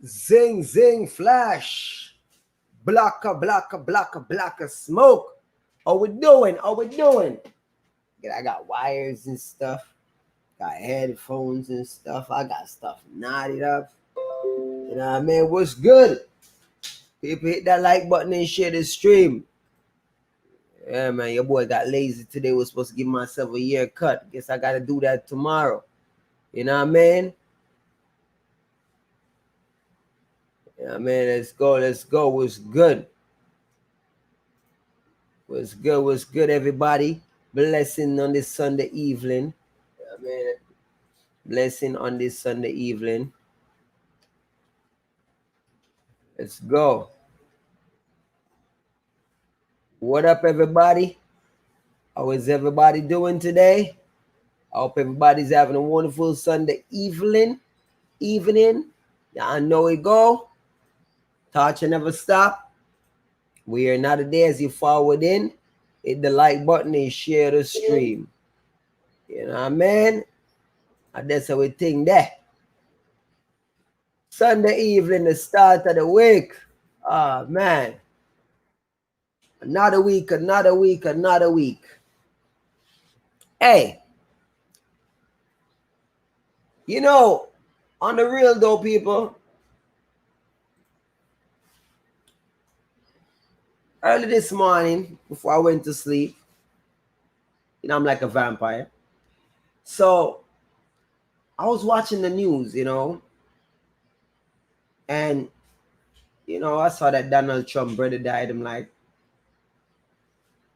Zing, zing, flash. Blocker, smoke. How we doing? How we doing? I got wires and stuff. Got headphones and stuff. I got stuff knotted up. You know what I mean? What's good? People hit that like button and share the stream. Yeah, man, your boy got lazy today. Was supposed to give myself a year cut. Guess I got to do that tomorrow. You know what I mean? Yeah, man, let's go. What's good? What's good, everybody? Blessing on this Sunday evening. Yeah, man. Blessing on this Sunday evening. Let's go. What up, everybody? How is everybody doing today? I hope everybody's having a wonderful Sunday evening. Y'all know it go. Touch and never stop. We are not a day as you forward in. Hit the like button and share the stream. You know what I mean? And that's how we think that. Sunday evening, the start of the week. Oh, man. Another week. Hey. You know, on the real though, people, early this morning, before I went to sleep, you know, I'm like a vampire. So, I was watching the news, you know, and, you know, I saw that Donald Trump brother died. I'm like,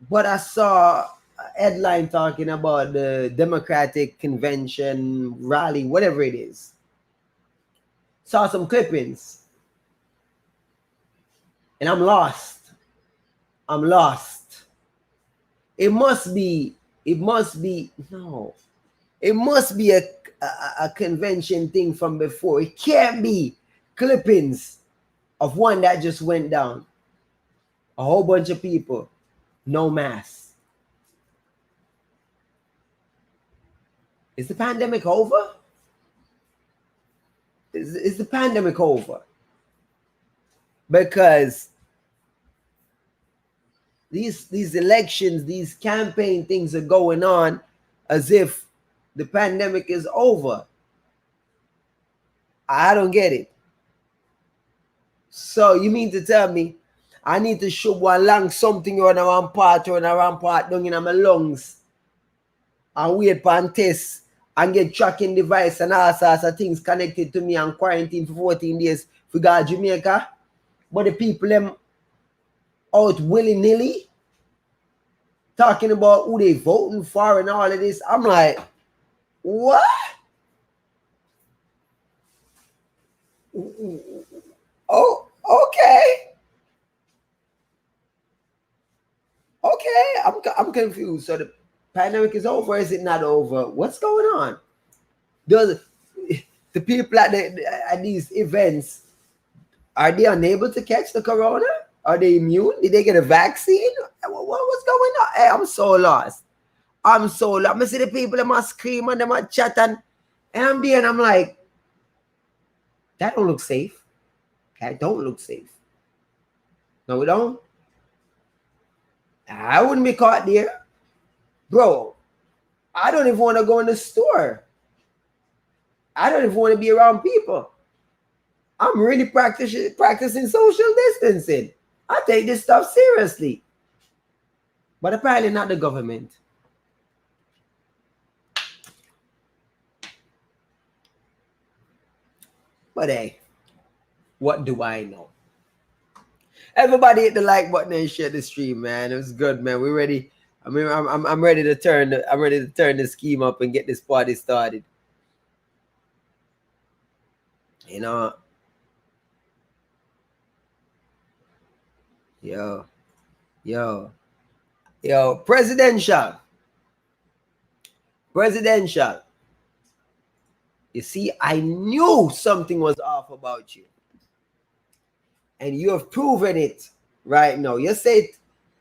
but I saw a headline talking about the Democratic Convention rally, whatever it is. Saw some clippings. And I'm lost. It must be a convention thing from before. It can't be clippings of one that just went down. A whole bunch of people, no mask. Is the pandemic over? Is the pandemic over? Because these elections, these campaign things are going on as if the pandemic is over. I don't get it. So you mean to tell me I need to show one long something on a rampart down in my lungs and wait for and test and get tracking device and all sorts of things connected to me and quarantine for 14 days for God Jamaica? But the people them out willy-nilly talking about who they voting for and all of this. I'm like, what? Oh, okay. I'm confused. So the pandemic is over, or is it not over? What's going on? Does the people at these events, are they unable to catch the corona? Are they immune? Did they get a vaccine? What's going on? Hey, I'm so lost. I see the people, they must scream and they must chat and I'm there and I'm like, that don't look safe. That don't look safe. No, we don't. I wouldn't be caught there. Bro, I don't even want to go in the store. I don't even want to be around people. I'm really practicing social distancing. I take this stuff seriously. But apparently not the government. But hey, what do I know? Everybody hit the like button and share the stream, man. It was good, man. We're ready. I mean, I'm ready to turn the scheme up and get this party started. You know. Yo. Presidential. You see, I knew something was off about you. And you have proven it right now. You said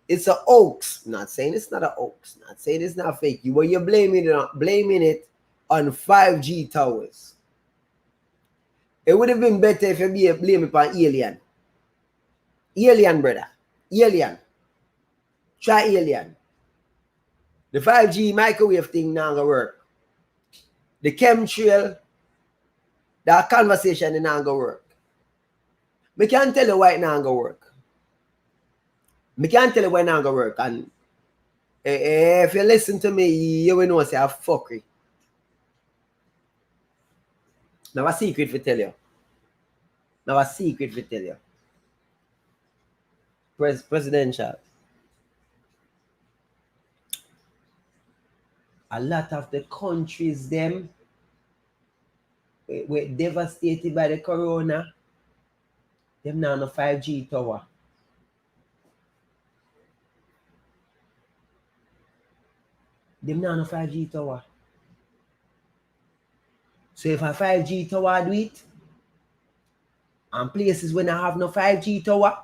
it's a hoax. Not saying it's not a hoax. Not saying it's not fake. You're blaming it on 5G towers. It would have been better if you blame it on alien. Alien, brother. Alien. Try alien. The 5G microwave thing not gonna work. The chemtrail, that conversation is not gonna work. Me can't tell you why it not gonna work. Me can't tell you why it not gonna work. And if you listen to me, you will know say I fuckery. Now a secret to tell you. Now a secret to tell you. Presidential. A lot of the countries them were devastated by the corona. Them now on a 5G tower. Them now on a 5G tower. So if a 5G tower do it, and places when I have no 5G tower,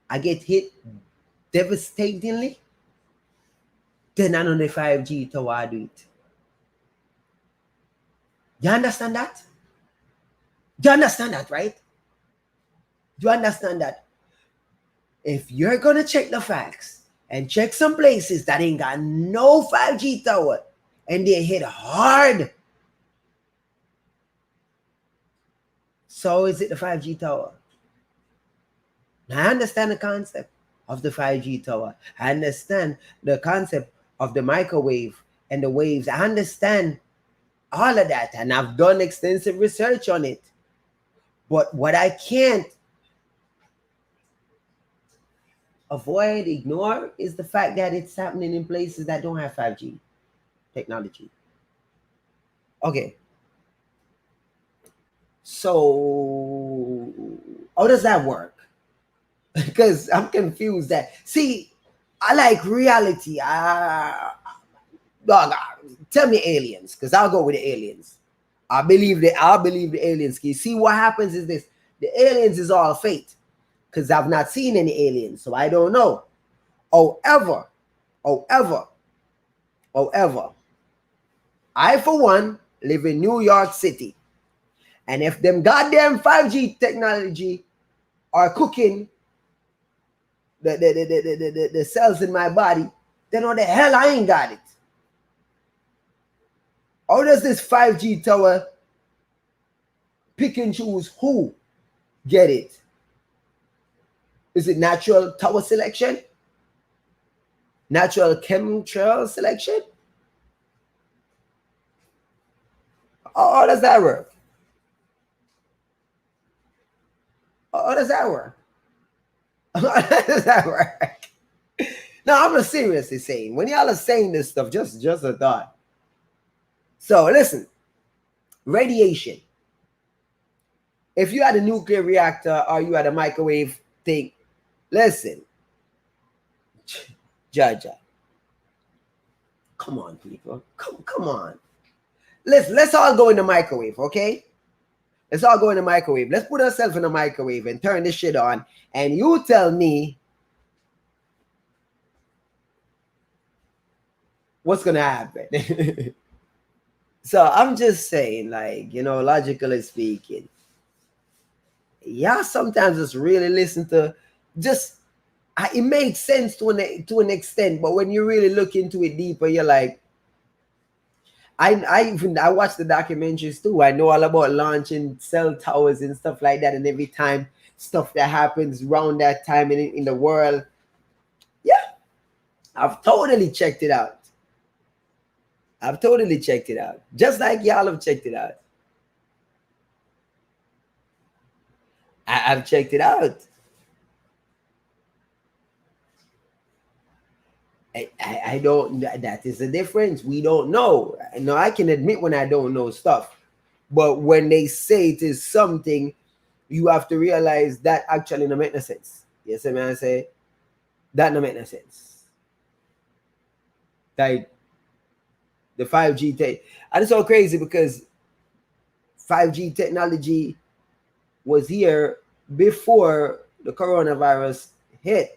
I get hit devastatingly, then I know the 5G tower do it. You understand that? You understand that, right? You understand that? If you're gonna check the facts and check some places that ain't got no 5G tower and they hit hard, so is it the 5G tower? Now, I understand the concept of the 5G tower. I understand the concept of the microwave and the waves. I understand all of that, and I've done extensive research on it. But what I can't avoid, ignore, is the fact that it's happening in places that don't have 5G technology. Okay. So how does that work? Because I'm confused. That see, I like reality. Dog, tell me aliens, because I'll go with the aliens. I believe the aliens. See, what happens is this: the aliens is all fate, because I've not seen any aliens, so I don't know. However, I for one live in New York City, and if them goddamn 5G technology are cooking the cells in my body, then how the hell I ain't got it? How does this 5G tower pick and choose who get it? Is it natural tower selection? Natural chemtrail selection? How does that work? How does that work? How does that work? No, I'm seriously saying, when y'all are saying this stuff, just a thought. So listen, radiation. If you had a nuclear reactor or you had a microwave thing, listen, Jaja, come on, people, come on. Let's all go in the microwave, okay? Let's all go in the microwave. Let's put ourselves in the microwave and turn this shit on, and you tell me what's gonna happen. So I'm just saying, like, you know, logically speaking, yeah, sometimes just really listen to just it makes sense to an extent, but when you really look into it deeper, you're like, I watch the documentaries too. I know all about launching cell towers and stuff like that, and every time stuff that happens around that time in the world, yeah, I've totally checked it out. I've totally checked it out, just like y'all have checked it out. I've checked it out. I don't, that is the difference. We don't know. No, I can admit when I don't know stuff. But when they say it is something, you have to realize that actually no make no sense. Yes, I mean, I say that no make no sense. Like the 5G tech. And it's so crazy because 5G technology was here before the coronavirus hit.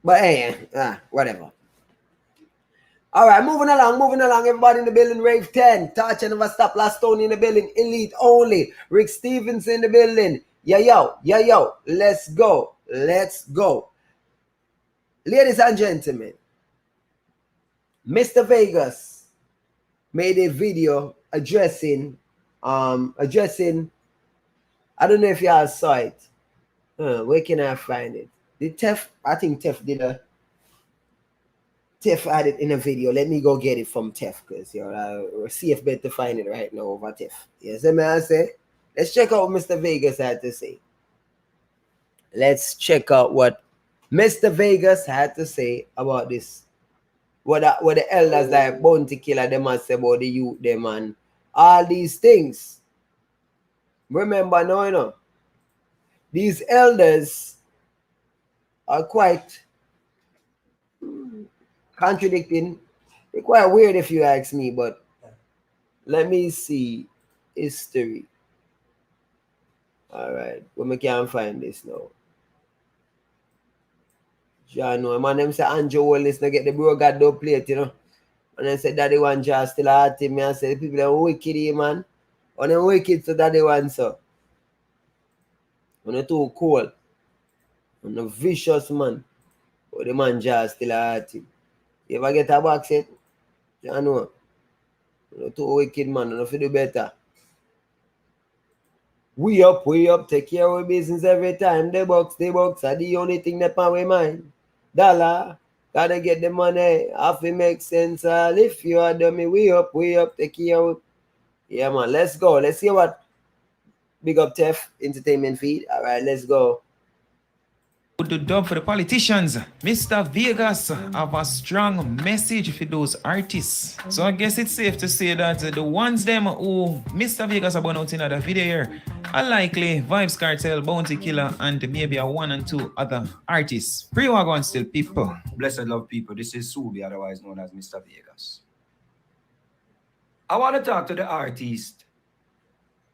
But hey, whatever. All right, moving along. Everybody in the building, Rave 10. Touch and never stop. Last Tony in the building. Elite only. Rick Stevens in the building. Yo. Let's go. Ladies and gentlemen, Mr. Vegas made a video addressing, I don't know if y'all saw it. Where can I find it? I think Tef had it in a video. Let me go get it from Tef, because see if better to find it right now over Tef. Yes, I say. Let's check out what Mr. Vegas had to say. Let's check out what Mr. Vegas had to say about this. What the elders like Bounty Killer them and say about the youth them and all these things. Remember now, you know, these elders are quite contradicting. They're quite weird if you ask me, but let me see history. All right, but we can't find this now. John, no, man, them say Andrew Wallace no get the bro got Dubplate, you know. And then say daddy one just still at him. I say people are wicked, man. And them wicked so daddy one so. And they too cold. And a vicious man. But the man just still at him. You ever get a box set? You know. You're too wicked, man. You feel do better. We up, take care of our business every time. The box are the only thing that on my mind. Dollar, gotta get the money. Half it makes sense. If you are dummy, we up, take care of it. Yeah, man, let's go. Let's see what Big Up Tef Entertainment feed. All right, let's go. The dub for the politicians. Mr. Vegas have a strong message for those artists. So I guess it's safe to say that the ones them who Mr. Vegas have out in the video here are likely VYBZ KARTEL, Bounty Killer, and maybe a one and two other artists. Free wagon still, people. Blessed love people, this is Subi, otherwise known as Mr. Vegas. I want to talk to the artists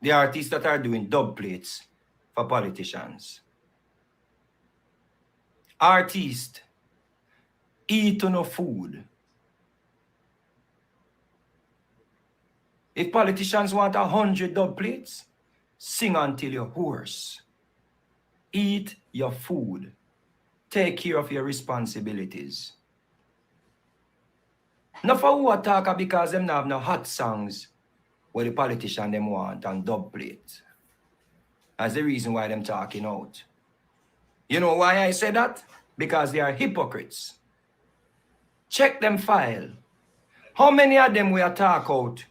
that are doing dubplates for politicians. Artists, eat no food. If politicians want 100 dubplates, sing until you're hoarse. Eat your food. Take care of your responsibilities. Not for who attack because them have no hot songs where the politician them want and dubplate. That's the reason why them talking out. You know why I say that? Because they are hypocrites. Check them file. How many of them we attack out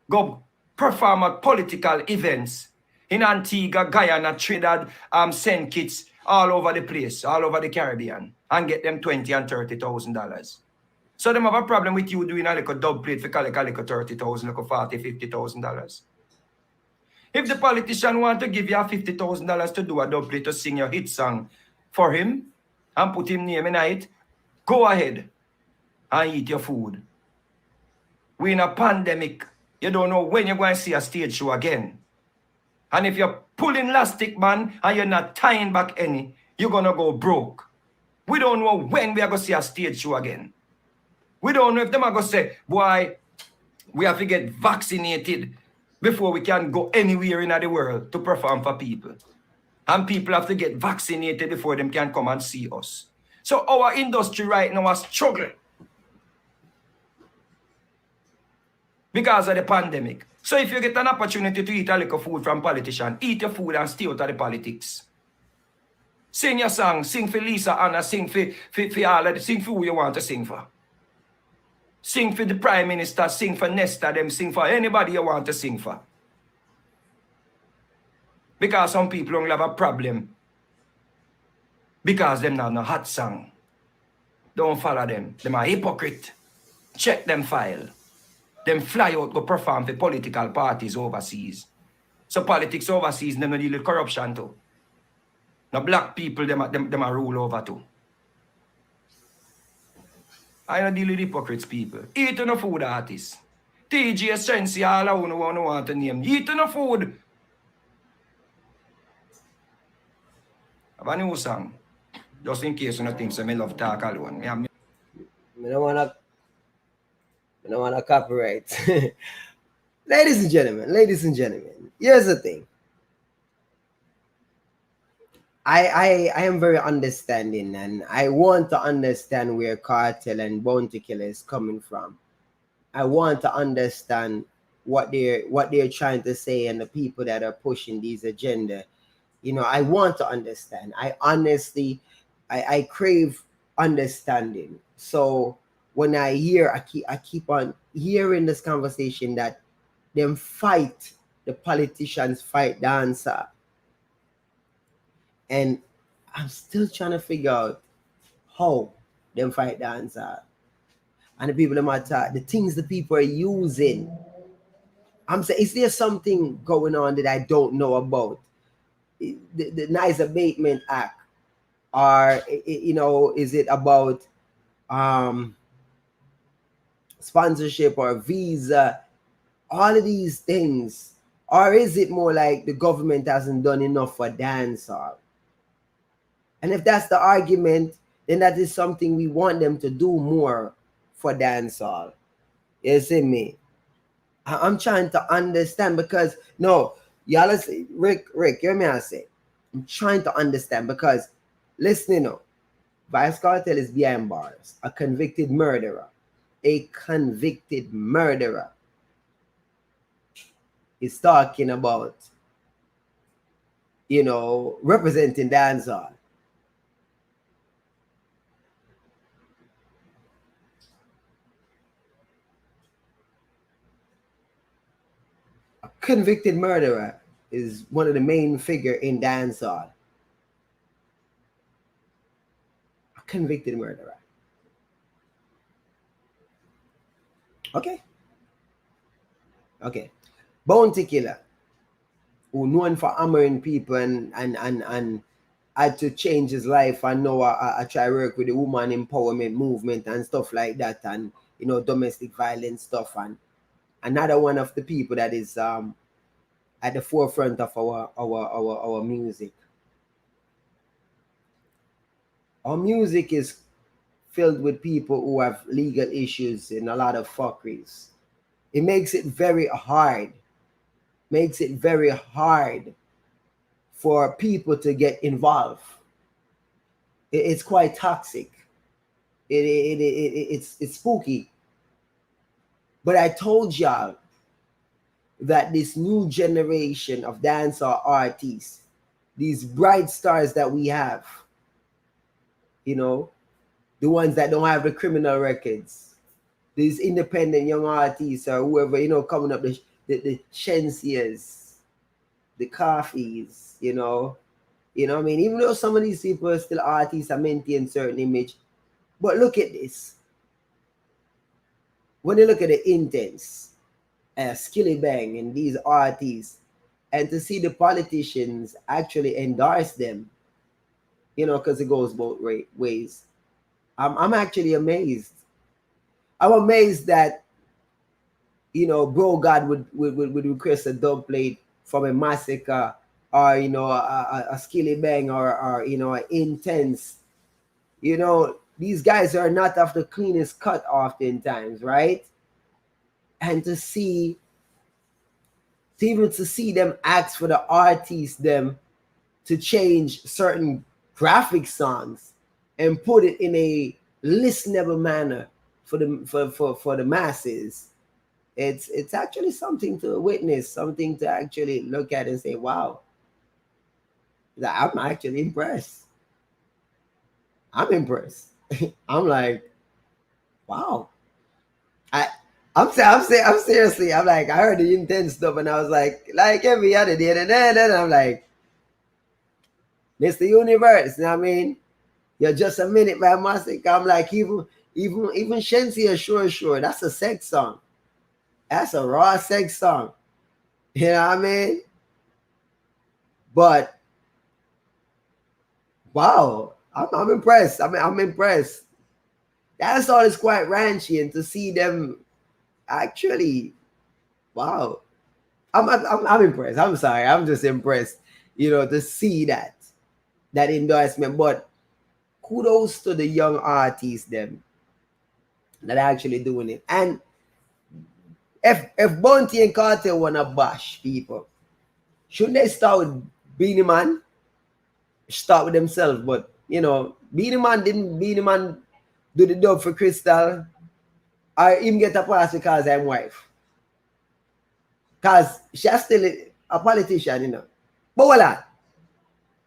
go perform at political events in Antigua, Guyana, Trinidad, send kits all over the place, all over the Caribbean, and get them $20,000 and $30,000. So them have a problem with you doing a little dubplate for like $30,000, like $40,000, $50,000. If the politician want to give you $50,000 to do a dubplate to sing your hit song for him and put him name in it, go ahead and eat your food. We're in a pandemic. You don't know when you're going to see a stage show again. And if you're pulling elastic, man, and you're not tying back any, you're going to go broke. We don't know when we are going to see a stage show again. We don't know if them are going to say, boy, we have to get vaccinated before we can go anywhere in the world to perform for people. And people have to get vaccinated before them can come and see us. So our industry right now is struggling because of the pandemic. So if you get an opportunity to eat a little food from politicians, eat your food and stay out of the politics. Sing your song, sing for Lisa Anna, sing for all of sing for who you want to sing for. Sing for the Prime Minister, sing for Nesta, them sing for anybody you want to sing for. Because some people don't have a problem. Because them not no hot song. Don't follow them. Them are hypocrite. Check them file. Them fly out go perform for political parties overseas. So politics overseas, them no deal with corruption too. Now black people, them are rule over too. I don't deal with hypocrites people. Eat no food artists. Teejay, Shenseea, all who want to name. Eat no food. I have a new song. Just in case you don't think so, I love talk alone. I don't want to I don't want to copyright. Ladies and gentlemen, here's the thing. I am very understanding, and I want to understand where Kartel and Bounty Killer is coming from. I want to understand what they're trying to say, and the people that are pushing these agenda. You know, I want to understand. I honestly, I crave understanding. So when I keep on hearing this conversation that them fight, the politicians fight dancer. And I'm still trying to figure out how them fight dancer. And the people that matter, the things the people are using. I'm saying, is there something going on that I don't know about? The Nice Abatement Act, or you know, is it about sponsorship or visa? All of these things, or is it more like the government hasn't done enough for dancehall? And if that's the argument, then that is something we want them to do more for dancehall. You see me? I'm trying to understand, because no, y'all listen, Rick, hear me I say. I'm trying to understand, because listen, VYBZ Kartel is behind bars, a convicted murderer. A convicted murderer is talking about, you know, representing dancehall. A convicted murderer is one of the main figure in dancehall. A convicted murderer. Okay. Bounty Killer, who known for hammering people and had to change his life, and now I try work with the woman empowerment movement and stuff like that, and you know, domestic violence stuff, and another one of the people that is at the forefront of our music. Our music is filled with people who have legal issues and a lot of fuckeries. It makes it very hard. For people to get involved. It's quite toxic. It's spooky. But I told y'all that this new generation of dancehall artists, these bright stars that we have, you know, the ones that don't have the criminal records, these independent young artists or whoever, you know, coming up, the Shenseas, the Coffees, you know what I mean? Even though some of these people are still artists and maintain certain image, but look at this. When you look at the Intence, Skilly Bang, and these artists, and to see the politicians actually endorse them, you know, because it goes both ways. I'm actually amazed. I'm amazed that, you know, Bro God would request a Dubplate from a MASICKA, or you know, a Skilly Bang, or you know, an Intence. You know, these guys are not of the cleanest cut oftentimes, right? And to see them ask for the artists them to change certain graphic songs and put it in a listenable manner for the masses. It's actually something to witness, something to actually look at and say, wow, I'm actually impressed. I'm impressed. I'm like, wow. I'm seriously, I'm like, I heard the Intence stuff and I was like every other day, and then I'm like, Mr. Universe, you know what I mean? You're just a minute by MASICKA. I'm like, even Shenseea, sure, that's a sex song. That's a raw sex song. You know what I mean? But wow, I'm impressed. I'm impressed. That's all is quite ranchy, and to see them actually, wow. I'm impressed. I'm sorry. I'm just impressed, you know, to see that endorsement. But kudos to the young artists them that are actually doing it. And if Bounty and Cartel wanna bash people, shouldn't they start with Beanie Man? Start with themselves, but you know, Beanie Man do the dub for Crystal, or him get a pass because I'm wife. Cause she's still a politician, you know. But hold on.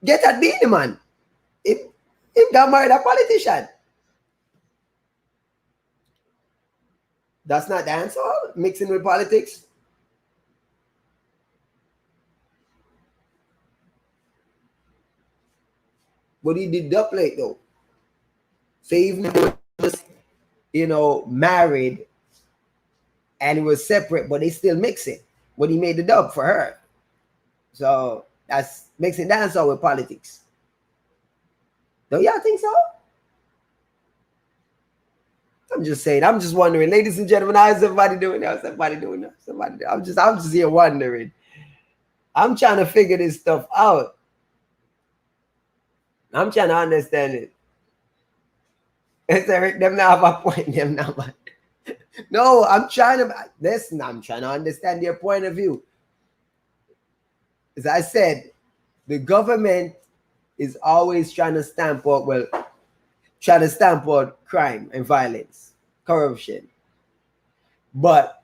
Get at Beanie Man. Him got married a politician. That's not dancehall, mixing with politics. But he did Dubplate though. So even though he was, you know, married and he was separate, but they still mix it. But he made the dub for her. So that's mixing dancehall with politics. Don't y'all think so? I'm just saying. I'm just wondering, ladies and gentlemen, how's everybody doing now? Somebody doing that? Somebody. I'm just here wondering. I'm trying to figure this stuff out. I'm trying to understand it. It's Eric, them not have a point. Them not. No, I'm trying to listen. I'm trying to understand their point of view. As I said, the government is always trying to stamp out, crime and violence, corruption. But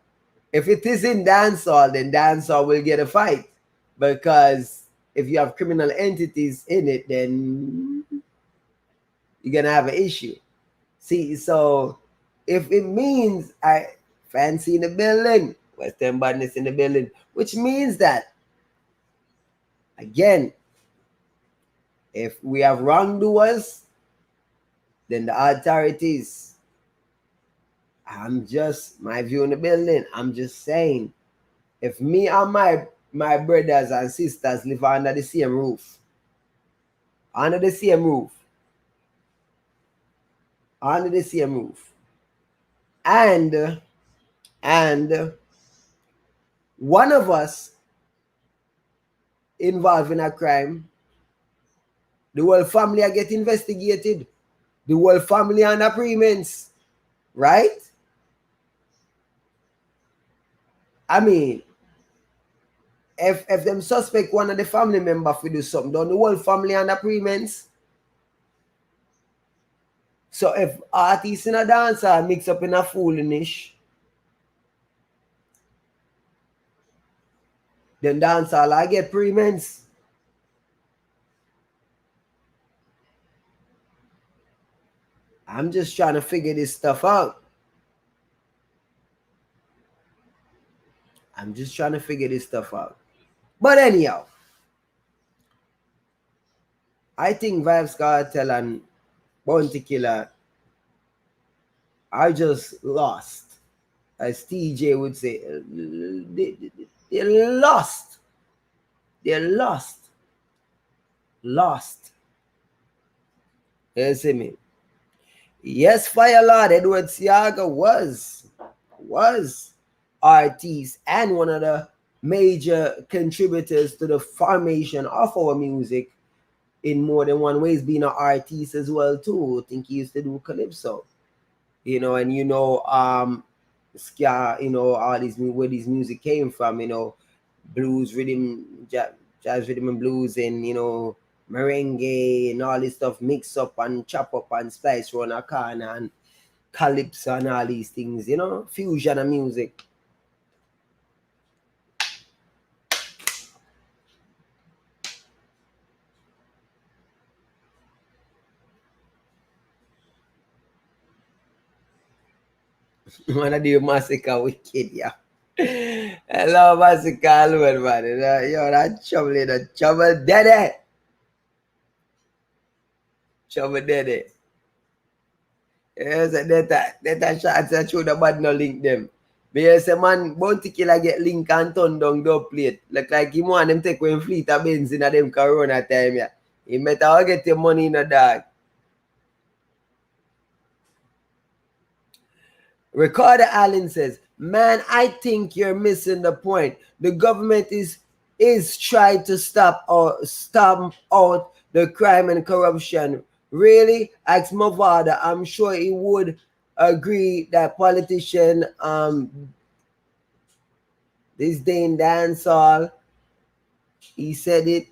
if it is in dancehall, then dancehall will get a fight. Because if you have criminal entities in it, then you're going to have an issue. See, so if it means I fancy in the building, Western badness in the building, which means that, again, if we have wrongdoers, then the authorities, my view in the building, I'm just saying, if me and my brothers and sisters live under the same roof, and one of us involved in a crime, the whole family are get investigated. The whole family under payments, right? I mean, if them suspect one of the family member for do something, don't the whole family under payments? So if artists in a dancer mix up in a foolish, then dancer I get payments. I'm just trying to figure this stuff out. But anyhow, I think VYBZ KARTEL and Bounty Killer are just lost. As Teejay would say, they're lost. They're lost. You see me? Yes, Fire Lord Edward Siaga was artist and one of the major contributors to the formation of our music in more than one ways, being an artist as well too. I think he used to do calypso, you know, and ska, all these where this music came from, blues rhythm, jazz rhythm and blues, and merengue and all this stuff mix up and chop up and splice around a corner, and calypso and all these things, fusion of music. Wanna do MASICKA wicked, yeah. Hello, MASICKA, alone, man. Yo, that trouble daddy. Yes, that shots that show the bad no link them. Because a man Bounty Killer get link and turn down Dubplate. Like him want them take when fleet of Benz in them corona time, yeah. He better get your money in the dog. Recorder Allen says, man, I think you're missing the point. The government is trying to stamp out the crime and corruption. Really? Ask MAVADO. I'm sure he would agree that politicians This day in dancehall, he said it.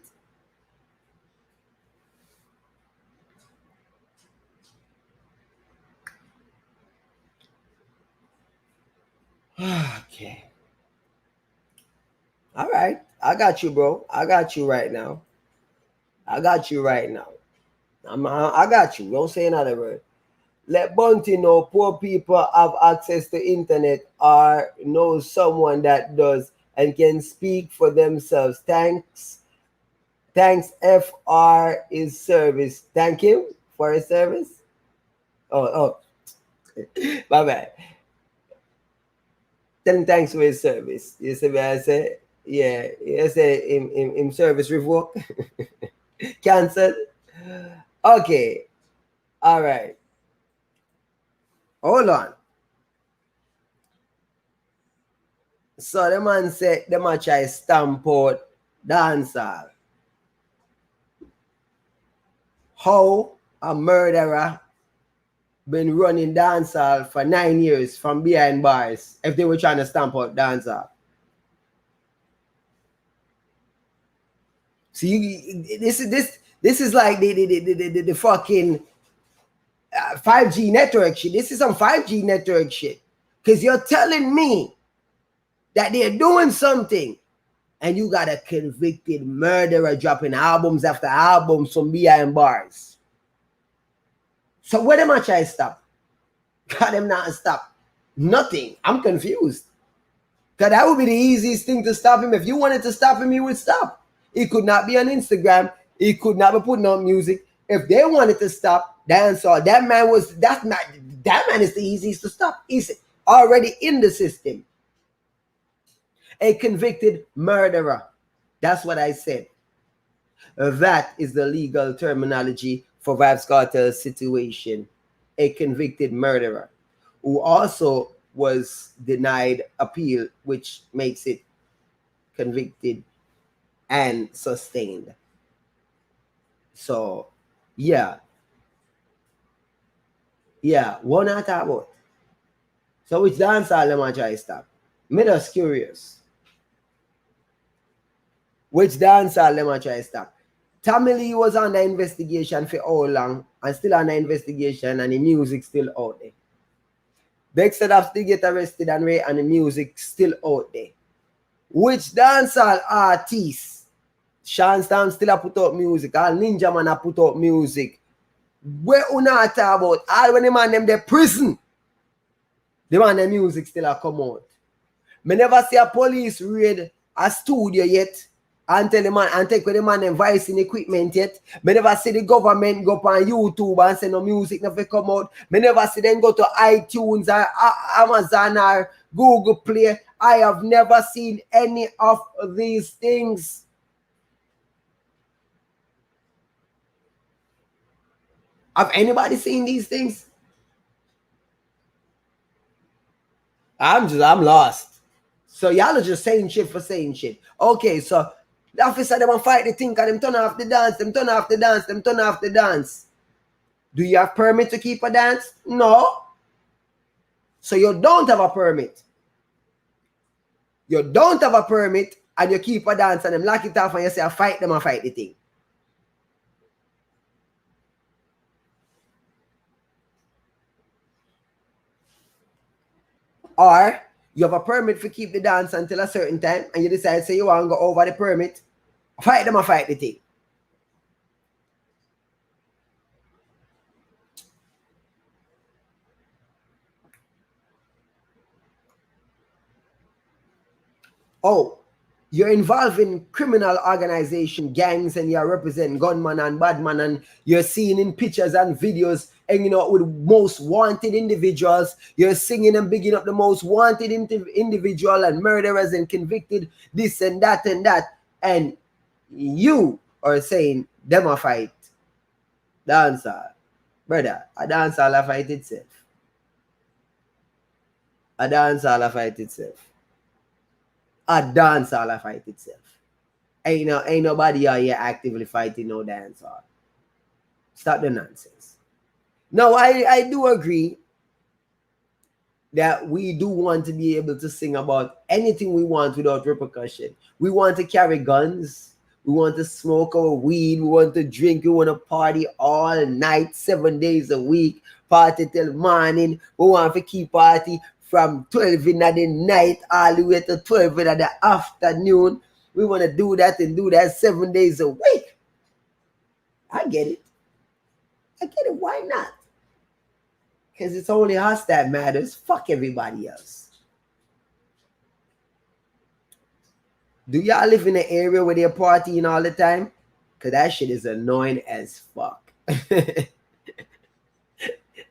Okay. All right. I got you, bro. I got you right now. I got you right now. I got you. Don't say another word. Let Bunty know poor people have access to internet or know someone that does and can speak for themselves. Thanks. Thanks FR is service. Thank him for his service. Oh. My bad. Tell him thanks for his service. You see what I say? Yeah. You say in service revoke. Cancel. Okay. All right. Hold on. So the man said the man try stamp out dancehall. How a murderer been running dancehall for 9 years from behind bars if they were trying to stamp out dancehall. See, this is like the fucking 5G network shit. This is some 5G network shit. Because you're telling me that they're doing something and you got a convicted murderer dropping albums after albums from behind bars. So where am I trying to stop? God, them not stop. Nothing. I'm confused. Because that would be the easiest thing to stop him. If you wanted to stop him, you would stop. He could not be on Instagram. He could not be putting on music. If they wanted to stop dancehall, that man is the easiest to stop. He's already in the system. A convicted murderer. That's what I said. That is the legal terminology for VYBZ Kartel situation. A convicted murderer who also was denied appeal, which makes it convicted and sustained. So, yeah. Yeah, what not talk about? So which dancehall them I try to stop? Me just curious. Which dancehall them I try to stop? Tommy Lee was under investigation for how long and still under investigation and the music still out there. VEX have still get arrested and the music still out there. Which dancehall artists? Shenseea still a put out music. All Ninja Man a put out music. Where you not talk about? All when the man them the prison. The man the music still a come out. Me never see a police raid a studio yet. And tell the man and take with the man and vice in equipment yet. Me never see the government go up on YouTube and say no music never come out. Me never see them go to iTunes or Amazon or Google Play. I have never seen any of these things. Have anybody seen these things? I'm lost. So y'all are just saying shit for saying shit. Okay, so the officer them fight the thing and them turn off the dance, them turn off the dance. Do you have permit to keep a dance? No. So you don't have a permit. You don't have a permit and you keep a dance and them lock it off and you say I fight them and fight the thing. Or you have a permit to keep the dance until a certain time and you decide say you want to go over the permit, fight them or fight the thing. Oh, you're involved in criminal organization, gangs, and you're representing gunman and badman, and you're seen in pictures and videos hanging out with most wanted individuals. You're singing and bigging up the most wanted individual and murderers and convicted this and that and that. And you are saying them a fight. Dancer. Brother, a dancer a fight itself. A dancer a fight itself. A dancehall a fight itself. Ain't nobody out here actively fighting no dancehall. Stop the nonsense. No, I do agree that we do want to be able to sing about anything we want without repercussion. We want to carry guns. We want to smoke our weed. We want to drink. We want to party all night, 7 days a week. Party till morning. We want to keep party from 12 in the night all the way to 12 in the afternoon. We want to do that and do that 7 days a week. I get it. I get it. Why not? Because it's only us that matters. Fuck everybody else. Do y'all live in an area where they're partying all the time? Because that shit is annoying as fuck.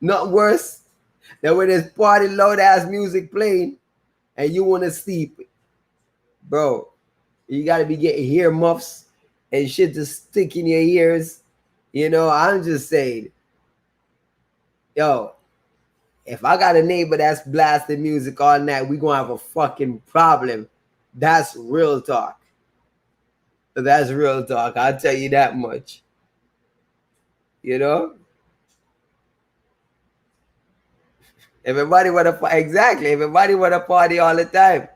Not worse than when there's party loud ass music playing and you want to sleep. Bro, you got to be getting ear muffs and shit to stick in your ears. You know, I'm just saying. Yo, if I got a neighbor that's blasting music all night, we gonna have a fucking problem. That's real talk. That's real talk. I'll tell you that much. You know? Everybody wanna exactly. Everybody wanna party all the time.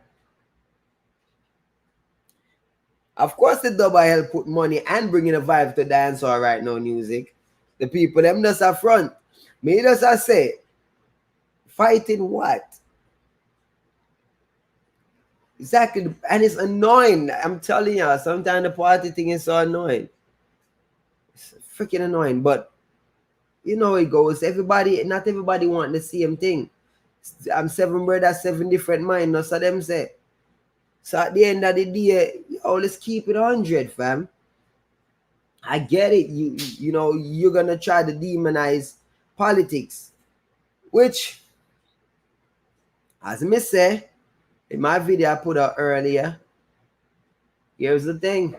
Of course, the double help put money and bringing a vibe to dancehall right now music. The people them just up front. Me just I say, fighting what? Exactly, and it's annoying. I'm telling you, sometimes the party thing is so annoying. It's freaking annoying, but you know it goes. Everybody, not everybody want the same thing. I'm 7 brothers, 7 different minds. No, so them say. So at the end of the day, yo, let's keep it 100, fam. I get it. You know, you're gonna try to demonize politics, which, as me say, in my video I put out earlier, here's the thing.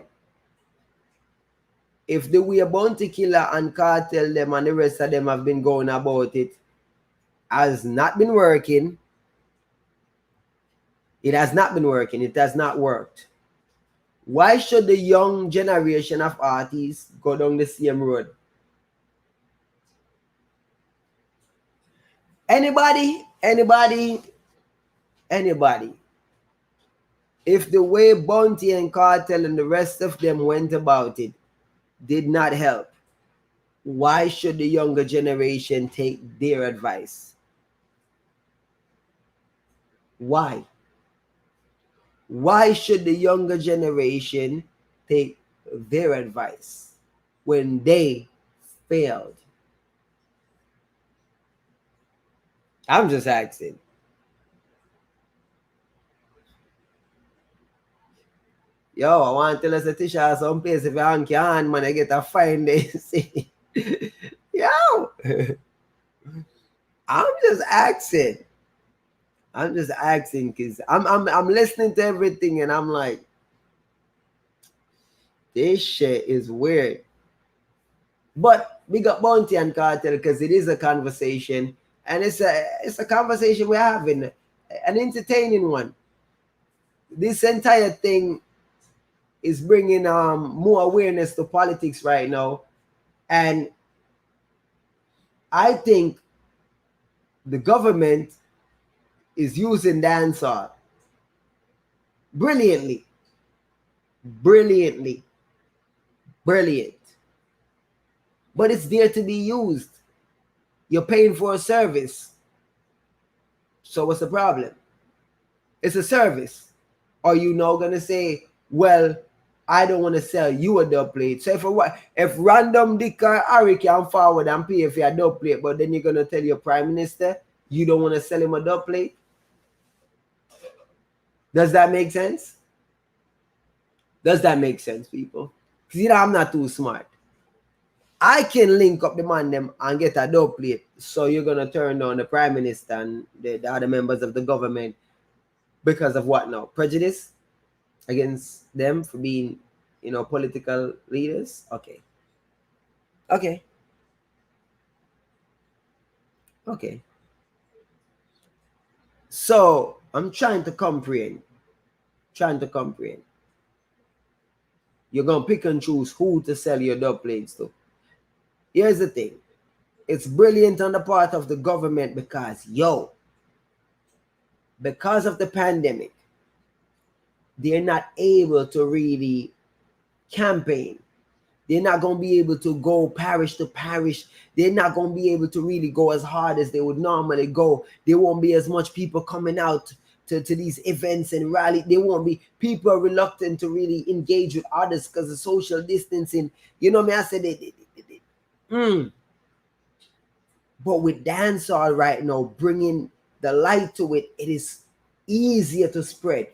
If the way Bounty Killer and Cartel them and the rest of them have been going about it has not been working, it has not been working. It has not worked. Why should the young generation of artists go down the same road? Anybody? If the way Bounty and Cartel and the rest of them went about it did not help, why should the younger generation take their advice? Why? Why should the younger generation take their advice when they failed? I'm just asking. Yo, I want to tell us a teacher some place if you can, man, I get a fine day. Yo, I'm just asking. I'm just asking because I'm listening to everything and I'm like, this shit is weird. But we got Bounty and Cartel because it is a conversation, and it's a conversation we're having, an entertaining one. This entire thing is bringing more awareness to politics right now, and I think the government is using dancehall brilliant. But it's there to be used. You're paying for a service. So what's the problem? It's a service. Are you now gonna say, well, I don't want to sell you a Dubplate? So if random Dick or Harry can forward and pay for a Dubplate, but then you're gonna tell your prime minister you don't want to sell him a Dubplate? Does that make sense? Does that make sense, people? Because you know I'm not too smart. I can link up the man them and get a Dubplate. So you're gonna turn down the prime minister and the other members of the government because of what now? Prejudice against them for being, you know, political leaders? Okay. So I'm trying to comprehend. You're gonna pick and choose who to sell your Dubplates to. Here's the thing. It's brilliant on the part of the government because, yo, because of the pandemic, they're not able to really campaign. They're not going to be able to go parish to parish. They're not going to be able to really go as hard as they would normally go. There won't be as much people coming out to these events and rally. There won't be. People are reluctant to really engage with others because of social distancing. You know me, I said But with dancehall right now, bringing the light to it, it is easier to spread.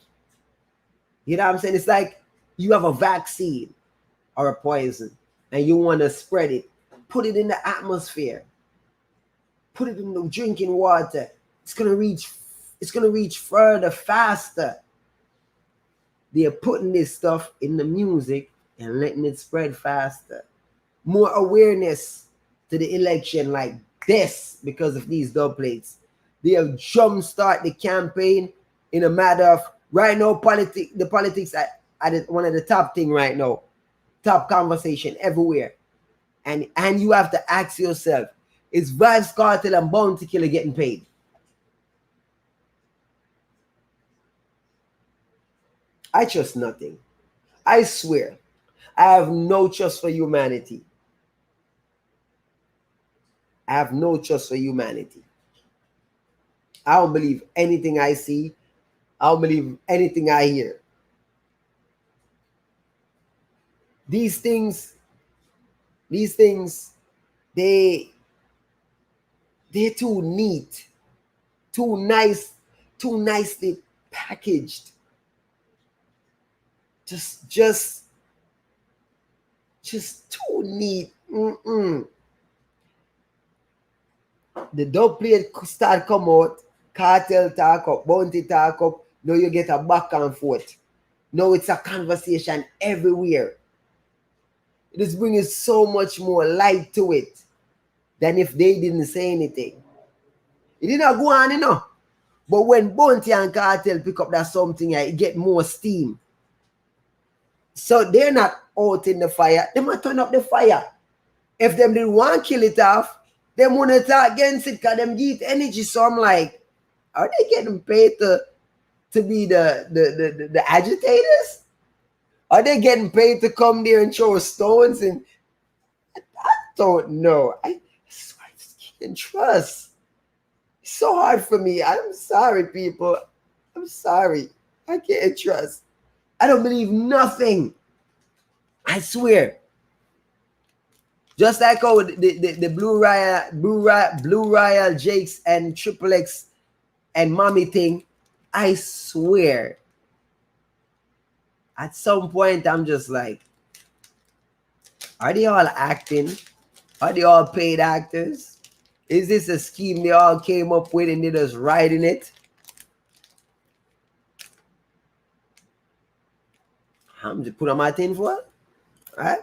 You know what I'm saying? It's like you have a vaccine or a poison and you want to spread it. Put it in the atmosphere. Put it in the drinking water. It's gonna reach further, faster. They're putting this stuff in the music and letting it spread faster. More awareness to the election like this because of these dubplates. They have jumpstart the campaign in a matter of right now. The politics at one of the top thing right now, top conversation everywhere, and you have to ask yourself: is VYBZ KARTEL and Bounty Killer getting paid? I trust nothing. I swear, I have no trust for humanity. I have no trust for humanity. I don't believe anything I see. I don't believe anything I hear. These things, they're too neat, too nice, too nicely packaged. Just too neat. The dubplate start come out, Kartel talk up, Bounty talk up. Now you get a back and forth. Now it's a conversation everywhere. It is bringing so much more light to it than if they didn't say anything. It did not go on, you know. But when Bounty and Kartel pick up that something, it get more steam. So they're not out in the fire. They might turn up the fire. If them didn't want to kill it off, they want to talk against it because them get energy. So I'm like, are they getting paid to be the agitators? Are they getting paid to come there and throw stones? And I don't know. I just can't trust. It's so hard for me. I'm sorry, people. I'm sorry. I can't trust. I don't believe nothing. I swear. Just like how the Blue Royal Jakes and Triple X and Mommy thing, I swear. At some point, I'm just like, are they all acting? Are they all paid actors? Is this a scheme they all came up with and they're just riding it? I'm just putting my thing for it. Right?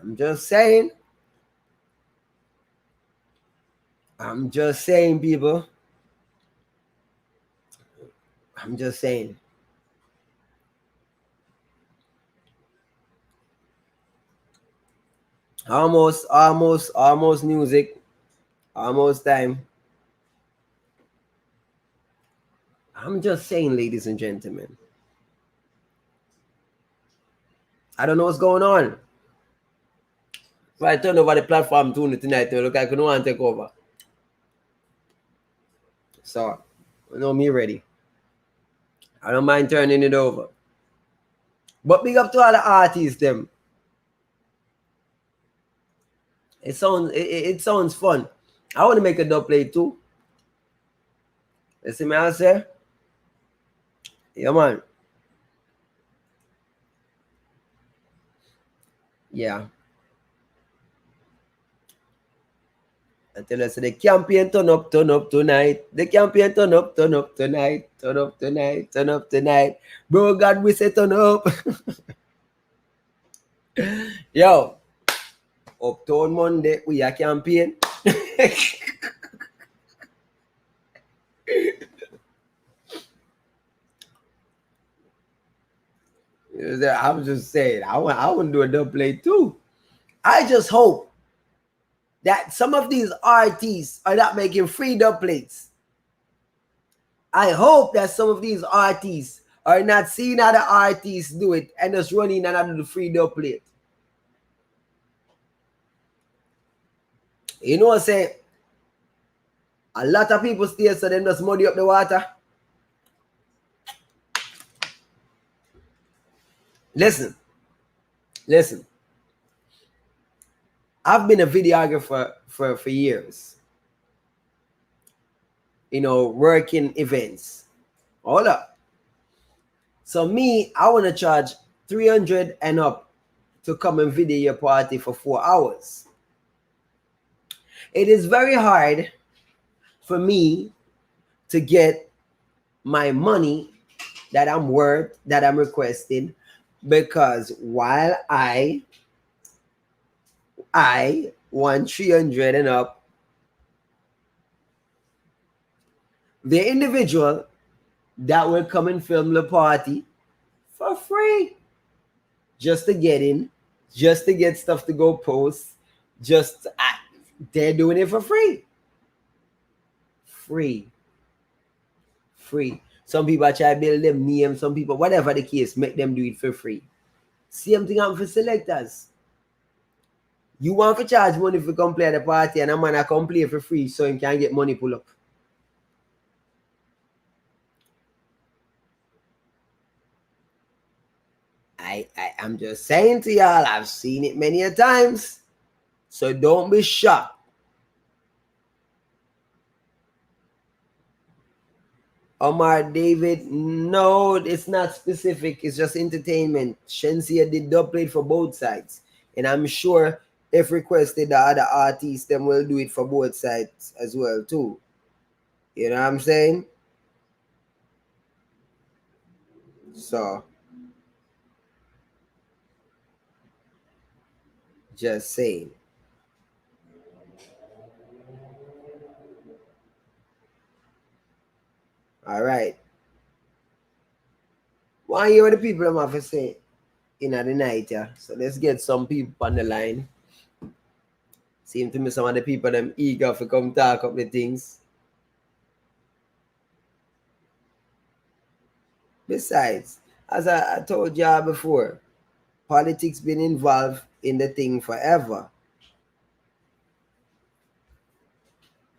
I'm just saying. I'm just saying, people. I'm just saying. Almost music. Almost time. I'm just saying, ladies and gentlemen. I don't know what's going on. So I turned over the platform to tonight. Look, I couldn't want to take over. So, you know me ready. I don't mind turning it over. But big up to all the artists, them. It sounds fun. I want to make a dubplate too. You see me I say? Yeah, man. Yeah. I tell us the campaign turn up tonight. The campaign turn up tonight. Turn up tonight. Bro, God, we say turn up. Yo. Uptown Monday, we are campaign. I'm just saying, I want to do a dubplate too. I just hope that some of these artists are not making free dubplates. I hope that some of these artists are not seeing other artists do it and just running and do the free Dubplate. You know what I'm saying? A lot of people stay so them just muddy up the water. Listen. I've been a videographer for years. You know, working events. Hold up. So me, I want to charge 300 and up to come and video your party for 4 hours. It is very hard for me to get my money that I'm worth, that I'm requesting, because while I want 300 and up, the individual that will come and film the party for free, just to get in, just to get stuff to go post, they're doing it for free. Free. Some people try to build them names, some people, whatever the case, make them do it for free. Same thing happen for selectors. You want to charge money for come play at the party, and a man I come play for free so he can get money pull up. I'm just saying to y'all, I've seen it many a times. So don't be shocked. Omar David, no, it's not specific. It's just entertainment. Shenseea did Dubplate for both sides. And I'm sure if requested, the other artists, them will do it for both sides as well too. You know what I'm saying? So, just saying. All right. Why you the people I'm have to say in the night, yeah? So let's get some people on the line. Seem to me some of the people them eager to come talk up the things. Besides, as I told y'all before, politics been involved in the thing forever.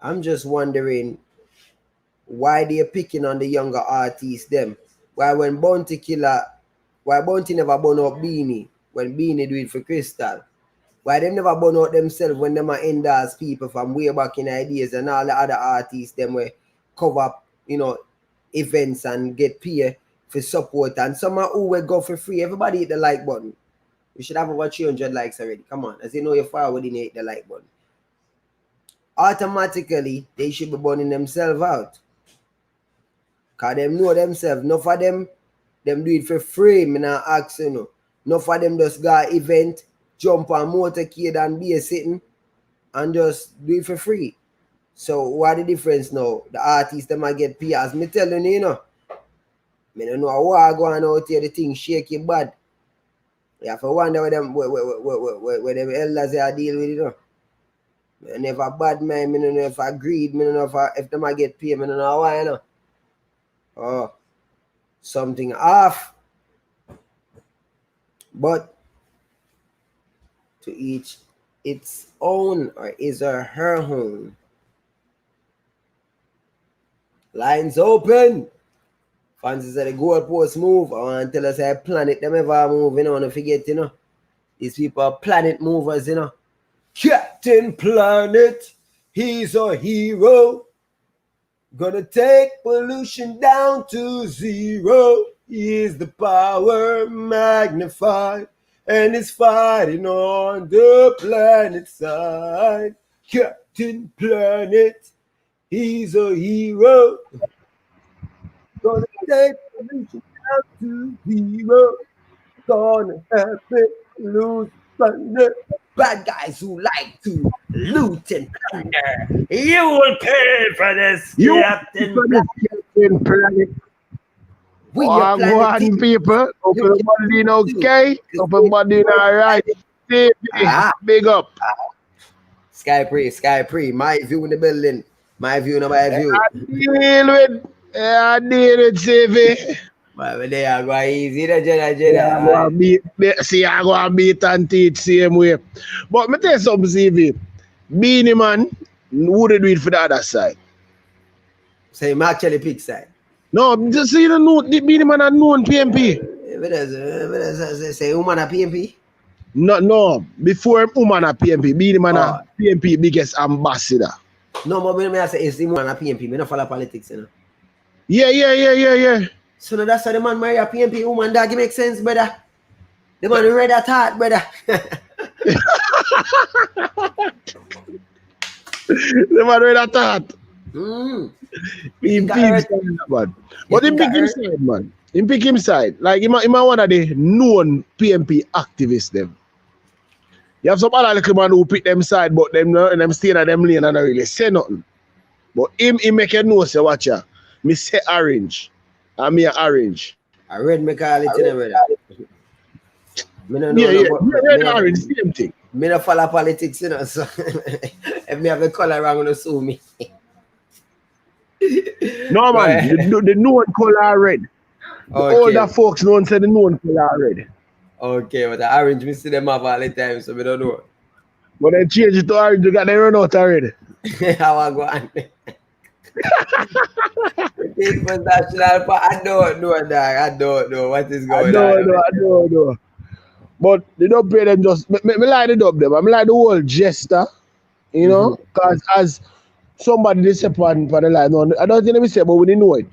I'm just wondering why they're picking on the younger artists them. Why when Bounty never burn out Beanie when Beanie do it for Crystal? Why them never burn out themselves when them are endorse people from way back in ideas and all the other artists them will cover up, you know, events and get paid for support, and some who will go for free. Everybody hit the like button. We should have over 300 likes already. Come on, as you know you're forward in hit the like button. Automatically they should be burning themselves out. Cause them know themselves. Enough of them do it for free. Me not ask you know. Enough of them just go event, jump on motorcade and be a sitting and just do it for free. So what the difference now? The artists them might get paid. As me telling you, know. Me don't know what going out here, the thing shaky bad. You have to wonder where them elders are deal with it, you know. Me never bad man, me don't know if I greed, me don't know if them might get paid, me don't know why, you know. Oh, something off. But to each its own, or is or her own. Lines open. Fancy say the goalpost move. I want to tell us how planet them ever move, you know, don't forget, you know. These people are planet movers, you know. Captain Planet, he's a hero. Gonna take pollution down to zero. He is the power magnified, and is fighting on the planet side. Captain Planet, he's a hero. Gonna take pollution down to zero. Gonna have it lose thunder. Bad guys who like to loot and plunder. You will pay for this, Captain Planet. We are one people. Hope everybody doing okay. Hope everybody doing alright. Big up. Sky Pre. My view in the building. My view, no my view. I deal with Yeah, I did it, CV. But they are going easy, the Jenna. Yeah, I go and beat and teach same way. But me tell you something, CV. Beanie man, who they do it for the other side? So him actually pick side. No, just so you don't know, the Beanie man are known PMP. Say woman a PMP? No, before woman a PMP, Beanie man a PMP biggest ambassador. No, but when I say it's the woman a PMP, me not follow politics, you know. Yeah. So now that's why the man marry a PMP woman, that make sense, brother. The man read that heart, brother. The man read that thought. But him pick him side, man. Him pick him side. Like him one of the known PMP activists them. You have some other little man who pick them side, but them stay in them lane and don't really say nothing. But him make you know, say watch ya. Me say orange. And me a orange. I read me call it in brother. Me no know red and orange, same thing. Me no follow politics, you know, so if me have a color wrong, gonna sue me. No man, the known color red. The older folks don't say the known color red. Okay, but the orange, me see them up all the time, so we don't know. But then change it to orange, you got them run out already. How I go on? I don't know, dog. I don't know what is going on. I don't know. But they don't pay them just. Me like the dub them. I like the whole jester, you know, because as somebody they say on the line, no, I don't think they say, but we didn't know it.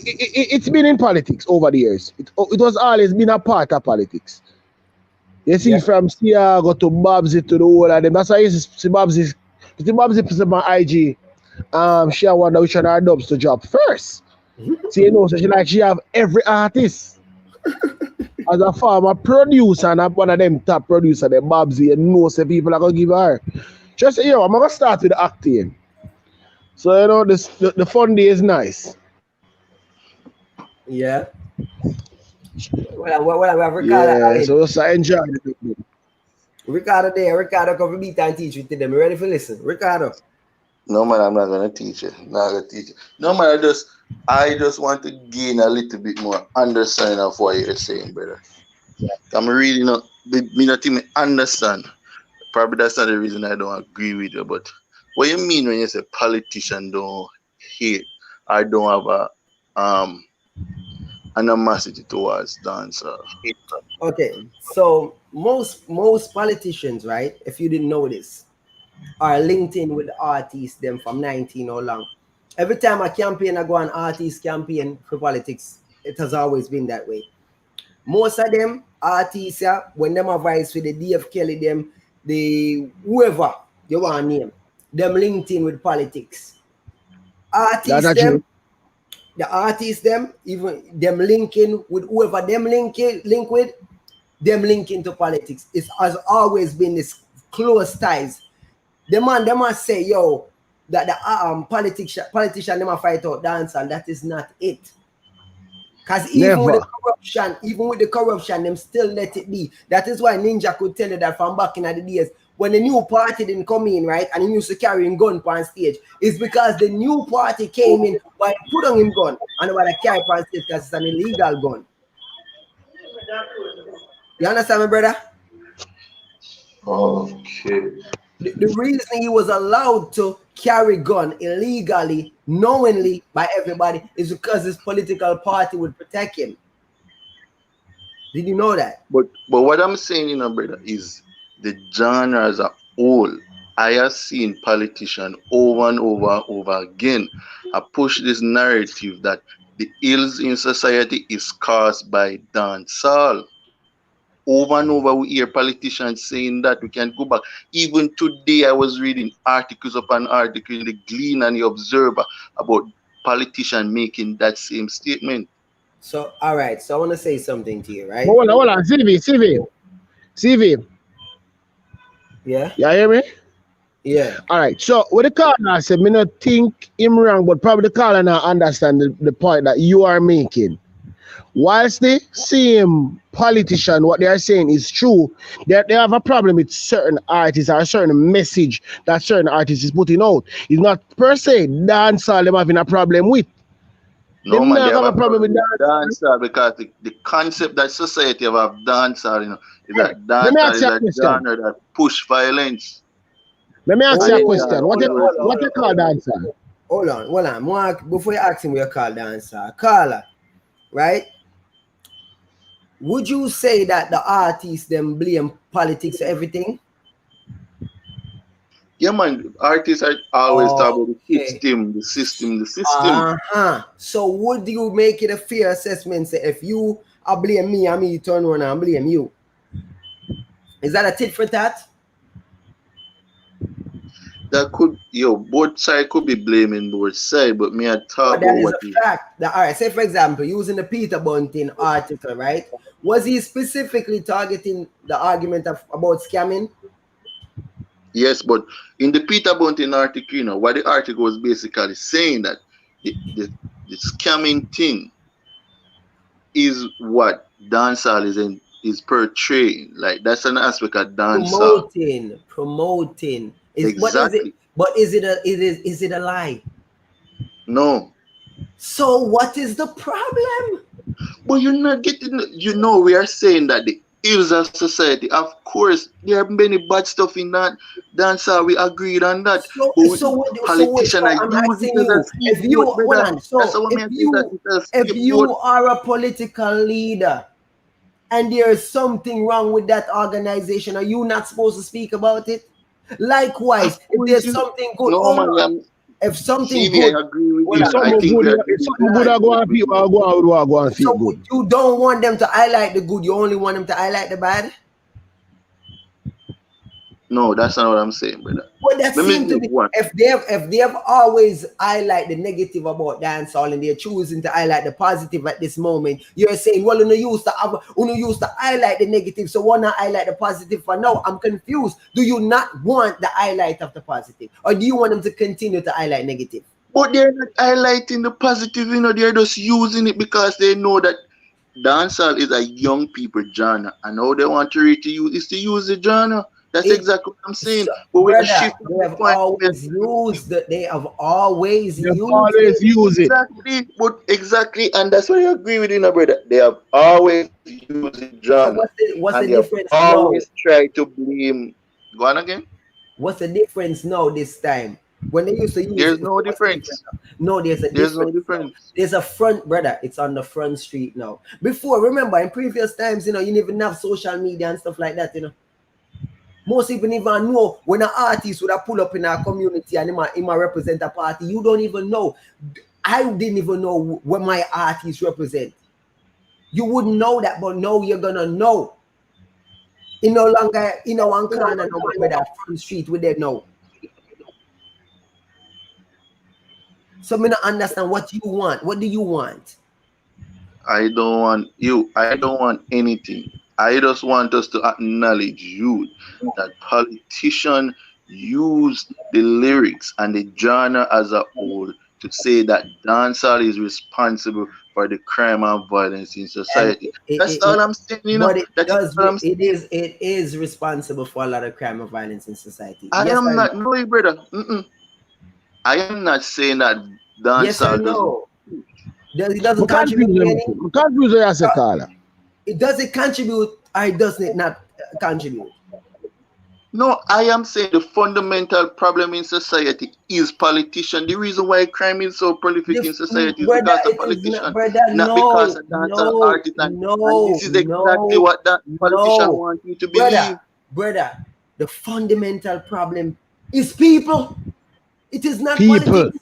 It's been in politics over the years. It was always been a part of politics. You see, from Siago to Babsy to the whole of them. That's why you see Babsy. The Babsy put up on IG. She wonder which one of her dubs to drop first. So you know, so she have every artist. As a former producer and one of them top producer, the Babsy, you know, say people are gonna give her. Just say, yo, I'm gonna start with the acting. So you know, the fun day is nice. Yeah. Well, Ricardo. Yeah, so just enjoy it. Ricardo there. Ricardo come meet and teach with them. You ready for listen? Ricardo. No man, I'm not gonna teach you. Not gonna teach you. No man, I just want to gain a little bit more understanding of what you're saying, brother. I'm really not even understand. Probably that's not the reason I don't agree with you, but what you mean when you say politicians don't hate or don't have a animosity towards dancer? Okay, so most politicians, right? If you didn't know this, are linked in with the artists them from 19 or long. Every time a campaign I go on artist campaign for politics, it has always been that way. Most of them artists, when them advise with the DF Kelly, them, the whoever you want to name, them linked in with politics. Artists them, the artists them, even them linking with whoever them link with, them linking to politics. It has always been this close ties. The man say, yo, that the politician them a fight out dance, and that is not it. Because even with the corruption, them still let it be. That is why Ninja could tell you that from back in the days, when the new party didn't come in, right, and he used to carry a gun on stage, it's because the new party came in while put on him gun and while they carry on stage because it's an illegal gun. You understand me, brother? Okay. The reason he was allowed to carry gun illegally, knowingly by everybody, is because his political party would protect him. Did you know that? But what I'm saying, you know, brother, is the genre as a whole. I have seen politicians over and over again push this narrative that the ills in society is caused by dancehall. Over and over, we hear politicians saying that. We can go back. Even today, I was reading articles upon articles in the Glean and the Observer about politicians making that same statement. So, all right. So, I want to say something to you, right? Hold on. CV. Yeah? You hear me? Yeah. All right. So, what the caller said, me not think him wrong, but probably the caller now understand the point that you are making. Whilst the same politician, what they are saying is true, they have a problem with certain artists or a certain message that certain artists is putting out. It's not per se dancehall them having a problem with. No Them man, they not have have a a problem with dancehall because the concept that society have dancehall, you know, is Hey, that let me dancehall ask is you a a question. genre that push violence. Let me ask And you a it question. can't What you do it. what you call dancehall? Hold on. Mark, before you ask him what you call dancer, caller, right? Would you say that the artists them blame politics for everything? Yeah man, artists are always talk about Okay. the system. So would you make it a fair assessment? Say if you are blame me and me turn around and blame you. Is that a tit for tat? That could, both sides could be blaming both sides, but me I talk But that about is what a is. fact. That, all right, say for example, using the Peter Bunting article, right? Was he specifically targeting the argument about scamming? Yes, but in the Peter Bunting article, what the article was basically saying that the scamming thing is what dancehall is portraying. Like that's an aspect of dancehall. Promoting. What is it? Exactly. But is it a lie? No. So what is the problem? But you're not getting, we are saying that the ills of society, of course, there are many bad stuff in that dancehall. We agreed on that. But politicians are I'm using asking it as a you, if you scapegoat, hold brother. on, That's so how I say that it's a if you scapegoat. are a political leader and there's something wrong with that organization, are you not supposed to speak about it? Likewise, if there's something good, No, man, if something CV, good, I agree with hold you. If on, I something think good, we are if getting something good I go on feel, I go and feel so good. you don't want them to highlight the good, you only want them to highlight the bad? No, that's not what I'm saying, brother. Well, that Let me seems to make be one. if they have always highlight the negative about dancehall and they're choosing to highlight the positive at this moment. You're saying, well, you used to highlight the negative, so why not highlight the positive for now? I'm confused. Do you not want the highlight of the positive, or do you want them to continue to highlight negative? But they're not highlighting the positive, they're just using it because they know that dancehall is a young people genre, and how they want to reach you is to use the genre. That's exactly what I'm saying. But we are Brother, shifting they the have point. always used that. They have always They used always it. use it. Exactly, and that's why I agree with you, brother. They have always used the So genre, what's and the they have difference now? always tried to blame. Go on again. What's the difference now this time? When they used to use There's it no before, what's the difference difference. now? No, there's a There's no difference now. difference. There's a front, brother. It's on the front street now. Before, remember, in previous times, you didn't even have social media and stuff like that, Most people even know when an artist would have pull up in our community and he might represent a party. You don't even know. I didn't even know what my artists represent. You wouldn't know that, but now you're gonna know. You no longer, one corner, no man with that front street with them now. So me not understand what you want. What do you want? I don't want anything. I just want us to acknowledge you that politicians use the lyrics and the genre as a whole to say that dancehall is responsible for the crime and violence in And society. That's all I'm saying, but That is all I'm saying. it is responsible for a lot of crime and violence in society. I Yes am or no? not, no, brother. I am not saying that Yes or dancehall doesn't. no? It doesn't I'm contribute confused. any. I'm confused what you say, Carla. It does it contribute or does it not contribute? No, I am saying the fundamental problem in society is politician. The reason why crime is so prolific in society is Brother, because of it is not, politician, brother. not because No, of dancehall no, artist. And no, this is exactly no, what that politician no, wants you to brother, believe. brother. The fundamental problem is people. It is not People. politics.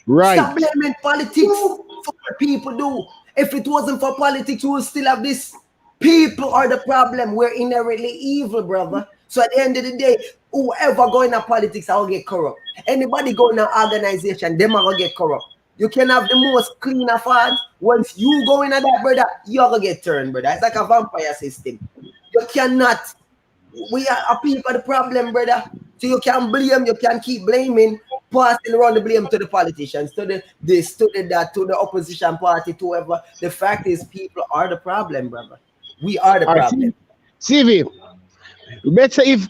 Right. Stop blaming politics for what people do. If it wasn't for politics, we would still have this. People are the problem. We're inherently evil, brother. So at the end of the day, whoever going to politics, I'll get corrupt. Anybody going to organization, them are going to get corrupt. You can have the most clean of heart. Once you go into that, brother, you're going to get turned, brother. It's like a vampire system. You cannot. We are people the problem, brother. So you can blame, you can keep blaming. passing around the blame to the politicians, to the this, to the that, to the opposition party, to whoever. The fact is, people are the problem, brother. We are the All right, problem. CV, let's say if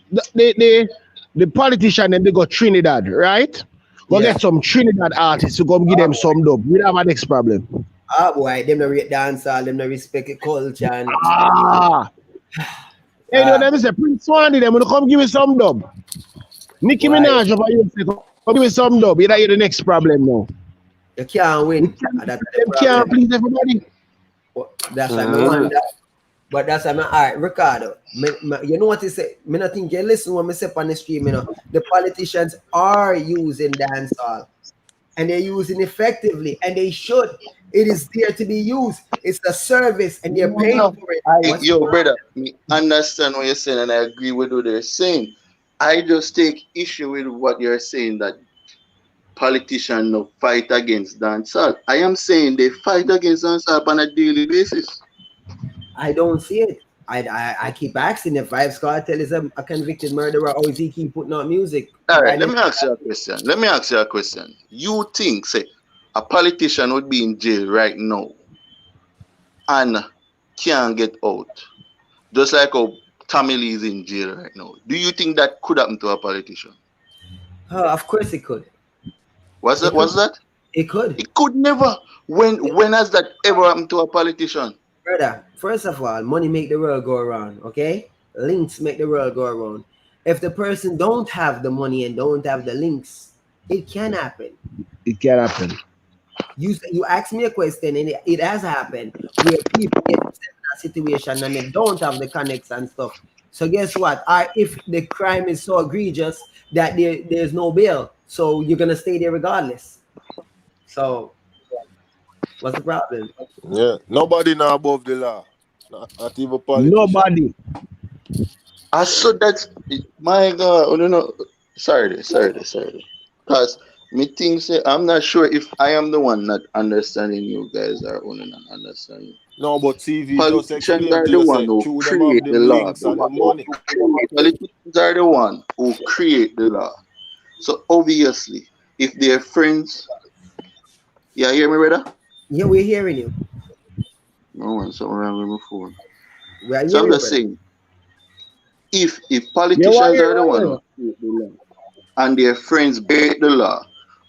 the politician and they go Trinidad, right? Go Yeah. get some Trinidad artists to come give them some dub. We have a next problem. Ah, boy, them no rate dancehall, them no respect the culture. And, Hey, them say Prince Swanee, them will come give me some dub. Nicki Why? Minaj over here say, come give me some dub. You're the next problem now. you can't win. That's the Them can't problem. please everybody. That's why I want that. But that's why all right, Ricardo. You know what he say? Me not think you listen when me say on the stream, you know. The politicians are using dancehall. And they're using effectively, and they should. It is there to be used. It's a service, and they're paying for it. Yo, brother, me understand what you're saying, and I agree with what they're saying. I just take issue with what you're saying, that politicians no fight against dancehall. I am saying they fight against dancehall on a daily basis. I don't see it. I keep asking if VYBZ KARTEL is a convicted murderer, or is he keep putting out music? All right, let me ask you a question. You think, say, a politician would be in jail right now and can't get out, just like how Tommy Lee is in jail right now? Do you think that could happen to a politician? Oh, of course it could. What's that? It could. It could never. When has that ever happened to a politician? Brother, first of all, money make the world go around, okay? Links make the world go around. If the person don't have the money and don't have the links, it can happen. It can happen. You asked me a question, and it has happened where people get in a situation and they don't have the connects and stuff. So guess what? If the crime is so egregious that there's no bail, so you're gonna stay there regardless. So what's the problem? Yeah, nobody now above the law. Not even politicians. Nobody. I saw that. My God, oh, no. Sorry. Because me think say I'm not sure if I am the one not understanding you guys or only not understanding. No, but TV just Politicians explain are to the you, one say, who through them have create the the law. links and the money. Politicians are the one who create the law. So obviously, if they're friends, yeah, hear me, brother? Yeah, we're hearing you. No, something wrong with my phone. We are So I'm hearing just you, saying, if politicians are the one who create the law and their friends break the law,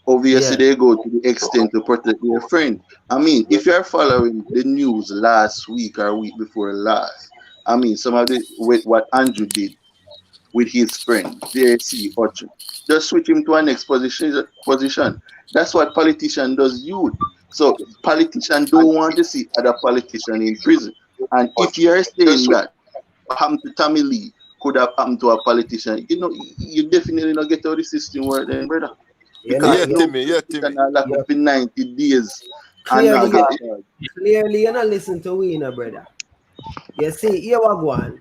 obviously they go to the extent to protect their friend. I mean, if you're following the news last week or week before last, I mean, some of the with what Andrew did with his friend, JC Ocho, just switch him to our next position. That's what politician does you. So politicians don't want to see other politicians in prison. And if you're saying that what happened to Tommy Lee could have happened to a politician, you know, you definitely not get out the system work then, brother. Because Timmy. lock up in 90 days and Clearly, not get it. clearly, you're not listening to we, brother. You see, here we go on.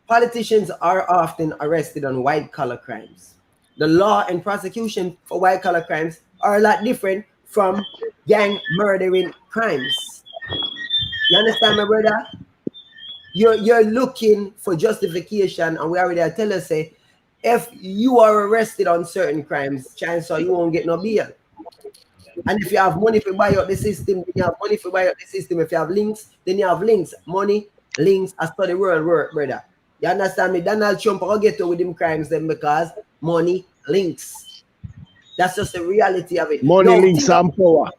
Politicians are often arrested on white-collar crimes. The law and prosecution for white-collar crimes are a lot different from gang murdering crimes. You understand, my brother? You're looking for justification, and we already tell us, say, if you are arrested on certain crimes, chances are you won't get no bail. And if you have money to buy out the system, then you have money to buy out the system. If you have links, then you have links. Money, links, as per the world work, brother. You understand me? Donald Trump will get to with them crimes then because money, links. That's just the reality of it. Money, links, and power.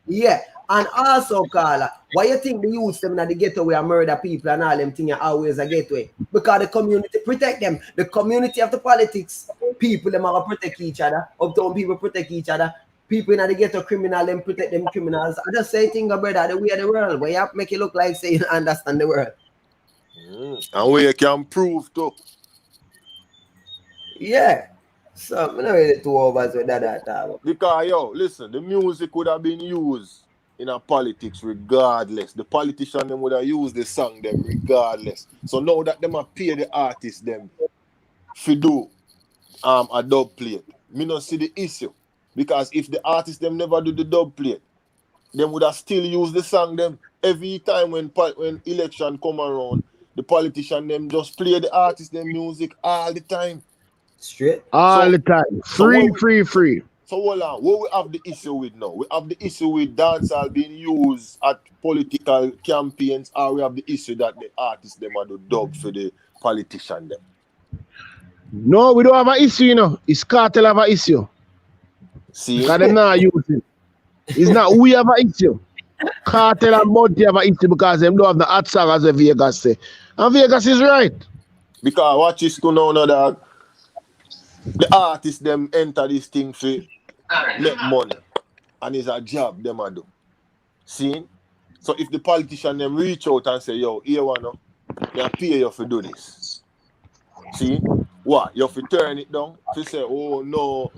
Yeah. And also, Carla, why you think the youths them in the ghetto where murder people and all them things are always a gateway? Because the community protect them. The community of the politics, people them are protect each other. Uptown people protect each other. People in the ghetto criminal them protect them criminals. I just say things, brother, the way of the world. Where you have to make it look like say you understand the world. And where you can prove too. Yeah. So I'm not really too over with that. Because listen, the music would have been used in a politics regardless. The politician them would have used the song them regardless. So now that them have pay the artist them to do a dub plate, me not see the issue. Because if the artist them never do the dub plate, them would have still use the song them every time when election come around. The politician them just play the artist them music all the time. Straight. All the time. Free. So hold on, what we have the issue with now? We have the issue with dancehall being used at political campaigns, or we have the issue that the artists them are the dub for the politician them. No, we don't have an issue, you know. It's Kartel have an issue. See? Because they're not using. It's not we have an issue. Kartel and Monty have an issue because them don't have the hot song as the Vegas say. And Vegas is right. Because watch this to know that the artists them enter this thing for make money. And it's a job them a do. See? So if the politician them reach out and say, yo, here one no, they pay you for do this. See? What? You have to turn it down to say, oh no,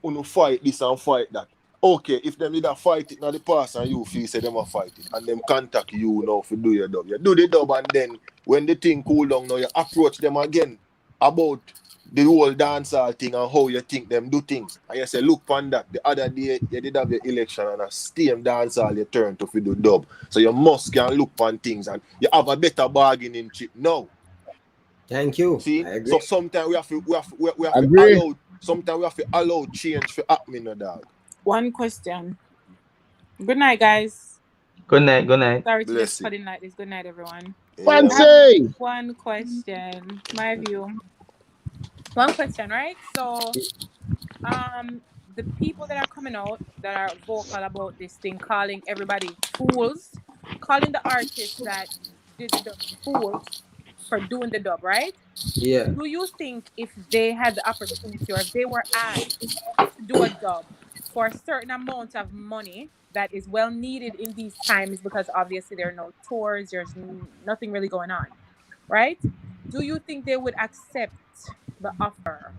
you no fight this and fight that. Okay, if them either fight it in the past and you feel say them a fight it and them contact you now for do your dub. You do the dub and then when the thing cool down now you approach them again about the whole dancehall thing and how you think them do things. And you say, look on that. The other day you did have your election and a same dancehall you turn to do dub. So you must can look on things and you have a better bargaining chip now. Thank you. See? I agree. So sometimes we have to Agree. allow sometimes we have to allow change for happening, no dog. One question. Good night, guys. Good night. Good night. Sorry to Bless just you. cut in like this. Good night, everyone. Fancy. One question. My view. One question, right? So, the people that are coming out that are vocal about this thing, calling everybody fools, calling the artists that did the dub fools for doing the dub, right? Yeah. Do you think if they had the opportunity or if they were asked to do a dub for a certain amount of money that is well needed in these times because obviously there are no tours, there's nothing really going on, right? Do you think they would accept the offer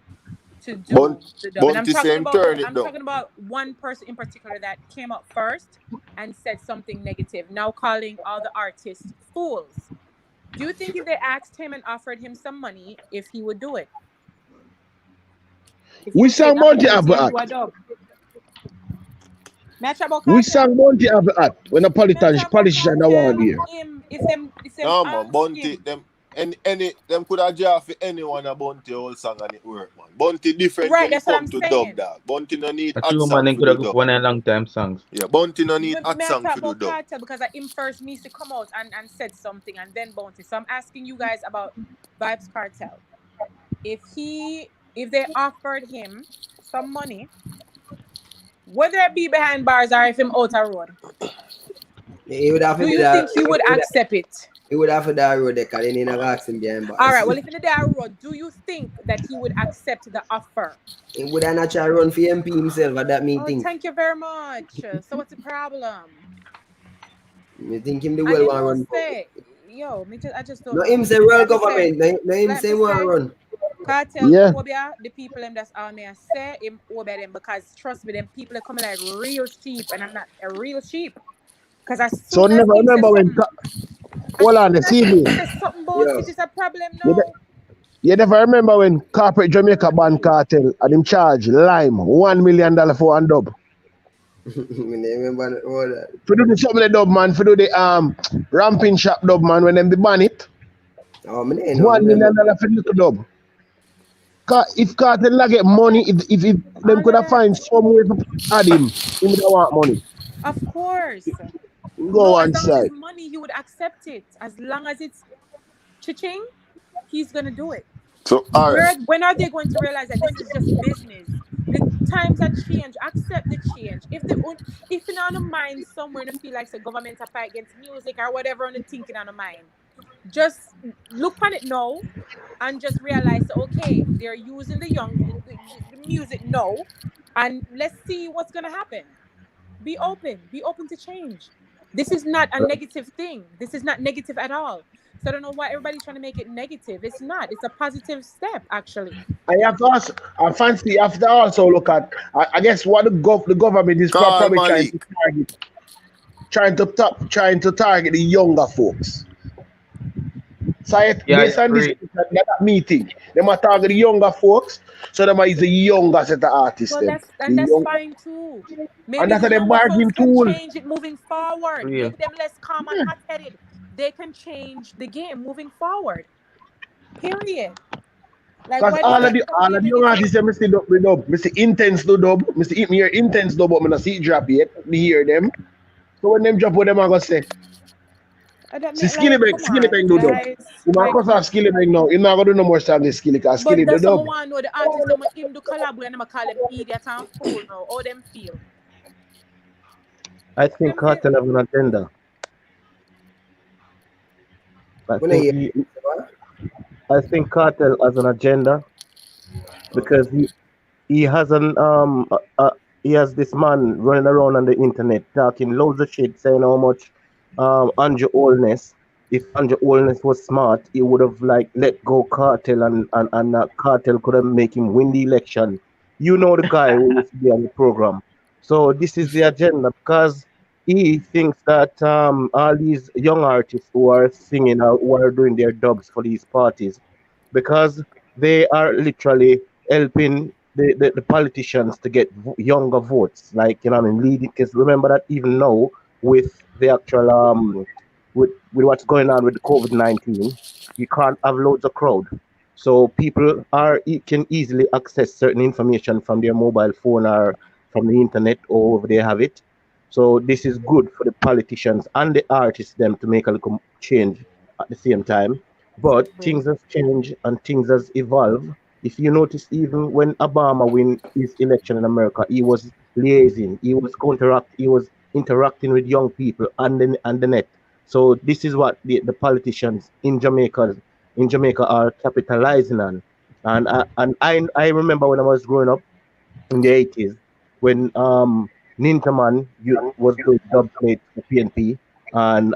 to do the dub? And I'm talking about one person in particular that came up first and said something negative, now calling all the artists fools. Do you think if they asked him and offered him some money, if he would do it? We sang Monty have at. We sang Monty have at when a politician don't want here. No man, Bunty them them could have job for anyone a Bunty whole song and it work, man. Bunty different right, when it come to dub dog. Bunty no need hot song man for could the have one a long time songs. Yeah, Bunty no need hot song for the dub. Kartel because him first needs to come out and said something and then Bunty. So I'm asking you guys about VYBZ KARTEL. If they offered him some money, whether it be behind bars or if him out a road, He would have do you think he would accept it? He would have to that road because he didn't ask him behind bars. All right, well, if in the day road, do you think that he would accept the offer? He would have not run for MP himself at that meeting. Thank you very much. So what's the problem? You think him the well one run? I just don't No, know. him say world government. No, him say one run. Kartel, Yeah. the people them that's all me I say him over them because trust me, them people are coming like real sheep and I'm not a real sheep. Because I So never remember when hold on the CV. something about it is a problem now. You never remember when corporate Jamaica banned Kartel and him charge Lime $1 million for one dub. Remember all that. For do the something the dub man, for do the ramping shop dub man when them be ban it. Oh, man, $1 million for the little dub. If Kartel not get money, if them could have find some way to add him would want money. Of course. Go on as long as side. it's money, he would accept it. As long as it's cha-ching, he's gonna do it. So all right. When are they going to realize that this is just business? The times are change. Accept the change. If in on the mind somewhere to feel like the government are fight against music or whatever on the thinking on the mind, just look on it now and just realize okay, they're using the music now, and let's see what's gonna happen. Be open to change. This is not a negative thing. This is not negative at all. So I don't know why everybody's trying to make it negative. It's not. It's a positive step, actually. And you have to also, I fancy you have to also look at, I guess what the government is probably trying to target the younger folks. So based on this that meeting, they might target the younger folks, so they might use the younger set of artists. Well, that's fine too. Maybe and that's the a bargaining tool. Change it moving forward. Make them less calm and hot-headed. They can change the game moving forward. Period. Like, Because why all don't of the young artists them see dub with dub. Me see Intence do dub. Me see me hear Intence dub, but me not see it drop yet. Me hear them. So when them drop, what them are gonna say? I don't See mean, like, come Skilly on, Bang do dub. guys. You might Like, cut off Skilly Bang now. You're not gonna do no more songs with Skilly, because but Skilly do does someone dub. want to know the artist them with him do collab with and them call them idiot and fool now? How them feel? I think Them feel Cartel have an agenda. When I hear I think Cartel has an agenda because he has he has this man running around on the internet talking loads of shit, saying how much Andrew Holness, if Andrew Holness was smart, he would have like let go Cartel and Cartel could have make him win the election. You know the guy who used to be on the program. So this is the agenda because he thinks that all these young artists who are singing or who are doing their dubs for these parties, because they are literally helping the politicians to get younger votes. Like, you know what I mean, leading, because remember that even now with the actual with what's going on with the COVID-19, you can't have loads of crowd. So people can easily access certain information from their mobile phone or from the internet or wherever they have it. So this is good for the politicians and the artists them to make a little change at the same time. But things have changed and things has evolved. If you notice, even when Obama win his election in America, he was liaising, he was interacting with young people and the net. So this is what the politicians in Jamaica are capitalizing on. And I remember when I was growing up in the 80s when Nintaman was doing Dubplate for PNP, and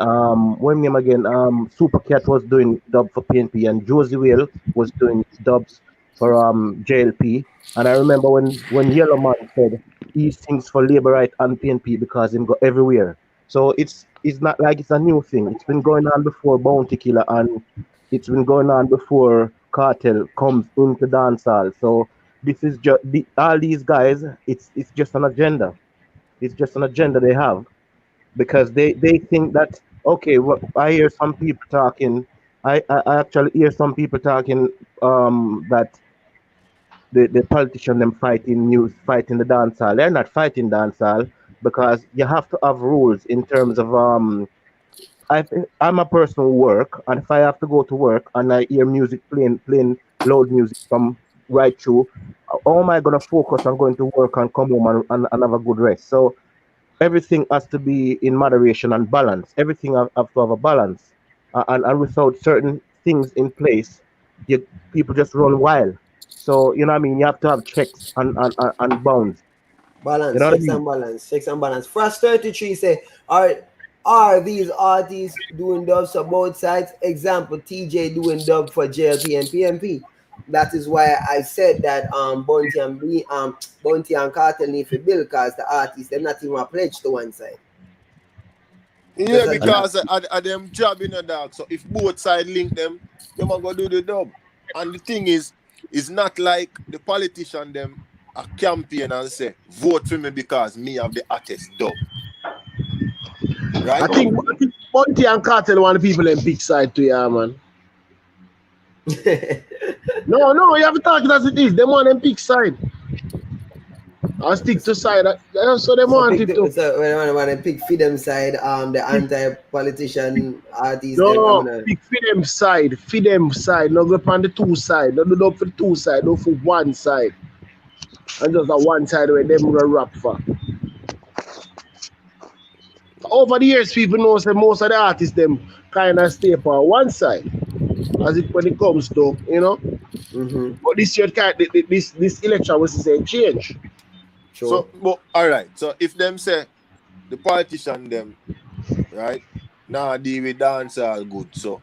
when name again Supercat was doing dub for PNP, and Josie Whale was doing dubs for JLP. And I remember when Yellow Man said he sings for Labour Right and PNP because him go everywhere. So it's not like it's a new thing. It's been going on before Bounty Killer, and it's been going on before Cartel comes into dancehall. So this is just all these guys. It's just an agenda. It's just an agenda they have because they think that okay. I hear some people talking. I actually hear some people talking that the politician them fighting the dancehall. They're not fighting dancehall because you have to have rules in terms of I'm a person who work, and if I have to go to work and I hear music playing loud music from right through, how am I gonna focus on going to work and come home and have a good rest? So everything has to be in moderation and balance. Everything have to have a balance, and without certain things in place, people just run wild. So you know what I mean. You have to have checks and bounds. You balance, know what I checks mean? and balance, checks and balance. Frost 33 say, are these artists doing dubs for both sides? Example, Teejay doing dub for JLP and PMP. That is why I said that Bounty and Cartel need to build because the artists they're not even a pledge to one side. Yeah, because of them job in the dark. So if both sides link them are gonna do the dub. And the thing is, it's not like the politician them a campaign and say, vote for me because me have the hottest dub. Right? I think Bounty and Cartel want the people in big side to you, man. No, you have to talk it as it is. They want them big side. I'll stick to side. So they want it to. So when they pick for them side, the anti-politician artists. No, pick for them side. For them side. No go on the two side. No do for the two side. No for one side. And just a one side where them gonna rap for. Over the years, people know that most of the artists them kind of stay for one side, as it when it comes to But this year, this election was say change. Sure. So, but all right. So if them say the politician them, right, now deal with dancehall good. So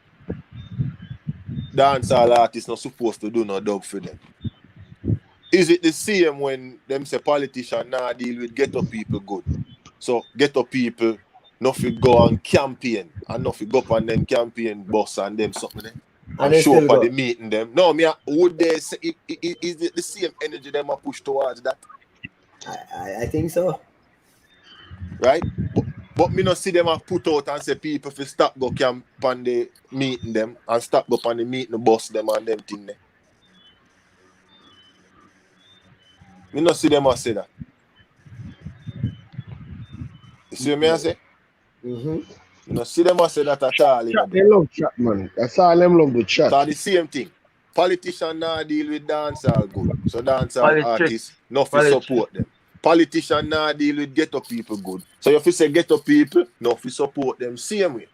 dancehall artists not supposed to do no dub for them. Is it the same when them say politician now deal with ghetto people good? So ghetto people nothing go on campaign and nothing go up on them campaign bus and them something there. And show up at the meeting them. No, would they say is it the same energy them are push towards that? I think so. Right? But me not see them have put out and say people if stop go camp on the meeting them and stop go on the meeting the bus them and them thing there. Me not see them a say that. You see what I say? Mm-hmm. You know, see them a say that at all. Chat, they love chat, man. That's all them love the chat. So the same thing. Politician now deal with dancehall good. So dancehall Politics. artists, no fi Politics. support them. Politician now deal with ghetto people good. So if you say ghetto people, no fi support them same way.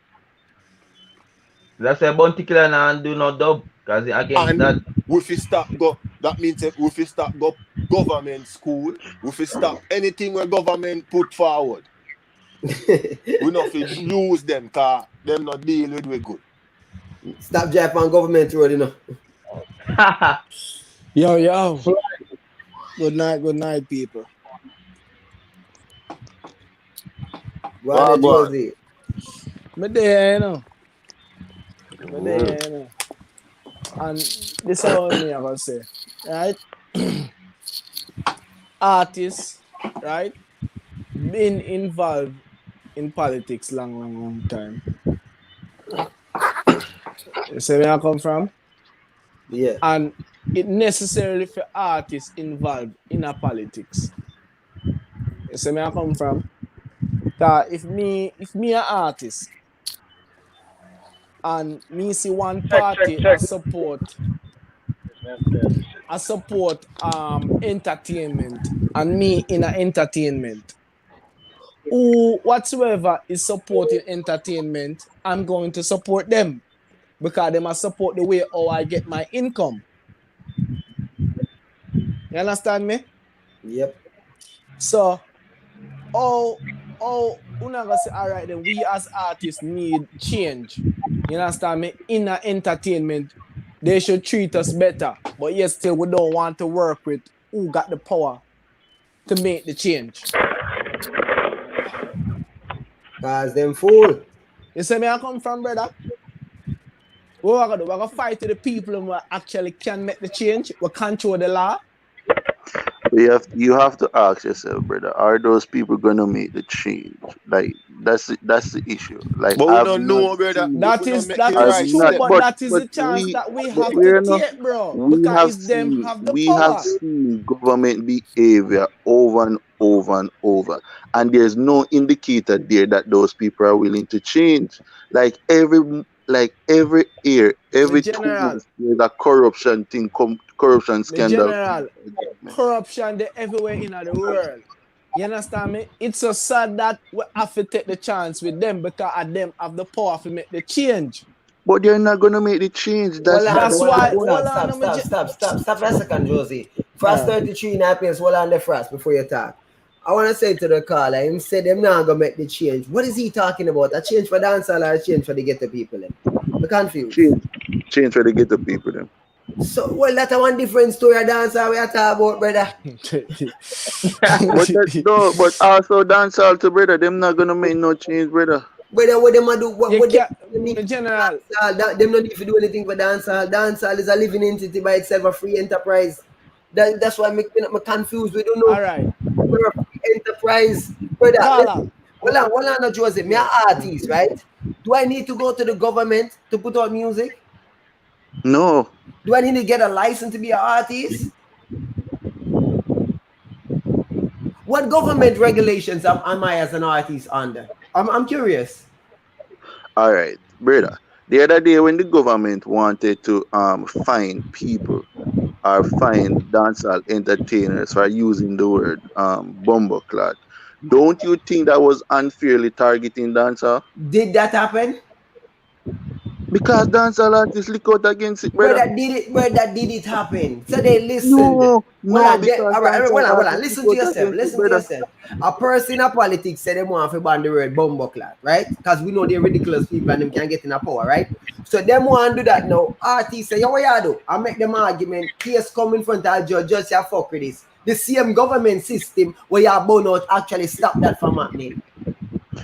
That's a bounty killer and do no dub. Because against And that. we fi stop go. That means if we fi stop go government school. We fi stop anything where government put forward. We not fi use them car. Them not deal with we good. Stop driving on government road, you know. Yo. Good night, people. Why Josie? Me there, you know. And this is what me I gonna say, right? Artists, right? Been involved in politics long time. You see where I come from? Yeah. And it necessarily for artists involved in a politics. You see where I come from? That if me an artist and me see one party I support entertainment and me in a entertainment, who whatsoever is supporting entertainment, I'm going to support them because they must support the way how I get my income. You understand me? Yep. So, we're not gonna say, all right, then we as artists need change. You understand me? In our entertainment, they should treat us better. But yet still, we don't want to work with who got the power to make the change. Cause them fool. You see me I come from, brother? What we're gonna do? We're gonna fight to the people who actually can make the change. We control the law. You have to ask yourself, brother, are those people gonna make the change? Like that's the issue. Like, but we don't know, brother. That is true, but that is the chance that we have to take, bro. Because them have the power. We have seen government behavior over and over and over, and there's no indicator there that those people are willing to change. Like every year, every 2 months, there's a corruption thing, corruption scandal. General, corruption they everywhere in the world. You understand me? It's so sad that we have to take the chance with them because them have the power to make the change. But they're not gonna make the change. That's why. Stop a second, Josie. Fast 33 in happens. Hold on the fast before you talk. I want to say to the caller, him said them not gonna make the change. What is he talking about? A change for dancehall or a change for the ghetto people? I'm confused. Change for the ghetto people then. So, well, that's one different story of dancehall we are talking about, brother. but also dancehall to brother, them not gonna make no change, brother. Brother, what them do? What the general? Them not need to do anything for dancehall. Dancehall is a living entity by itself, a free enterprise. That's why I'm confused. We don't know. All right. We're a free enterprise, brother. Hold on, Joseph. Me an artist, right? Do I need to go to the government to put out music? No. Do I need to get a license to be an artist? What government regulations am I as an artist under? I'm curious. All right, brother. The other day when the government wanted to fine people or fine dancehall entertainers for using the word bumbleclad, don't you think that was unfairly targeting dancehall? Did that happen? Because dancehall artists lick out against it, brother. Where that did it happen? So they listened. No, hold on. Listen to yourself. A person in a politics said they want to ban the word bumbleclad, right? Because we know they're ridiculous people and them can get in a power, right? So them want to do that now. Artists say, yo, what you do? I make them argument. Case come in front of judge say, fuck with this. The same government system where you are born out actually stop that from happening.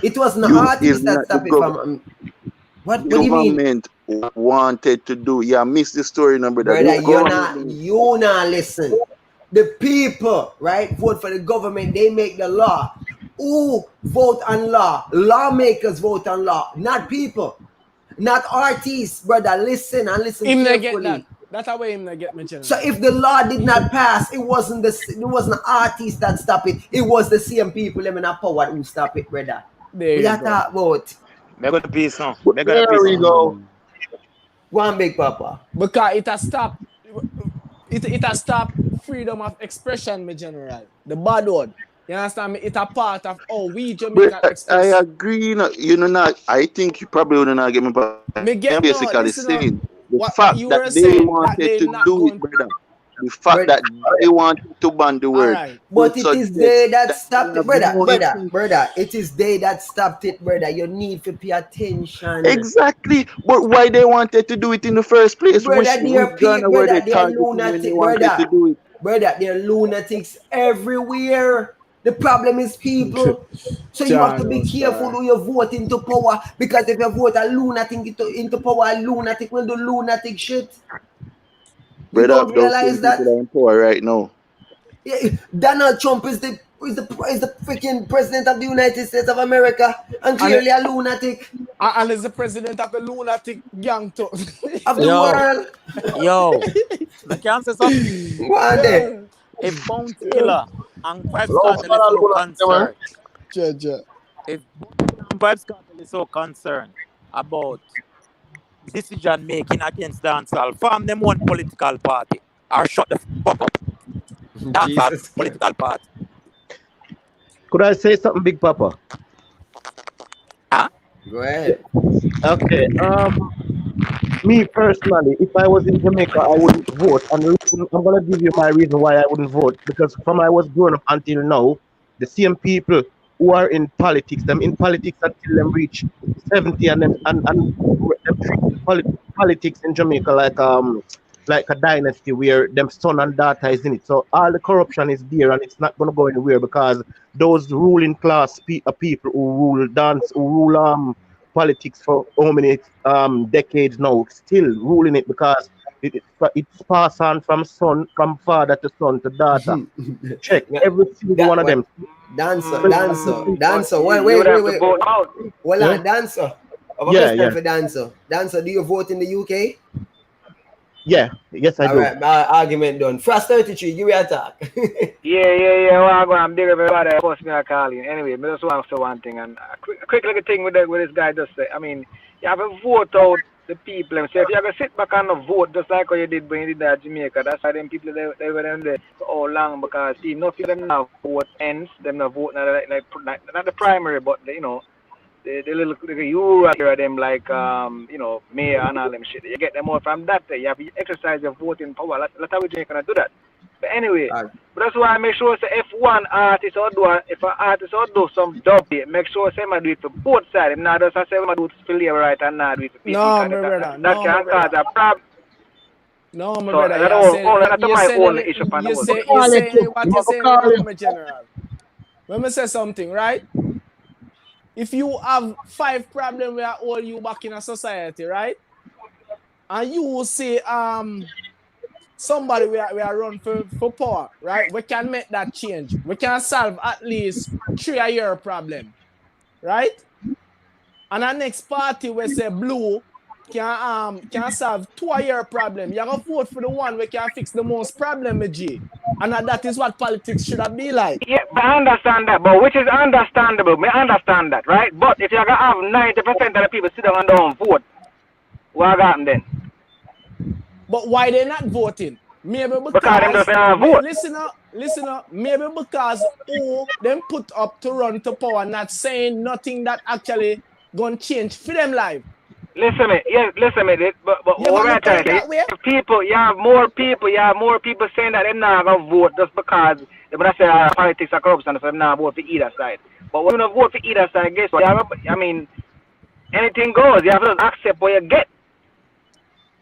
It was not artists that stopped it from happening. What do you mean? Government wanted to do. Yeah, miss the story number. Brother, you not listen. The people, right, vote for the government. They make the law. Who vote on law? Lawmakers vote on law, not people, not artists. Brother, listen and listen carefully. That's how him not get me general. So if the law did not pass, it wasn't the artist that stopped it. It was the same people them in power who stop it, brother. There We you are go. talk about Mega the piece, son. But Mega the there piece. we go. one big papa. Because it has stopped. It has stopped freedom of expression, my general. The bad word. You understand me? It's a part of we Jamaican But I express. agree, you know, not. I think you probably would not get me, but Me get I'm no, basically listen up. saying the What fact you that were they saying that wanted they to not do going. it, brother. The fact Brother. that they wanted to ban the All word. right. But to it such is the they that extent stopped they it, have no brother. It is they that stopped it, brother. You need to pay attention. Exactly, but why they wanted to do it in the first place? Brother, Which Ghana were they they're targeting when they lunatic, wanted to do it? brother, they're lunatics everywhere. The problem is people. So you have to be Channel careful star. who you vote into power, because if you vote a lunatic into power, a lunatic will do lunatic shit. You Brother, don't those same realize people that? are in power right now. Yeah, Donald Trump is the freaking president of the United States of America, and clearly a lunatic And is the president of the lunatic gang too. of the Yo, world. yo, I can't say something. Go on there. If Bounty Killer and Vibes Love Cartel is Father so Luna, man. concerned, Judge. if Vibes Cartel is so concerned about decision making against dancehall, form them one political party or shut the fuck up. Dancehall Jesus Christ. political party. Could I say something, Big Papa? Huh? Go ahead. Okay. Me personally, if I was in Jamaica, I wouldn't vote. And the reason, I'm gonna give you my reason why I wouldn't vote. Because from I was growing up until now, the same people who are in politics, them in politics until them reach 70, and them treat politics in Jamaica like a dynasty where them son and daughter is in it. So all the corruption is there, and it's not gonna go anywhere, because those ruling class people who rule politics for how many decades now, still ruling it, because it's passed on from father to son to daughter. Check every single one of them. Dancer. You Wait. would have to vote out. Hold Yeah. on, dancer. I have a Yeah, question yeah. for dancer. Dancer, do you vote in the UK? Yeah, yes I All do. right, my argument done. Frost 33, give me a talk. Yeah. Well, I'm going to big everybody. Force me to call in. Anyway, I just want to say one thing. And a quick little thing with this guy just say. I mean, you have to vote out the people. And say, if you have to sit back and vote, just like how you did when you did that in Jamaica, that's why them people, they were in there for all long, because see, no few of them now vote ends. Them not vote, not the primary, but, you know, the little you hear them like you know, mayor and all them shit. You get them all from that day. You have to exercise your voting power. That's how we gonna do that. But anyway, All right. but that's why I make sure say if one artist or if an artist or do some dub, make sure say do it for both sides. Now just say do it for labor right and not do it for people. No, my brother. That can cause a problem. No, my So brother. that's my only issue. You say what you're saying wrong, my general. Let me say something, right? If you have 5 problems where all you back in a society, right? And you will say somebody we are run for power, right? We can make that change. We can solve at least 3 a year problem, right? And our next party we say blue can solve 2 a year problem. You're gonna vote for the one we can fix the most problem, G. And that is what politics should have been like. Yeah, but I understand that, but which is understandable. I understand that, right? But if you're gonna have 90% of the people sit down and don't vote, what happen then? But why they not voting? Maybe Because them just not vote. Listen up. Maybe because them put up to run to power, not saying nothing that actually gonna change for them life. Listen me, but You what ever I'm look trying at to it say, that way? if people, you have more people saying that they're not gonna vote just because they would say politics are corruption, so they're not vote for either side. But when you don't vote for either side, guess what? I mean, anything goes. You have to accept what you get.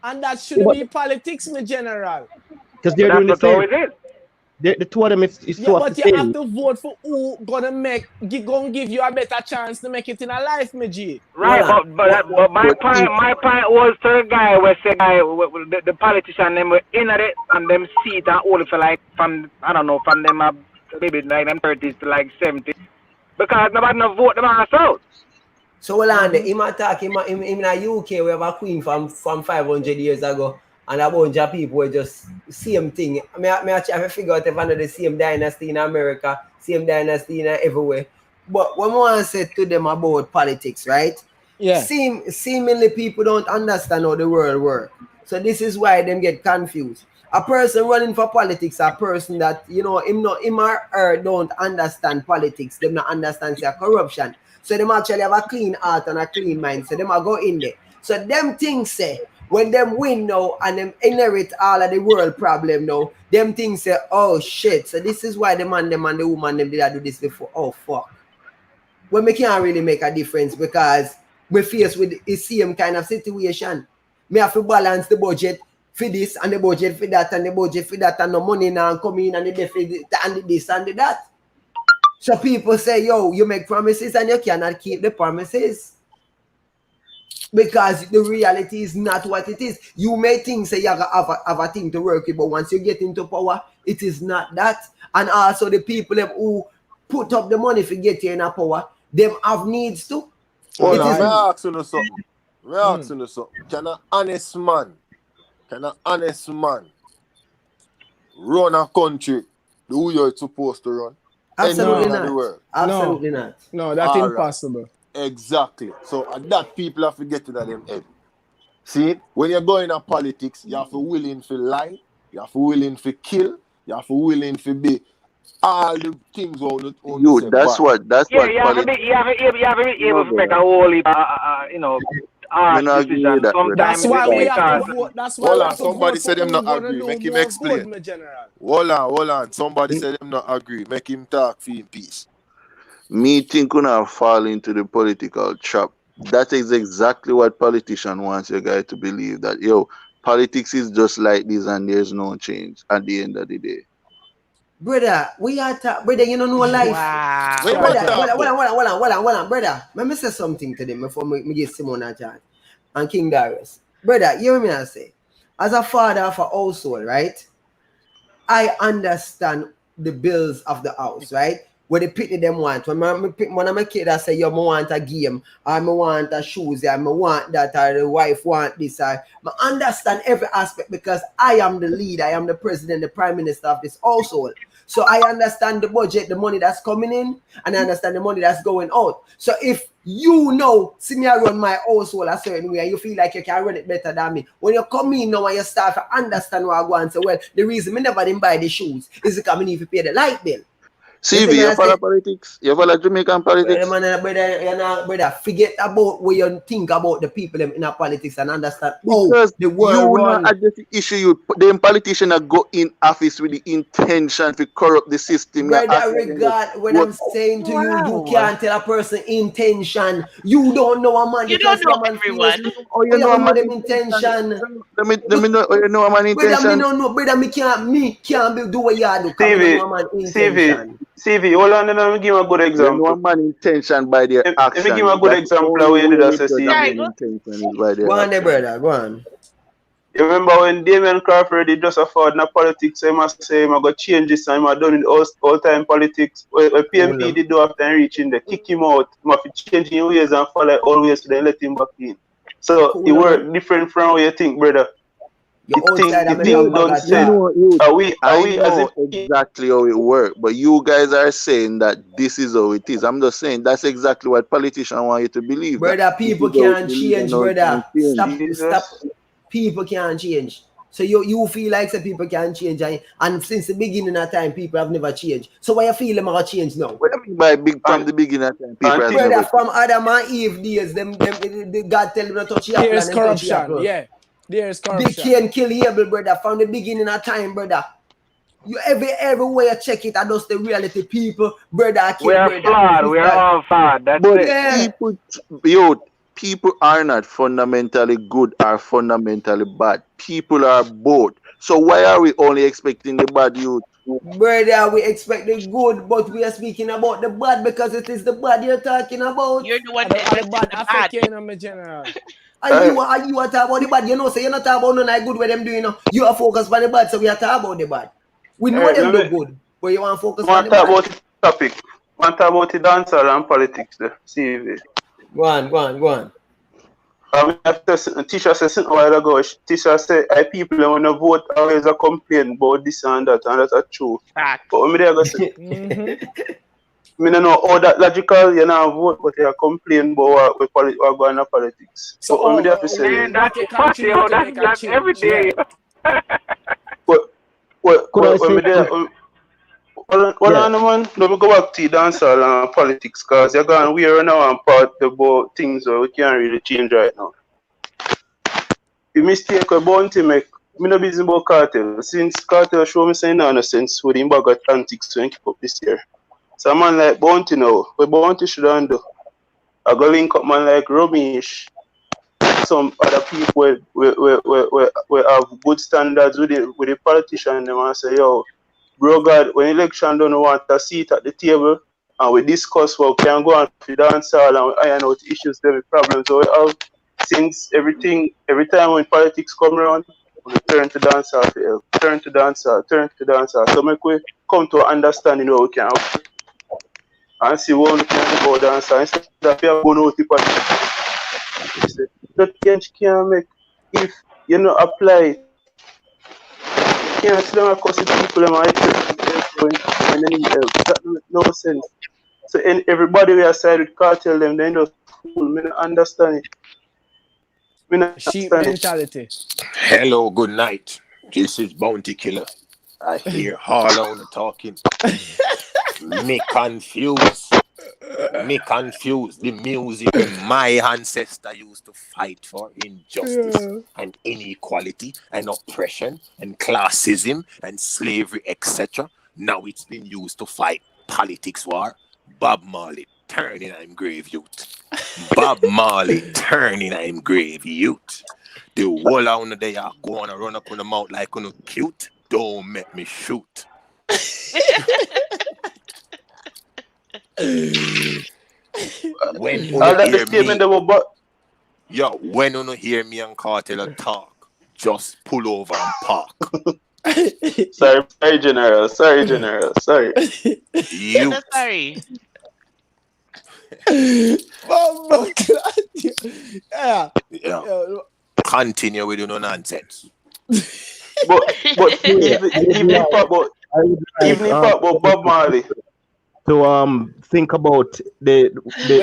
And that shouldn't be politics, my general. Because they're doing the That's what same. always is. The two of them is Yeah, two of but the you same. have to vote for who gonna give you a better chance to make it in a life, my G. Right, but my point was to the guy where say the politician them were in it and them seat and all for like from them maybe like them 30s to like 70 because nobody no vote them out. So hold on, him attack him in the UK we have a queen from 500 years ago. and a bunch of people were just same thing. I try to figure out if I know the same dynasty in America, same dynasty in everywhere. But when I want to say to them about politics, right? Yeah. Seemingly people don't understand how the world works. So this is why them get confused. A person running for politics, a person that, him or her don't understand politics, them not understand their corruption. So them actually have a clean heart and a clean mind. So them are go in there. So them things say, when them win now and them inherit all of the world problem now, them things say, oh shit. So this is why the man, them and the woman, them did do this before. Oh fuck. Well, we can't really make a difference because we're faced with the same kind of situation. Me have to balance the budget for this and the budget for that and the budget for that, and no money now come in and the deficit and this and the that. So people say, yo, you make promises and you cannot keep the promises. Because the reality is not what it is. You may think say you have a thing to work with, but once you get into power, it is not that. And also the people who put up the money to get you in a power, them have needs too. Hold on, may I ask you something? Can an honest man run a country the way you're supposed to run? Absolutely not. Absolutely not. No, that's impossible. Exactly. So that people have to get to them head. See, when you're going to politics, you have to willing to lie, you have to willing to kill, you have to willing to be all the things on you. That's what. You have to be able to make a whole decision. That's why we have to vote. That's why hold on, somebody said them not agree. Make him explain. Hold on. Somebody said them not agree. Make him talk for in peace. Me think we not fall into the political trap. That is exactly what politician wants you guys to believe, that politics is just like this and there's no change at the end of the day. Brother, brother, you don't know life. Wow. Hold on, brother. Let me say something to them before me get Simon a chance. And King Darius. Brother, you hear me I say, as a father of a household, right? I understand the bills of the house, right? What the pity them want. When I'm kid, I say, yo, I want a game, or I want a shoes, or I want that, or the wife want this. I understand every aspect because I am the leader, I am the president, the prime minister of this household. So I understand the budget, the money that's coming in, and I understand the money that's going out. So if see me I run my household a certain way, and you feel like you can run it better than me, when you come in now and you start to understand what I want, so well, the reason me never didn't buy the shoes is because I need to pay the light bill. CV, you follow politics? You follow Jamaican politics? Brother, forget about what you think about the people in our politics and understand because the world you not address the issue. Them politicians that go in office with the intention to corrupt the system. Brother, when I'm saying to you can't tell a person intention. You don't know a man. You don't know everyone. You know a man intention. Let me know you know a man intention. Brother, me can't do what you do. CV, hold on, let me give him a good example. One man intention by their action. Let me give him a good example of what you did as a CV. Go on there, brother, go on. You remember when Damien Crawford did just afford in politics, so he must say, I'm going to change this time, I'm done in all time politics. What PMP did do after reaching there, kick him out, he must change his ways and follow always, so then let him back in. So it worked different from what you think, brother. Are we exactly how it works? But you guys are saying that this is how it is. I'm just saying that's exactly what politicians want you to believe. Brother, people can't change, brother. Stop. People can't change. So you feel like some people can't change, and since the beginning of time, people have never changed. So why you feel them are change now? What do you mean by from the beginning of time, people have brother, never from Adam and Eve days, them God tell them not to touch the apple. There's corruption, yeah. There's corruption. They can't kill Abel, brother, from the beginning of time, brother. You every way you check it, that's the reality. People, brother, we are flawed. We are all flawed. That's it. People are not fundamentally good or fundamentally bad. People are both. So why are we only expecting the bad youth? Brother, we expect the good, but we are speaking about the bad because it is the bad you're talking about. You're the one that bad affecting them in general. And you are talking about the bad, so you're not talking about no good what them doing. You are focused on the bad, so we are talking about the bad. We know them do good, but you want to focus on the bad. Want to talk about the topic. Want to talk about the dancehall and politics there. CV. Go on. After Tisha said something a while ago, Tisha said, I people want to vote always a complain about this and that, and that's true. Facts. But when I go say, I don't know how that logical, you know, vote, but you complain about what going on politics. So, But when I have to say, Man, that's fuck, yo. That's every day. Could I say Hold on, man. Let me go back to dancehall and politics, because you're going weird now and part about things that we can't really change right now. The mistake we're bound to make, I'm not busy about Cartel. Since Cartel show me saying no sense with him bag of antics to keep up this year. So a man like Bounty now, what Bounty should do, I go link up man like Romish, some other people we have good standards with the politician, them and say, yo, bro God, when election don't want a seat at the table and we discuss what we can go on for dancehall and we iron out issues, the problems so we have. Since every time when politics come around, we turn to dancehall for help, turn to dancehall. So make we come to understanding how we can help and see what we can do about dancehall instead of going out the politics. The change can make if you not apply it. You can't sit down and cuss people and they need help. That makes no sense. So everybody we are side with Cartel them, they just fool. Me not understand it. Sheep mentality. Hello, good night. This is Bounty Killer. I hear Harlow talking. Me confused. The music my ancestor used to fight for injustice and inequality and oppression and classism and slavery, etc. Now it's been used to fight politics war. Bob Marley, turning I'm grave youth. Bob Marley, turning I'm grave youth. The whole on they are going to run up on the mouth like on a cute. Don't make me shoot. When you hear me and Cartel talk, just pull over and park. Sorry, General. Sorry. You. Sorry. Yeah. Continue with your nonsense. But even if Bob Marley. To think about the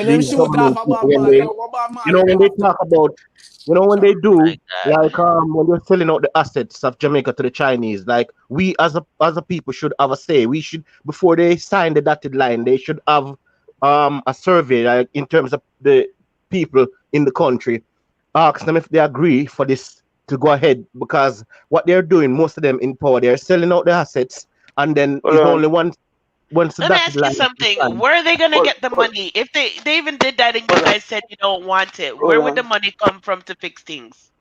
these government when they talk about when they do like when they're selling out the assets of Jamaica to the Chinese, like we as a people should have a say. We should, before they sign the dotted line, they should have a survey like in terms of the people in the country, ask them if they agree for this to go ahead, because what they're doing, most of them in power, they're selling out the assets, and then it's only one. Let me ask you something. Where are they going to get the money? If they even did that and you guys said you don't want it, where would the money come from to fix things?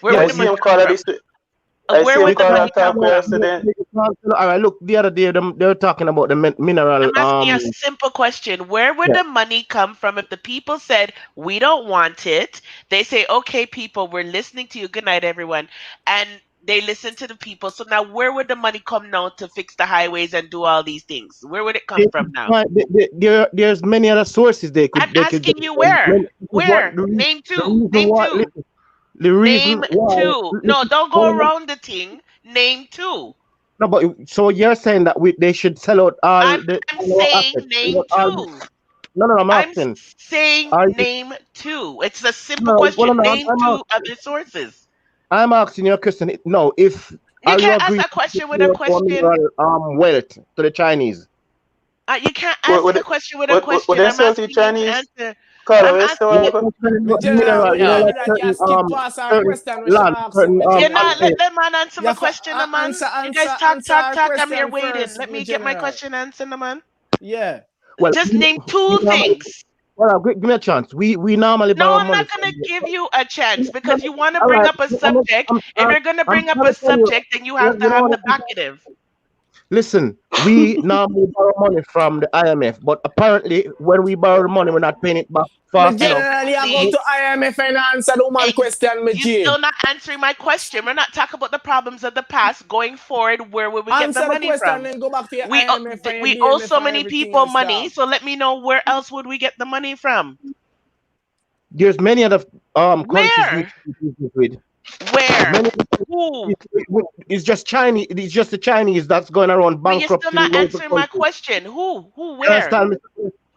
Where would the money come from? Where would the money come from? All right, look, the other day they were talking about the mineral. I'm asking a simple question. Where would the money come from if the people said, we don't want it? They say, okay, people, we're listening to you. Good night, everyone. And they listen to the people. So now where would the money come now to fix the highways and do all these things? Where would it come from now? There's many other sources they could. I'm asking you where? Where? Name two. Name two. Name two. No, don't go around the thing. Name two. No, but so you're saying that they should sell out all I'm saying name two. No, I'm asking. I'm saying name two. It's a simple question. Name two other sources. I'm asking you a question. No, if you can't ask a question with a question. Wealth to the Chinese. You can't ask a question with a question. I'm asking you to answer. You're not let the man answer my question, man. You guys talk. I'm here waiting. Let me get my question answered, man. Yeah. Well, just name two things. Well, give me a chance. We normally no, I'm not gonna give you a chance because you want to bring up a subject. If you're gonna bring up a subject, then you have to have the vocative. Listen, we normally borrow money from the IMF, but apparently when we borrow money, we're not paying it back fast enough. Generally, I go to IMF and answer the woman question, You're still not answering my question. We're not talking about the problems of the past. Going forward, where will we get the money from? And go back to your we owe so many people money, so let me know where else would we get the money from? There's many other countries we Where? do business with. Where? Many, Who? it's just Chinese. It's just the Chinese that's going around But you're still bankrupting not local answering my countries. question. Who? You Where? understand me?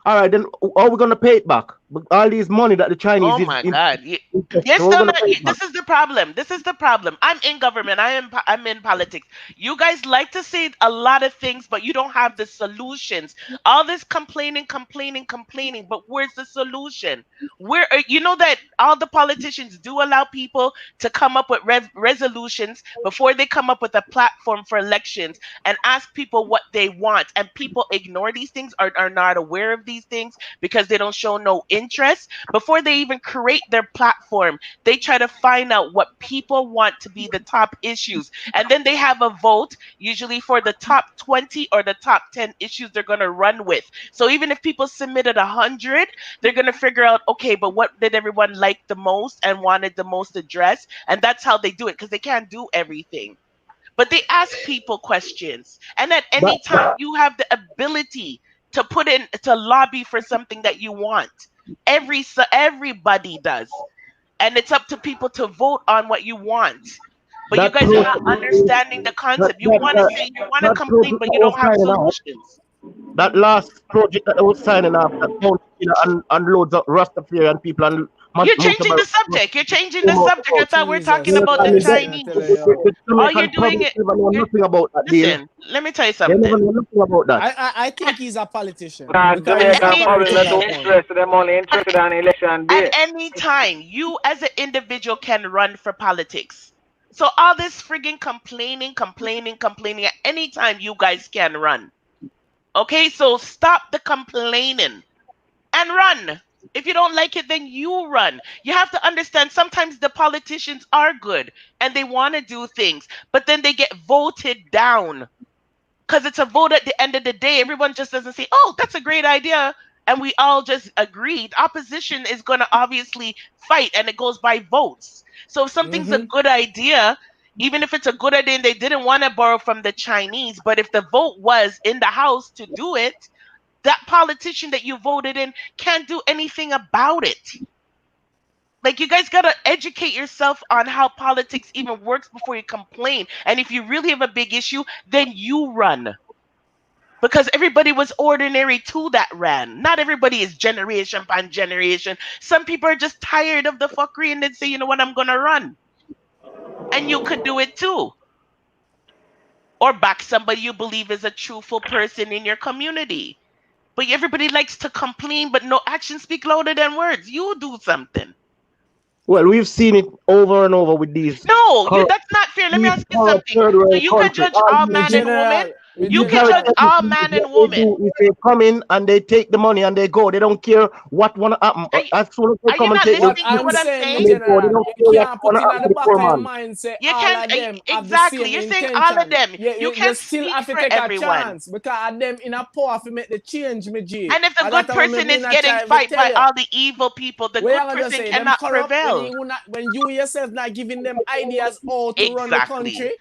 All right, then how are we gonna pay it back? All these money that the Chinese Oh is my in, God! You're how are we still gonna not. pay it back? This is the problem. This is the problem. I'm in government. I'm in politics. You guys like to say a lot of things, but you don't have the solutions. All this complaining, but where's the solution? Where you know that all the politicians do allow people to come up with resolutions before they come up with a platform for elections and ask people what they want, and people ignore these things, are not aware of these things because they don't show no interest. Before they even create their platform, they try to find out what people want to be the top issues. And then they have a vote, usually for the top 20 or the top 10 issues they're going to run with. So even if people submitted 100, they're going to figure out, okay, but what did everyone like the most and wanted the most addressed? And that's how they do it, because they can't do everything. But they ask people questions. And at any time, you have the ability to put in, to lobby for something that you want. Everybody does. And it's up to people to vote on what you want. But you That guys are project, not understanding the concept. You want to say, you want to that complain, project but that you was don't have signing off, solutions. that last project that I was signing off, that found, and loads of Rastafarian people and You're most of changing our the subject. You're changing the subject. I thought we were talking about the Chinese. the All you're Jamaican doing public it. never know nothing about that deal. Listen, let me tell you They never something. know nothing about that. I think he's a politician. Nah, Because he's Jamaican public operating not that too point. interested. Them only interested on election At day. any time, you as an individual can run for politics. So all this frigging complaining, at any time you guys can run. Okay, so stop the complaining and run. If you don't like it, then you run. You have to understand sometimes the politicians are good and they want to do things, but then they get voted down. Because it's a vote at the end of the day. Everyone just doesn't say, oh, that's a great idea. And we all just agreed. Opposition is going to obviously fight, and it goes by votes. So if something's a good idea, even if it's a good idea and they didn't want to borrow from the Chinese, but if the vote was in the House to do it, that politician that you voted in can't do anything about it. Like, you guys got to educate yourself on how politics even works before you complain. And if you really have a big issue, then you run. Because everybody was ordinary too that ran. Not everybody is generation upon generation. Some people are just tired of the fuckery and they say, you know what, I'm going to run. And you could do it too. Or back somebody you believe is a truthful person in your community. But everybody likes to complain, but no, actions speak louder than words. You do something. Well, we've seen it over and over with these. No, that's not fair. Let me ask you something. So you can judge all man and woman? You can judge all man and woman. If they come in and they take the money and they go, they don't care what wanna happen. As soon as they Are come you and not take listening to what I'm saying? they go, they don't care You what can't put wanna in happen at to the the back poor of your man. mind, say You all can't, of them have exactly. the same You're intention. saying all of them. Yeah, You can't still speak have to for take everyone. a chance because of them in a power to make the change, me G. And if the And good that's what me person is mean, I getting try to fight tell by you. all the evil people, the What you good gonna person say? Them cannot corrupt prevail. when you yourself not giving them ideas how to run the Exactly. country.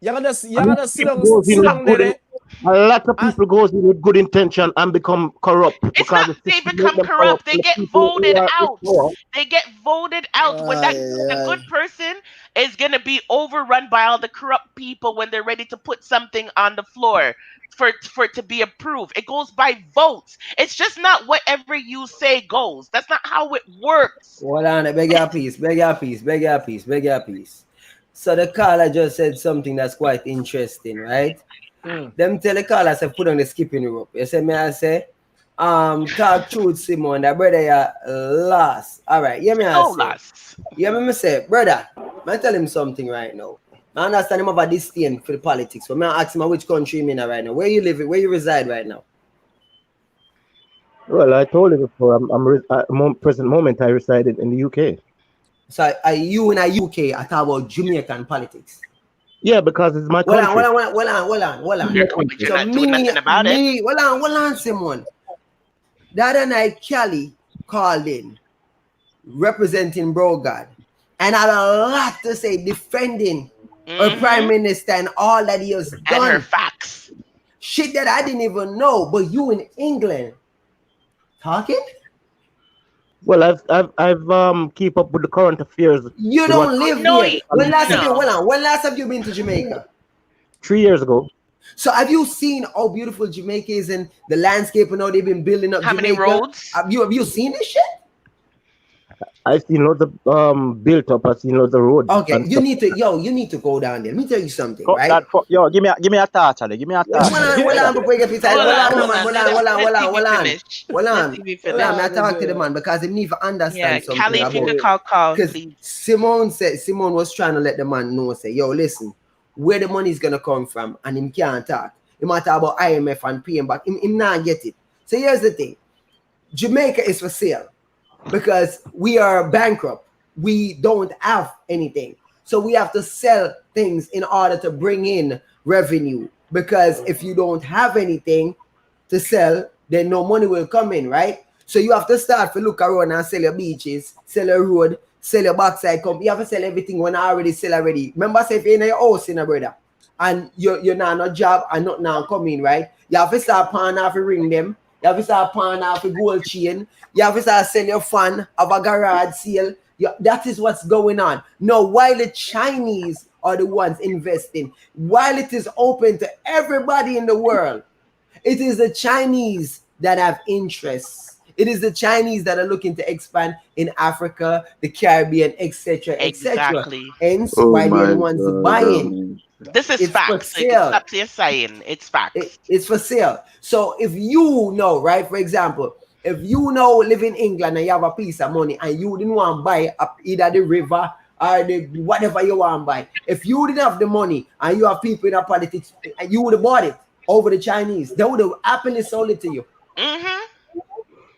You're gonna sit A lot of people goes in with good intention and become corrupt. It's not they become corrupt. They get voted out. They get voted out when the good person is gonna be overrun by all the corrupt people when they're ready to put something on the floor for it to be approved. It goes by votes. It's just not whatever you say goes. That's not how it works. Hold on, beg your piece. So the caller just said something that's quite interesting, right? Them tell the caller say put on the skipping rope. You say me I say, talk truth, Simon, that brother you lost. All right, hear me I say. Hear me say, brother, I tell him something right now. I understand him about disdain for the politics, but I ask him which country him in right now. Where you live, where you reside right now? Well, I told you before, at present moment I resided in the UK. So are you in a UK I talk about Jamaican politics? Yeah, because it's my country. Hold on. You're not doing nothing about it. Hold on, Simon. The other night, Kelly called in, representing Bro God, and had a lot to say defending her prime minister and all that he has done. And her facts. Shit that I didn't even know, but you in England talking? Well, I've keep up with the current affairs. You with don't what live No, there. When last have you? no. Hold on. When last have you been to Jamaica? 3 years ago. So have you seen how beautiful Jamaica is and the landscape and how they've been building up How many Jamaica? roads? Have you seen this shit? I've seen loads of built up. I've seen loads of roads. Okay, and you stuff. need to go down there. Let me tell you something, Cut right? that yo, give me a thought, Charlie. Give me a thought. Hold on, before you get precise. Hold on, man. Hold on. Let May I finish. talk to the man because he need to Yeah, understand something Callie, if you about. could call, Because please. Simone was trying to let the man know, say, yo, listen, where the money is gonna come from, and him can't talk. He might talk about IMF and paying back. Him not get it. So here's the thing: Jamaica is for sale because we are bankrupt. We don't have anything, so we have to sell things in order to bring in revenue. Because if you don't have anything to sell, then no money will come in, right? So you have to start to look around and sell your beaches, sell your road, sell your backside company. You have to sell everything when I already sell already. Remember, say if you're in your house, in a brother, and you're not no job and not now coming, right? You have to start paying off to ring them. You have to start paying off a gold chain. You have to start selling your fan of a garage sale. That is what's going on. Now, while the Chinese are the ones investing, while it is open to everybody in the world, it is the Chinese that have interests. It is the Chinese that are looking to expand in Africa, the Caribbean, etc., etc. Exactly. Hence, Oh why they're my the ones God. buying. This is It's for facts. So you can sale. stop saying it's facts. It's for sale. So if you know, right, for example, if you know live in England and you have a piece of money and you didn't want to buy up either the river or the whatever you want to buy, if you didn't have the money and you have people in our politics, you would have bought it over the Chinese. They would have happily sold it to you. Mm-hmm.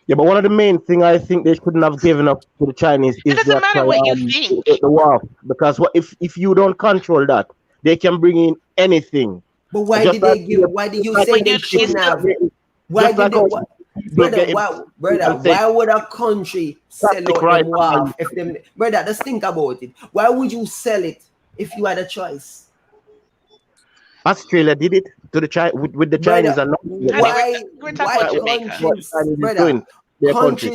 Yeah, but one of the main thing I think they shouldn't have given up to the Chinese It is the doesn't matter actual what you think. the war. Because what if you don't control that, they can bring in anything. But why Just did they like give? Why did you say But they you shouldn't still have? Why just did like they? how What, people brother? get Why would a country sell plastic out right them WAF if them? Brother, just think about it. Why would you sell it if you had a choice? Australia did it to the with the Chinese Brother, and not why we're talking about what Jamaica the countries, Chinese is brother, doing their country.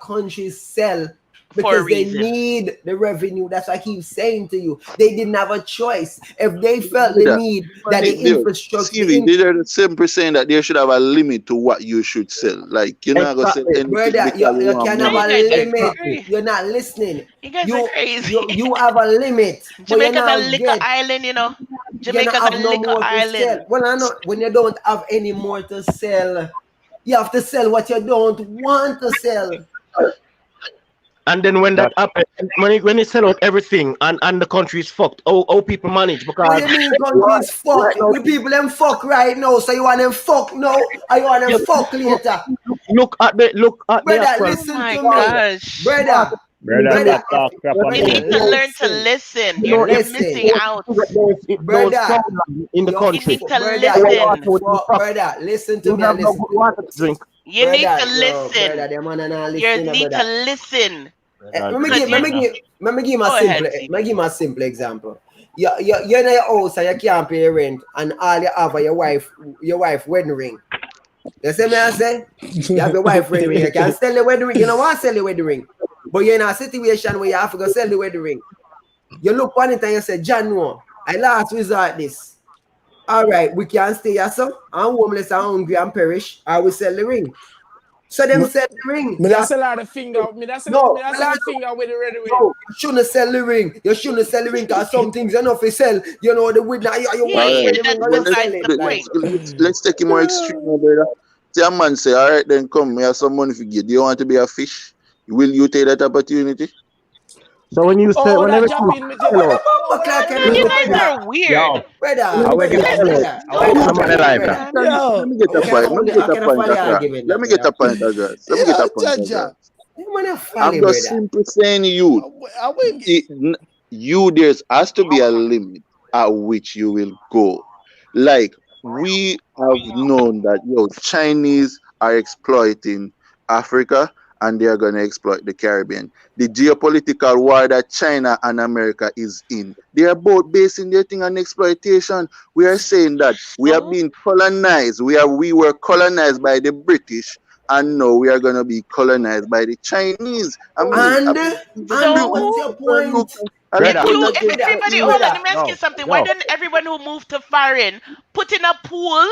countries sell for a because they reason. need the revenue. That's what I keep saying to you. They didn't have a choice. If they felt the need that the infrastructure, They're the same saying that there should have a limit to what you should sell. Like you're not gonna sell Exactly. anything brother, because you you want can have You money. a guys are limit. crazy. You're not listening. You guys are crazy. You have a limit, but you're Jamaica's a not liquor get. island, you know. You not Jamaica's a have no liquor more to sell. island. Well, I know when you don't have any more to sell, you have to sell what you don't want to sell. And then when that happens, when you sell out everything and the country is fucked, how people manage What because do you mean countries fuck? right now, We people them fuck right now, so you want them fuck now or you want them fuck later? look at the Brother, actual Oh listen my to me. gosh. Brother, Brother, brother, just talk crap on You brother, need me. to learn to listen. listen. you know You're if missing out. those Brother, farmland in the Yo, You country, need to brother, our yo, listen. water would be fucked. brother, listen to You me have and no listen. good water to drink. You need to Brother, yo, brother, listen. them man are not You listening, need to brother. listen. Let me Because give, you let me give go ahead, CB. a simple example. You're in your house and you can't pay rent, and all you have are your wife wedding ring. You see me? I say you have your wife wedding ring. You can't sell the wedding ring. You don't want to sell the wedding ring, but you're in a situation where you have to go sell the wedding ring. You look on it and you say, John, no, I last resort this. All right, we can stay here, so I'm homeless and hungry and perish. I will sell the ring. So them sell the ring. Me Yeah. that's a lot of finger. Me that's a No, the finger with the red ring. no, you shouldn't sell the ring. You shouldn't sell the ring because some things you know if you sell, you know the wood now you Yeah, want to All sell right. the ring, that's or Well, you besides sell it. the Like, point. let's take it more extreme, my brother. See a man say, all right, then come, we have some money for you. Do you want to be a fish? Will you take that opportunity? So when you sell, Oh, that whenever drop you in me. sell out, but like No, you guys are weird. brother, whenever Where the you man? sell out, Don't some do money that, live man. Let Yo, me get a point. Let me get I a can point follow the across. argument, Let me brother. get a point across. Let me get a point across. You man a folly, I'm just brother. simply saying you, I will. there has to be a limit at which you will go. Like we have known that Chinese are exploiting Africa and they are gonna exploit the Caribbean. The geopolitical war that China and America is in, they are both basing their thing on exploitation. We are saying that we have So, been colonized. We were colonized by the British and now we are gonna be colonized by the Chinese. I mean, And So what's your point? if Brother, everybody, hold on, let me ask you something. Why don't everyone who moved to foreign put in a pool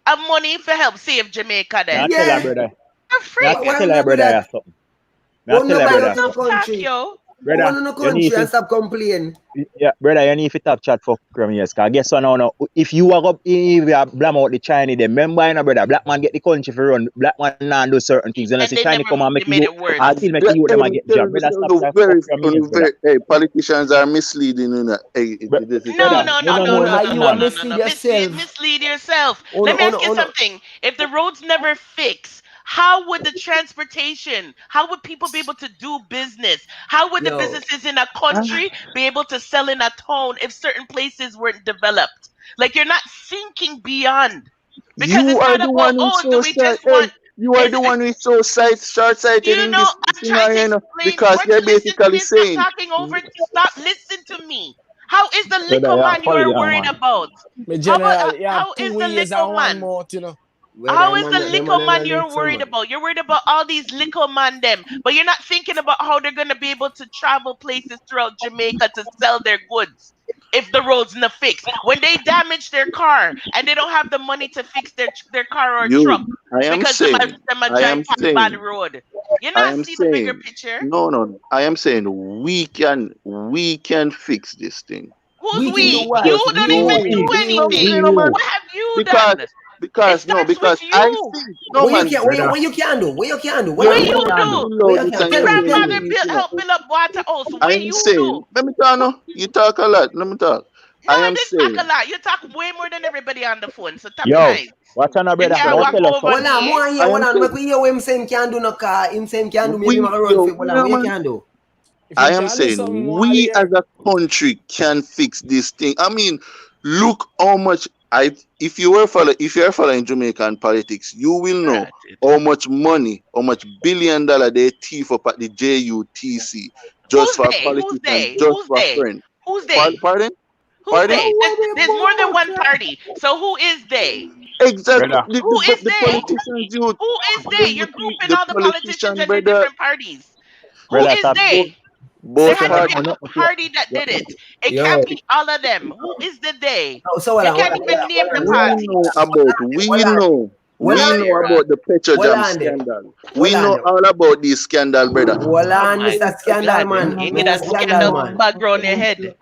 of money for help save Jamaica then? Tell her, brother. For free. Tell her, brother, something. Who Tell her, brother. no country? Brother, Who no country and stop complaining? Yeah, brother, you need to top chat for years. Cause guess what now? If you walk up, if you blame out the Chinese, then remember, you know, brother, black man get the country for run. Black man not do certain things. Unless the Chinese come and make you, and still make you them and get job. Brother, stop chat for years, brother. Hey, politicians are misleading. Hey, No. You are mislead yourself. Mislead yourself. Let me ask you something. If the roads never fix, how would the transportation, how would people be able to do business? How would the businesses in a country be able to sell in a town if certain places weren't developed? Like, you're not thinking beyond. Because you are the one who's so short. You are the one who's so short-sighted in this scenario, because you're basically saying. Stop, listen to me. How is the little man you are worried about? How is the little man? How is the little man you're worried about? You're worried about all these little man them, but you're not thinking about how they're gonna be able to travel places throughout Jamaica to sell their goods if the road's not fixed. When they damage their car and they don't have the money to fix their car or truck because they drive past bad road. You're not seeing the bigger picture. No. I am saying we can fix this thing. Who's we? You don't even do anything. What have you done? Because I think what you can do. Your grandfather helped build up Waterhouse. What you do? Let me talk now. You talk a lot. Let me talk. No, I didn't talk a lot. You talk way more than everybody on the phone. So talk nice. Watch on, brother. Hold on. But we hear what him saying can do no car. Him saying can do maybe my road. What you can do? I am saying we as a country can fix this thing. I mean, look how much. If you're following Jamaican politics, you will know how much money, how much $1 billion they thief up at the JUTC just for politicians, just for friends. Who's they? Pardon? They? There's more than one party. So who is they? Exactly. Who is the they? Politicians, Who is they? You're grouping all the politicians into different parties. Who is they? There has to be a party that did it. It can't be all of them. Who is the they? You can't even name the party. We know about the Petrojam scandal. We know all about this scandal, brother. Hold on, Mr. Scandal Man. You get a scandal background in your head.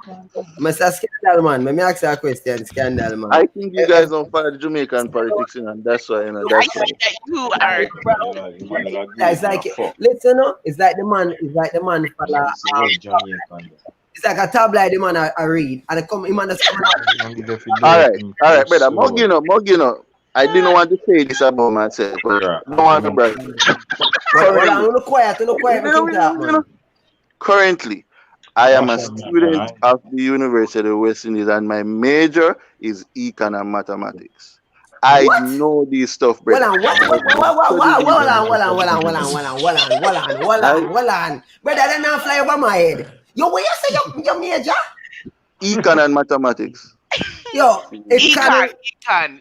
Mr. Scandal Man, let me ask you a question, Scandal Man. I think you guys don't follow Jamaican politics, and that's why, that's why. You are. It's like, listen, it's like the man follow. It's like a tabloid the man I read, and I come him and all right, brother. Mogino. I didn't want to say this about myself, but I don't want to brag. Currently, I am a student of the University of West Indies, and my major is econ and mathematics. I know this stuff, brother. Hold on. Brother, they not fly over my head. Yo, what you say your major? Econ and mathematics. Yo, econ.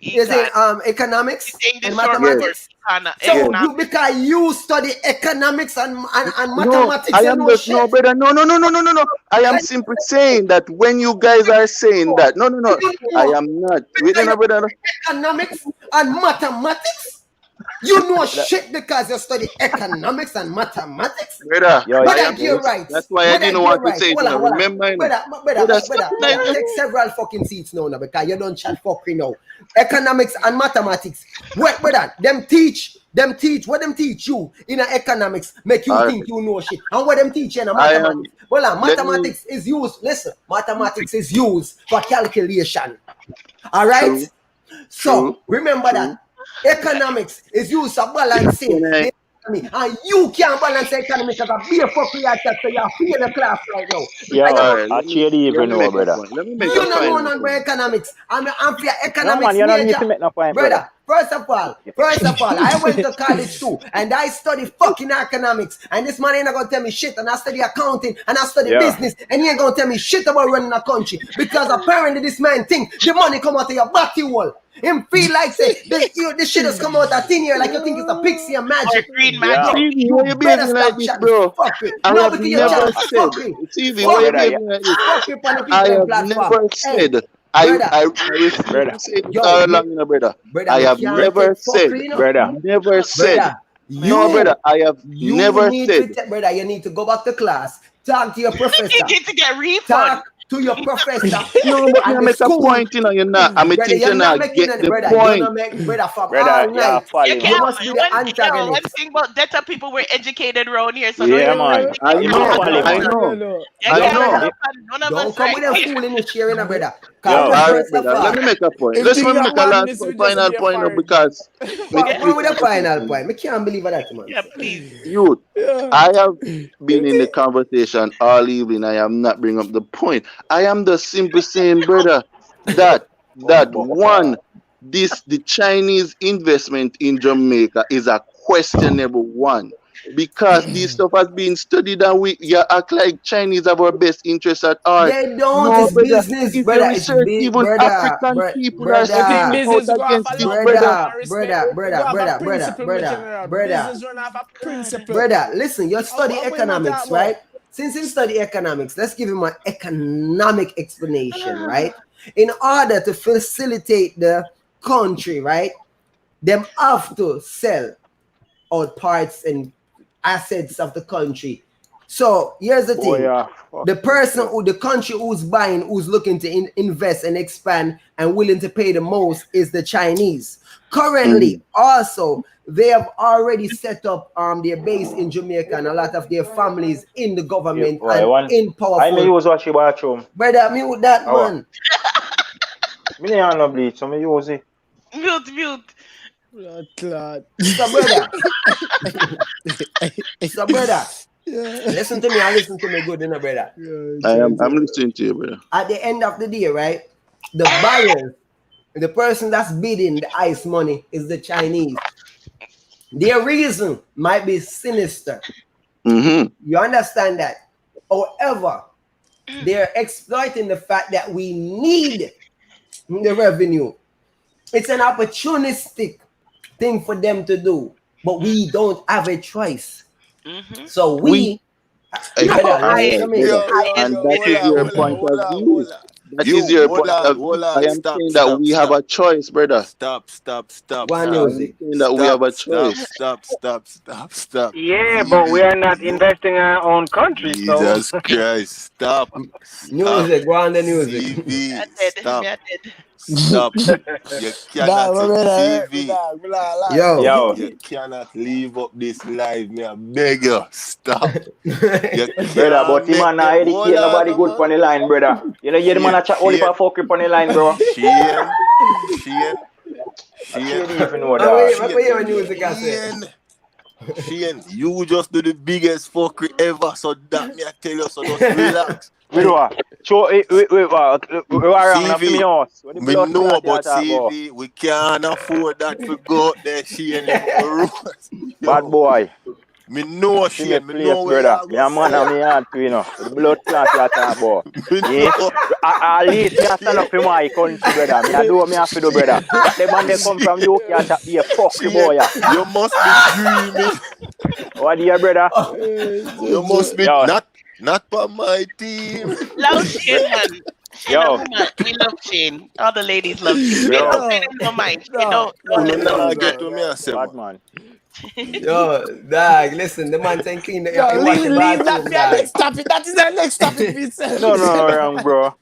Is it economics and mathematics? So because you study economics and mathematics, no, brother. No. I am simply saying that when you guys are saying that, no, I am not. Brother. Economics and mathematics. You know shit because you study economics and mathematics. Brother, you're right. That's why I didn't want to say it. Remember, brother, take several fucking seats now because you don't chat fucking now. Economics and mathematics. Wait, brother, them teach. What them teach you in economics make you think you know shit. And what them teach you in mathematics. Mathematics is used. Listen, mathematics is used for calculation. All right. So remember that. Economics is used to balancing the economy, and you can't balance the economy because a beer fuck you so you're feeling the class right now. Brother. You don't know none about economics. I'm for your economics major. Brother, First of all, I went to college too, and I studied fucking economics. And this man ain't gonna tell me shit. And I study accounting, and I study business, and he ain't gonna tell me shit about running a country. Because apparently this man think the money come out of your body wall. Him feel like say the shit has come out of thin here, like you think it's a pixie and magic. Green magic. You better stop chatting, bro. fuck it. I No, have because you're never chatting, said. fuck it. TV, Fuck why you it. behaving like this? Fuck it on the I people have platform. never said. I refuse to say it all along, you know, brother. I have never said. Never said. No, brother. I have never said. Brother, you need to go back to class. Talk to your professor. You need to get refund. Talk to your professor. No, but you make a point, you know, you're not. I mean, think you're not get the point. You're not making brother from all night. You must be the antagonist. One thing about data people were educated around here, so Yeah, man. I know. Don't come with a fool in the sharing, brother. All right, brother. Let me make a point. Let's make a last final point because. What with the final point? I can't believe that, man. Yeah, please. Youth, I have been in the conversation all evening. I am not bringing up the point. I am the simple saying, brother, that one, the Chinese investment in Jamaica is a questionable one. Because this stuff has been studied and you act like Chinese have our best interest at heart. They don't. It's business, if brother. you research even African people are brother. out against this, brother. Listen, you study economics, right? Since you study economics, let's give him an economic explanation, right? In order to facilitate the country, right? Them have to sell out parts and assets of the country. So here's the thing: the person who the country who's buying, who's looking to invest and expand and willing to pay the most is the Chinese. Currently, also they have already set up their base in Jamaica and a lot of their families in the government and in powerful. I may use what you bathroom. Brother, mute that man. Me ain't no bleach, so me use it. Mute. So brother, listen to me and listen to me good, you know, brother. I'm listening to you, brother. At the end of the day, right, the buyers, the person that's bidding the ice money is the Chinese. Their reason might be sinister. You understand that? However, they're exploiting the fact that we need the revenue. It's an opportunistic thing for them to do, but we don't have a choice. So we and that is your point of view. That is your point of view. I am saying that we have a choice, brother. Stop. One music. That we have a choice. Stop. Yeah, but we are not investing in our own country. Jesus Christ, stop. Music, go on the music. TV, stop. You cannot TV. Yo. You cannot leave up this live, me. I beg you, stop. Brother, but him and I educate nobody good on the line, brother. You know, you the man a chat only for fuck on the line, bro. Shane. Shane, you just do the biggest fuckery ever, so that me I tell you, so just relax. We know but CV, we can't afford that to go out there, Shane. Bad boy. Me know, Shane. Me know, brother. Me a man and me heart to, you know. The blood clot you talk about. Yeah. At least me a stand up for my country, brother. Me a do what me have to do, brother. The man they come from UK to be a fucking boy. You must be dreaming. What do you, brother? You must be not for my team. Love Shane, man. Yo, we love Shane. All the ladies love Shane. We don't say no mind. We don't get to me bad man. Yo, dog, listen, the man saying clean the leave that next topic. That is the next topic we said. No, wrong, bro.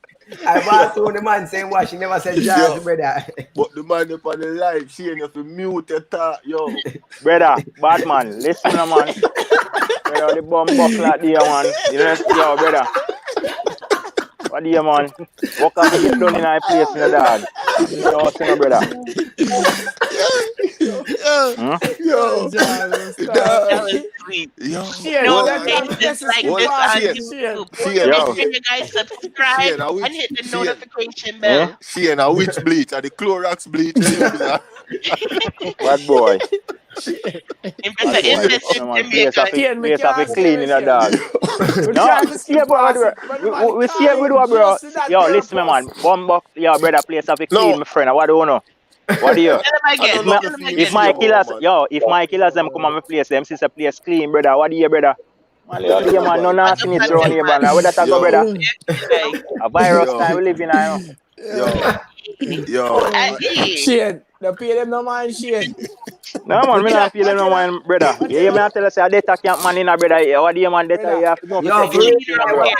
I bathroom the man saying wash, he never said jazz, brother. But the man up on the live, Shane, you have to mute your talk, yo. Brother, bad man, listen, man. Brother, the bomb buckler there, man. You know, yo, brother. What do you, man? Walk up and get done in our place, in the dog. Yo, see, brother. Yo, that was sweet. No, this like this on YouTube. Make sure you guys subscribe and hit the notification bell. Shane, a which bleach? Are the Clorox bleach? Bad boy. If Bad it's boy. an Listen, in man. Jamaica, Make Place of your it clean in a dog. We No, try to see bro. skip past it. When the man We see it, we call do, him bro. just to that Yo, listen, me, purpose. man. Bumbuck, yo, brother. Place of it No, clean, my friend. What do you know? What do you? tell them I again. don't know Tell the them feelings If again. my here, killers, man. yo, if my killers them come on my place, them since the place clean, brother. What do you, brother? Man, yo, yeah, man, no What the nastiness fuck around them here, man? man. Where that I go, Yo, brother? Like, A virus yo, time we live in, I know. yo, yo. Shade. The pay them no mind shade. No, man, We me not can't. feeling Watch no it man, brother. Watch You hear it me? I tell you, say, data camp man in a brother. What do you, man? Data, you Brother. have to know, Yo, protect for real, the in a bro.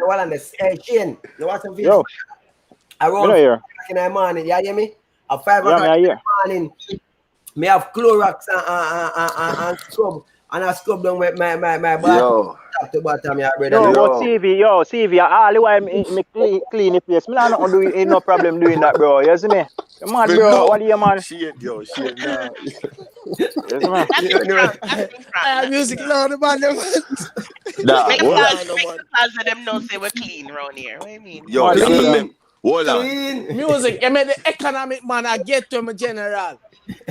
what on this? Hey, Shane, you want some Yo, me around no 5 hear. o'clock in the morning, you hear me? At 5 Yeah, me o'clock I in hear. the morning, me have Clorox and scrub, and I scrub down my bottom, Yo, top to bottom, yeah, brother. Yo, Me, but yo, CV, all the while me clean the place. Me not nothing do ain't no problem doing that, bro. You see me? You mad, me bro? know. What do you, man? She ain't nah. You see me? that's in front. That's in front. I have music loud about them. Nah, Make hold the on, no, make man. the plaza them know say we're clean around here. What do you mean? Yo, Mad, yeah, brother. Clean. hold on. clean. Music. You make the economic man I get to him general.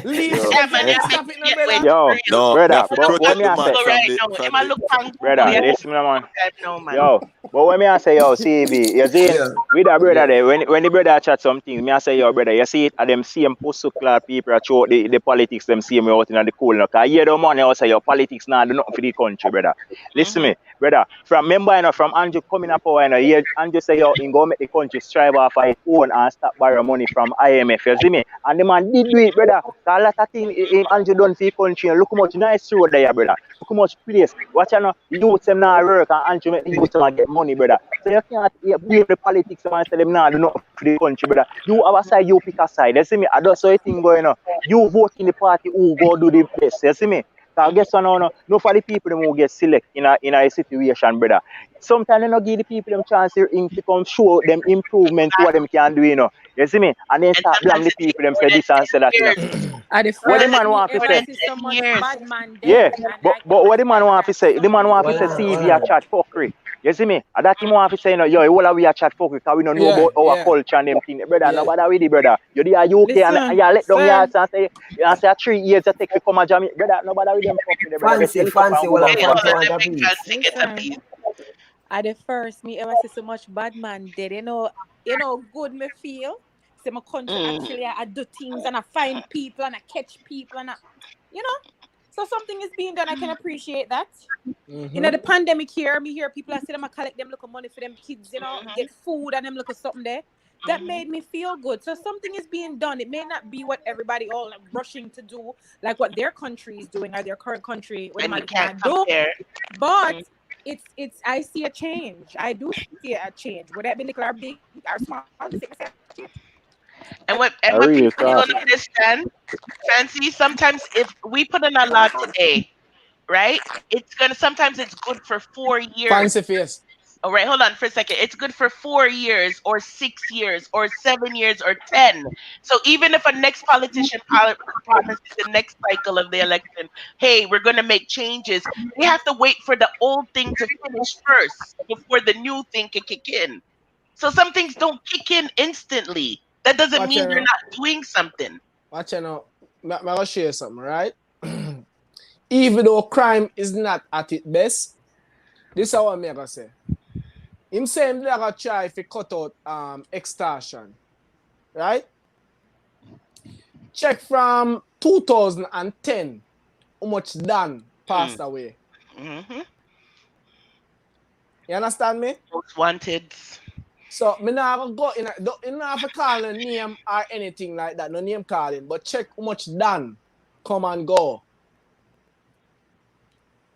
Leave Yo, Yeah, some man, for you the make stop it no get wet brother. for Yo, real. no, me brother, have to but what protect me the I man say? Google right now. Am I look on Google? Brother, You listen, me, man. type now, man. Yo, but when me I say, yo, CV, you see, Yeah, with the brother yeah. there, when the brother chat something, me I say, yo, brother, you see it, and them same pussy clad people that show the politics, them see me out in the cool, no? Because here the money, I say, your politics now do nothing for the country, brother. Listen me, brother, from member, you know, from Andrew coming up, you know, here, Andrew say, yo, in go make the country strive off of its own and stop borrow money from IMF, you see me? And the man did do it, brother. Cause a lot of things Andrew done for the country, and look how much nice road there, brother. Look how much place. Watch out now, youth them now work and Andrew make the youth them get money, brother. So you can't blame the politics and say them now do nothing for the country, brother. You have a side, you pick a side. You see me? I don't see anything going on. You vote in the party who go do the best. You see me? Cause guess what now? No for the people them who get select in a situation, brother. Sometimes they not give the people them chance to come show them improvement what them can do, you know. You see me? And then And start blame sometimes the it takes people them more say than this and say 10 that, you know. years. At the What the Sometimes first, it man me want takes to more ever say? than see so 10 much years. bad man Yeah, dead, and but I what ever the man said want to that say? The man want to Hold say on, hold CV a on. chat fuckery. You see me? And that him want to say, you know, yo, all we a chat fuckery because we don't know Yeah, about our yeah, culture and them things. Brother, yeah. nobody with it, brother. You the UK and listen, you let down your sir. ass and say 3 years to take to come and Jamaica. Brother, nobody with them fuck with it, brother. Get Fancy, your lick up fancy, and go hold back on, Hey, home. hold fancy, on, one let me please. fancy get a Listen. piece. At the first, me ever see so much bad man dead. Good me feel. Say my country Mm. actually I do things and I find people and I catch people and you know. So something is being done. I can appreciate that. Mm-hmm. The pandemic here, me hear people I say them I collect them look money for them kids, Mm-hmm. get food and them look something there. That Mm-hmm. made me feel good. So something is being done. It may not be what everybody all rushing to do, like what their country is doing or their current country, what they And you might can't can do. compare. But Mm. it's I see a change. I do see a change. Would that be little or big or small? I see a change. I What really people talk. don't understand, Fancy, sometimes if we put in a law today, right? Sometimes it's good for 4 years. Fancy face. All right, hold on for a second. It's good for 4 years or 6 years or 7 years or 10. So even if a next politician promises the next cycle of the election, hey, we're going to make changes, they have to wait for the old thing to finish first before the new thing can kick in. So some things don't kick in instantly. That doesn't Watch mean out you're now. not doing something. Watch out now. I'm gonna show you something, right? Even though crime is not at its best, this is what I'm gonna say. Him say him gonna try if he cut out extortion, right? Check from 2010 how much Dan passed away. Mm-hmm. You understand me? Most wanted. So me not gonna go in. You not have to call a name or anything like that. No name calling, but check how much Dan come and go.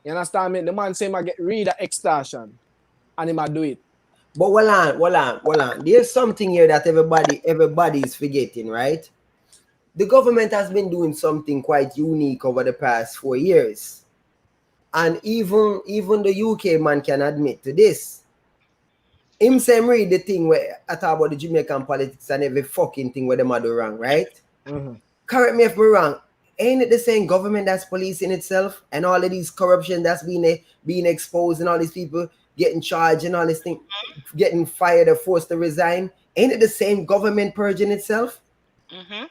You understand me? The man say I get rid of extortion, and he might do it. But hold on. There's something here that everybody is forgetting, right? The government has been doing something quite unique over the past 4 years. And even the UK man can admit to this. Him same read the thing where I talk about the Jamaican politics and every fucking thing where them are do wrong, right? Mm-hmm. Correct me if I'm wrong. Ain't it the same government that's policing itself and all of these corruption that's being exposed and all these people getting charged and all this thing, getting fired or forced to resign? Ain't it the same government purging itself? Mm-hmm.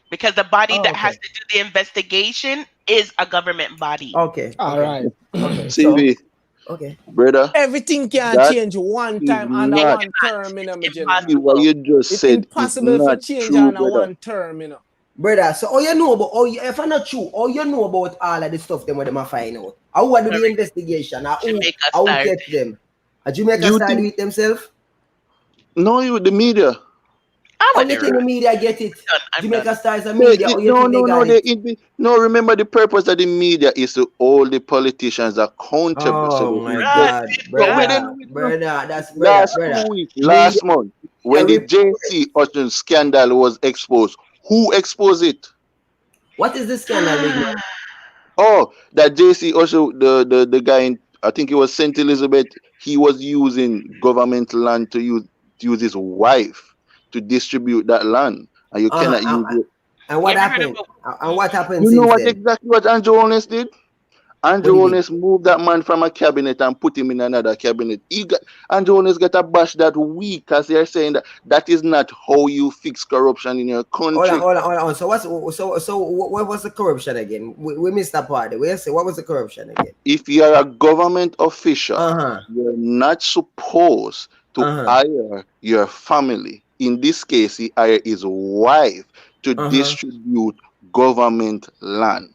because the body Oh, that has okay. to do the investigation is a government body. Okay. All Okay. right. Okay. So CV, okay. brother, Everything can that change one is time and a not one term, you know, my general. see what Impossible. you just It's said is impossible for not change true, on a brother. one term, you know. Brother, so all you know about if I'm not true, all you know about all of the stuff them what them a find out. How do the investigation? Jamaica Who start. catch them? A Jamaica You style do think it themselves? no you the media. How you think the media get it? I'm done. Jamaica stars and media. How you No, think they no, got no. it? No. Remember, the purpose of the media is to hold the politicians accountable. So Oh they my invest. God, So we brother, didn't brother, that's last brother. 2 weeks, Media, last month, when the JC Ocean scandal was exposed, who exposed it? What is the scandal, big man? Oh, that JC Ocean, the guy in, I think it was St. Elizabeth, he was using government land to use his wife to distribute that land, and you cannot use it. And what happened? And what happened You know since what then? exactly what Andrew Holness did? Andrew Holness moved that man from a cabinet and put him in another cabinet. Andrew Holness got a bash that week because they're saying that is not how you fix corruption in your country. Hold on. So what was the corruption again? We missed that part. We say what was the corruption again? If you are a government official, you're not supposed to hire your family. In this case, he hired his wife to distribute government land.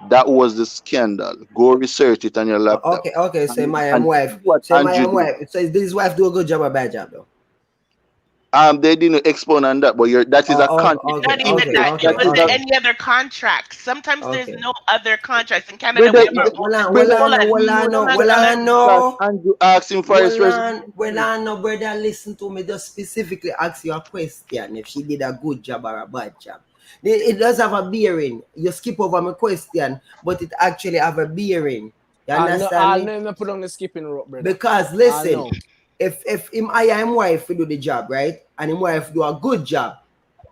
That was the scandal. Go research it on your laptop. Okay. Say my wife. What Say my Andrew did. wife. So this wife do a good job or bad job though? They didn't expound on that, but that is a contract. Not even that. It was any other contract. Sometimes there's no other contracts. In Canada, we have our own. Andrew asked him for his no, brother, listen to me. Just specifically ask you a question if she did a good job or a bad job. It does have a bearing. You skip over my question, but it actually have a bearing. You understand I'll me? never put on the skipping rope, brother. Because listen, if him hire him wife to do the job, right? And him wife do a good job,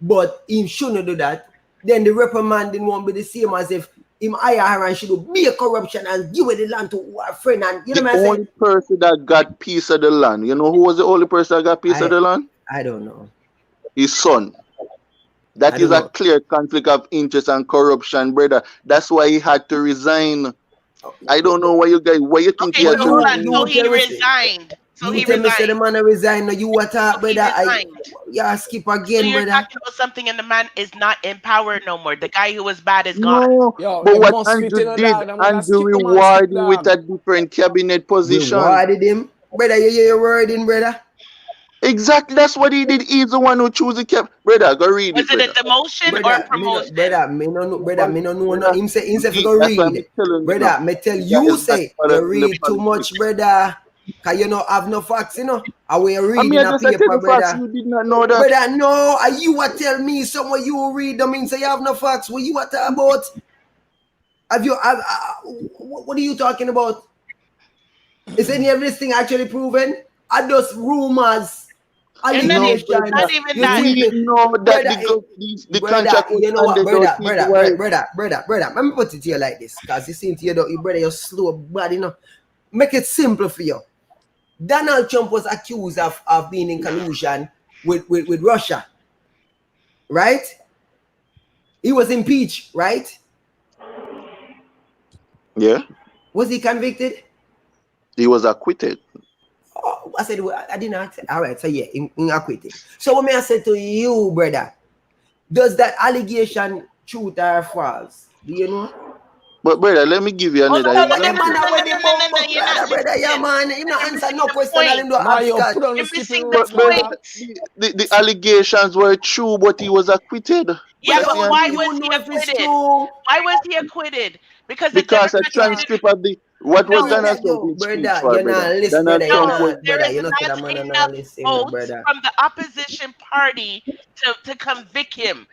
but him shouldn't do that, then the reprimanding won't be the same as if him hire her and she do be a corruption and give the land to her friend. And you know what I'm the only person that got piece of the land, you know who was the only person that got piece of the land? I don't know. His son. That is a clear conflict of interest and corruption, brother. That's why he had to resign. I don't know why you think he had to resign. So he resigned. So he tell me say resigned. the man resign. You what up, brother? Yeah, skip again, so you're brother. talking about something and the man is not in power no more. The guy who was bad is gone. No, but what Andrew did, Andrew rewarded him with a different cabinet position. Rewarded him? Brother, you rewarding, brother? Exactly, that's what he did. He's the one who chose the cap. Brother, go read it. Was it a demotion or promotion? Brother, me no know. Him say go read. Brother, me tell you say you read too much, brother. Cause you don't have no facts, you know. I will read in a paper, brother. You did not know that. Brother, no, you are tell me somewhere you read them means say you have no facts. What you are talking about? What are you talking about? Is any of this thing actually proven? Are those rumors? Allegations? Not even that. We know that the contract was you know what, brother. Let me put it to you like this, because you seem to you brother, you're slow, but you know, make it simple for you. Donald Trump was accused of being in collusion with Russia, right? He was impeached, right? Yeah. Was he convicted? He was acquitted. Oh, I said, well, I didn't ask. All right, so yeah, in acquitted. So what may I say to you, brother? Does that allegation truth or false? Do you know? But brother, let me give you another example. Brother, yeah, man, you not answer no question. The allegations were true, but he was acquitted. Yeah, but why was he acquitted? Why was he acquitted? Because a transcript of the what was Donald Trump speech for, brother? Donald Trump was there is not enough votes from the opposition party to convict him.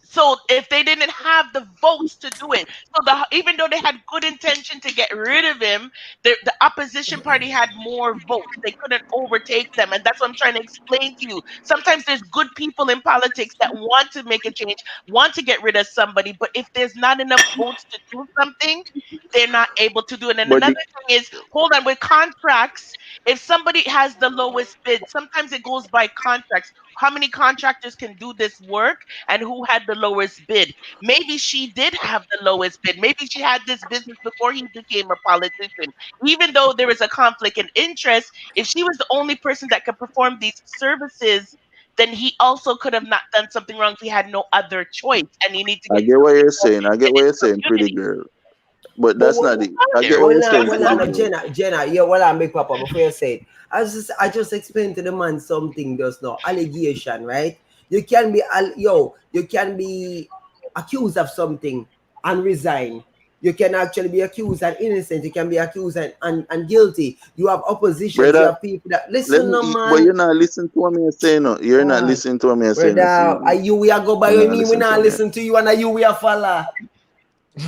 So if they didn't have the votes to do it, so even though they had good intention to get rid of him, the opposition party had more votes. They couldn't overtake them, and that's what I'm trying to explain to you. Sometimes there's good people in politics that want to make a change, want to get rid of somebody, but if there's not enough votes to do something, they're not able to do it. And another thing is, hold on, with contracts, If somebody has the lowest bid, sometimes it goes by contracts. How many contractors can do this work and who had the lowest bid? Maybe she did have the lowest bid. Maybe she had this business before he became a politician. Even though there is a conflict in interest, if she was the only person that could perform these services, then he also could have not done something wrong if he had no other choice and he needs to I get get what you're people saying. I get in what his you're saying, pretty community. girl. But But that's not it. I get There. what you're well, saying, pretty girl. Jenna, yeah, well, I'm big papa. Before you say it, I just explained to the man something just now. Allegation, right? You can be, you can be accused of something and resign. You can actually be accused and innocent. You can be accused and guilty. You have oppositions. You Brother, have people that let listen, no me, but man. you're not listening to what I'm saying. No. You're not God, listening to what I'm saying. brother, are you we are go by You're you not mean we listening to not me. listen to you and are you we are follow?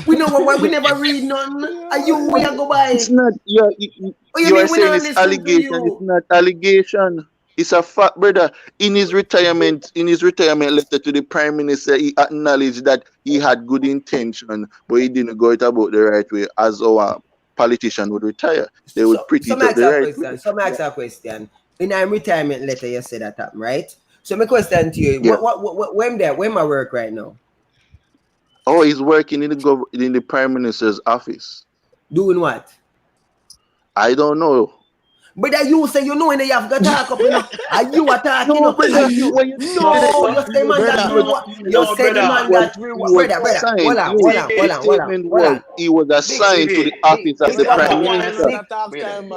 We know what we never read none. Are you we are go It's by? not. What you You are mean we saying not it's listen to allegation. It's you? not allegation. It's a fact, brother. In his retirement letter to the prime minister, he acknowledged that he had good intention, but he didn't go it about the right way. As our politician would retire, they would pretty So it me up ask the you a right way. question. So me ask you a question. In our retirement letter, you said that happened, right? So my question to you, Yeah. when my work right now? Oh, he's working in the prime minister's office. Doing what? I don't know. But that you say you know when you have got talk up, you know. Are you attacking? No, Are brother. you? When you No, you say man that reward. You no, say the brother. man that He reward. was Brother. assigned. Hold on, No, hold on, the hold on, hold on, statement hold was on. he was assigned to the office of the Papa, prime minister.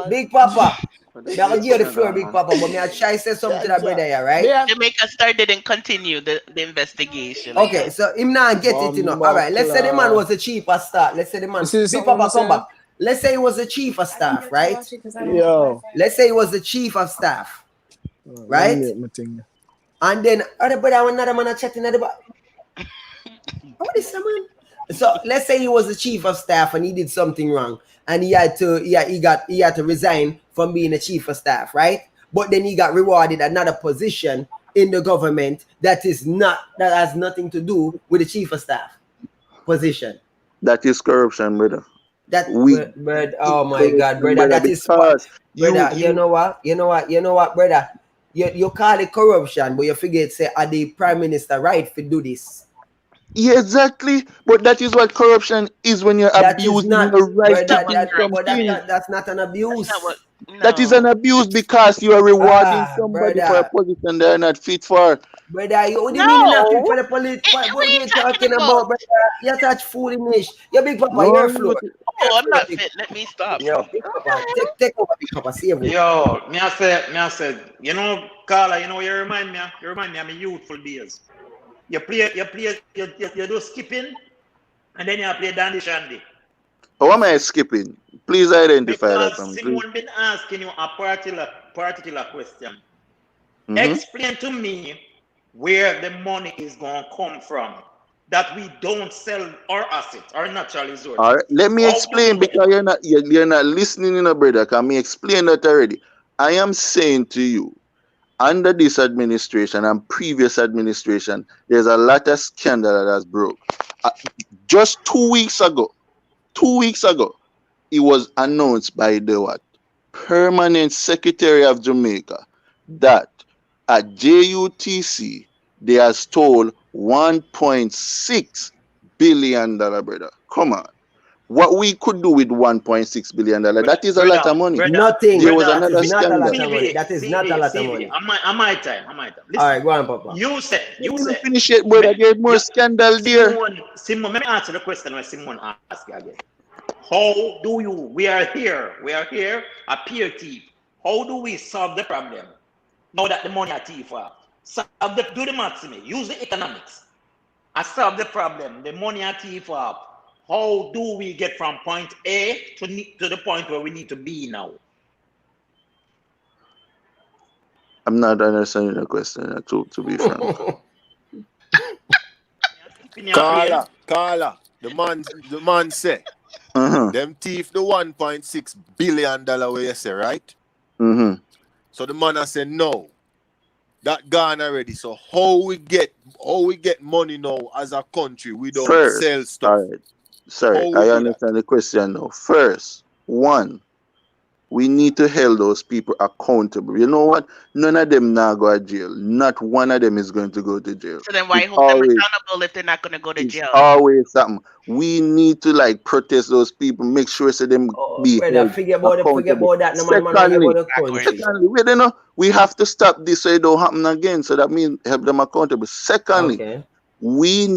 Big Papa. Me I give you the floor, Big Papa, but me I try say something to that brother here, right? Jamaica started and continue the investigation. Okay, so him not get it, you know. All right, let's say the man was the chief of staff. Let's say the man. You see Big something I'm Papa, come saying? back. Let's say he was the chief of staff, right? Yo. Let's say he was the chief of staff, Let right? me make my thing. And then other brother, another man are chatting at the back. What is someone? So let's say he was the chief of staff and he did something wrong, and he had to resign from being a chief of staff, right? But then he got rewarded another position in the government that has nothing to do with the chief of staff position. That is corruption, brother. That brother, oh my God, brother, that is because brother. You know what, brother. You call it corruption, but you forget say, are the prime minister right to do this? Yeah, exactly. But that is what corruption is when you're That is abusing not, your right to brother. do something. That's not an abuse. That is an abuse because you are rewarding somebody for a brother. position they're not fit for. Brother, what do you mean you're not fit for the police? What are you talking about, brother? You're such foolish. You're Big Papa, No, you're floor. Oh, I'm not fit. Let me stop. Big Papa, take over, Big Papa. Save it. Yo, me I said, you know, Carla, you know, you remind me of my youthful days. You do skipping, and then you play dandy shandy. How am I skipping? Please identify that Because for me, please. someone been asking you a particular question. Mm-hmm. Explain to me where the money is going to come from that we don't sell our assets, our natural resources. All right, let me explain because you're not listening, brother. Can me explain that already? I am saying to you, under this administration and previous administration, there's a lot of scandal that has broke. Just 2 weeks ago, it was announced by the Permanent Secretary of Jamaica that at JUTC they have stole $1.6 billion, brother. Come on. What we could do with $1.6 billion, that is a lot of money. Nothing. There was That another is not a lot scandal. of money. That is not a lot of money. On my time. Listen, all right, go on, Papa. You said. Finish it, brother. There's more scandal there. Simon, let me answer the question when Simon asked you again. How do we are here, a peer thief. How do we solve the problem now that the money are thief? Do the math to me. Use the economics. I solve the problem. The money are thief. How do we get from point A to the point where we need to be now? I'm not understanding the question, to be frank. Carla, the man say, them thief the $1.6 billion where you say, right? Mm-hmm. So the man I say no. That gone already. So how we get money now as a country? We don't sell stuff. All right. Sorry, I understand the question now. First, one, We need to hold those people accountable. You know what? None of them now go to jail. Not one of them is going to go to jail. So then why It's hold them always accountable if they're not going to go to it's jail? always something. We need to like protest those people, make sure so them be Brother, held forget accountable. about that. No man, man, forget about the country. Secondly, we don't know. We have to stop this so it don't happen again. So that means help them accountable. Secondly, Okay. we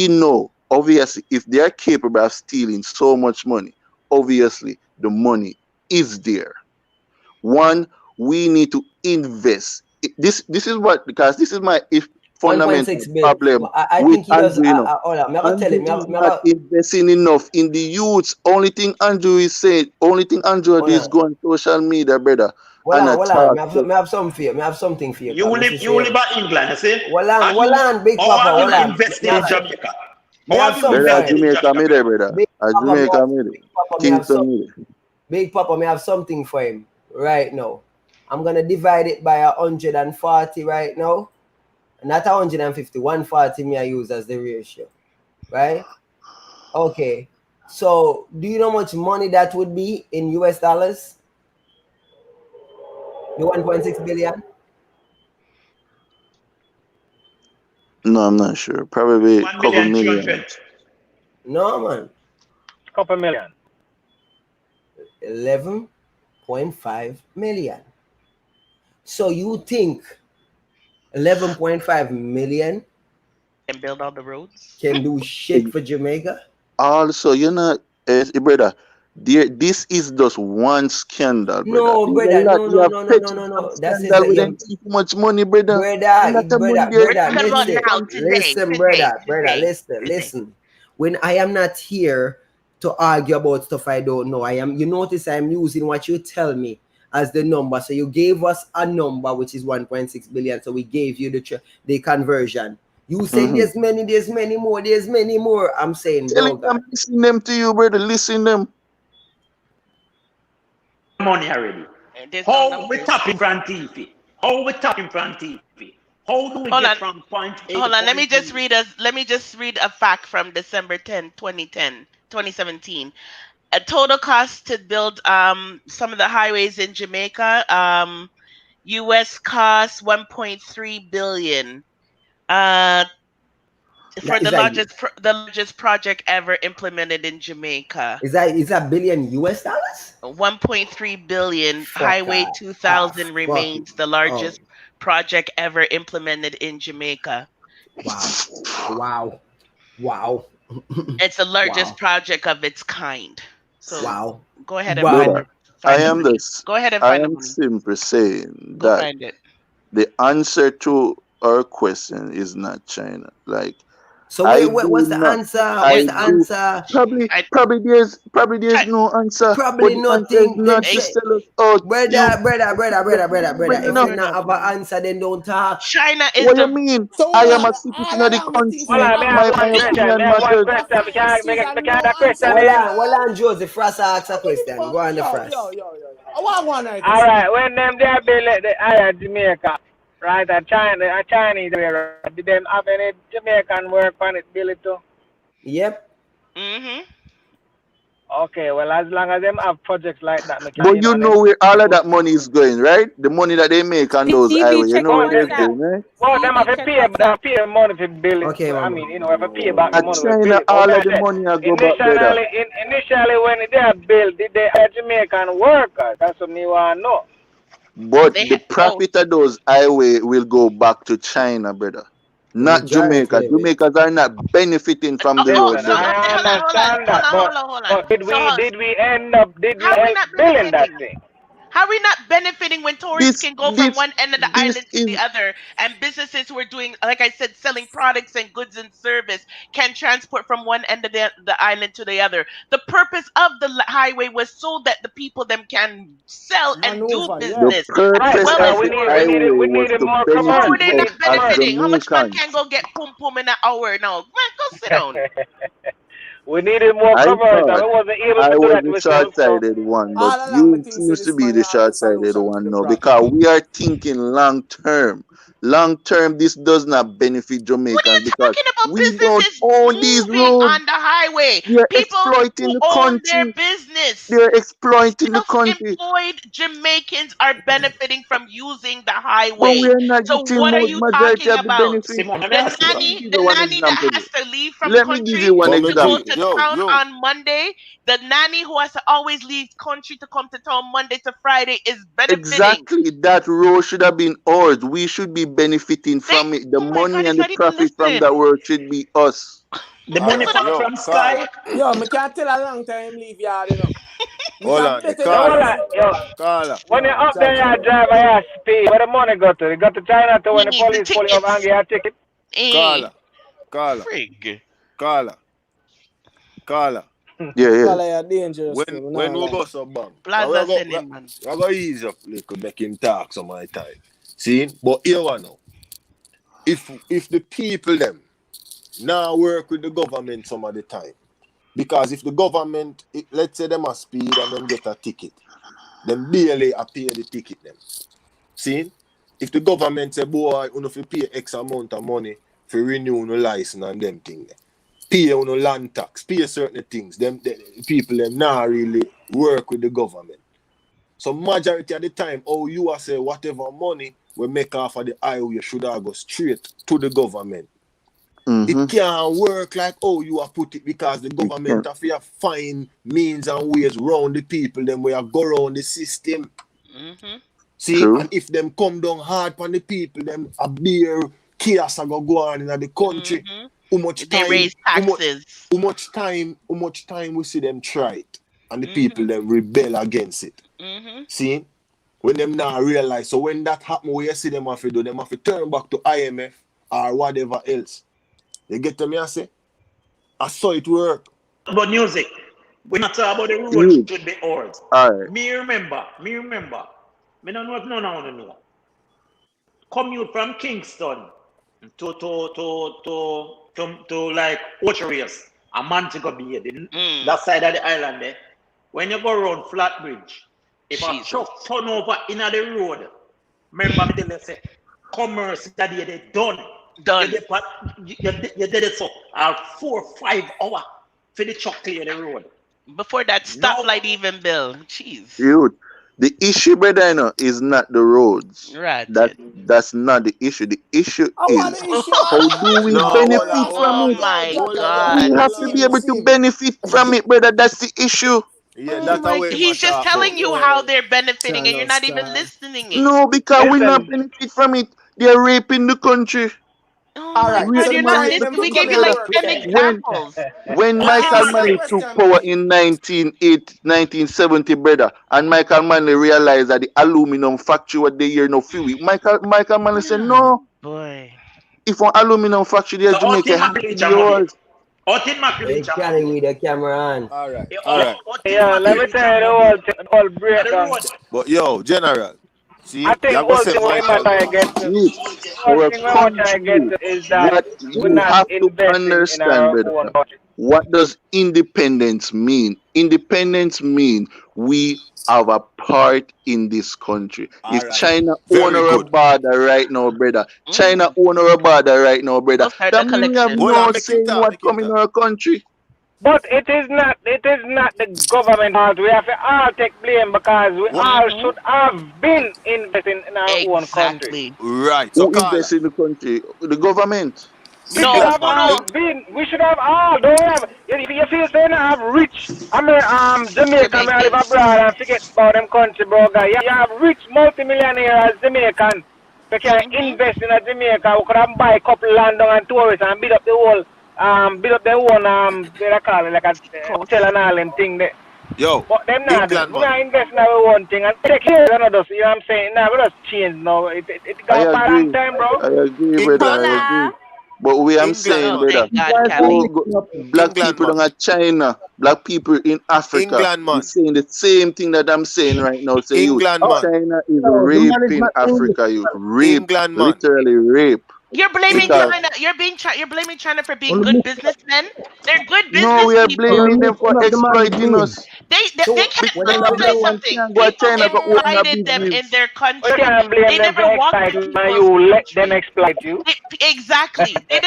know, obviously, if they are capable of stealing so much money, obviously the money is there. One, we need to invest. This is what, because this is my fundamental 1.6 billion. problem I with think he does. Andrew, you know. Hold on, I'm gonna tell Andrew him. is not investing enough in the youths. Only thing Andrew is saying, only thing Andrew Hold is on. going social media, brother. Hold And on, a hold on. talk. Me have something for you. Me have something for you. You live in England, you see? Hold on, Big How Papa. have Hold you on. invested in Jamaica? Me How have have you something for Brother, invested him. in Jamaica, me Jamaica? there, brother. Big Papa, Jamaica, me there. Big Papa, Kingston, me there. Big Papa, me have something for him right now. I'm gonna divide it by 140 right now. Not 150, 140 me I use as the ratio. Right? Okay. So do you know how much money that would be in US dollars? The 1.6 billion? No, I'm not sure. Probably a couple 1,200,000. million. No, man. Couple million. 11.5 million. So you think 11.5 million And build all the roads? can do shit for Jamaica? Also, you know, brother, this is just one scandal, brother. No, There's brother. a lot. We have No. That says scandal that with you, them too much money, brother. brother, A lot of money there. We're talking about now, today. Listen. When I am not here to argue about stuff I don't know, you notice I'm using what you tell me as the number. So you gave us a number which is 1.6 billion. So we gave you the conversion. You saying there's many more. I'm saying, bro, God. I'm listening them to you, brother. Listen them. Money already. How we tapping from TV? How we tapping from TV? How do we get from point A Hold to on, let me point just B? read a fact from December 10, 2017. A total cost to build some of the highways in Jamaica, US cost 1.3 billion. For the largest project ever implemented in Jamaica. Is that billion US dollars? 1.3 billion. Highway 2000 remains the largest project ever implemented in Jamaica. Wow. It's the largest project of its kind. So go ahead and Brother, find the I money. Go ahead and find the am money. simply saying Go that find it. the answer to our question is not China. Like, so what's the answer? What's the answer? Probably there's no answer. Probably but the answer is nothing. not to sell us out. Brother. If you not have an answer, then don't talk. China is What do you mean? I am a citizen of the country. My opinion matters. Hold on, Joseph. Frost ask a question. Go on the Frost. All right, when them they build the Jamaica, right? A Chinese way, did them have any Jamaican work on it, build it too? Yep. Okay, well, as long as them have projects like that, But you know where all of that money is going, right? The money that they make on those highways, you know where it's going, right? Well, them have to pay money for building. Okay, I mean, have to pay back the money. China, all of the money are go back, brother. Initially, when they are built, did they have Jamaican workers? That's what me want to know. But the profit of those highway will go back to China, brother. Not Jamaica. Jamaicans are not benefiting from the road, brother. I understand that, but did we end up building that thing? How are we not benefiting when tourists can go from one end of the island to the other, and businesses who are doing, like I said, selling products and goods and service can transport from one end of the island to the other? The purpose of the highway was so that the people them can sell and do business. The purpose of the highway was to benefit us as How much man Jamaicans. can go get pum pum in an hour now? Man, go sit down. We needed more I coverage. thought I wasn't able I to do was that the with short-sighted one, but you seems to be the short-sighted one now because we are thinking long-term. long term, this does not benefit What are you Jamaicans because talking about? we don't Businesses own these moving roads. on the highway. They're People exploiting who the own their country. business. They're exploiting the country. Self-employed Jamaicans are benefiting from using the But highway. we're not So getting what are most you majority talking of the about? benefit. Simon, let me The ask you Let me something. give the you one nanny that example. has to leave from Let me give you country one But me to go give example. to yo, town yo. on Monday, the nanny who has to always leave country to come to town Monday to Friday is benefiting. Exactly, that road should have been ours. We should be benefiting They, from it. The oh my money God, he's and the not even profit from listening. that road should be us. The That's money what I, fall Yo, from Carl. sky. Yo, me can't tell a long time leave yard, you know. Me Hold can on, bet Yo, Carla. anything. Carla. when you're Yo, up there, Chacha. you drive a your speed. Where the money go to? You go to China to when he the needs the police pull you over and tickets. give you a ticket. Eh, Carla. frig. Carla. Yeah. Call you dangerous too, When nah we lie. go so bang, Plaza send him, man. we go ease up little, make him talk some of the time. See? But here one now. If the people them now work with the government some of the time, because if the government, let's say them a speed and them get a ticket, them barely a pay the ticket them. See? If the government say, boy, you have to pay X amount of money for renew no license and them thing, pay on no land tax, pay certain things, them people them now really work with the government. So majority of the time, you are say whatever money we make off of the highway should have go straight to the government. It can't work like you are put it because the government have to find means and ways around the people, them we have go around the system. Mm-hmm. See, True. and if them come down hard on the people, them a beer chaos a go on in the country. Mm-hmm. How much They time? raise taxes. How much time we see them try it, and the people them rebel against it. Mm-hmm. See, when them now realize, so when that happen, we see them have to do, them have to turn back to IMF or whatever else. You get to me? I say, I saw it work. But music, we not talk about the road should be ours. Alright. Me remember. Me don't know if none of you know. Commute from Kingston to like Ochoreas, a Montego Bay, that side of the island there. When you go around Flatbridge, if a truck turn over in the road, remember me tell you say, commerce that they done. You did it for 4 or 5 hours for the truck clear the road. Before that stoplight even built. Jeez. Youth, the issue, brother, is not the roads. Right. That's not the issue. The issue is how do we No, benefit from Oh it? my We God. have to be able to benefit from it, brother. That's the issue. Yeah, Oh that's my, way he's just telling you how they're benefiting and you're not even listening it. No, because we not benefit from it. They're raping the country. Oh All my right, God, so you're the not time them listening. to We come gave you here like work, 10 examples. When Michael Manley took power in 1970, brother, and Michael Manley realized that the aluminum factory was there here no few. Michael Manley said, no, Boy. if an aluminum factory there, So Jamaica has to be yours. Hey, Charlie with the camera on. All right. Yeah, let me tell you the whole breakdown. But yo, General, see, I think you all say thing we Michael. try to get to, all Our thing we want to get country, to is that what we're you not have to investing in understand, our brother, own country. what does independence mean? Independence means we have a part in this country. All If right. China own Very our good. border right now, brother, China own our border right now, brother, Go start that the means we have collection. Hold no on, make him saying talk, what come in our country. But it is not the government fault. We have to all take blame because we all should have been investing in our own country. Exactly. Right. So Who Carla. invests in the country? The government. We should No, have all been. We should have all. Don't we have? If you feel saying I have rich, I mean Jamaica, I live Jamaicans. abroad and forget about them country, bro. Guy. You have rich multimillionaires Jamaican. We can invest in a Jamaica. We could have buy a couple land down and tourists and build up the whole build up their own what they call it, like a hotel and all them thing there. Yo, But them not do. England We man. not invest in our own thing and take care of another. You know what I'm saying? Now we just change now. It I got for a long agree. time, bro. I agree, brother. I agree. But we am saying, Oh, brother, thank God, Cali. black England people man. in China, black people in Africa, England man. is saying the same thing that I'm saying right now. Say, you, England man. China is No, the man is raping not Africa, you rape, England man. literally rape. You're blaming Because China. You're blaming China for being good businessmen. They're good no, business we are people. blaming them for exploiting us. They So can't. what Let them me have tell you done? something. Can't go to People China go open a invited them in business. their You country. can't blame They them never for walked in exploiting and people's you let them country. exploit you. Exactly. They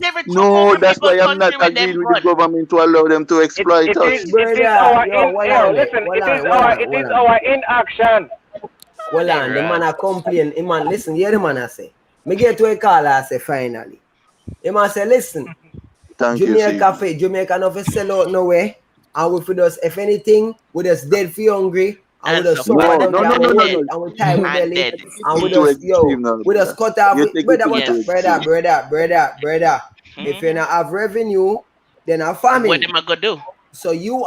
never took No, over that's why people's I'm not country with agreeing them with the gun. government to allow them to exploit us. It is Brother, our yo, hold on there. listen, Hold on, hold on, it hold is on. our inaction. Hold on, the man a complain. The man, listen, hear the man I say. Me get to a call I say finally. The man say, listen, Thank you, CV. Jamaica no fi sell out nowhere. And we fi just, if anything, we just dead for hungry. And we And just suffer No, suffer them no, there no, and no, we no, work no. it and we tie we and belly. dead. And we Into just, extreme now, we just brother. cut off You with, take it into Yes. brother. If you Mhm. not have revenue, then a What famine. am I gonna do? So you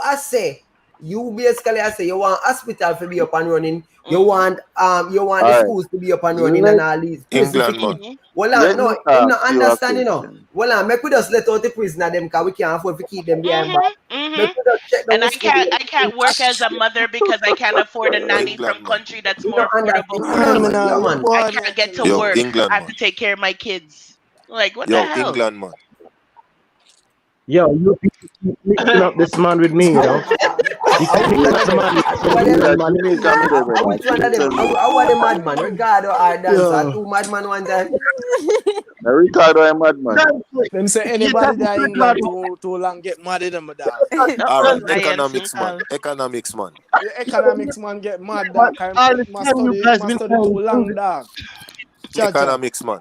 basically I say you want hospital to be up and running. You Mhm. want the All right. schools to be up and running and Let, all these prison to England, keep. man. Mhm. Well let no, me him ask not you a understand, you know. question. Well make we just let out the prisoner them cause we can't afford to keep them behind bars. Mhm. Make Mhm. we just check down And the I school. can't work as a mother because I can't afford a nanny from England, man. country that's We more don't affordable understand. for Yeah me. man, yeah Criminal man. I boy, can't man, get to tell Yo, you. work. I England, have man. to take care of my kids. Like what the Yo, hell? England, man. Yo, you people mixing up this man with me, you know. You I keep which one mixing up of the them? man with I the what them? Jamaica, England man. Jamaica, me there, brother. Which one of them? Tell me. I want the madman, Ricardo or dancer. Yo. Two madman one time. Now, Ricardo, I'm madman. Them say You anybody talk that about England God. too long get mad at them, dog. All right, Science economics, and man. all. Economics, man. The economics man get mad, Man, dog. Cause all the time you guys must been study too calling long, music. dog. Cha. Economics, man.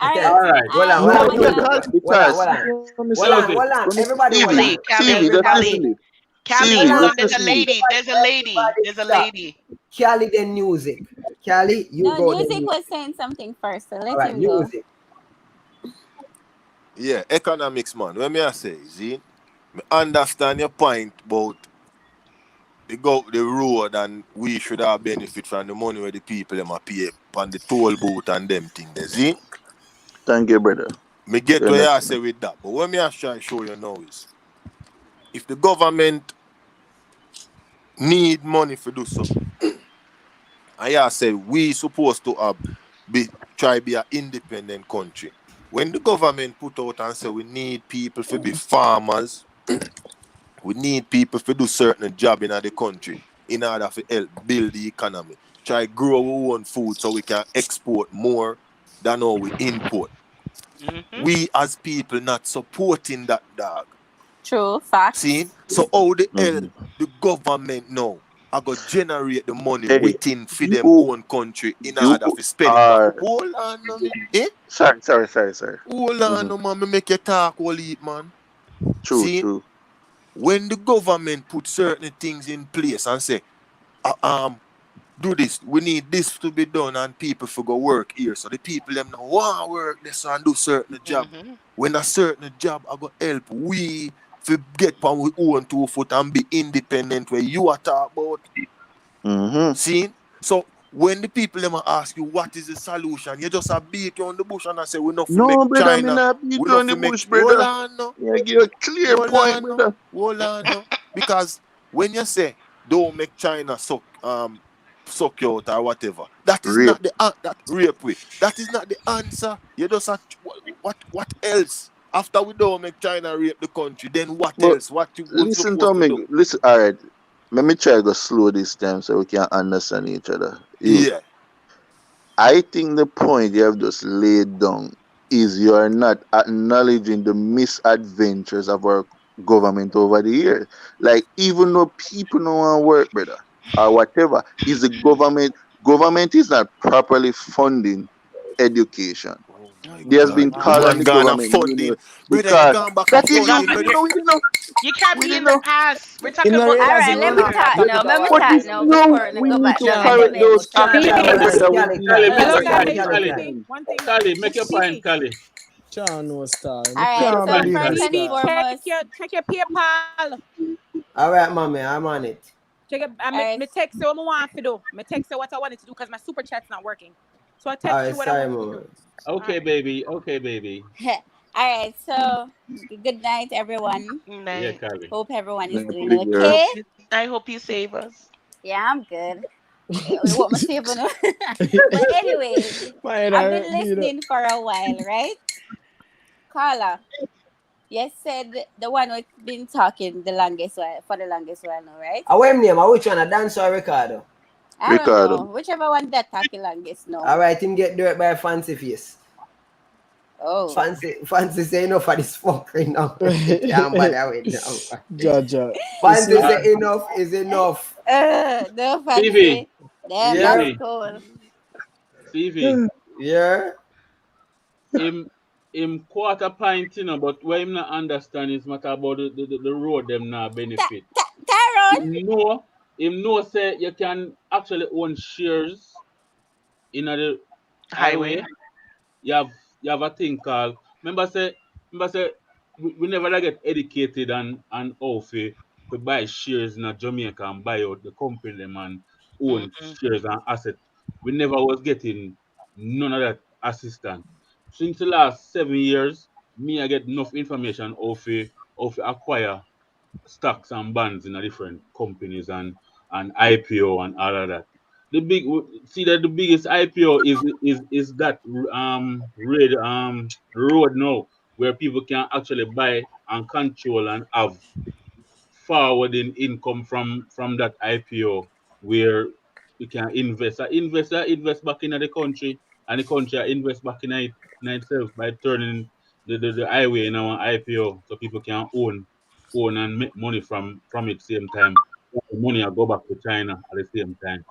All right. Hold on, You hold know on, when you music. call Because, Hold on. Everybody hold CV, Cali, on. Cali, CV, just Everybody, Cali, listen me. Cali. hold CV, Hold on. on. just There's a listen me. lady. There's a lady. Everybody There's a stop. lady. Cali then music. Cali, you No, go then music music. was saying something first, so All let right, him go. music. Yeah, economics, man. When me I say, see, me understand your point about the road and we should have benefit from the money where the people them a pay on the toll booth and them thing. There, see, Thank you, brother. me get You what you understand? say with that. But what me I try to show you now is, if the government need money for do something, and you say we supposed to have try be an independent country. When the government put out and say we need people to be farmers, we need people to do certain job in the country in order to help build the economy. Try grow our own food so we can export more than how we import. Mhm. We as people not supporting that, dog. True See? facts. So how the hell Mhm. the government now I go generate the money Hey, within for them you, own country in you order to spend it back? are. Hold on, no, eh? Sorry. Hold on, Mm-hmm. no, man. Me make you talk, all it, man. See? True. When the government put certain things in place and say, do this, we need this to be done, and people for go work here. So the people them now want work this and do certain job. Mhm. When a certain job I go help we to get on we own 2 foot and be independent where you are talk about. Mm-hmm. See? So when the people them a ask you what is the solution, you just a beat on the bush and I say we not fi make No, brother, me China, not beat we you not on fi the make bush, hold brother. on no. Yeah, give you a clear Hold point, on no. brother. Hold on no. Because when you say don't make China suck you out or whatever, that is Rape. not the that rape way. That is not the answer. You just have what else? After we don't make China rape the country, then what But else? What we listen to supposed to me. do? Listen, all right. Let me try to go slow this time so we can understand each other. You, Yeah. I think the point you have just laid down is you are not acknowledging the misadventures of our government over the years. Like even though people don't want to work, brother, or whatever, is the government is not properly funding education. Oh my There's God. been The call on man the gone a government funding. Brother, you because gone back a that is you. funding We for didn't the know. We didn't know. You can't We be didn't in the know. past. We're In talking the about the All realize right, him let run me off future. talk topic now. Let me our But talk it's time. now no. before we We go need back to down Yeah, in the correct main those bush. Cali, actions, Cali, brother. With Cali, Cali, time, Hello, Cali, brother. Cali, Cali. Cali, One Cali. thing. One thing. Make your CV. point, Cali. Cha no star. All Me right. can't Yo, So believe first this and CV. guy. foremost, Check your PayPal. All right, mommy, I'm on it. Check it. all right, Me text you what I want to do. Me text you what I wanted to do because my super chat's not working. So I All text right, you what I sorry, wanted to do. mama. All right. Okay, baby. all right. So good night, everyone. Yeah, Night. Cali. Hope everyone is Not doing pretty girl. okay. I hope you save us. Yeah, I'm good. What my say, but anyway, I've been listening for a while, right? Carla, you said the one who's been talking the longest while for the longest while now, right? What name? Which one? A dance or Ricardo? I don't know. Whichever one that talking longest now. All right, him get dirt by a fancy face. Oh. Fancy say enough for this fuckery now. Can't bother with now. Jaja. Fancy say enough is enough. No fancy. Stevie. Damn, that's cool. Stevie. Yeah. Him quarter pint, but what him not understand is matter about the road them now benefit. Taron. Him know say you can actually own shares in the highway. You have a thing called remember say we never get educated on how to buy shares in Jamaica and buy out the company them and own shares and assets. We never was getting none of that assistance. Since the last 7 years, I get enough information of acquire stocks and bonds in different companies and IPO and all of that. The biggest IPO is that road now where people can actually buy and control and have forwarding income from that IPO where you can invest. An investor invest back in the country and the country invest back in itself by turning the highway in our IPO so people can own and make money from it same time. The money will go back to China at the same time.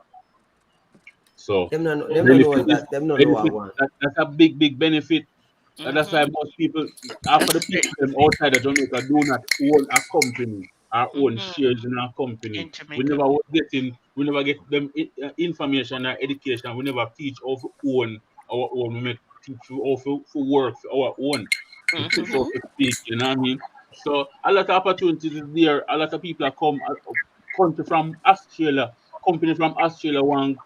So them don't know that. Them don't know what I want. That's a big benefit. That's why most people, after the people outside of Jamaica, do not own a company or own shares in a company. We never get them information or education. We never teach how to own our own. We teach how to work for our own. So to speak, you know what I mean? So a lot of opportunities is there. A lot of people are country from Australia. Company from Australia want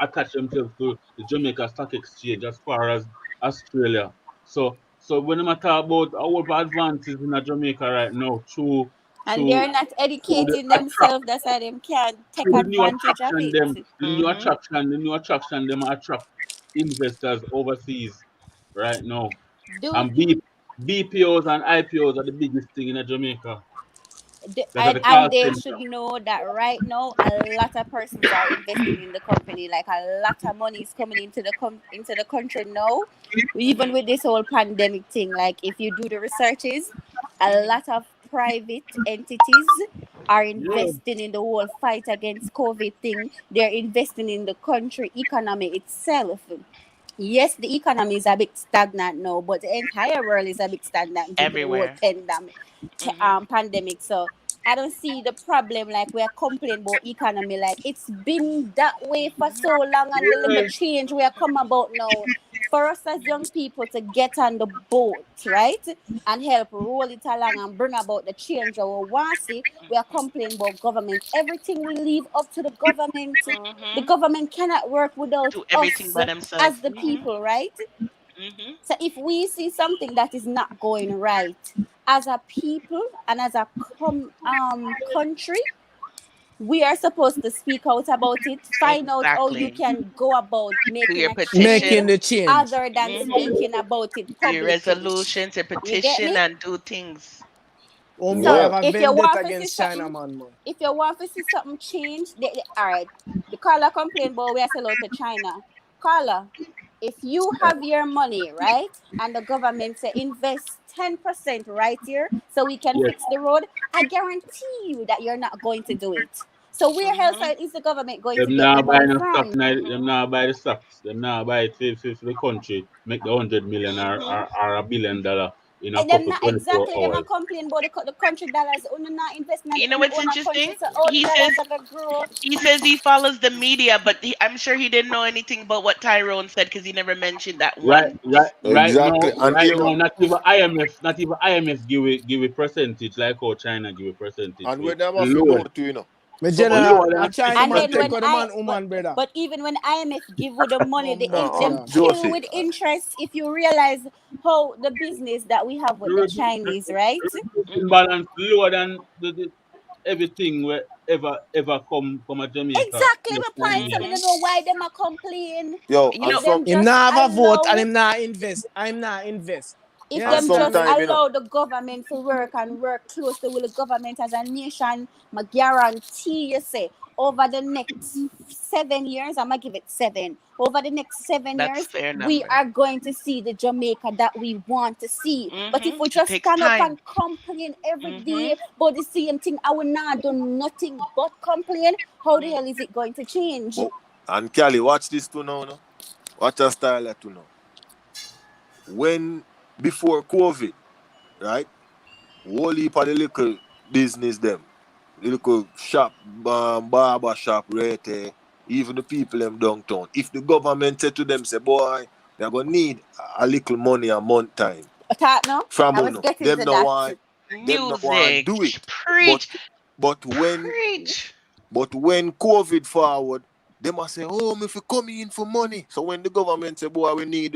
attach themselves to the Jamaica Stock Exchange as far as Australia. So when I talk about our advances in Jamaica right now, and they're not educating themselves, that's why they can't take advantage of it. The new attraction, them attract investors overseas right now. And BPOs and IPOs are the biggest thing in Jamaica. And they should know that right now a lot of persons are investing in the company. Like a lot of money is coming into the country now, even with this whole pandemic thing. Like if you do the researches, a lot of private entities are investing in the whole fight against COVID thing. They're investing in the country economy itself. Yes, the economy is a bit stagnant now, but the entire world is a bit stagnant due to the whole pandemic. So I don't see the problem like we're complaining about economy. Like it's been that way for so long, and the little change we are come about now. For us as young people to get on the boat, right, and help roll it along and bring about the change we want to see, we are complaining about government. Everything we leave up to the government. The government cannot work without us as the people, right? So if we see something that is not going right as a people and as a country, we are supposed to speak out about it, find out how you can go about making the change other than speaking about it publicly. Your resolution to petition and do things. So if you want to see something change, all right. The Carla complain about we are selling to China. Carla, if you have your money, right, and the government say invest 10% right here so we can fix the road, I guarantee you that you're not going to do it. So where else is the government going to get the money from? Them now buy the stocks. Them now buy it for the country, make the 100 million or $1 billion in a couple 24 exactly, hours. They might complain about the country dollars on not investment. You know what's interesting? He says he follows the media, but I'm sure he didn't know anything about what Tyrone said because he never mentioned that one. Exactly. Now, not even IMF give a percentage like how China give a percentage. And when them have to know too, you know. But even when IMF give you the money, they kill with interest. If you realize how the business that we have with the Chinese, right? Balance lower than everything ever come from a Jamaica. Exactly my point. So I don't know why them are complain. Yo, If and them Him just not have a vote and allow, him not invest. I'm not invest. You if and them just understand me? sometime, you know, allow the government to work and work closely with the government as a nation, I guarantee you say over the next 7 years, I'm gonna give it 7. Over the next 7 That's years, fair we number. are going to see the Jamaica that we want to see. But if we It just takes stand up time. and complain every day about the same thing, I will not do nothing but complain. How the hell is it going to change? oh, and Cali, watch this too now, no? Watch your style that too now. When before COVID, right? Whole heap of the little business them, the little shop, barber shop right there, even the people them downtown. If the government said to them, say, boy, they're gonna need a little money a month time. No? From I was no, getting them to no that. want, them no want Music. do it. Preach. But when COVID forward, they must say, oh, if you come in for money. So when the government say, boy, we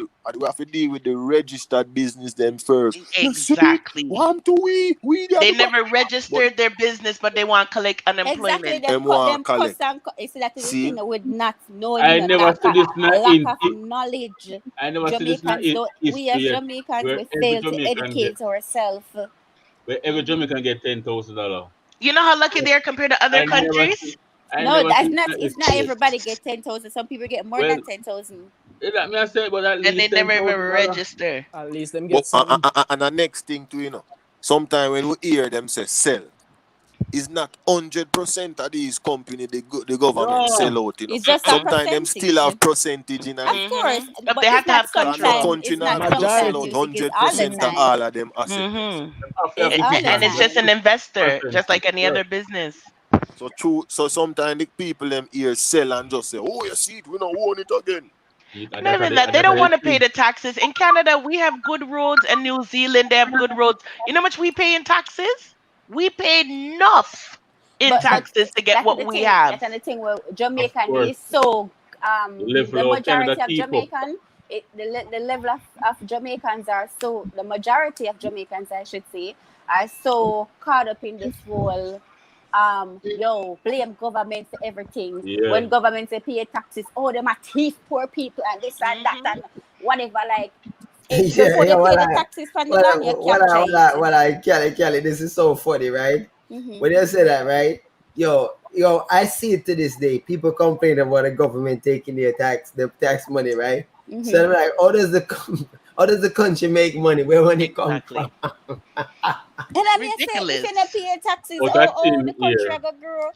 have to deal with the registered business them first. Exactly. Want to They never registered their business, but they want to collect Exactly, unemployment. them cuss and you see that is the See? thing with not knowing, I never see this lack of knowledge. I never see this Jamaicans don't. We history as yet, Jamaicans, where we every fail to Jamaican get educate ourselves. where every Jamaican get $10,000. You know how lucky they are compared to other I never countries? see I No, never that's see not. that It's not history. everybody get 10,000. Some people get more Well, than 10,000. that me I say, but at And they least never even $10,000. register. At least them But get something. and the next thing too, you know, sometimes when we hear them say sell, it's not 100% of these companies the government No. sell out, you know. It's just a Sometimes them percentage. still have percentage in Of it. course, But but they have it's to not have And the control. sometimes. country It's not not have to sell sometimes. out Music is all the 100% of time. all of them assets. It's all the And it's just an time. investor, just like any other business. So true. So sometimes the people them here sell and just say, "Oh, you see it, we don't own it again." Not even that. They don't want to pay the taxes. In Canada, we have good roads, and New Zealand, they have good roads. You know how much we pay in taxes? We pay enough in But taxes to get that's the what we thing. have. That's the thing where Of Jamaican course. is so The the level of Canada majority of keep up. Jamaican the level of Jamaicans are so the majority of Jamaicans I should say are so caught up in this whole blame government for everything. Yeah. When government say pay taxes, oh them are thief poor people and this and that and whatever like before they pay the taxes from the land, you capture it. Kelly, this is so funny, right? Mhm. When you say that, right? Yo, I see it to this day. People complain about the government taking the tax money, right? Mhm. So I'm like, how does the country make money? Where money come from? And I mean, say, if you don't pay taxes, But that the thing country here. I go grow.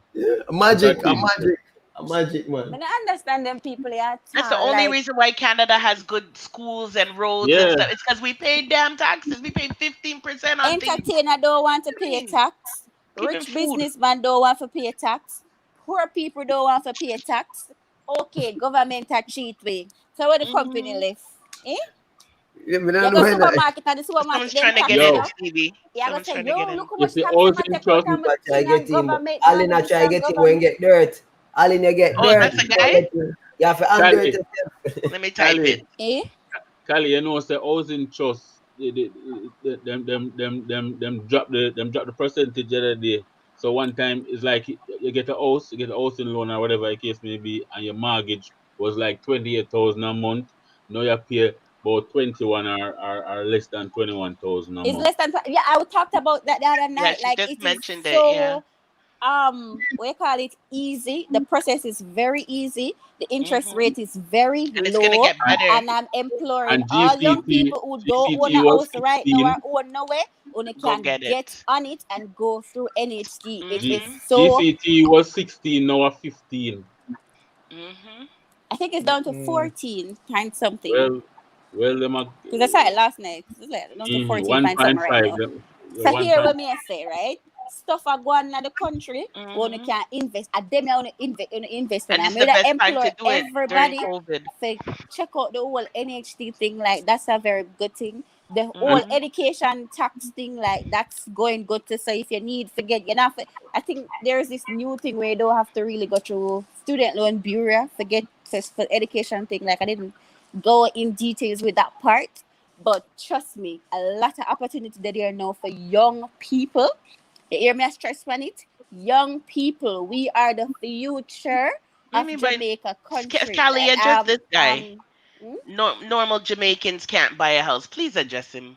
A magic, That thing here. a magic man. But I understand them people at That's the only reason why Canada has good schools and roads and Yeah. stuff. It's because we pay damn taxes. We pay 15% on things. Entertainer don't want to pay tax. Even Rich food. businessman don't want to pay tax. Poor people don't want to pay tax. Okay, government a cheat way. So where the company left? Eh? Yeah, You go supermarket and the supermarket Someone's them trying to tax get you in, know. Stevie. You go Someone's say, trying to get yo, in. look how You much see, tax all them a things take trust out and I try thing get and him. government Alin, and I this try and get him government. when get dirt. Alin, you get Oh, dirt. that's a guy? You have to under it. Let me type Cali, it. Eh? Cali, you know, say housing trust, them drop the percentage the other day. So one time it's like you get a housing loan or whatever the case may be, and your mortgage was like 28,000 a month. Now you pay about 21 or less than 21,000 a It's month. less than I talked about that the other Yeah, night. she Like just it is mentioned it. Yeah. so what you call it easy. The process is very easy. The interest rate is very And it's gonna low. get better. And I'm imploring And all young GCT people who don't own a was house right now 16. or own nowhere, only Go can get get it. on it and go through NHT. It is Mhm. so GCT was 16, now 15. Mhm. I think it's down to 14 point something. Well, them are Because I saw it last night. It's like down to 14 point something right 1.5. now. So here what me I say, right? Stuff are going in the country, when you can invest. At them you want to invest in. And I'm it's the going to best time employ to do it during everybody COVID. to check out the whole NHT thing. Like that's a very good thing. The whole education tax thing, like that's going good to say if you need forget you know. I think there's this new thing where you don't have to really go through student loan bureau forget for education thing. Like I didn't go in details with that part. But trust me, a lot of opportunity that there now for young people. You hear me? I stress on it. young people. We are the future of Jamaica country. Cali, address this guy. Normal Jamaicans can't buy a house. Please address him.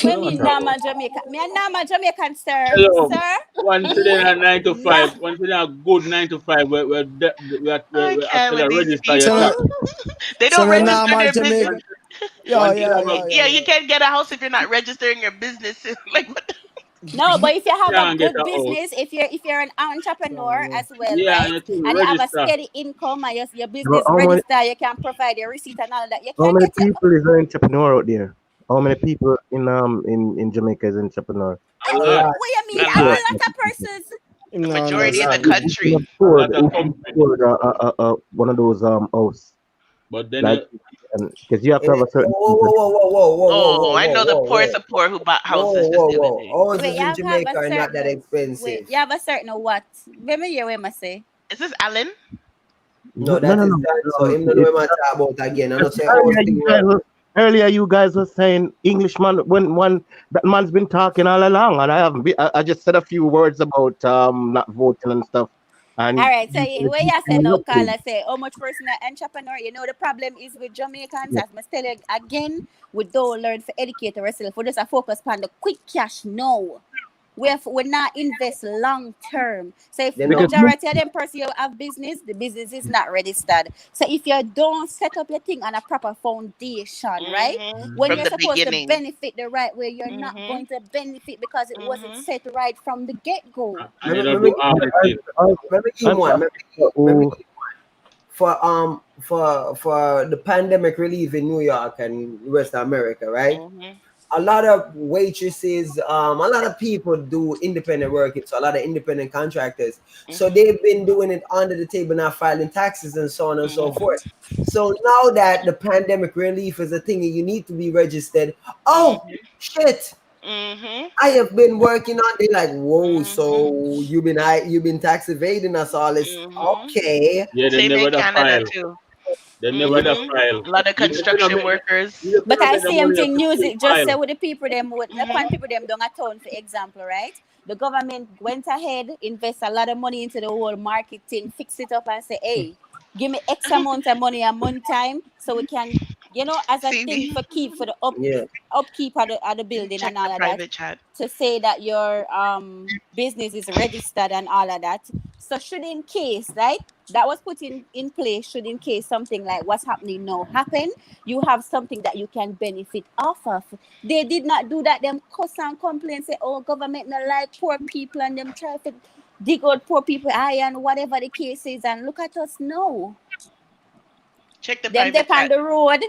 What mean normal Jamaican? Me a normal Jamaican, sir. Hello. Sir? One today at 9 to 5. One today a good 9 to 5. We're actually register your tax. They don't register normal their Jamaican. business. Yeah. You can't get a house if you're not registering your business. Like what? No, but if you have a Can't get good a business, if you're an entrepreneur as well, Yeah, right? and you And you have a register. steady income and your But business register, you can provide your receipt and all that. You how can many get your people is an entrepreneur out there? How many people in Jamaica is entrepreneur? A lot. what you mean? A A lot. lot of persons. The majority in the Who country. can afford one of those house? But then Like, because you have to have a certain. Oh, I know the poorest of poor who bought houses just the other day. Houses in Jamaica are not that expensive. Wait, you have a certain what? Let me hear what I say. Is this Alan? No, that is that. So him know what I talk about again. I don't say Earlier, you guys were saying Englishman when that man's been talking all along, and I haven't. I just said a few words about not voting and stuff. And all right, so where you say now, Carla say how much person an entrepreneur? You know the problem is with Jamaicans, as I tell you again, we don't learn to educate ourselves. We just focus on the quick cash now. We're not invest long term. So if majority of them person you have business, the business is not registered. So if you don't set up your thing on a proper foundation, right? When From you're the supposed beginning. to benefit the right way, you're not going to benefit because it wasn't set right from the get-go. Let me give you one. For the pandemic relief in New York and West America, right? A lot of waitresses, a lot of people do independent work. So a lot of independent contractors. So they've been doing it under the table, not filing taxes and so on and so forth. So now that the pandemic relief is a thing, you need to be registered. Oh shit! I have been working on it. Like, whoa! So you've been tax evading us all this? Okay. Yeah, they Same never in the Canada file. too. They never the file. A lot of construction workers. But I same thing music just say with the people them with the people them don't atone for example, right? The government went ahead, invest a lot of money into the whole marketing, fix it up and say, hey, give me X amount of money a month time so we can, as a thing for the upkeep of the building and all of that. Chat. To say that your business is registered and all of that. So should in case, right? That was put in place should in case something like what's happening now happen, you have something that you can benefit off of. They did not do that. Them cuss and complain, say, oh, government not like poor people and them try to dig out poor people eye and whatever the case is. And look at us now. Check the them private on the road.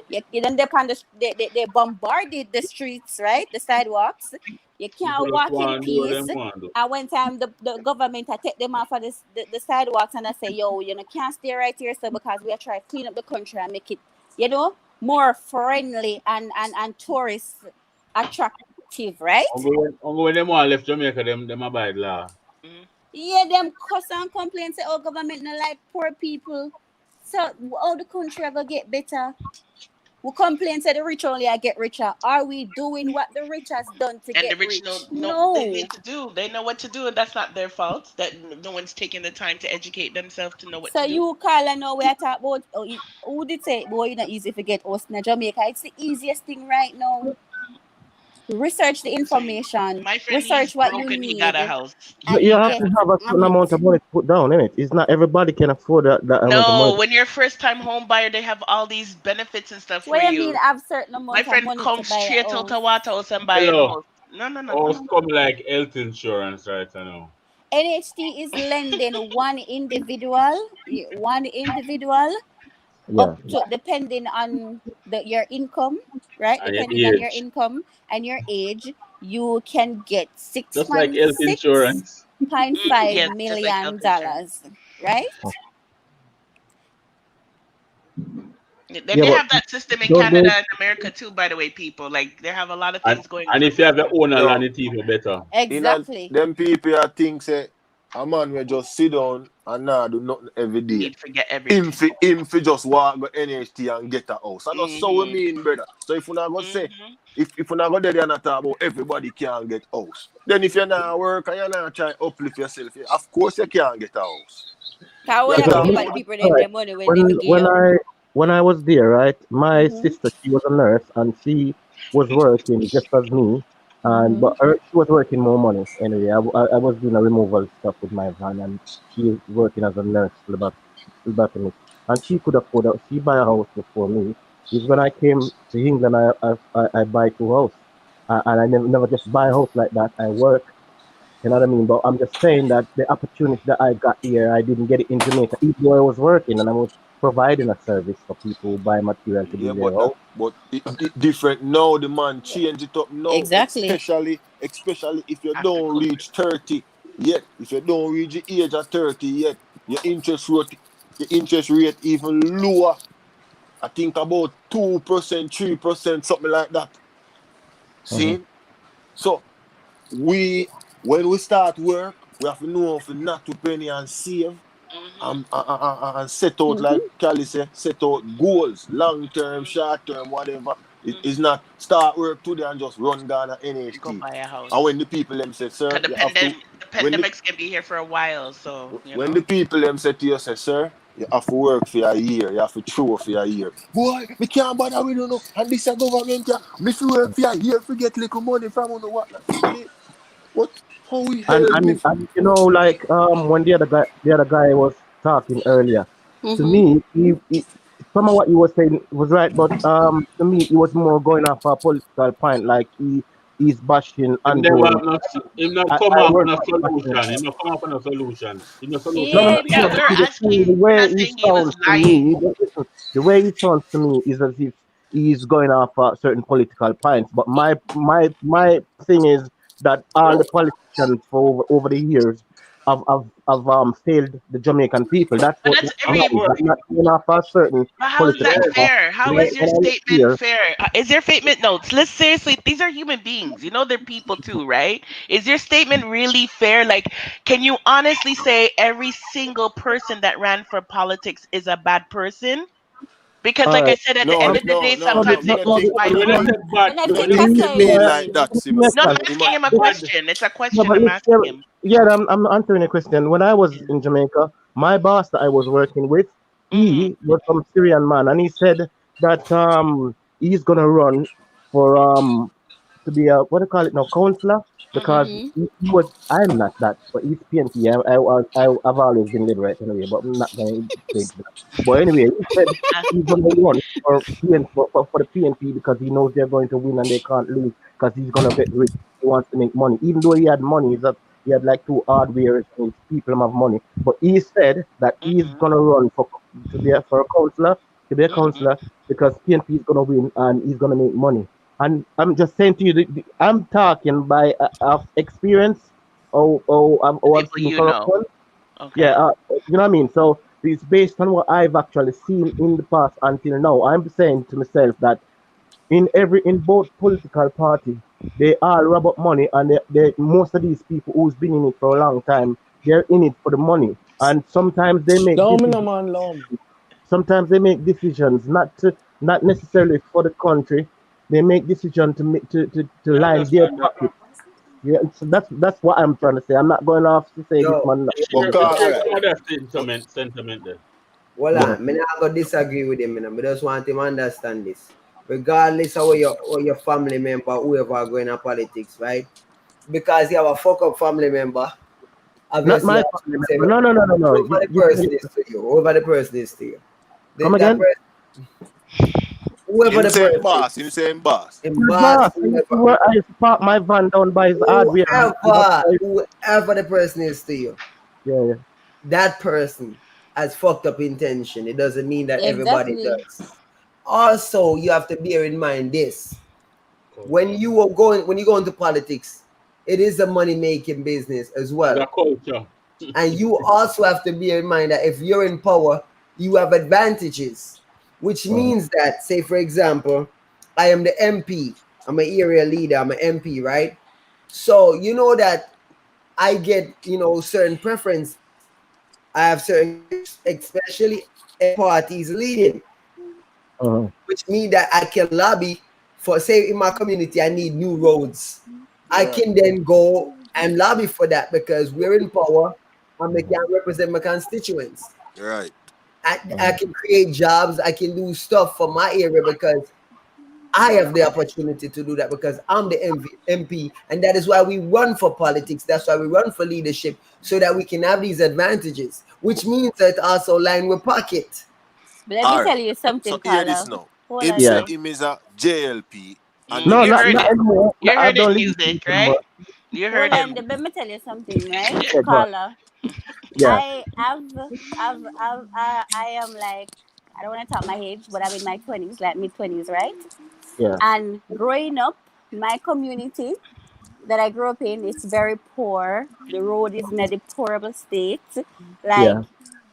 They bombarded the streets, right? The sidewalks. You can't walk in peace. And one time the government I take them off of the sidewalks and I say, yo, can't stay right here, so because we are trying to clean up the country and make it, more friendly and tourist attractive, right? When them all left Jamaica, them abide law. Yeah, them cuss and complain, say, oh, government not like poor people. So how the country ever get better? We complain say the rich only get richer. Are we doing what the rich has done to get the rich? No. They need to do. They know what to do, and that's not their fault. That no one's taking the time to educate themselves to know what to do. So you, Carla, know we are talking about. Who did say, boy, it's not easy to get us in Jamaica? It's the easiest thing right now. Research the information. My friend, research what you broken, need. he got a house. You have to have a certain amount of money to put down, innit? It's not everybody can afford that amount of money. No, when you're a first-time home buyer, they have all these benefits and stuff for you. What do you mean have certain amount My friend of money comes to buy straight a out house? of Waterhouse and buy a house. No. It's come like health insurance right now. NHT is lending one individual up to depending on your income, right? Depending on your income and your age, you can get just like health insurance. $6.5 million, right? They have that system in Canada and America too, by the way, people. Like, they have a lot of things going on. And if you have your own land, it's even better. Exactly. Them people think say a man will just sit down and not do nothing every day. He'd forget everything. Him fi just walk go NHT and get a house. And that's so we mean, brother. So if you not go say, if you not go there and not talk about everybody can get house, then if you're not work and you're not trying to uplift yourself, of course you can't get a house. When I was there, right, my sister, she was a nurse and she was working just as me, and but she was working more money anyway. I was doing a removal stuff with my van, and she was working as a nurse phlebotomist, and she could afford it. She buy a house before me. Is when I came to England, I buy two house, and I never just buy a house like that. I work. You know what I mean? But I'm just saying that the opportunity that I got here, I didn't get it in Jamaica, even though I was working and I was providing a service for people who buy material to do their house. But it different now. The man change it up now. Exactly. Especially if you don't reach 30 yet. If you don't reach the age of 30 yet, your interest rate even lower. I think about 2%, 3%, something like that. See? So when we start work, we have to know if not to penny and save and set out, like Cali said, set out goals, long term, short term, whatever. It's not start work today and just run Ghana NHT. Go buy a house. And when the people them say, sir, The you have to, pandemic's gonna be here for a while, so when the people them say to you, say, sir, you have to work for a year, you have to throw for a year. Boy, we can't bother with you, and this a government, if you work for a year, forget little money from you, what? What? How we hell And you know, like when the other guy was talking earlier, to me, he some of what he was saying was right, but to me, he was more going off a political point, like he's bashing Him never ongoing. him not come up with a solution. Him not come up with a solution. Him not solution. Yeah, we're asking. The way Not he saying he was sounds to lying. me, the way he sounds to me is as if he's going off certain political points. But my thing is that all the politicians for over the years have failed the Jamaican people. That's But what that's not going off a certain But how is political. that fair? How is your statement fair? Is your statement notes? Let's seriously, these are human beings. You know, they're people too, right? Is your statement really fair? Like, can you honestly say every single person that ran for politics is a bad person? Because, like I said, at the end of the day, sometimes it goes by You mean like that, Simon? No, I'm asking him a question. It's a No, question but I'm asking him. I'm answering a question. When I was in Jamaica, my boss that I was working with, he was from Syrian man, and he said that he's gonna run for to be a what do you call it now, counselor, because he was. I'm not that, but he's PNP. I've always been literate anyway, but I'm not gonna say that. But anyway, he said he's gonna run for for the PNP because he knows they're going to win and they can't lose because he's gonna get rich. He wants to make money, even though he had money. He had like two hardwares and his people have money, but he said that he's gonna run for a counselor, to be a counselor because PNP is gonna win and he's gonna make money. And I'm just saying to you, I'm talking by of experience. I've seen corruption. Okay. Yeah, you know what I mean. So it's based on what I've actually seen in the past until now. I'm saying to myself that in both political parties, they all rub up money, and most of these people who's been in it for a long time, they're in it for the money, and sometimes they make sometimes they make decisions not necessarily for the country. They make decisions to line their pocket. Yeah, so that's what I'm trying to say. I'm not going off to say this man. Sentiment there. Well, I'm not going to disagree with him. I just want him to understand this. Regardless of your family member, whoever are going to politics, right? Because you have a fuck up family member. Not my family member. No. Whoever the person is to you. Whoever the person is to you. Come again? Whoever the same boss, in same boss. I park my van down by his hardware. Whoever the person is to you. Yeah. That person has fucked up intention. It doesn't mean that everybody does. Also, you have to bear in mind this. When you go into politics, it is a money-making business as well. And you also have to bear in mind that if you're in power, you have advantages, which means that, say, for example, I am the MP. I'm an area leader. I'm an MP, right? So you know that I get, certain preference. I have certain groups, especially parties leading, which mean that I can lobby for, say, in my community, I need new roads. I can then go and lobby for that because we're in power and we can represent my constituents. Right. I can create jobs. I can do stuff for my area because I have the opportunity to do that because I'm the MP, and that is why we run for politics. That's why we run for leadership, so that we can have these advantages, which means that also line with pocket. But let me tell you something, So hear this Carla. now. Hold Him on say now. him is a JLP. And You him heard say, it. You I heard it, don't music, right? You heard Hold on, him. let me tell you something, right, Yeah, go on. Carla? Yeah. I am like, I don't want to talk my age, but I'm in my 20s, like mid-20s, right? Yeah. And growing up, my community that I grew up in, it's very poor. The road is in a deplorable state. Like, Yeah.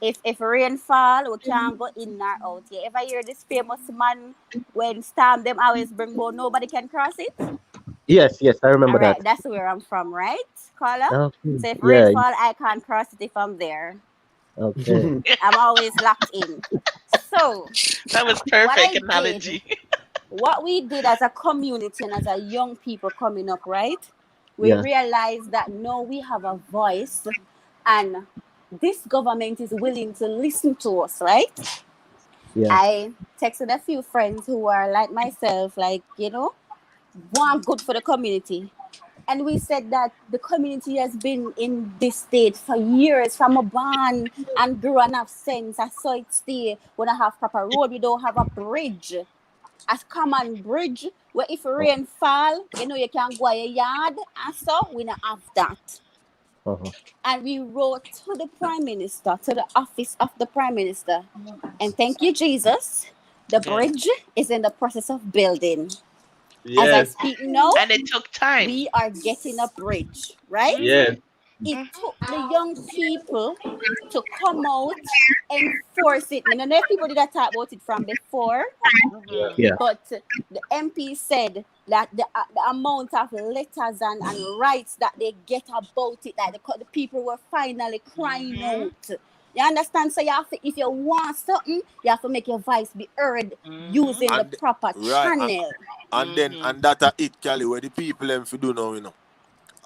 if rain fall, we can't go in or out. Yeah, if I hear this famous man when storm them always bring boat, nobody can cross it. Yes, I remember All that. right, that's where I'm from, right, Carla? Okay. So if rain Yeah. fall, I can't cross it if I'm there. Okay. I'm always locked in. So That was what perfect I did, analogy. what we did as a community and as a young people coming up, right? We Yeah. realized that now we have a voice, and this government is willing to listen to us, right? Yeah. I texted a few friends who are like myself, like, want good for the community. And we said that the community has been in this state for years, from a born and grew and have sense. I saw it stay. We don't have proper road, we don't have a bridge. A common bridge where if rain fall, you can go a yard, and so we don't have that. And we wrote to the Prime Minister, to the office of the Prime Minister. And thank you, Jesus, the bridge is in the process of building. As I Yes. speak now, And it took time. we are getting a bridge, right? Yes. It took the young people to come out, enforce it. I don't know if people did that talk about it from before, Yeah. but the MP said that the amount of letters and rights that they get about it, that the people were finally crying out. You understand? So you have to, if you want something, you have to make your voice be heard using the proper channel. And that it, Cali, where the people them for do now,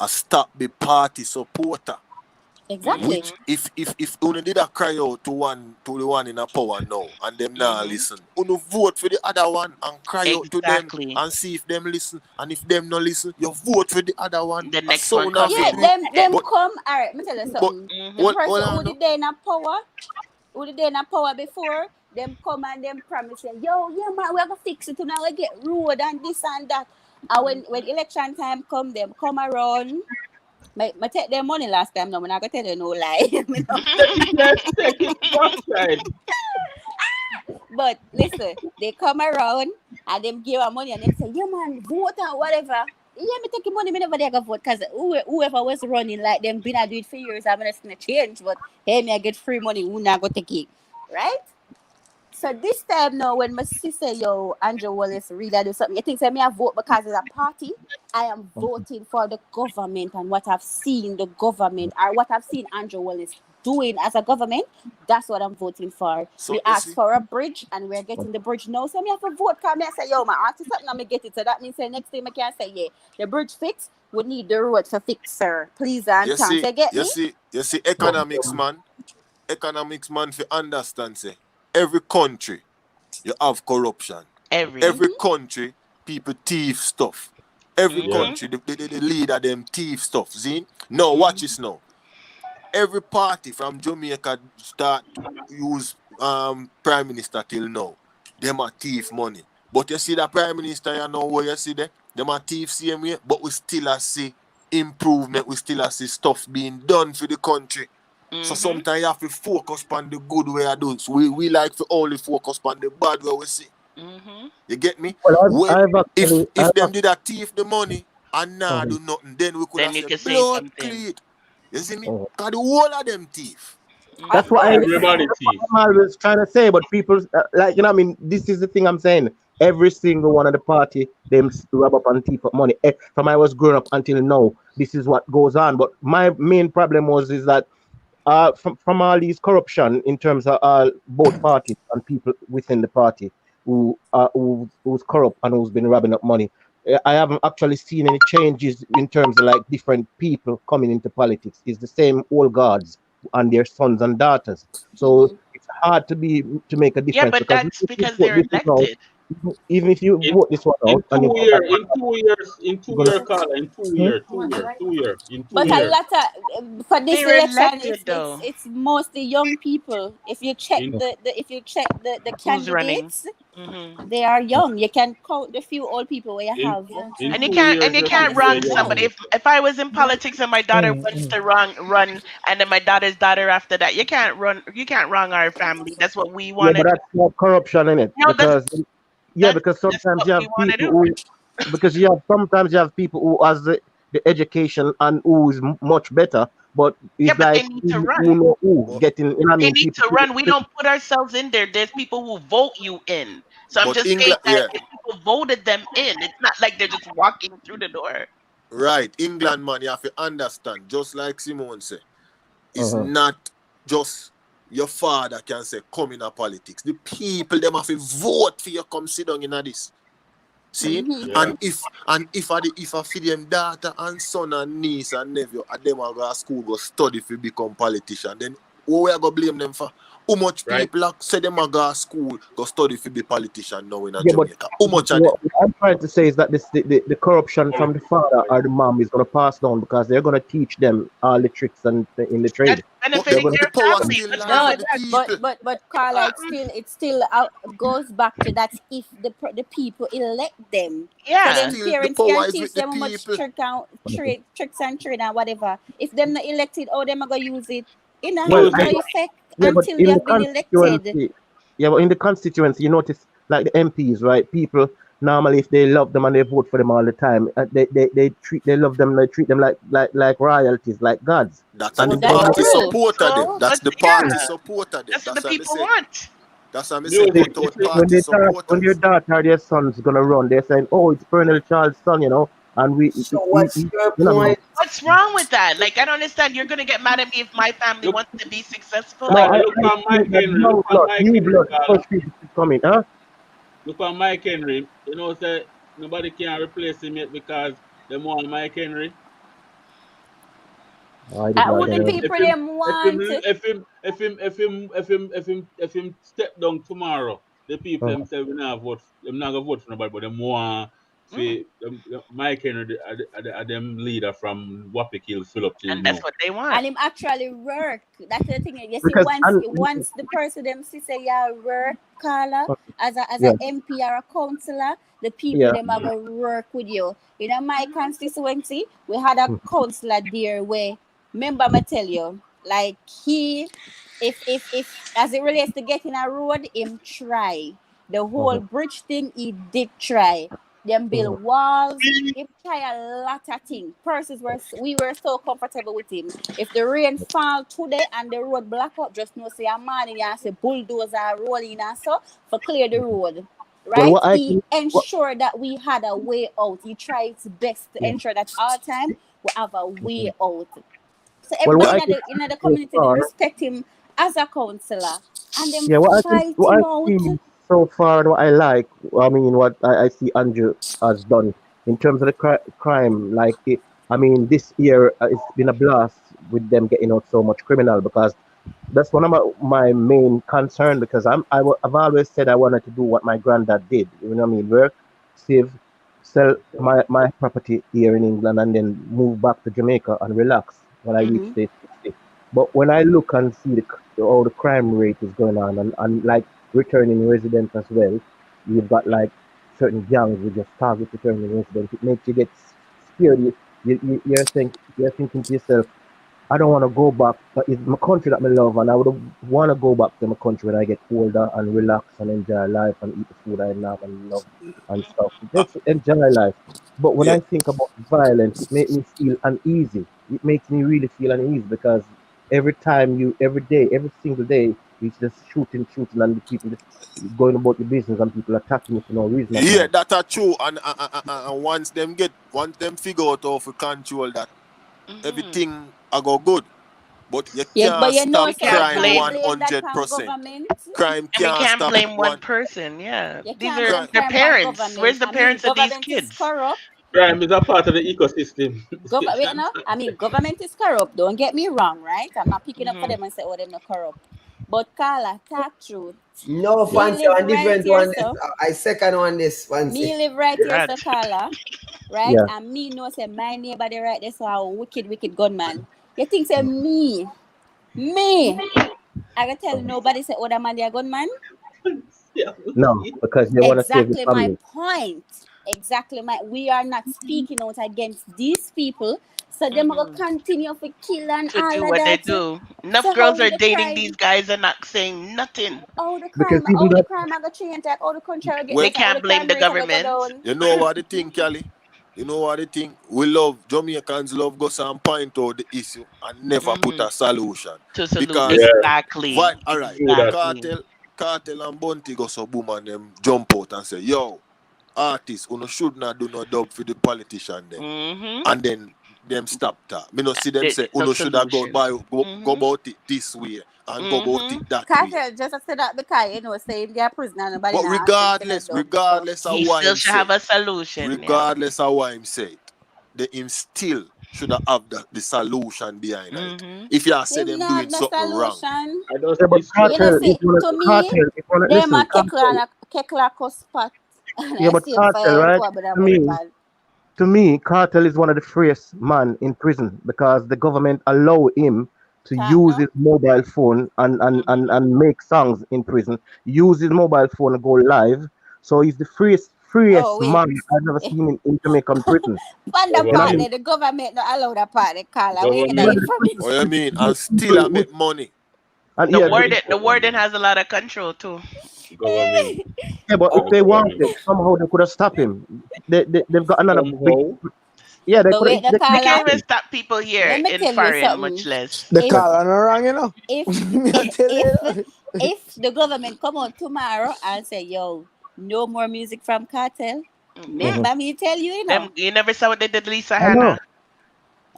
a stop the party supporter. Exactly. Which if only did a cry out to the one in a power now and them now listen, only vote for the other one and cry out to them and see if them listen, and if them not listen, you vote for the other one. The next one coming. Yeah, them come. All right, let me tell you something. The person who did they in a power, before, them come and them promise say, yo, yeah man, we're gonna fix it, now we get road and this and that. And when election time come, them come around. I take their money last time, no, I'm not gonna tell you no lie. But listen, they come around and them give our money and them say, yeah man, vote and whatever. Yeah, me take your money, me never there go vote, because whoever was running like them been a do it for years, I'm not gonna change, but hey, me I get free money, who not go take it, right? So this time now, when my sister, yo, Andrew Wallace really do something, you think say me I vote because it's a party? I am voting for the government and what I've seen the government, or what I've seen Andrew Wallace doing as a government. That's what I'm voting for. So, we asked for a bridge and we're getting the bridge now. So me have to vote because me I say, yo, my ask something, I'm gonna get it. So that means say next time I can say, yeah, the bridge fix, we need the road to fix, sir. Please and thanks. You get me? You see, economics man for understand say every country you have corruption. Every country people thief stuff. Every country the leader them thief stuff. See? Now watch this now. Every party from Jamaica start use prime minister till now. Them a thief money. But you see the prime minister, you know what you see there? Them a thief same way, but we still a see improvement, we still a see stuff being done for the country. So sometimes you have to focus on the good way I do. So we like to only focus on the bad way we see. You get me? Well, If them did a thief the money and now do nothing, then we could Then you have can said say blood something. clean. You see me? Because the whole of them thief. That's what Everybody I'm always trying to say, but people, like, I mean, this is the thing I'm saying. every single one of the party, them rub up and thief up money. From I was growing up until now, this is what goes on. But my main problem is that from all these corruption in terms of both parties and people within the party who's corrupt and who's been robbing up money. I haven't actually seen any changes in terms of like different people coming into politics. It's the same old guards and their sons and daughters. So it's hard to make a difference. Yeah, but that's because they're elected. Even if you vote this one out, in 2 years, Carla, in 2 years. But a lot of for this They're election, elected, it's mostly young people. If you check the candidates, they are young. You can count the few old people where you have. And you can't wrong somebody. If I was in politics and my daughter wants to run, and then my daughter's daughter after that, you can't wrong our family. That's what we want. Yeah, but that's not corruption in it. No, because sometimes you have people who has the education and who is much better, but it's but like they need to run. They need to run. We don't put ourselves in there. There's people who vote you in. So I'm just saying that if people voted them in, it's not like they're just walking through the door. Right. England, man, you have to understand, just like Simone said, it's not just your father can say, come in a politics. The people, them have to vote for you, come sit down in this. See? And if I feed them daughter and son and niece and nephew, and them will go to school, go study if you become politician, then what we are going to blame them for? How much people say them will go to school, go study if you be politician now in Jamaica? How much of them? What I'm trying to say is that the corruption from the father or the mom is going to pass down because they're going to teach them all the tricks and in the trade. But Carla, it still goes back to that if the people elect them. Yeah. So then parents can teach them how much tricks and trade and whatever. If them not elected, them are gonna use it in a effect until they have been elected. Yeah, but in the constituency, you notice like the MPs, right? People normally, if they love them and they vote for them all the time, they love them, they treat them like royalties, like gods. That's the party supporter them. That's the party supporter them. That's what the people want. That's what I'm saying. When your daughter or their son's gonna run, they're saying, "Oh, it's Colonel Charles' son," you know. And what's your point? What's wrong with that? Like, I don't understand. You're gonna get mad at me if my family wants to be successful. Look on Mike Henry. Look on Mike Henry. You know, say nobody can replace him yet because they want Mike Henry. Who the people them want? If him step down tomorrow, the people themselves will not vote. Them not gonna vote for nobody, but them want. See, Mike Henry are them leader from Wapik Hill, Philip. And that's what they want. And him actually work. That's the thing. You see, once the person them say work, Carla, as an MP or a councillor, the people them are gonna work with you. In my constituency, we had a councillor there where, remember I tell you, like he, if as it relates to getting a road, him try. The whole bridge thing, he did try. Them build walls, he try a lot of things. We were so comfortable with him. If the rain fall today and the road block up, just know say a man and say bulldozer rolling and so for clear the road. Right? He ensured that we had a way out. He tried his best to ensure that all time we have a way out. So everybody in the community they respect him as a councillor. And them fight him out. So far, what I like, I mean, what I see Andrew has done in terms of the crime, like, this year it's been a blast with them getting out so much criminal because that's one of my main concern because I've always said I wanted to do what my granddad did, you know what I mean, work, save, sell my property here in England and then move back to Jamaica and relax when I reach stage 60. But when I look and see how the crime rate is going on and like, returning residents as well, you've got like certain gangs who just target returning residents. It makes you get scared. You're thinking to yourself, I don't want to go back, but it's my country that I love, and I would want to go back to my country when I get older and relax and enjoy life and eat the food I love and love and stuff. Just enjoy life. But when I think about violence, it makes me feel uneasy. It makes me really feel uneasy because every single day, He's just shooting, and the people just going about the business and people attacking it for no reason. Yeah, that's true. And once them figure out how to control that, everything I go good. But you can't but you know, stop so you crime can't blame that 100%. government. Crime And we can't can't stop blame one one. person. Yeah, You these can't are blame their crime on parents. government. Where's the parents of these government is kids? corrupt. Crime is a part of the ecosystem. Wait, no, government is corrupt. Don't get me wrong, right? I'm not picking up for them and say, oh, they're not corrupt. But Carla, talk truth. No Me fancy live one, right different here, one. so. I second one this fancy. Me live right here, so Carla. Right? Yeah. And me know say my neighbor there right there, so a wicked gunman. You think say me, I can tell nobody say other man they a gunman? No, because they want to save the Exactly my family. point. We are not speaking out against these people. So them will continue to kill and To all do of what they that. do. Enough So girls how are the dating crime, these guys and not saying nothing. Because even the that, crime I got change, like all the country will get Well, They better, all can't the blame crime the rate will go government. down. You know what the thing, Kelly? You know what the thing? Jamaicans love go and point out the issue and never put a solution. To salute Because, exactly. alright, Exactly. Cartel and Bunty go so boom and them jump out and say, yo, artists, you should not do no dub for the politician them. And then them stop that. Me no see them say, No should have go about it this way and go about it that way. Cartel just say that because you know say if they're prisoner nobody But now regardless of He what still him should say, have a solution. regardless of what him say, him still should have the solution behind it. If you say them not doing no something wrong. solution. yeah, but cartel is one of To me, them listen, a kekla spot. yeah, but cartel, right? To me, cartel is one of the freest man in prison because the government allow him to use his mobile phone and make songs in prison. Use his mobile phone and go live. So he's the freest man I've ever seen in Jamaican prison. On the part there, the government not allow that part they call away in the information. What you mean? And still I make money. And The warden has a lot of control too. Government. Yeah, but if they wanted, somehow they could have stopped him. They've got another big. Yeah, they could have. They can't even stop people here Let me in tell you foreign, something. much less. The call no wrong, you know. If the government come out tomorrow and say, yo, no more music from Cartel, remember me tell you, you know. You never saw what they did to Lisa I know. Hannah.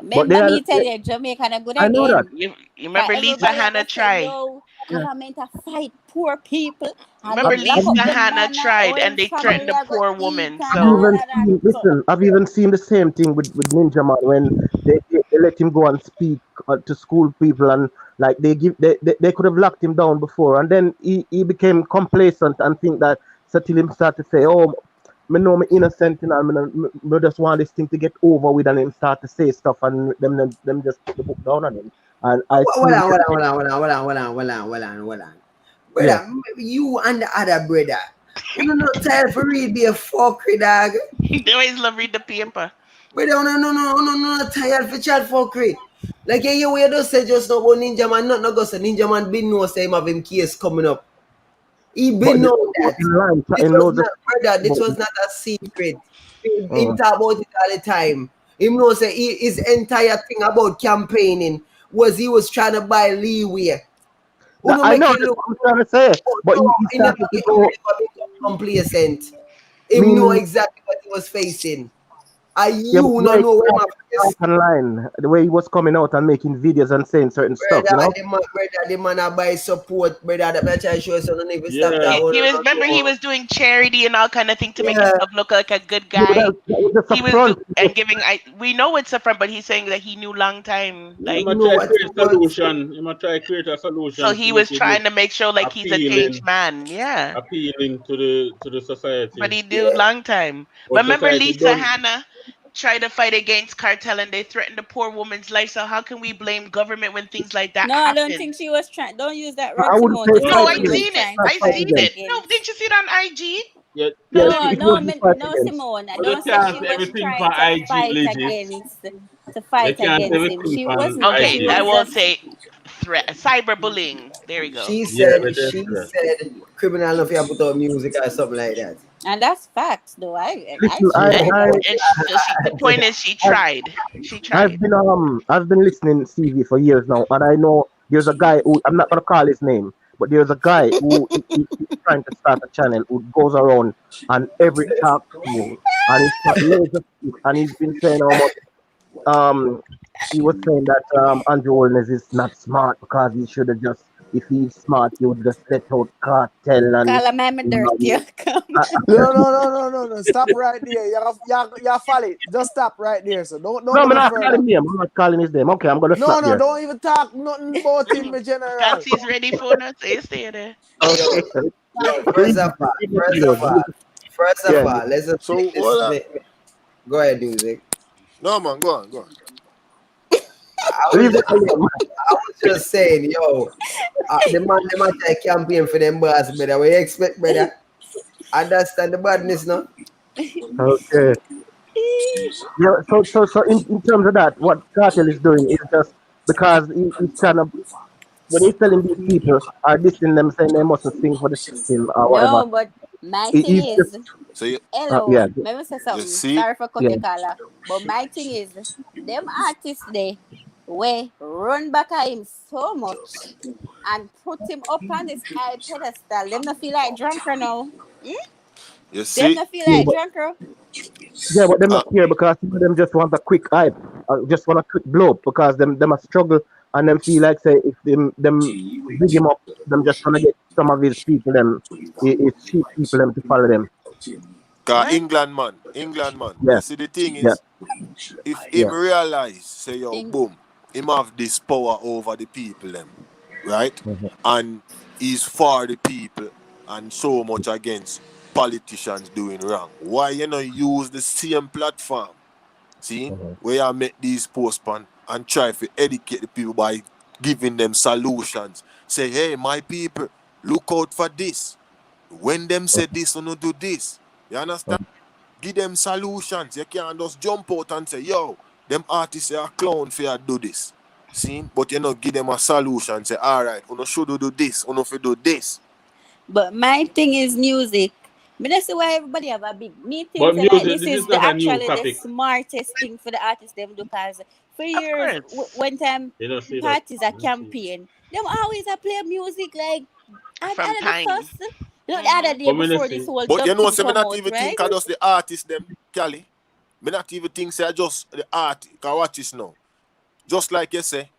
Remember me tell you, Jamaica not good I again. know that. You remember Lisa Hannah try? Yo, government a fight poor people. Remember Lisa Hannah tried and they threatened the poor woman. So I've even seen the same thing with Ninja Man when they let him go and speak to school people and like they could have locked him down before and then he became complacent and think that so till him start to say, oh, me know me innocent and me just want this thing to get over with and him start to say stuff and them just put the book down on him. And I Hold on. Brother, you and the other brother, you don't know time for read be a fuckery, dog. They always love read the paper. Brother, no, tired for chat fuckery. Like you just say just now about Ninja Man, not go say Ninja Man been know say him have him case coming up. He been know that. This was not a secret. He talk about it all the time. Him know say his entire thing about campaigning was he was trying to buy leeway. I know that's what I'm trying to say. But he started to go complacent. Him know exactly what he was facing. You don't know where my online, the way he was coming out and making videos and saying certain stuff, you know? The man buy support, brother. That try show so don't even stop that. He was doing charity and all kind of thing to make himself look like a good guy. He was we know it's a front, but he's saying that he knew long time. Like He might try to create a solution. So he was trying to make sure like he's a changed man. Yeah. Appealing to the society. But he knew long time. Remember Lisa Hannah tried to fight against cartel and they threatened the poor woman's life. So how can we blame government when things like that happen? I don't think she was trying. Don't use that word. No, I've seen it. I've seen it. No, didn't you see it on IG? No, Simone. I don't say she was trying to fight against him. She wasn't. Okay, I won't say cyberbullying. There we go. She said criminal if you put out music or something like that. And that's facts, though. The point is, she tried. I've been listening to CV for years now, and I know there's a guy who I'm not gonna call his name, But there's a guy who is trying to start a channel who goes around and every talk show and he's got loads of and he's been saying how much he was saying that Andrew Holness is not smart because he should have just if he's smart he would just let out cartel and Call a man dirty. No. Stop right there. You're folly. Just stop right there. So don't no, go I'm no not further. calling him. I'm not calling his name. Okay, I'm gonna stop there. Don't even talk nothing about him in general. Taxi's ready for us. Stay there. Okay. First of all, let's just So take hold on. this. Go ahead, music. No man, go on. I was just saying, yo, the man them a try campaign for them boss, brother. What you expect, brother? Understand the badness, no? Okay. Yeah, so in terms of that, what Cartel is doing is just because he's trying to when he's telling these people are dissing them saying they mustn't sing for the system or whatever. No, but my thing is, hello, yeah. let me say something. see? Sorry for cutting your caller. But my thing is, them artists they run back at him so much and put him up on this high pedestal. Them not feel like drunker now. You see? Them not feel like drunker. Yeah, but them not care because some of them just want a quick hype, just want a quick blow up because them a struggle and them feel like say if them big him up, them just gonna get some of his people it's cheap people them to follow them. England man. Yeah. You see the thing is, if him realize, say yo, boom, him have this power over the people them, right? Mm-hmm. And he's for the people and so much against politicians doing wrong. Why you not use the same platform? See, where you make these posts and try to educate the people by giving them solutions. Say, hey, my people, look out for this. When them say this, or not do this. You understand? Give them solutions. You can't just jump out and say, yo, them artists are clown for you do this. See? But you know, give them a solution. Say, all right, you should do this, you should do this. But my thing is music. I don't see why everybody have a big meeting. But Like, music, this this is is not a new actually the topic. smartest thing for the artists them do because for years when time You don't see parties are campaign, them always a play music like From time. first. You know the other day before this whole But you know, dub say, thing me come not out, even right? think I just the artist them, Cali. Me not even think say just the art, can watch this now. Just like you say,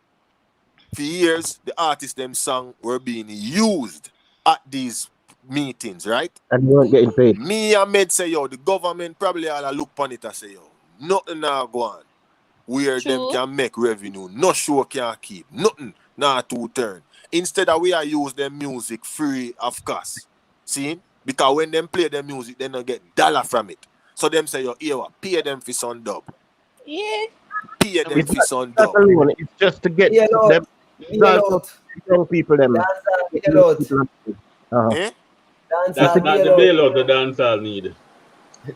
for years, the artists them song were being used at these meetings, right? And you weren't getting paid. Me and Med say, yo, the government probably all look upon it and say, yo, nothing now go on. Where them can make revenue, no show can keep, nothing now to turn. Instead of we are use them music free of cost. See? Because when them play their music, they don't get dollar from it. So them say, yo, here, pay them for some dub. Yeah. Pay them for some That's dub. alone. It's just to get them young people them. That's not the bailout the dancehall need.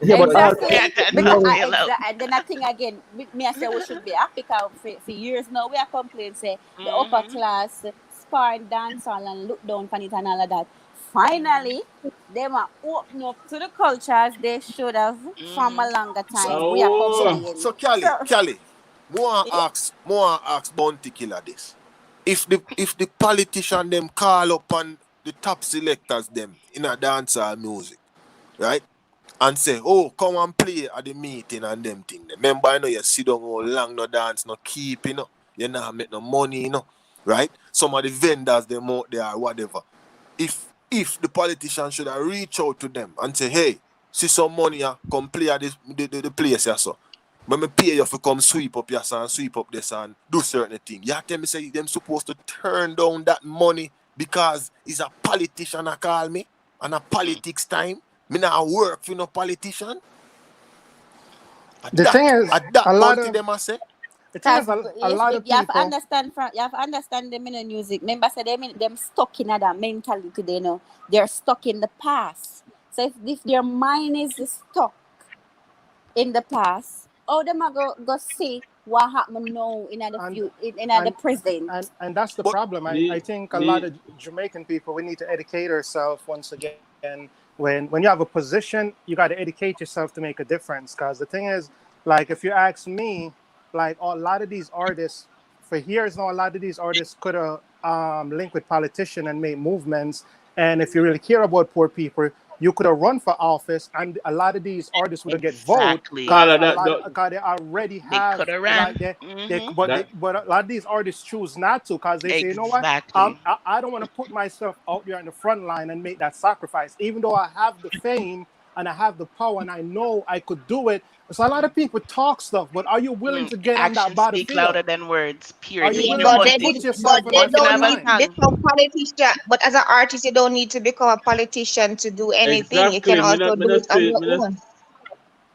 Yeah, but Exactly. And then I think again, me I say we should be happy because for years now we are complaining say the upper class sparring dancehall and look down on it and all of that. Finally, they might open up to the cultures they should have from a longer time. We are complaining. So Cali, more ask Bounty Killer this. If the politician them call upon the top selectors them in a dancehall music, right? And say, oh, come and play at the meeting and them thing. Remember, I know you sit down all long, no dance, no keep, you know. You not make no money, you know. Right? Some of the vendors, them out there, whatever. If the politician should have reached out to them and say, hey, see some money, come play at the place, yeah, so. When me pay you for come sweep up your son, sweep up this and do certain things. You tell me say them supposed to turn down that money because he's a politician I call me and a politics time. Me not work for no politician. The thing is, a lot of them I say. The thing is, a lot of you have people. you have to understand them in the music. Remember, say them stuck in that mentality. They know they're stuck in the past. So if their mind is stuck in the past, how them are go see what happened now in the present. And that's the problem. I think a lot of Jamaican people, we need to educate ourselves once again. When you have a position, you got to educate yourself to make a difference. Because the thing is, like, if you ask me, like a lot of these artists, for years now, a lot of these artists could have link with politicians and make movements. And if you really care about poor people, you could have run for office, and a lot of these artists would have get vote because they already have could have ran. But a lot of these artists choose not to because they say, you know what, I don't want to put myself out there in the front line and make that sacrifice, even though I have the fame and I have the power and I know I could do it. So a lot of people talk stuff, but are you willing to get on that battlefield? Speak louder than words. Period. Are you willing But to they, put yourself but they don't need to become politician. But as an artist, you don't need to become a politician to do anything. You can also do it on your own.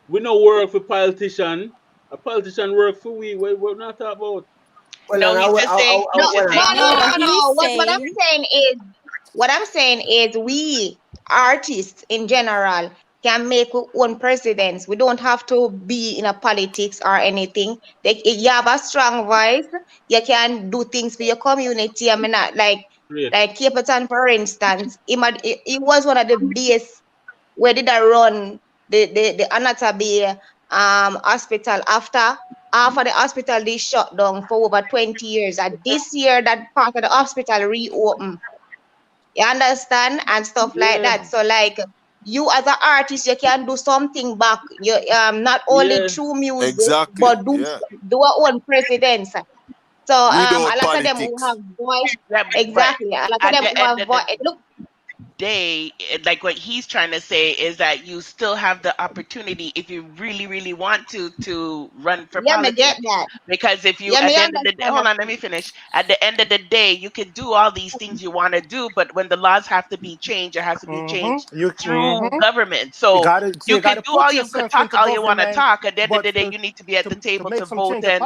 We don't work for politician. A politician work for we. We're not talking about. No, he's just saying. No. What I'm saying is, we artists in general can make our own presidents. We don't have to be in a politics or anything. You have a strong voice. You can do things for your community. I mean, like Capleton, for instance, he was one of the base where did I run the anatomy hospital after the hospital they shut down for over 20 years. And this year that part of the hospital reopened. You understand? And stuff like that. So like you as an artist, you can do something back. You not only through music, but do our own presidents. So a lot of them who have voice. Exactly. A lot of them who have voice. Look. Like what he's trying to say is that you still have the opportunity if you really, really want to run for politics. Get that. Because if you, at the end of the day, hold on, let me finish. At the end of the day, you can do all these things you want to do, but when the laws have to be changed, it has to be changed through government. So you can do all you could talk all you want to talk. At the end of the day, you need to be at the table to vote and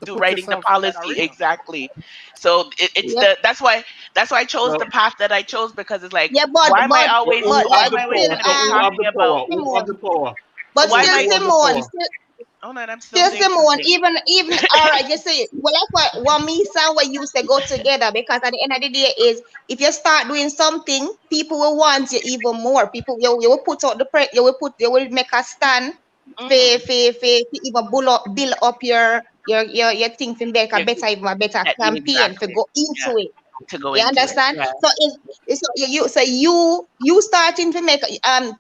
do writing the policy. Exactly. So it's that's why I chose the path that I chose, because it's like, why am I always talking about? But still, Simone, still Simone, even all right, you see, well, that's what me and what you say go together, because at the end of the day is, if you start doing something, people will want you even more. People, you will put out the you will make a stand for even build up your thing to make a better campaign to go into it. You understand? Yeah. So you starting to make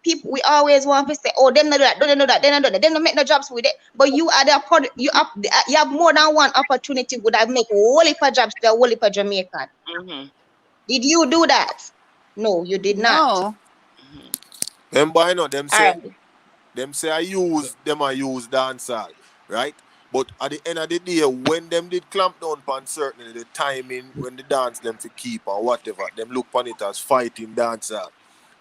people. We always want to say, oh, them not do that, don't know that, they don't make no jobs with it. But you are you have more than one opportunity would have make whole heap of jobs to a whole heap of Jamaican. Did you do that? No, you did not. Them boy, no, them say I use dancehall, right? But at the end of the day, when them did clamp down on certainly the timing when the dance them to keep or whatever, them look on it as fighting dancehall.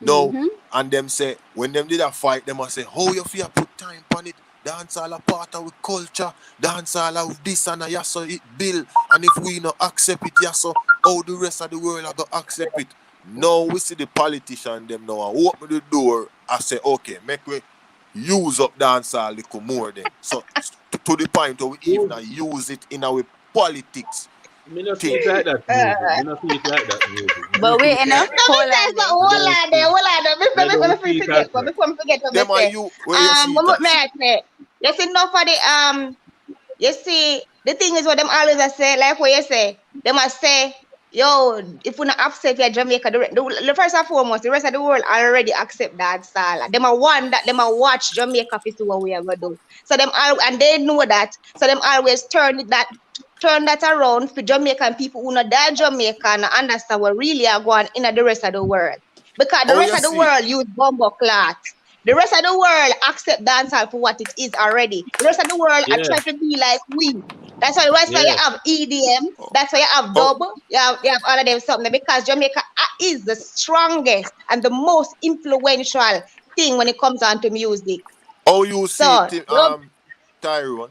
No, and them say when them did a fight, them must say, how you feel put time on it? Dancehall a part of our culture, dancehall of this and that, so it build. And if we not accept it, so how the rest of the world are gonna accept it? Now we see the politician them now open the door. I say, okay, make we use up dancehall a little more then. So to the point where we even use it in our politics. Me not see it like that. Me not see it like that. But we in a hold on. Before I forget them are you where you see you see enough for the you see the thing is what them always say, like what you say, they must say, yo, if we not accept your Jamaica, the first and foremost, the rest of the world already accept that style. Them are one that them are watch Jamaica to see what we are gonna do. So them all, and they know that. So them always turn that around for Jamaican people who not that Jamaica and understand what really are going in the rest of the world. Because the rest of the world use bumbo cloth. The rest of the world accept dancehall for what it is already. The rest of the world are trying to be like we. That's why you have EDM. That's why you have dub. You have all of them something, because Jamaica is the strongest and the most influential thing when it comes down to music. Oh, you see it, Tyrone?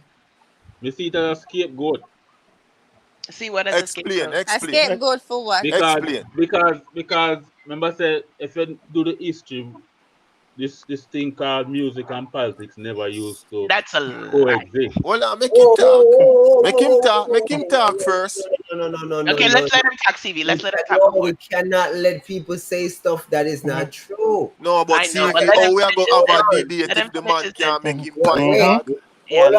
You see it as a scapegoat. See what is explain. A scapegoat for what? Because remember say if you do the history, this thing called music and politics never used to coexist. Well, make him talk. Make him talk first. No. Okay, let's let him talk, CV. Let's let him talk. We cannot let people say stuff that is not true. No, but see, we are going to have a debate if the man can't make him point. Hold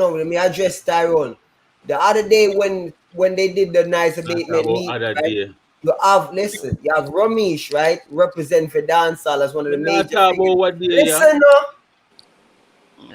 on. Let me address Tyrone. The other day when when they did the nice Not abatement about meeting, other right? day. You have Ramesh, right? Represent for dancehall as one of the We not major talk figures. about what day, yeah. Listen,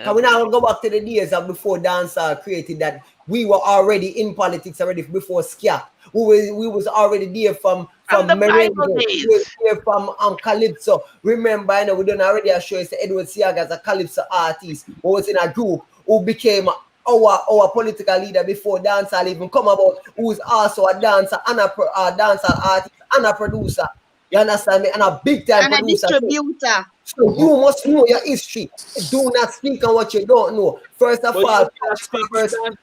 can we now go back to the days of before dancehall created that we were already in politics already before Skia. We was already there from the merengue, Bible we were days. there from Calypso. Remember, I know we done already show us Edward Siaga as a Calypso artist who was in a group who became our political leader before dancehall even come about, who is also a dancer and a dancehall artist and a producer. You understand me? And a big time And a producer. distributor. So you must know your history. Do not speak on what you don't know. First of But all, you can't speak with dancehall.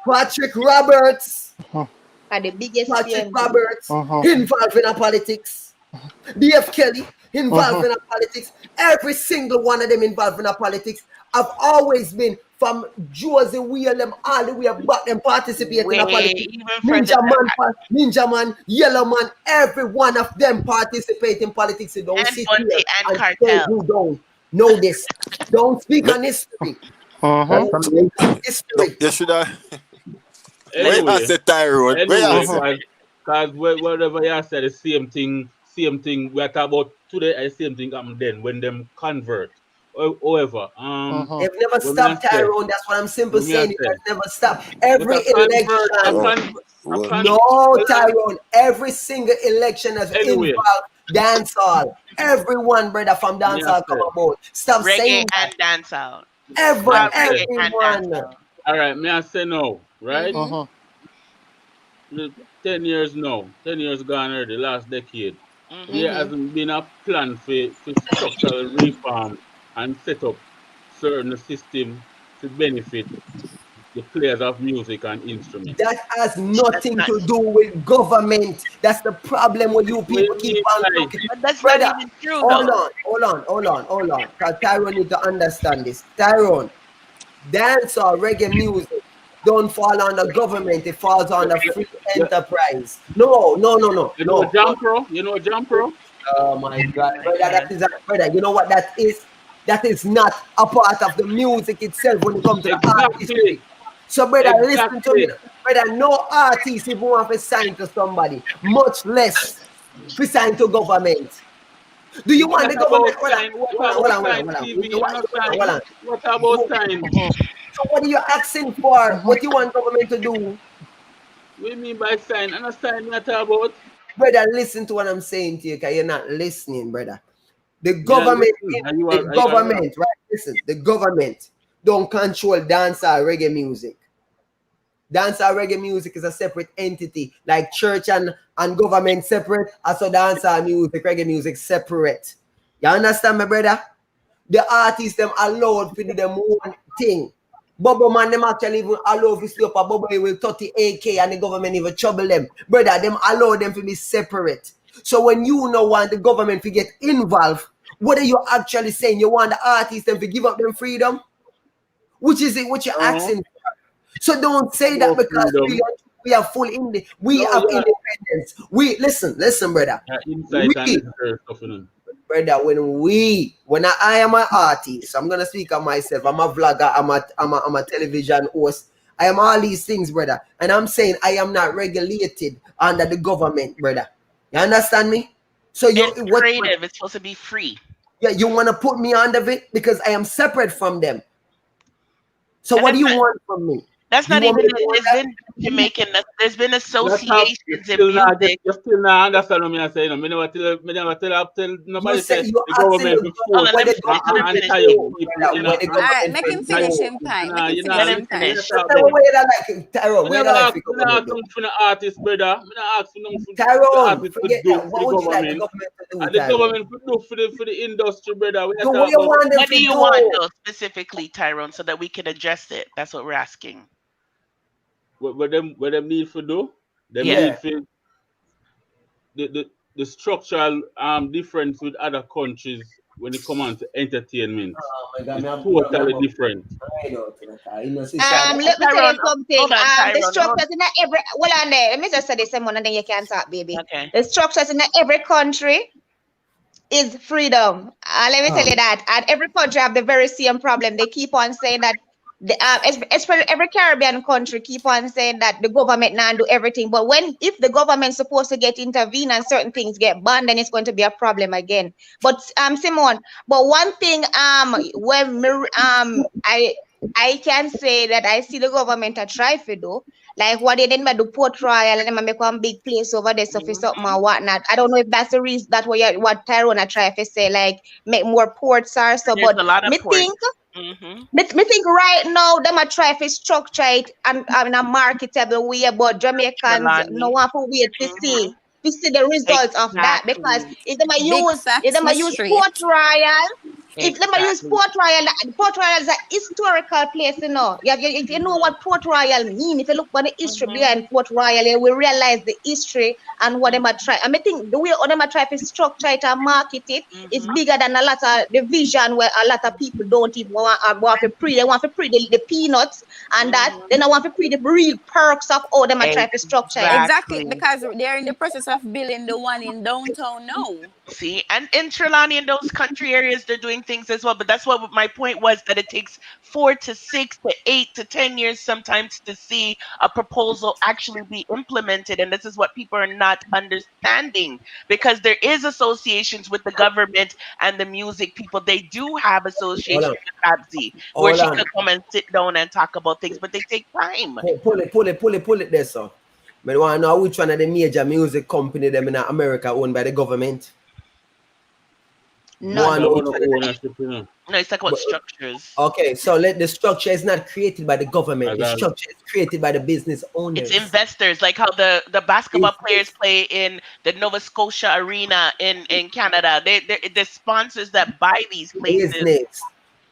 Patrick Roberts, Are the biggest Patrick PMP. Roberts, involved in a politics. D.F. Kelly, involved in a politics. Every single one of them involved in a politics. I've always been from Josie Wheeler, all the way back them participate in a politics. Ninja Man, Yellow Man, every one of them participate in politics. So don't sit here and say you don't know this. Don't speak on history. Don't speak on history. You should have. Anyway, Where I said Tyrone? Because whatever you said, the same thing. We are talking about today, the same thing happened then when them convert. However, they've never stopped Tyrone. That's what I'm simply saying. It has never stopped. Every election. No, Tyrone. Every single election has involved dancehall. Everyone, brother, from dancehall come about. Stop saying and dancehall. Everyone. All right, may I say no, right? 10 years now. 10 years gone already, last decade. There hasn't been a plan for structural reform and set up certain system to benefit the players of music and instruments. That has nothing to do with government. That's the problem with you people keep on looking. But that's Brother, not even true, hold on. Because Tyrone need to understand this. Tyrone, dance or reggae music don't fall under government. It falls under free enterprise. No. You know Jump Pro? Oh my God, brother, you know what that is? That is not a part of the music itself when it comes to the artistry. So, brother, listen to me. Brother, no artist even want to sign to somebody, much less to sign to government. Do you want the government? What about sign? So what are you asking for? What do you want government to do? What do you mean by sign? And a sign not about? Brother, listen to what I'm saying to you, because you're not listening, brother. The government, right? Listen, the government don't control dancehall reggae music. Dancehall reggae music is a separate entity, like church and government separate, also dancehall music, reggae music separate. You understand, my brother? The artists them allowed to do them one thing. Bubble man, them actually even allow to stay up a bubble with 30 AK and the government even trouble them. Brother, them allow them to be separate. So when you know want the government to get involved, what are you actually saying? You want the artists them to give up them freedom? Which is it? What you're asking for? So don't say that because we are full we have independence. We listen, brother. Brother, when I am an artist, I'm gonna speak on myself. I'm a vlogger. I'm a television host. I am all these things, brother. And I'm saying I am not regulated under the government, brother. You understand me? So it's supposed to be free. Yeah, you want to put me under it because I am separate from them. So what do you want from me? That's not even. It's been Jamaican. There's been associations in music. You still not understand what I'm saying. I never tell nobody say the government before. Alright, make him finish him time. Artist, brother. I'm not asking for Tyrone, forget that. What would you like the government to do? The government to do for the industry, brother. What do you want though, specifically, Tyrone, so that we can address it? That's what we're asking. What them need for do? Them need for the structural difference with other countries when it comes on to entertainment. Oh my God, it's totally different. Let me tell you something. The structures in every let me just say this one and then you can talk, baby. Okay. The structures in every country is freedom. Let me tell you that. And every country have the very same problem. They keep on saying that Every Caribbean country keep on saying that the government now do everything, but if the government's supposed to get intervene and certain things get banned, then it's going to be a problem again. But Simone, but one thing I can say that I see the government a try for do, like what they did by the Port Royal and them make one big place over there so for something or whatnot. I don't know if that's the reason that what Tyrone a try to say, like make more ports or so. There's But a lot of me ports. think me think right now them a try to structure it and in a marketable way, but Jamaicans no want to wait to see the results of that, because if them a use Port Royal. If them use Port Royal is a historical place, you know. If you know what Port Royal mean, if you look at the history behind Port Royal, you will realize the history and what them are try. I mean, think the way them are try to structure it and market it is bigger than a lot of the vision where a lot of people don't even want to pre. They want to pre the peanuts and that. Then they want to pre the real perks of how them are try to structure it. Exactly, because they're in the process of building the one in downtown now. See, and in Trelawney and those country areas, they're doing things as well. But that's what my point was, that it takes 4 to 6 to 8 to 10 years sometimes to see a proposal actually be implemented. And this is what people are not understanding, because there is associations with the government and the music people. They do have associations with Babsy, where she could come and sit down and talk about things, but they take time. Pull it there, sir. But I want to know which one of the major music company them in America owned by the government. No, it's like about structures. Okay, so the structure is not created by the government. The structure is created by the business owners. It's investors, like how the basketball players play in the Nova Scotia Arena in Canada. They're sponsors that buy these places. Business.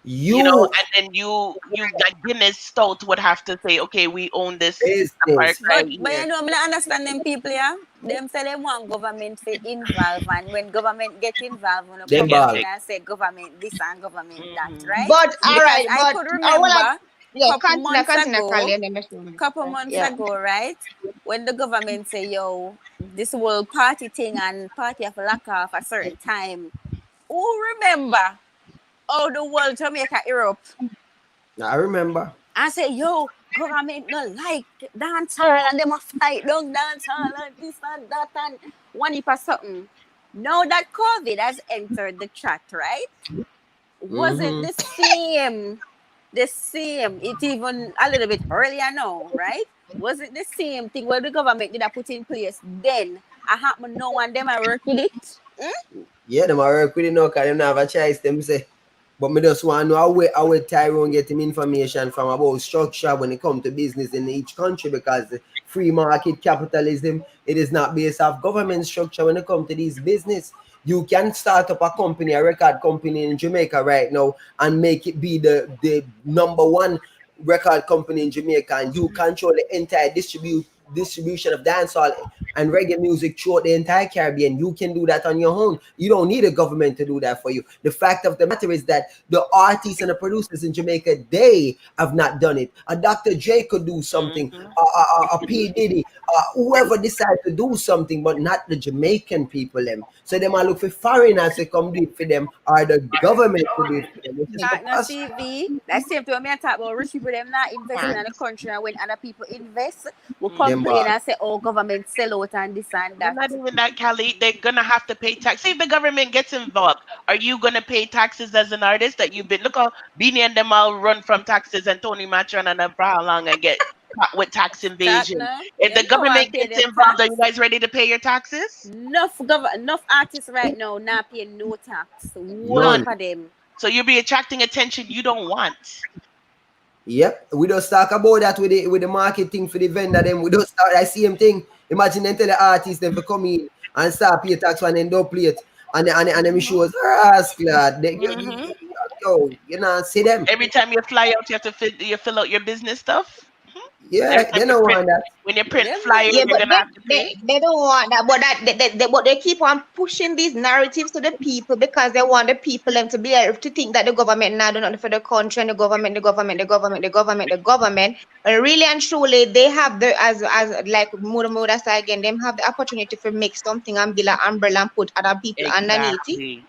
You know, and then you like Guinness Stout would have to say, okay, we own this. But you know, I understand them people, yeah. Them say they want government to involve, and when government get involved, when come in and say government this and government that, right? But all right, I could remember couple months ago, right? When the government say, yo, this whole party thing and party have lock off a certain time. Who remember? Oh, the world Jamaica Europe. I remember. I say, yo, government not like dancehall and them a fight down dancehall and this and that and one heap of something. Now that COVID has entered the chat, right? Was it the same? The same. It even a little bit earlier now, right? Was it the same thing where the government did put in place then? I happen to know and them I work with it. Yeah, them I work with it now because they don't have a choice. Them say. But me just want to know how Tyrone get him information from about structure when it comes to business in each country, because free market capitalism, it is not based off government structure when it comes to these business. You can start up a company, a record company in Jamaica right now and make it be the #1 record company in Jamaica, and you control the entire distribution of dancehall and reggae music throughout the entire Caribbean. You can do that on your own. You don't need a government to do that for you. The fact of the matter is that the artists and the producers in Jamaica, they have not done it. A Dr. J could do something, a P. Diddy, whoever decides to do something, but not the Jamaican people them. So they might look for foreigners to come do it for them, or the government to do it for them. That's same to me. I talk about rich people them not investing in the country, and when other people invest, we complain and say, oh, government sell out and this and that. Not even that, Cali. They're gonna have to pay tax. See if the government gets involved. Are you gonna pay taxes as an artist that you've been? Look how Beanie and them all run from taxes, and Tony Matron and for how long and get with tax invasion. If the government gets involved, are you guys ready to pay your taxes? Enough artists right now not paying no tax. One for them. So you'll be attracting attention you don't want. Yep, we don't talk about that with the marketing for the vendor. Them we don't start that same thing. Imagine them tell the artists them to come in and start pay tax one and Dubplate and them shows glad. Yo, you know, see them. Every time you fly out, you have to fill out your business stuff. Yeah, they don't want that. When you print flyers, yeah, you're gonna have to pay. They don't want that, but they keep on pushing these narratives to the people because they want the people them to be able to think that the government now do nothing for the country and the government. But really and truly, they have as like Muda said again, they have the opportunity to make something and build an umbrella and put other people underneath it.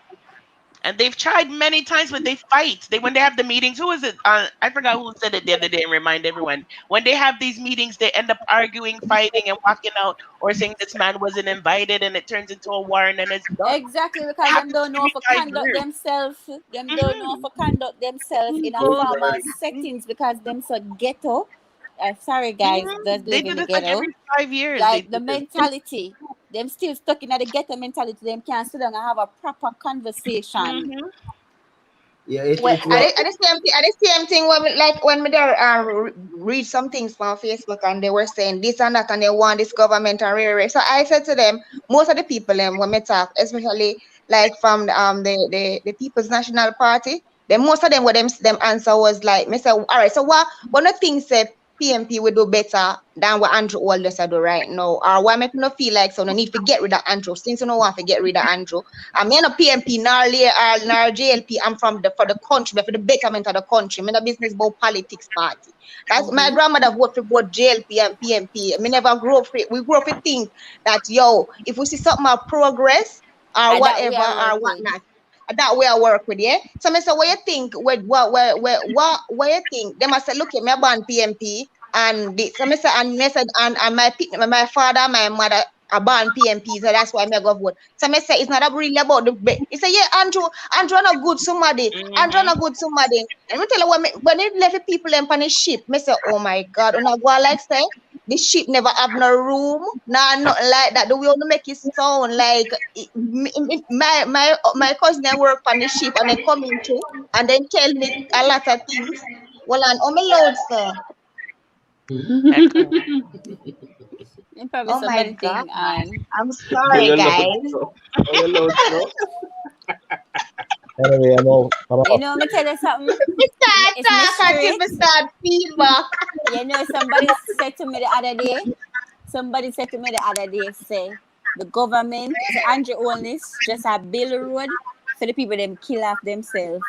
And they've tried many times, but they fight. When they have the meetings, who is it? I forgot who said it the other day and remind everyone. When they have these meetings, they end up arguing, fighting, and walking out, or saying this man wasn't invited, and it turns into a war, and then it's done. Exactly, because them don't know how to conduct themselves. Them don't know how to conduct themselves in a formal settings because them so ghetto. Sorry guys, those They live do in the this like ghetto. every 5 years. Like the mentality, them still stuck in the ghetto mentality. Them can't sit down and have a proper conversation. Yeah, it's Well, well. at the same thing when when we there read some things from Facebook and they were saying this and that and they want this government and rare. So I said to them, most of the people when we talk, especially like from the People's National Party, then most of them what them answer was like, me say, all right, so what one of the things say PMP will do better than what Andrew Aldous do right now, or why make no feel like so no need to get rid of Andrew since you don't want to get rid of Andrew. I'm not PMP nor JLP. I'm for the country, for the betterment of the country. I'm in a business about politics party. That's my grandmother voted for both JLP and PMP. I never grew up for it. We grew up to think that if we see something of progress or whatever or whatnot. That way I work with, yeah. So I say, what you think? What you think? They must say, look, me born PMP, and so I say, and my father, my mother are born PMP, so that's why I go vote. So I say, it's not really about the. He say, yeah, Andrew not good somebody. Andrew not good somebody. And we tell you when it left the people in on the ship, I say, oh my God, and I go like say. The ship never have no room, nothing like that. The way you make it sound like my cousin work on the ship and they come into and then tell me a lot of things. Well, and my load, sir. Oh my God, I'm sorry, guys. Anyway, You know, me tell you something. It's start feedback. You know, somebody said to me the other day, say the government, say Andrew Holness just a bill road for the people them kill off themselves.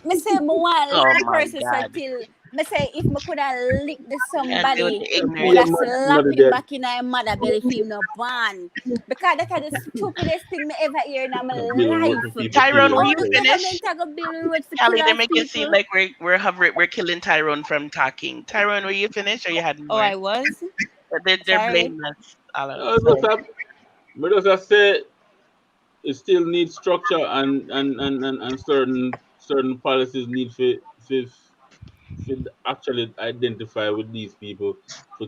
Me say me want lick the person so till me say if me could have licked the somebody, would have slap him back in my mother belly if him no born. Because that's the stupidest thing me ever hear in my life. Tyrone, will you finish? Callie, they make it seem like we're killing Tyrone from talking. Tyrone, were you finished or you had more? Oh, I was. They're blaming us. But as I say, it still needs structure and certain policies need to actually identify with these people to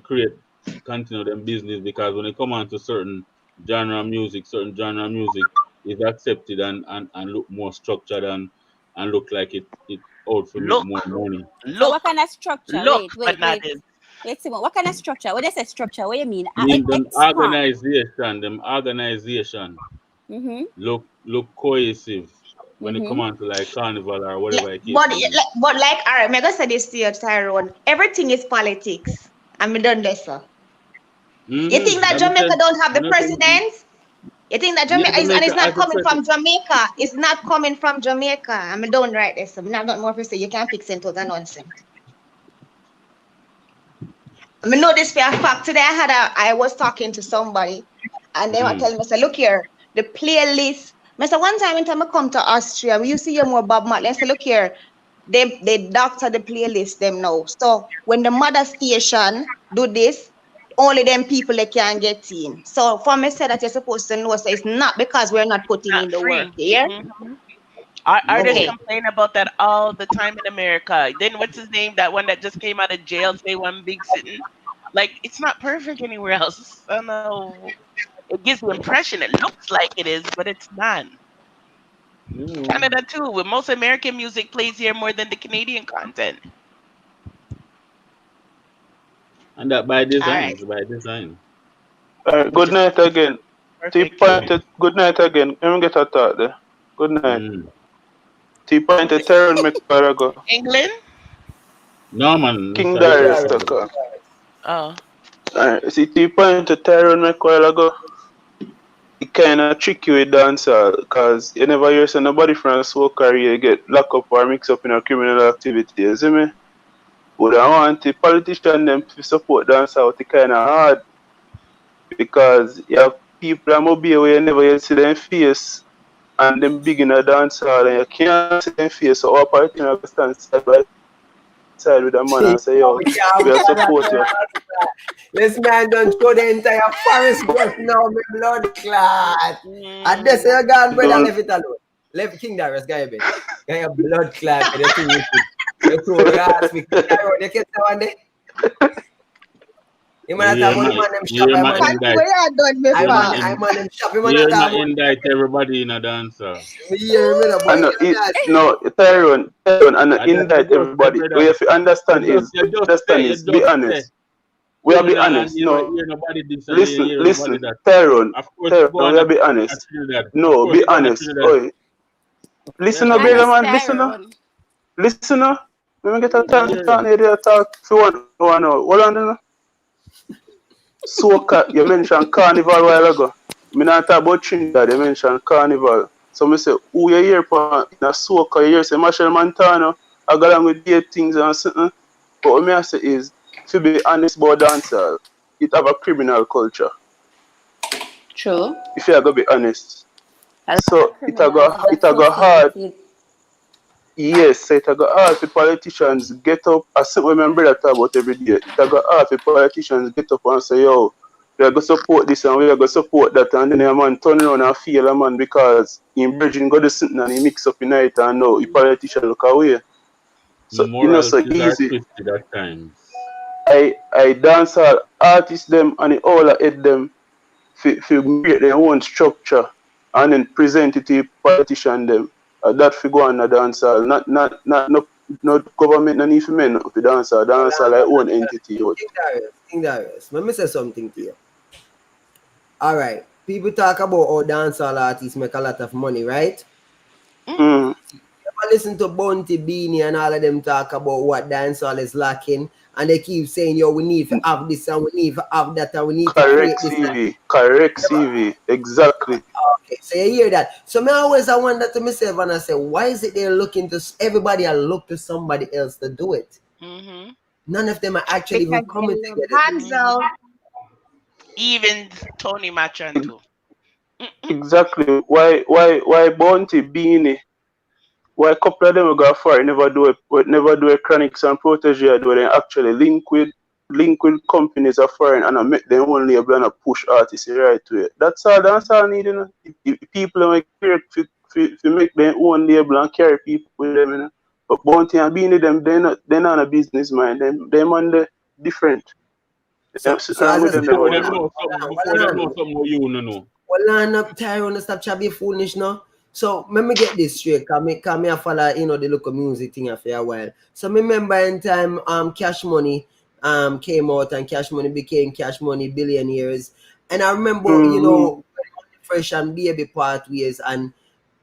continue them business, because when they come on to certain genre of music is accepted and look more structured and look like it out for make more money. So what kind of structure? Wait, Simon, what kind of structure? When they say structure, what do you mean? Them organization look cohesive when it come on to like carnival or whatever it is. But like, all right, I'm gonna say this to you, Tyrone. Everything is politics. I'm done this, sir. You think that Jamaica don't have the president? You think that Jamaica is, and it's not coming from Jamaica? It's not coming from Jamaica. I'm done right there, sir. I'm not more to say. You can't fix it with a nonsense. I know this for a fact. Today I was talking to somebody and they were telling me, say, look here, the playlist. I said, one time I come to Austria, we used to hear more Bob Marley. I said, look here, they doctor the playlist them now. So when the mother station do this, only them people they can get in. So for me said that you're supposed to know, so it's not because we're not putting in the work here. Artists complain about that all the time in America. Then what's his name? That one that just came out of jail, say one big sitting. Like, it's not perfect anywhere else. I don't know. It gives the impression it looks like it is, but it's not. Canada too, with most American music plays here more than the Canadian content. And that by design. By design. Good night again. Good night again. Let me get a thought there. Good night. T-pointed Terrell McFarrago. England? No, man. King Darius Tucker. Oh. Alright, see, T-pointed Terrell McFarrago. It kind of tricky with dancehall because you never hear nobody from a soul career get locked up or mixed up in a criminal activity, you see me? But I want the politician them to support dancehall, it's kind of hard because you have people that mobile where you never see them face and them big in a dance hall, and you can't see them face. So our party I stand side by side with a man and say, yo, we are support you. This man don't show the entire forest just now, my blood clot. And this you gone, brother, left it alone. Left King Darius, guy, bit. Guy, a blood clot. The thing with it. You too rats with King Darius. You can't say one day. You man talk about him and them shop. I'm on them shop. You man talk about indict everybody in a dancer. No, Tyrone, and indict everybody. We have to understand is be honest. We have to be honest. No, listen, Tyrone, we have to be honest. No, be honest. Oi. Listen, brother man, listen. Let me get a chance to talk for one hour. Hold on, no. Soca, you mentioned Carnival a while ago. I not talk about Trinidad, you mentioned Carnival. So I say, who you hear in a Soca, you hear say Machel Montano, I got along with these things and something. But what I say is, to be honest about dancehall, it have a criminal culture. True. If you are going to be honest. So it have got hard. Yes, so it got hard for politicians get up. I see what my brother talk about every day. It got hard for politicians get up and say, yo, we are going to support this and we are going to support that. And then a man turn around and feel a man because in Virgin go to something and he mix up in night and now the politician look away. So, you know, so easy. That time. I dance all artists them and the all head them for create their own structure and then present it to the politician them. That figure on the dancehall, not government, not even men of the dancehall like own entity. King Darius, let me say something to you. All right, people talk about how dancehall artists make a lot of money, right? Mm. I listen to Bounty, Beanie, and all of them talk about what dancehall is lacking, and they keep saying, yo, we need to have this and we need to have that and we need to create this. Correct CV, exactly. Okay, so you hear that. So me always I wonder to myself and I say, why is it they're looking to everybody? I look to somebody else to do it. Mm-hmm. None of them are actually even coming together. Even Tony Machan too. Exactly. Why Bounty, Beanie? Why a couple of them go for it, never do a Chronics and Protégé, do they actually link with companies of foreign and make them only able to push artists right way. That's all needed. You know? If people are to make their own label and carry people with them, you know. But Bounty and Beanie them, they're not a business mind. Them on the different. Before them know something you know. Well, I'm not Tyrone, stop trying to be foolish now. So let me get this straight. Come me I follow, you know, the local music thing for a while. So remember in time Cash Money came out and Cash Money became Cash Money Billionaires. And I remember, you know, Fresh and Baby part ways and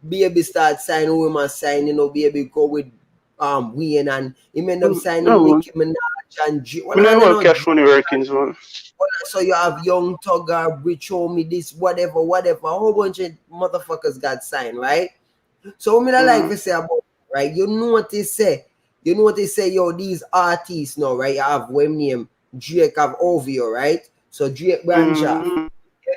Baby start signing women sign, you know, Baby go with Wayne and he end up signing Nicki Minaj and Cash Money workings, man. So you have Young Tugger, Rich Homie, this, whatever, a whole bunch of motherfuckers got signed, right? So what I like to say about it, right? You know what they say? Yo, these artists now, right? You have one name, Drake have OVO, right? So Drake branch off. You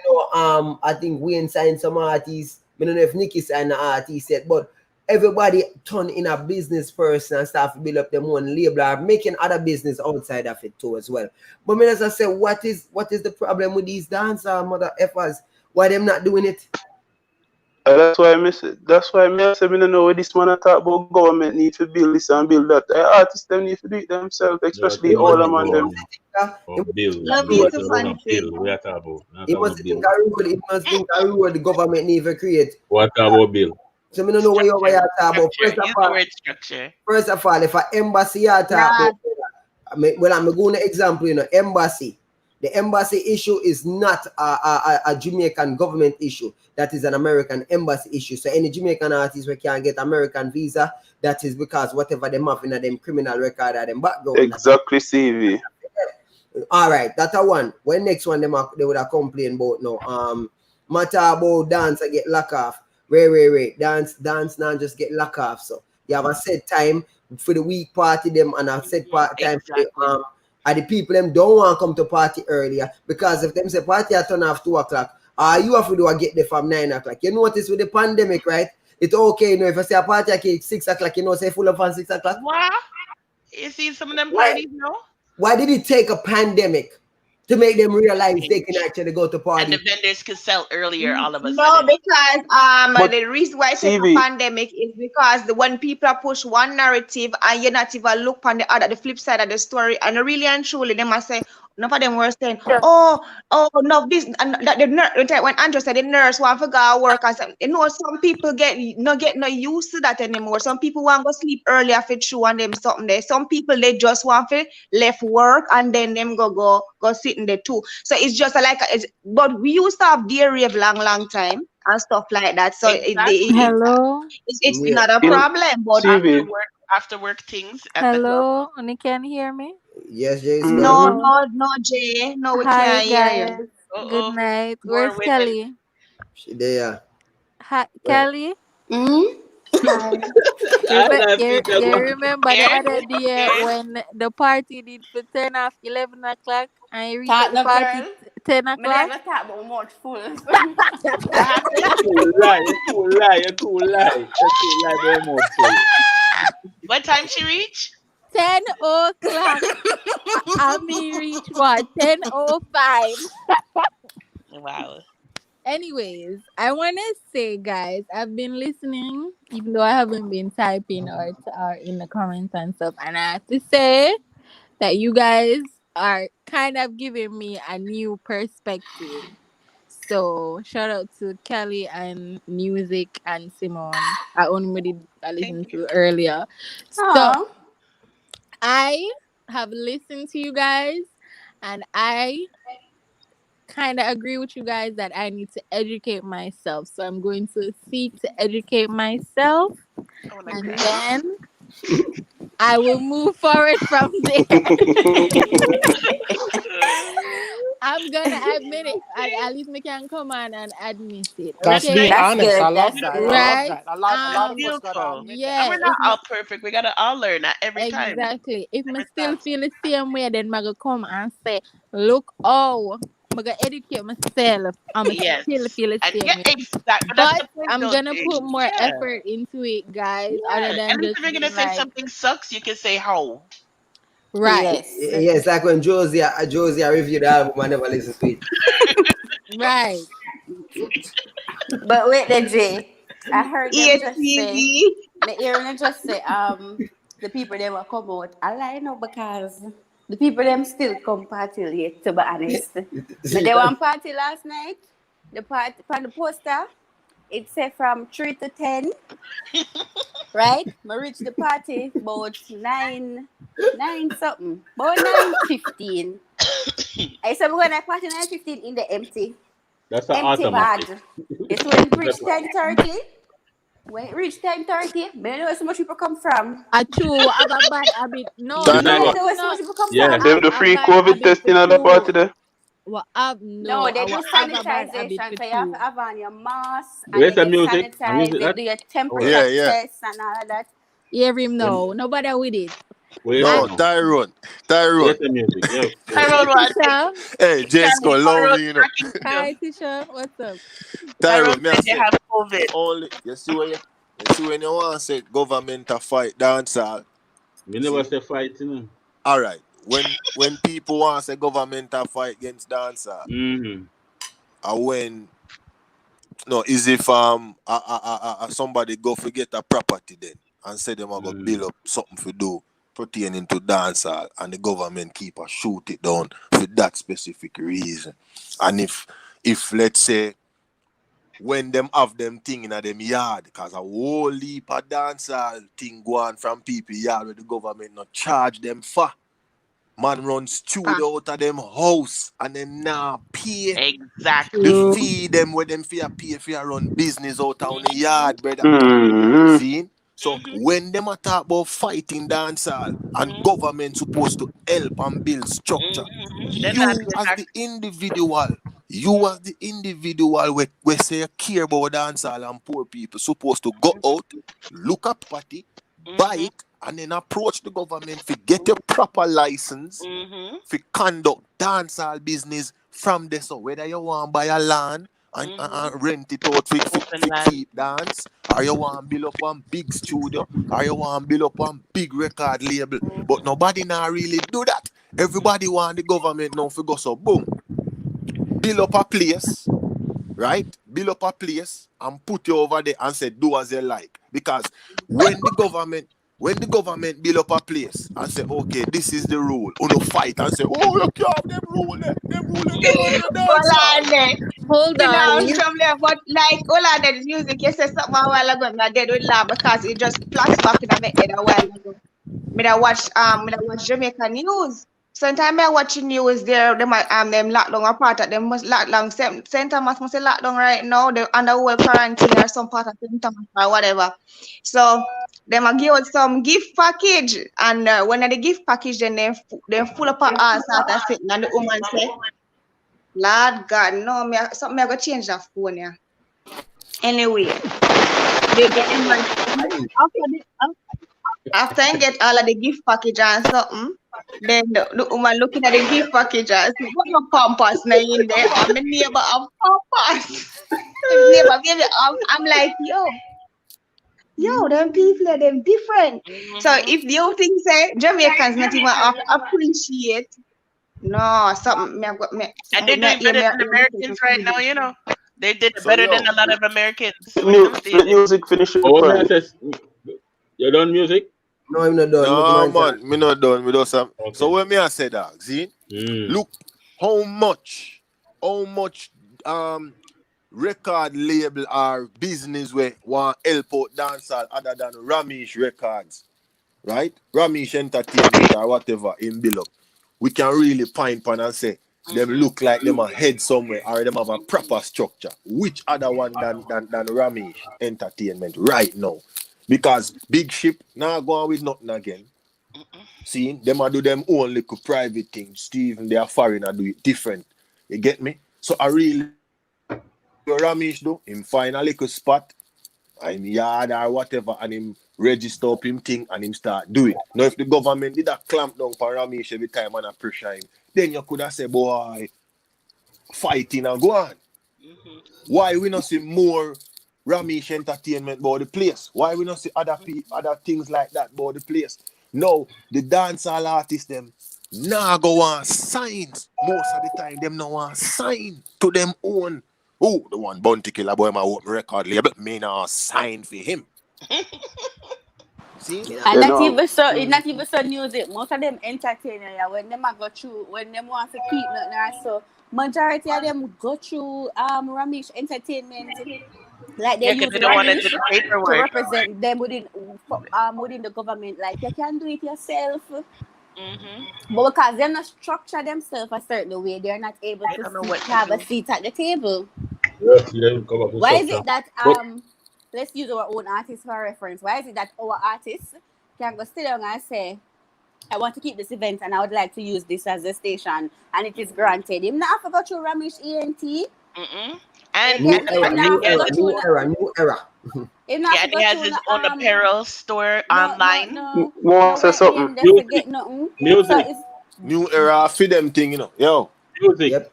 know, I think Wayne signed some artists. I don't know if Nicki signed an artist yet, but everybody turn in a business person and start to build up their own label or making other business outside of it too as well. But as I say, what is the problem with these dancer mother effers? Why them not doing it? That's why I miss it. That's why I say I don't know what this man talk about government need to build this and build that. The artists them need to do it themselves, especially all them and them. It must think the government need to create. What about bill? So I don't know what you're talking about. First of all, if an embassy you talk about, well, I'm going to example, you know, embassy. The embassy issue is not a Jamaican government issue. That is an American embassy issue. So any Jamaican artist we can't get American visa, that is because whatever them have in them criminal record or them background. Exactly, CV. All right, that's a one. When next one they would have complained about now. Matter about dance I get lock off. Wait. Dance now just get lock off. So you have a set time for the week party them and a set time for the and the people them don't want to come to party earlier because if them say party at turn off 2 o'clock All you have to do is get there from 9 o'clock. You notice with the pandemic, right? It's okay, you know, if I say a party at 6 o'clock, you know, say full of fun 6 o'clock. What? You see some of them parties now? Why did it take a pandemic to make them realize they can actually go to And parties? the vendors could sell earlier all of a No, sudden. because the reason why it's a pandemic is because when people are push one narrative and you not even look on the flip side of the story, and really and truly they must say, enough of them were saying, oh no, this and that the nurse when Andrew said the nurse want to go work, and you know some people get no used to that anymore. Some people want to go sleep early after true and them something there. Some people they just want to left work and then them go sit in there too. So it's just like but we used to have day rave long time and stuff like that. So Hello. it's not a problem. But after work things at the club. Hello, you can hear me? Yes, Jay. No, Jay. No, we Hi, can't hear guys. you. Good night. More Where's women. Kelly? She there. Hi, Kelly. Hi. You remember the other day when the party did for turn off 11 o'clock and you reached the party 10 o'clock? Never talk about much fool. You too lie. Very much so. What time she reach? 10 o'clock. I mean, reach what? 10:05. Wow. Anyways, I want to say, guys, I've been listening, even though I haven't been typing or in the comments and stuff. And I have to say that you guys are kind of giving me a new perspective. So, shout out to Kelly and Music and Simone. I only did listen to earlier. So, I have listened to you guys, and I kind of agree with you guys that I need to educate myself. So I'm going to seek to educate myself, and then I will move forward from there. I'm gonna admit it. At least we can come on and admit it. That's being honest. I love that. Right? I love that. A lot of us gotta admit Yeah, and we're not all perfect. We gotta all learn at every time. Exactly. If I still feel the same way, then I go come and say, look, I'm gonna educate myself. I'm gonna still feel the same way. But I'm gonna put more effort into it, guys. Other than and if just you're gonna say something sucks, you can say how. Right. Yes, like when Josie reviewed the album, I never listened to it. Right. But wait, Jay. I heard them just say, the people they will come out. I lie now because the people them still come party late, to be honest. But they went party last night. The party on the poster, it said from 3 to 10. Right? I reached the party about 9 something. About 9:15. I said we're gonna party 9:15 in the empty. That's an Empty automatic. bag. It's when it reached 10:30. When it reached 10:30, I don't know so much people come from. I too have a bad habit. No. I don't know so much people come from. Them the free COVID testing at the party there. Well, no, they do sanitization. So you have to have on your mask and Where's you the get music? sanitized, Music they that? do your temperature Yeah. test and all of that. Hear him now. Nobody with it. No, Tyrone. Yes, the music. Yeah. Tisha. Hey, Jess go lovely, you know. Hi, Tisha. What's up? Tyrone, me I said they say, have COVID. only you see when you want to say government a fight dancehall. We never say fight, you know. All right. When people want to say government a fight against dancehall, and when is if somebody go forget a property then and say them are gonna build up something for do pertaining to dancehall and the government keep a shoot it down for that specific reason. And if let's say when them have them thing in a them yard, because a whole heap of dancehall thing go on from people yard where the government not charge them for. Man run studio out of them house and them now pay the fee them where them fear pay if you run business out on the yard, brother. See? So when them a talk about fighting dancehall and government supposed to help and build structure, you as the individual we say you care about dancehall and poor people supposed to go out, look up party, buy it, and then approach the government to get your proper license to conduct dancehall business from there. So whether you want to buy a land and rent it out for cheap dance, or you want to build up one big studio, or you want to build up one big record label. But nobody now really do that. Everybody want the government now to go so boom. Build up a place, right? Build up a place and put you over there and say do as you like. Because when the government build up a place and say, okay, this is the rule, you fight and say, oh, you can't have them rule there. Them rule there. Hold on. From there, but like all of that music, you said something a while ago, and I did with laugh because it just flashed back in my head a while ago. I watch Jamaica news. Sometimes I watch news there, them lock down a part of them must lock down. St. Thomas must lock down right now. They're under whole quarantine or some part of St. Thomas or whatever. So them a give out some gift package, and when the gift package, then they full up our ass out of it, and the woman say, Lord God, no, something I go change that phone, yeah. Anyway, they get after I get all of the gift package and something, then the woman looking at the gift package and say, what your pampas now in there? I'm a neighbor of pampas. Neighbor, baby, I'm like, yo, them people are them different. So if the old thing say Jamaicans not even appreciate, no, something and they're doing better than Americans right now, you know. They did better than a lot of Americans. Music finish. You done music? No, I'm not done. No, man, me not done with us. So when me I say that, see, look how much record label or business where want help out dancehall other than Ramesh Records, right? Ramesh Entertainment or whatever in build up. We can really point pan and say them look like them a head somewhere or them have a proper structure. Which other one than Ramesh Entertainment right now? Because Big Ship now going with nothing again. See, them a do them own little private things. Steve, they are foreign and do it different. You get me? So I really Ramesh do him find a little spot in yard or whatever and him register up him thing and him start do it. Now if the government did a clamp down for Ramesh every time and a pressure him, then you could have said, boy, fighting and go on. Why we not see more Ramesh Entertainment about the place? Why we not see other things like that about the place? No, the dancehall artists them nah go on sign. Most of the time them no want sign to them own. Oh, the one Bounty Killer boy my open record label, me now sign for him. See? And not even so music. Most of them entertainers, when them go through, when them want to keep nothing, so majority of them go through Ramesh Entertainment. Like they use Ramesh to represent them within the government. Like you can do it yourself. But because they're not structure themselves a certain way, they're not able to have a seat at the table. Why is it that let's use our own artists for reference? Why is it that our artists can go sit down and say, I want to keep this event and I would like to use this as a station, and it is granted? Him not have to go through Ramesh ENT. And new era. He has his own apparel store online. More say something. Music. New era for them thing, you know. Yo. Music. Yep.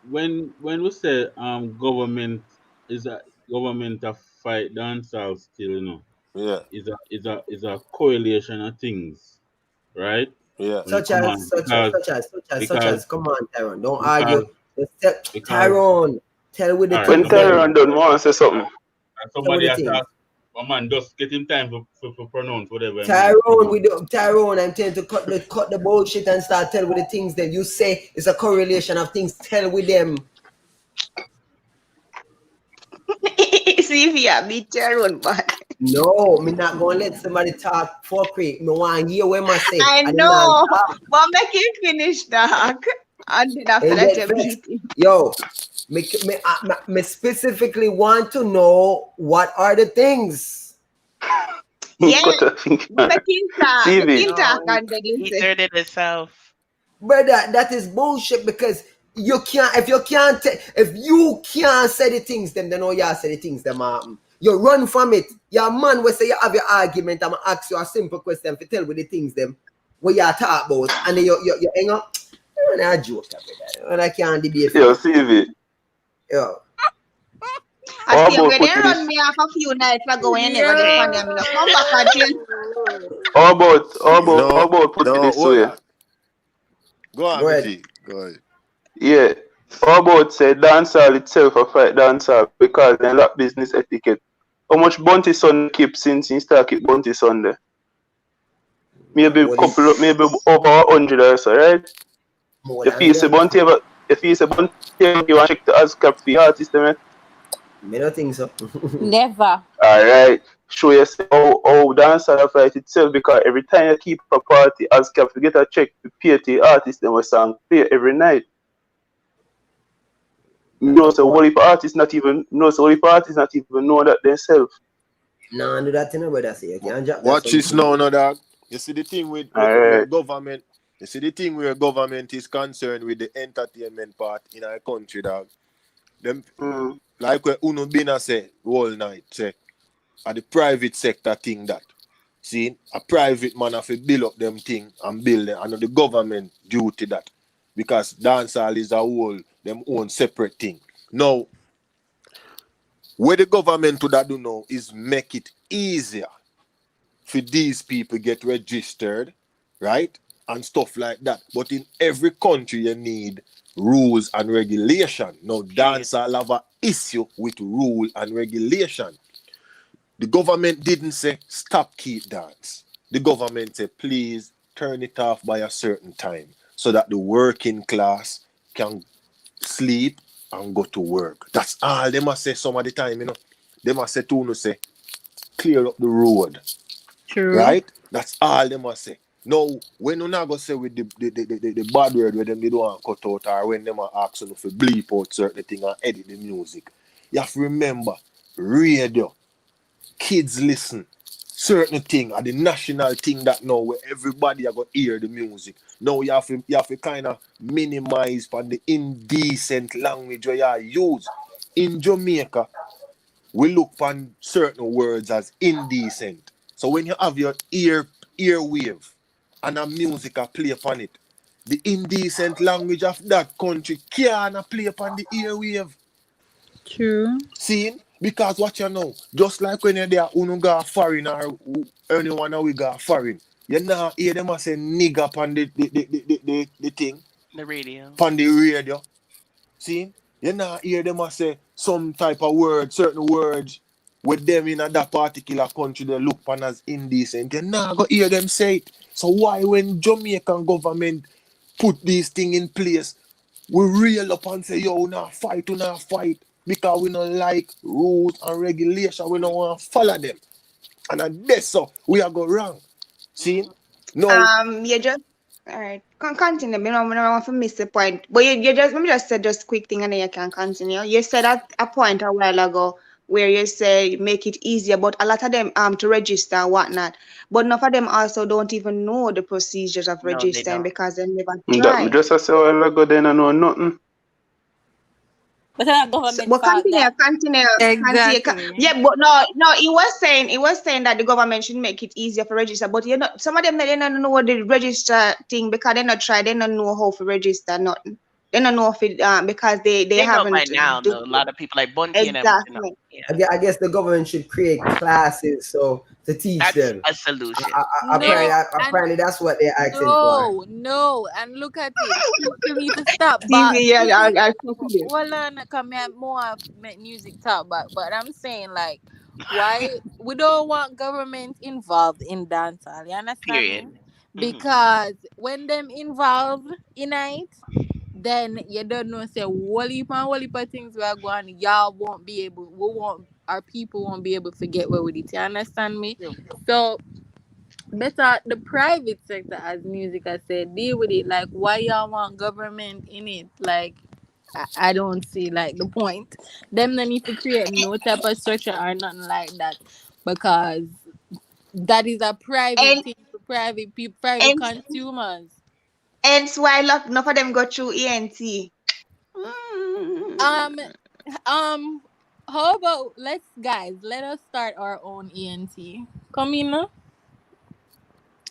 When we say government is a fight dancehall still, you know. Yeah. Is a correlation of things, right? Yeah. Such as come on, Tyrone. Don't argue. Tyrone, tell with the when Tyrone done want to say something. Somebody has to man, just get him time for pronounce whatever. Tyrone, I'm telling to cut the bullshit and start tell with the things that you say is a correlation of things. Tell with them. See if you beat Tyrone back. No, me not gonna let somebody talk for free. Me want to hear what I say. I know, but make him finish, dog. And then after that, you beat him. Yo, me specifically want to know what are the things. Yeah, he heard it himself. Brother, that is bullshit because you can't. If you can't say the things, then they know you say the things. Them you run from it. Your man will say you have your argument. I'm gonna ask you a simple question to tell with the things them what you talk about, and then you hang up. You're not a joke, brother. And I can't debate. Yo, CV. Yo. I see, about okay, they putting run this? me off a few nights ago and you never get on them. Come back again. How about put it No, this hold way? on. Go on, Go ahead. BG. Go ahead. Yeah. How about say dancehall itself a fight dancehall because they lack business etiquette? How much bounty son keep since he start keep bounty Sunday? Maybe maybe over 100 or so, right? More If than you say that. bounty you want check the ASCAP for artist, man. I don't think so. Never. Alright. Show yourself how dancehall fight itself because every time you keep a party, ASCAP to get a check to pay to the artist, then we song play every night. No, so what if artists not even know that themselves? No, do that thing, brother. Say you can't drop that. Watch this now, no dog. You see the thing with where government. You see the thing where government is concerned with the entertainment part in our country, dog. Them like where Uno Bina say all night, say, the private sector thing that. See, a private man have to build up them thing and build them, and the government duty that. Because dancehall is a whole them own separate thing. Now, what the government would do now is make it easier for these people get registered, right? And stuff like that. But in every country you need rules and regulation. Now dancehall have an issue with rule and regulation. The government didn't say stop keep dance. The government said please turn it off by a certain time so that the working class can sleep and go to work. That's all they must say some of the time, you know. They must say to say clear up the road. True. Right? That's all they must say. Now, when you not go say with the bad word where them they don't want cut out or when them are asking you to bleep out certain thing and edit the music, you have to remember radio, kids listen, certain thing are the national thing that now where everybody are going to hear the music. Now you have to kind of minimize from the indecent language where you use. In Jamaica, we look on certain words as indecent. So when you have your earwave and a music a play upon it, the indecent language of that country can't play upon the earwave. True. See? Because what you know, just like when you're there, who go foreign or anyone who go foreign, you now hear them say nigga upon the thing. The radio. Upon the radio. See? You now hear them say some type of word, certain words with them in that particular country they look upon as indecent. You now go hear them say it. So why when Jamaican government put these things in place, we reel up and say, yo, we not fight, because we don't like rules and regulation. We don't want to follow them. And at this, so we are go wrong. See? No. You just all right. Continue. I don't want to miss the point. But you just let me just say just quick thing and then you can continue. You said at a point a while ago where you say make it easier, but a lot of them to register and whatnot. But none of them also don't even know the procedures of registering because they never try. Just a say a while ago, then I know nothing. But not government But fault. continue. Exactly. Yeah, but no, it was saying that the government should make it easier for register. But you know, some of them they don't know what the register thing because they not try, they don't know how to register nothing. They don't know if it because they haven't know by now. Though, a lot of people like Bunty and everything. exactly. Yeah. I guess the government should create classes so to teach them. A solution. Apparently that's what they're asking for. No, and look at it. People need to stop. Well, come here more make music talk, but I'm saying like, why we don't want government involved in dancehall? You understand me? Because when them involved in it, then you don't know say whole heap of things we are going. Y'all won't be able. Our people won't be able to get away with it. You understand me? So better the private sector, as music I said, deal with it. Like why y'all want government in it? Like I don't see like the point. Them don't need to create no type of structure or nothing like that because that is a private thing for private people, private consumers. And so why enough of them go through ENT. How about let us start our own ENT. Come in now.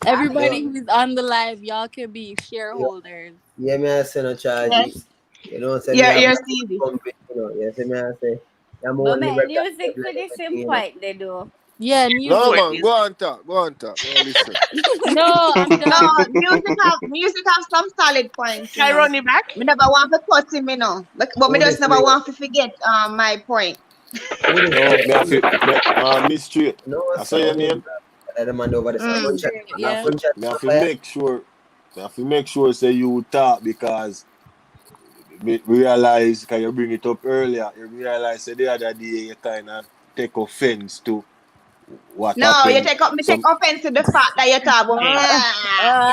Everybody who's on the live, y'all can be shareholders. Yeah, me I send no charges. You know, say you're company Yes, I say. I'm But only man, music for the same point they do. Yeah, No, music. man, go on talk. Go on talk. Me listen. No, I'm No, done. music have some solid points, you Can I know. run it back? Me never want to cut him, you know. But me Who just this never way? want to forget my point. Who this No, way? me have to, Miss Straight. No, I sir. say your name. The man over there. Mm. Front chat. Yeah. Front chat. Me have to make sure. Me have to make sure say you talk because me realize, because you bring it up earlier, you realize that the other day you kind of take offense to what No, you happened. take offense to the fact that you talk about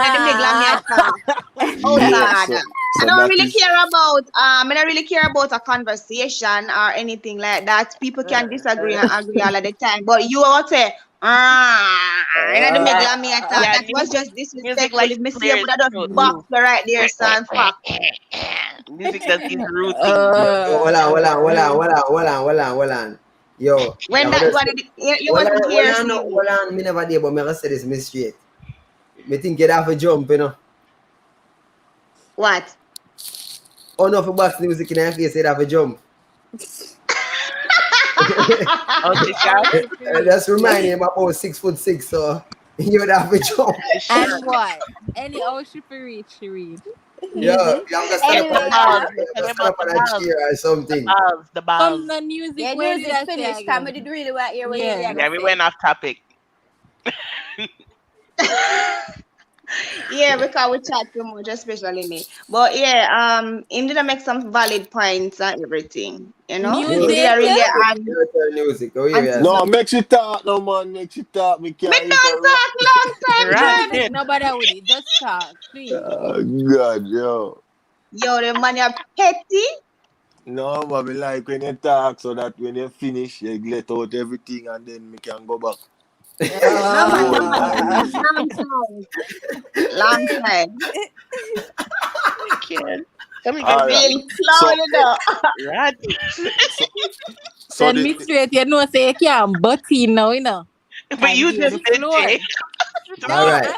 in the middle of me a talk. Oh Yeah, God. I so don't that really is care about I don't really care about a conversation or anything like that. People can disagree and agree all of the time. But you all say, in the middle of me a talk. Yeah, That was just music disrespectful. likes If me to see you clear would its have just throat box too. you right there, son. Fuck. Music does these rude things. Hold on. Yo, When that one you wasn't here, see me. hold on. Me never did, but me gonna say this mystery. Me think it have a jump, you know. What? Oh no, for box music in your face, it have a jump. That's remind him about 6'6", so you would have a jump. And what? Any she reach, she read. Yeah, I'm gonna stand up on a chair or something. The balls. From the music, Yeah, where music did I finished. say Come again? did really what you really Yeah, we went off topic. Yeah, because we chat too much, especially me. But yeah, him did make some valid points and everything. You know? Him did Music? really music. Oh yeah. No, make you talk, no man, make you talk. Me Me can't don't talk long time, Music, Dread. nobody with it. Just talk, please. Oh, God, yo. Yo, the man you petty. No, but me like when you talk so that when you finish, you let out everything and then me can go back. No man, long time. I can't. Come All again. right. Real slow, you know. Right. So Send me straight, you know, say you can't butt in now, you know. But you just the floor. did, All right.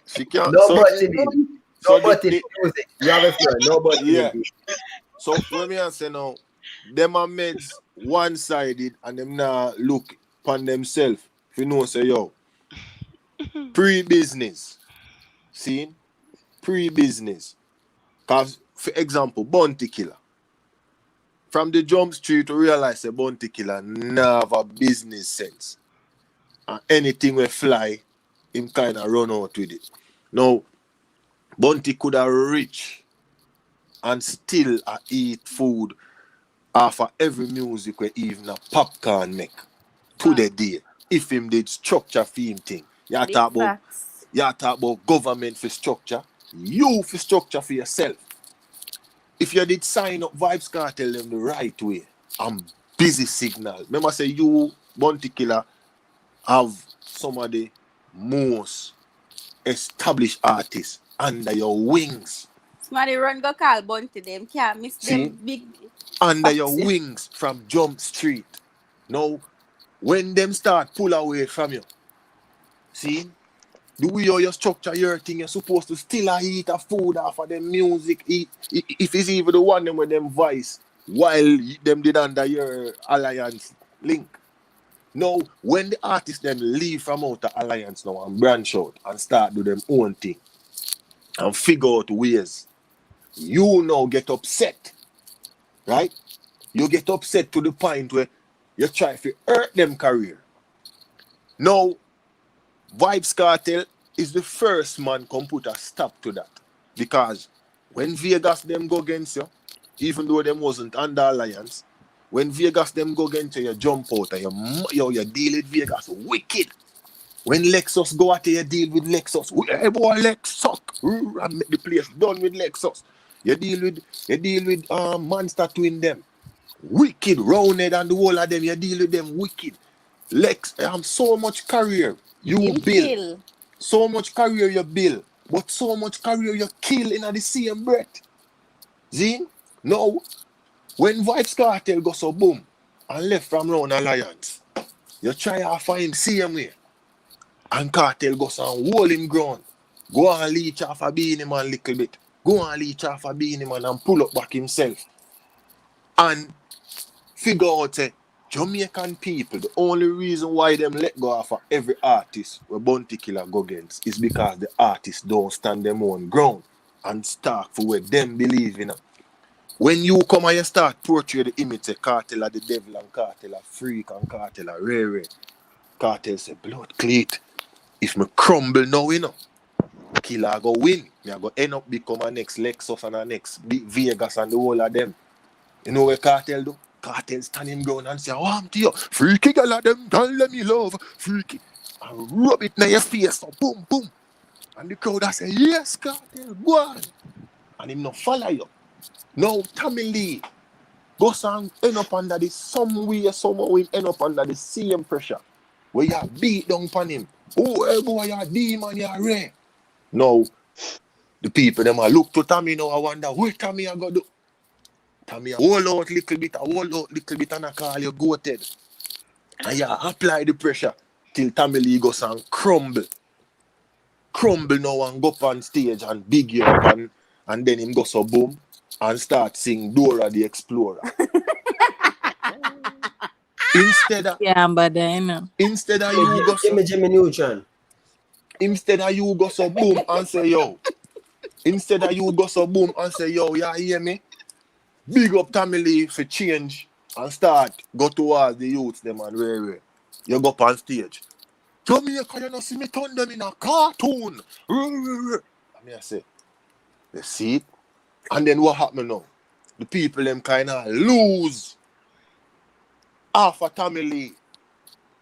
She can't. No So, button in. so No button in music. You have a floor. No button yeah. in. So when me say now, them are meds one-sided and them now look upon themselves. If you know, say yo, pre-business. See? Pre-business. Cause for example, Bounty Killer. From the jump street to realize a Bounty Killer never have a business sense. And anything will fly, him kind of run out with it. Now, Bounty could have rich and still eat food after every music where even a popcorn make to the day. If him did structure for him thing. You talk about government for structure. You for structure for yourself. If you did sign up VYBZ KARTEL them the right way, I'm busy signal. Remember say you, Bounty Killer, have some of the most established artists under your wings. Somebody run go call Bunty them. Can't miss See? them big. Under your wings from Jump Street. Now, when them start pull away from you, see? The way you structure your thing, you're supposed to still eat a food off of them music. If it's even the one them with them voice, while them did under your alliance link. Now, when the artists then leave from out the alliance now and branch out and start do them own thing and figure out ways, you now get upset, right? You get upset to the point where you try to hurt them career. Now, VYBZ KARTEL is the first man come put a stop to that. Because when Vegas them go against you, even though them wasn't under alliance, when Vegas them go against you, you jump out and you deal with Vegas wicked. When Lexus go at you deal with Lexus. Hey boy, Lex suck. And make the place done with Lexus. You deal with Monster Twin them. Wicked, rounded and the whole of them, you deal with them wicked. Lex, so much career you build. So much career you build. But so much career you kill in the same breath. See? Now, when VYBZ KARTEL go so boom and left from round alliance, you try to find same way. And Cartel go some wall him ground. Go and leech off a Beanie Man little bit. Go and leech off a Beanie Man and pull up back himself. And figure out Jamaican people, the only reason why them let go of every artist where Bounty Killer go against is because the artists don't stand them on ground and start for what them believe in. When you come and you start portray the image of Kartel of the devil and Kartel of freak and Kartel of rare, Kartel say blood cleat. If me crumble now, Killer go win. Me I go end up become a next Lexus and a next big Vegas and the whole of them. You know what Kartel do? Kartel stand him ground and say, I want to you. Freaky girl of them, don't let me love. Freaky. And rub it in your face. So boom, boom. And the crowd say, yes, Kartel, go on. And him not follow you. Now, Tommy Lee goes and end up under the somewhere, somehow him end up under the same pressure. Where you beat down upon him. Oh, hey boy, you're a demon, you're rare. Now, the people, them a look to Tommy now, I wonder, what Tommy I got do? Tommy, hold out little bit, and I call you goated. And you apply the pressure till Tommy Lee goes and crumble. Crumble now and go up on stage and big you up and then him go so boom and start sing Dora the Explorer. Instead of you go so Jimmy Neutron. Instead of you go so boom and say yo. Instead of you go so boom and say yo, you hear me? Big up Tommy Lee for change and start go towards the youths them and where you go up on stage. Jamaica, you not see me turn them in a cartoon. And I say, they see it. And then what happen now? The people them kind of lose half a Tommy Lee.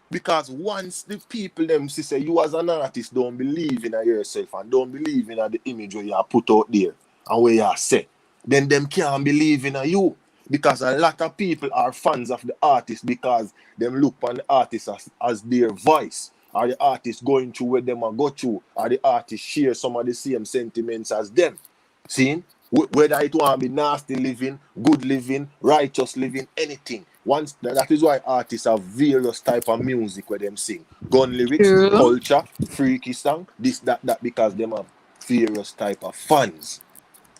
Because once the people them say you as an artist don't believe in yourself and don't believe in the image where you are put out there and where you are set, then them can't believe in you. Because a lot of people are fans of the artist because them look on the artist as their voice. Are the artist going through where them are go through? Are the artist share some of the same sentiments as them? See? Whether it want to be nasty living, good living, righteous living, anything. Once that is why artists have various type of music where them sing. Gun lyrics, culture, freaky song, this, that, because them have various type of fans.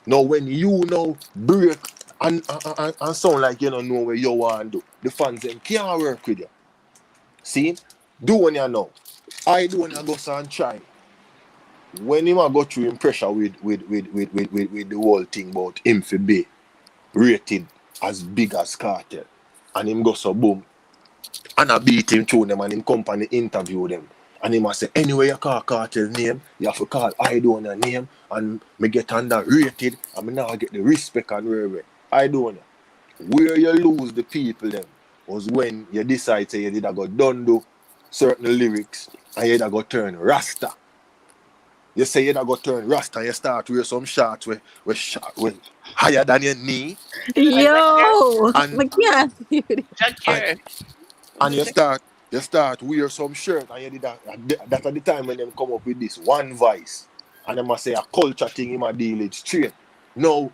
Now when you know break and sound like you don't know where you want to do, the fans them can't work with you. See? Do when you know. I do when you go and try. When him go through him pressure with the whole thing about him for be rated as big as Kartel. And him go so boom. And I beat him through them and him company interview them. And him say, anyway you call Kartel's name, you have to call I don't know name and me get under rated and me now get the respect and where. I don't know. Where you lose the people them was when you decide say you did a go done do certain lyrics and you did a go turn Rasta. You say you go turn Rasta and you start wear some shorts with higher than your knee. Yo, and you start wear some shirt and you did that at the time when them come up with this one voice. And them must say a culture thing in a deal it straight. Now,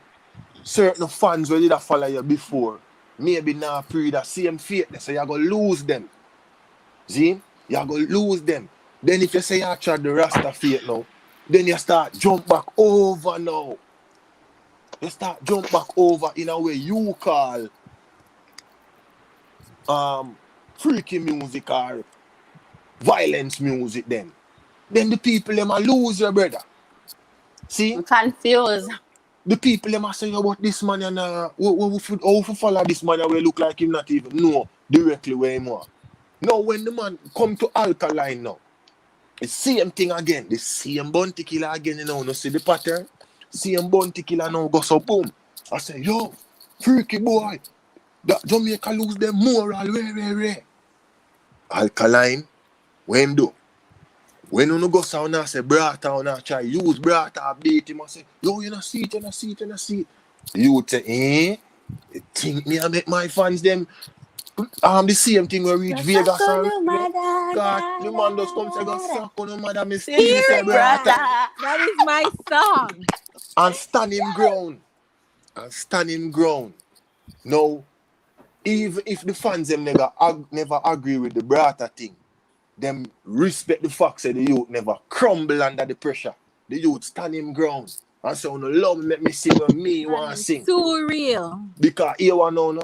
certain fans will did follow you before, maybe now pre the same fate, so you're gonna lose them. See? You're gonna lose them. Then if you say you try the Rasta fate now, then you start jump back over now. You start jump back over in a way you call freaky music or violence music then. Then the people them a lose your brother. See? I'm confused. The people them a say about this man and how we follow this man and we look like him not even know directly where him are. Now when the man come to Alkaline now, the same thing again. The same Bounty Killer again, you know. You see the pattern? Same Bounty Killer now go so boom. I say, yo, freaky boy. That Jamaica lose them moral. Where. Alkaline, when him do? When you go sound and say, brata, and try use brata, beat him and say, yo, you not see it. You would say, you think me I make my fans them the same thing we reach Vegas and God, the man just come say go suck on the mother me steal say brata. That is my song. And stand him ground. Now, even if the fans them never agree with the brata thing, them respect the fact that the youth never crumble under the pressure. The youth stand him ground. And so no love make me sing when me want to sing. So real. Because here one now.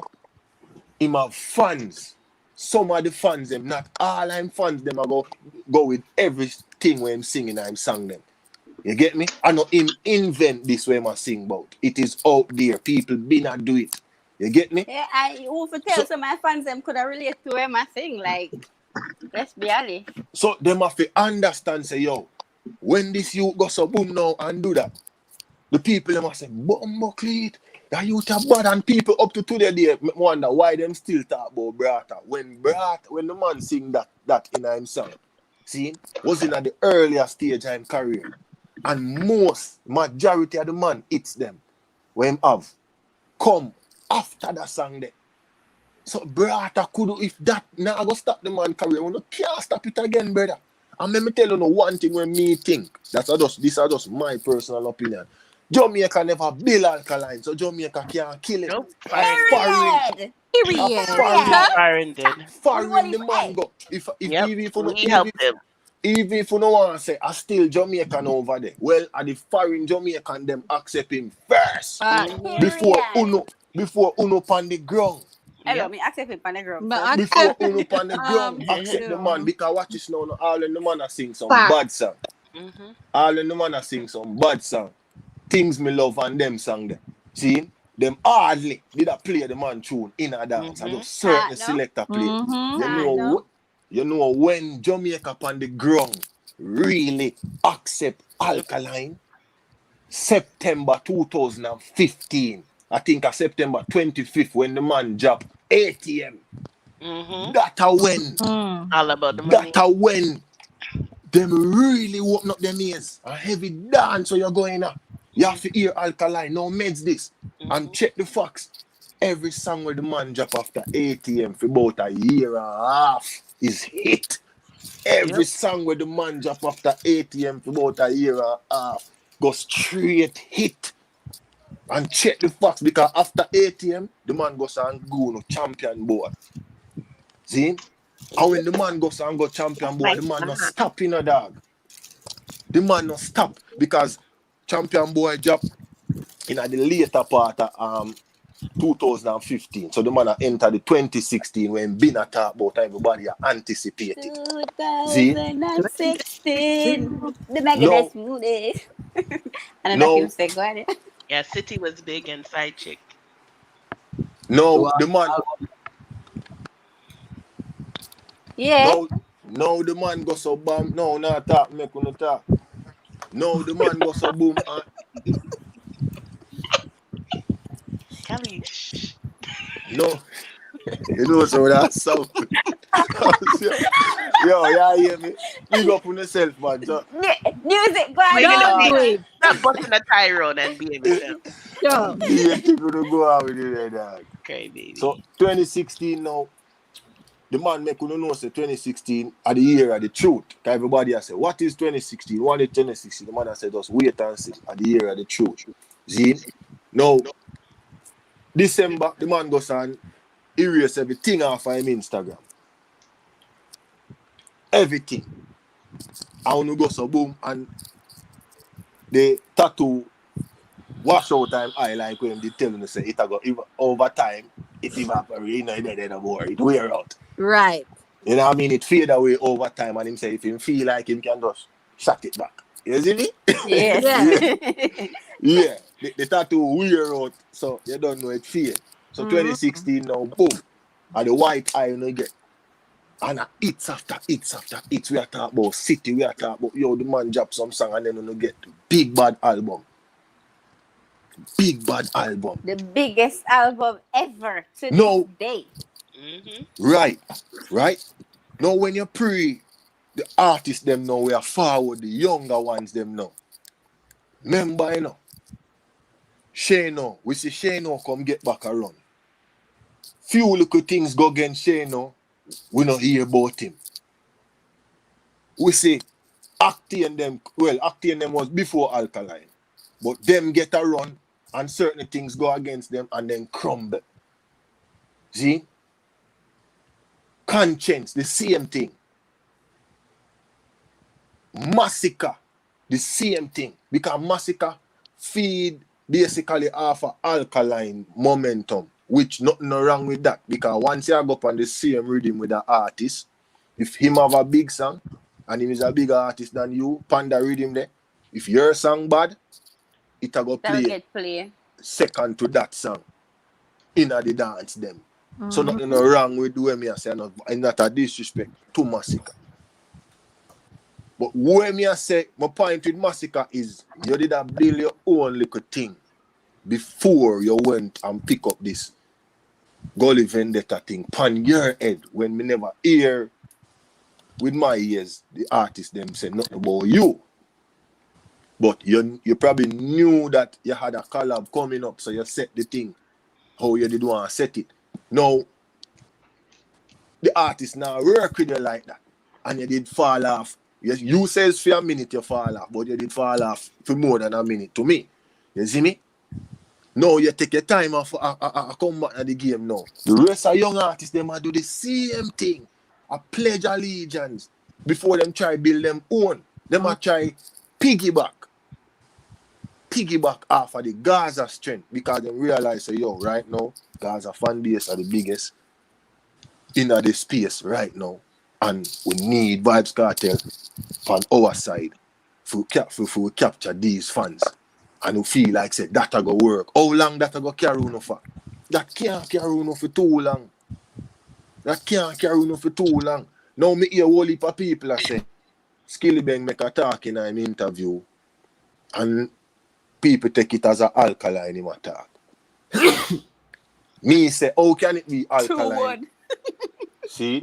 him have fans. Some of the fans, them, not all I'm fans, them are go with everything when him singing and him sang them. You get me? I know him invent this way I sing about. It is out there. People been and do it. You get me? Yeah, I who for tell so my fans them could relate to where my thing. Like, let's be honest. So them have to understand, say, yo, when this youth go so boom now and do that, the people them must say, Bumblecleat, that youth are bad, and people up to today they wonder why them still talk about Brata. When the man sing that in him song, see, was in at the earlier stage of his career. And majority of the man hits them when him have come after that song there. So Brata could, if that now I go stop the man career, we can't stop it again, brother. And let me tell you one thing when me think. This is just my personal opinion. Jamaica never build Alkaline, so Jamaica can't kill it. Nope. Period. Firing did. Firing the man go. If Yep. even if you don't want to say, I still Jamaican over there. Well, at the foreign Jamaican them accept him first. Before Uno pan the ground. Hello, me accept him on the ground. Before Uno pan the ground, accept the man. Because watch this now, all in the man are sing some bad song. All in the man are sing some bad song. Things me love and them song them. See? Them hardly did I play the man tune in a dance. I just certain selector play. You know when Jamaica on the ground really accept Alkaline, September 2015. I think September 25th when the man dropped ATM. That a when. All about the money. That a when them really open up them ears. A heavy dance so you're going up. You have to hear Alkaline. No meds this. And check the facts. Every song where the man drop after ATM for about a year and a half is hit. Every song where the man drop after ATM for about a year and a half go straight hit. And check the facts because after ATM, the man goes and go no champion board. See? And when the man goes and go champion board, the man no stop in a dog. The man no stop because champion boy drop in the later part of 2015. So the man entered the 2016 when been a talk about everybody anticipated. 2016. The Megadeth movie. I don't know if you say go ahead. Yeah, City was big and side chick. No, the man. Yeah. No, the man go so bam. No, not talk, make no talk. No, the man go so boom. Kelly. No. You know so that's so. Yo, yeah, hear me? Big up on yourself, man. So. Music, go ahead. Stop busting a Tyrone and be himself. Yo. Yeah, people don't go out with it, dog. Okay, baby. So 2016 now, the man make you know say 2016 at the year of the truth. Everybody has said, what is 2016? What is 2016? The man has said, just wait and see at the year of the truth. See? Now, December, the man goes and erase everything off of him Instagram. Everything. I want to go so boom and the tattoo wash out time I like when they tell you say it go over time it evaporate, it wear out. Right. You know what I mean? It fade away over time and him say if him feel like him can just shut it back. You see me? Yes. Yeah. The tattoo wear out, so you don't know it fade. So 2016 now, boom. And the white eye you get. And it's after it's. We are talking about City, we are talking about the man drop some song and then you get big bad album. Big bad album. The biggest album ever to this day. Right. Now when you pre the artists them know we are forward, the younger ones them know. Remember, Shano, we see Shano come get back around. Few little things go against Shano, we don't hear about him. We see Acting them was before Alkaline. But them get a run and certain things go against them and then crumble. See? Conscience, the same thing. MASICKA, the same thing. Because MASICKA feed basically off of Alkaline momentum which nothing no wrong with that. Because once you go up on the same rhythm with an artist, if him have a big song and him is a bigger artist than you, panda rhythm there, if your song bad, it a go That'll play get play. second to that song in the dance them. So nothing no wrong with the way me I say, not a disrespect to MASICKA. But when me I say, my point with MASICKA is you did a build your own little thing before you went and pick up this Gully Vendetta thing pan your head when me never hear with my ears the artists them say nothing about you. But you probably knew that you had a collab coming up, so you set the thing how you did want to set it. Now, the artist now work with you like that, and you did fall off. You says for a minute you fall off, but you did fall off for more than a minute to me. You see me? Now you take your time off come back to the game now. The rest of young artists, them do the same thing. A pledge allegiance before them try build them own. Them a try piggyback off of the Gaza strength because they realize say, yo, right now, Gaza fan base are the biggest in the space right now. And we need VYBZ KARTEL on our side for capture these fans. And we feel like say that go work. How long that go carry on for? That can't carry on for too long. Now me hear a whole heap of people that say Skillibeng make a talk in an interview and people take it as an Alkaline him attack. Me say, how can it be Alkaline? See?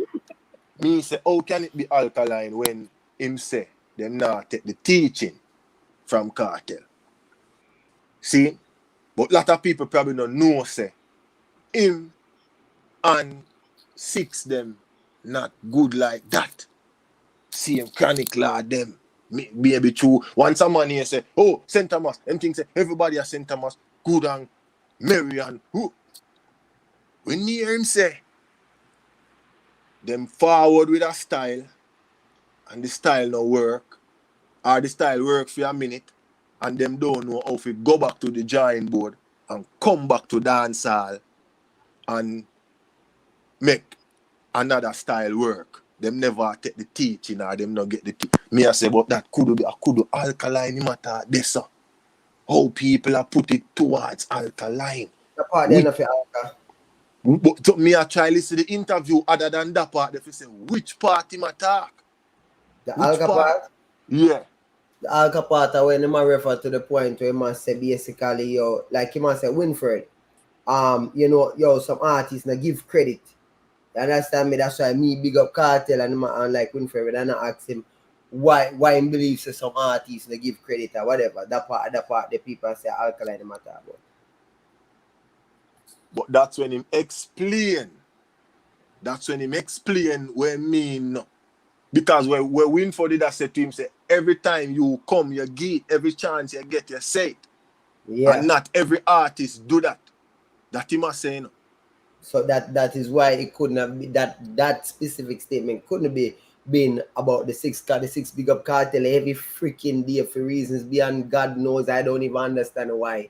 Me say, how can it be Alkaline when him say them not take the teaching from Kartel? See? But a lot of people probably don't know say him and six them not good like that. See him chronic lad them. Maybe true. Once someone here say, oh, St. Thomas, them things say everybody at St. Thomas, good and merry and who? When you hear him say, them forward with a style and the style no work, or the style work for a minute, and them don't know how to go back to the drawing board and come back to dance hall and make another style work. Them never take the teaching or them not get the teaching. Me I say, but that could be Alkaline matter this. How people are put it towards Alkaline. The part then of your Alka. But so me I try listen to the interview other than that part. They say which part him attack? The Alka part? Yeah. The Alka part are when him refer to the point where he must say basically, yo, like he must say Winfred. You know, yo, some artists now give credit. You understand me? That's why me big up Kartel and like Winfred, and I ask him why he believes that some artists they give credit or whatever. That part the people say Alkaline matter about. But that's when him explain. That's when him explain what I mean. Because when Winfred did that say to him, say every time you come, you get every chance you get, you say it. Yeah. And not every artist do that. That he must say, So that is why it couldn't have been that specific statement couldn't be been about the six big up Kartel every freaking day for reasons beyond God knows. I don't even understand why.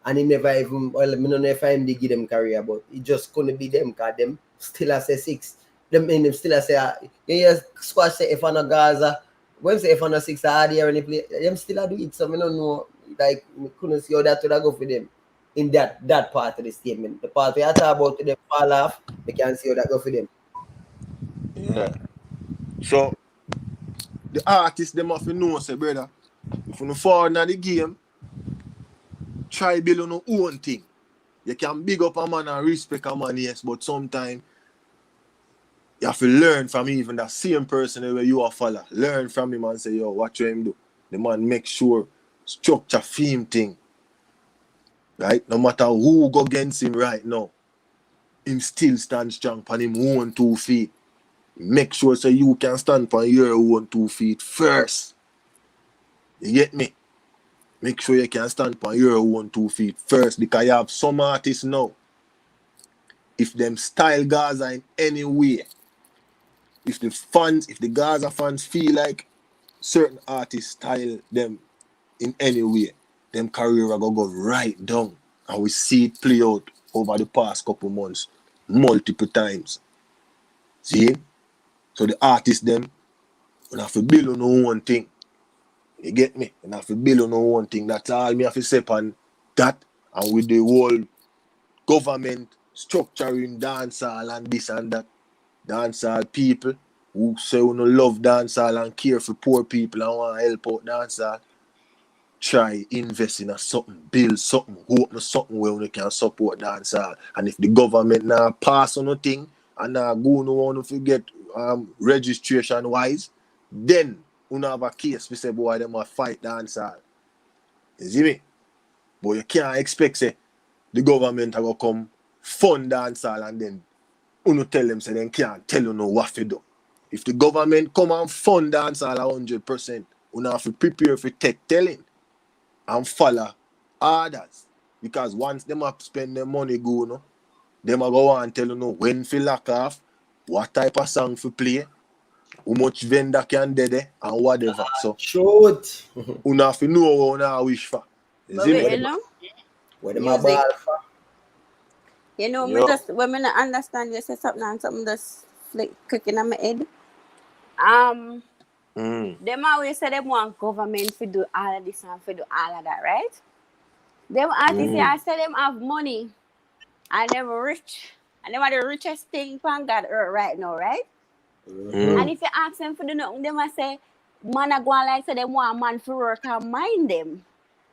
And he never even I don't know if I'm to give them career, but it just couldn't be them because them still I say six. Them still I say squash say if on a Gaza, when say if on a six are there and they play them still I do it. So I don't know like we couldn't see how that would go for them. In that part of the statement. The part where I talk about them fall off, they can see how that go for them. Yeah. So the artists them have to know, say brother, if you fall in the game, try build on your own thing. You can big up a man and respect a man, yes, but sometimes you have to learn from even that same person where you are follow. Learn from him and say, yo, what you him do? The man make sure structure theme thing. Right? No matter who go against him right now, him still stand strong on him own 2 feet. Make sure so you can stand on your own 2 feet first. You get me? Make sure you can stand on your own 2 feet first because you have some artists now. If them style Gaza in any way, if the Gaza fans feel like certain artists style them in any way, them career are gonna go right down. And we see it play out over the past couple months, multiple times. See? So the artists them, we have to build on no one thing. You get me? We have to build on no one thing. That's all me have to say on that. And with the whole government structuring dancehall and this and that, dancehall people who say we no love dancehall and care for poor people and want to help out dancehall, try invest in a something, build something, open something where we can support dancehall. And if the government now pass on a thing and now go no one to get registration wise, then we have a case we say boy them a fight dancehall. You see me? But you can't expect say the government will come fund dancehall and then you tell them say they can't tell you no what to do. If the government come and fund dancehall 100%, you have to prepare for tech telling and follow orders. Because once them have spend their money go, no, them a go and tell you no when to lock off, what type of song to play, how much vendor can do there, and whatever. So shoot. You have to know what you wish for. You But see wait, me? hello? What am I Music. ball for? You know, me Yeah. just when I not understand you say something and something just clicking on my head. Them always say them want government to do all of this and to do all of that, right? Them artists here, I say them have money and them rich. And them are the richest thing on God earth right now, right? And if you ask them for do nothing, them I say, man a go on like say them want man to work and mind them.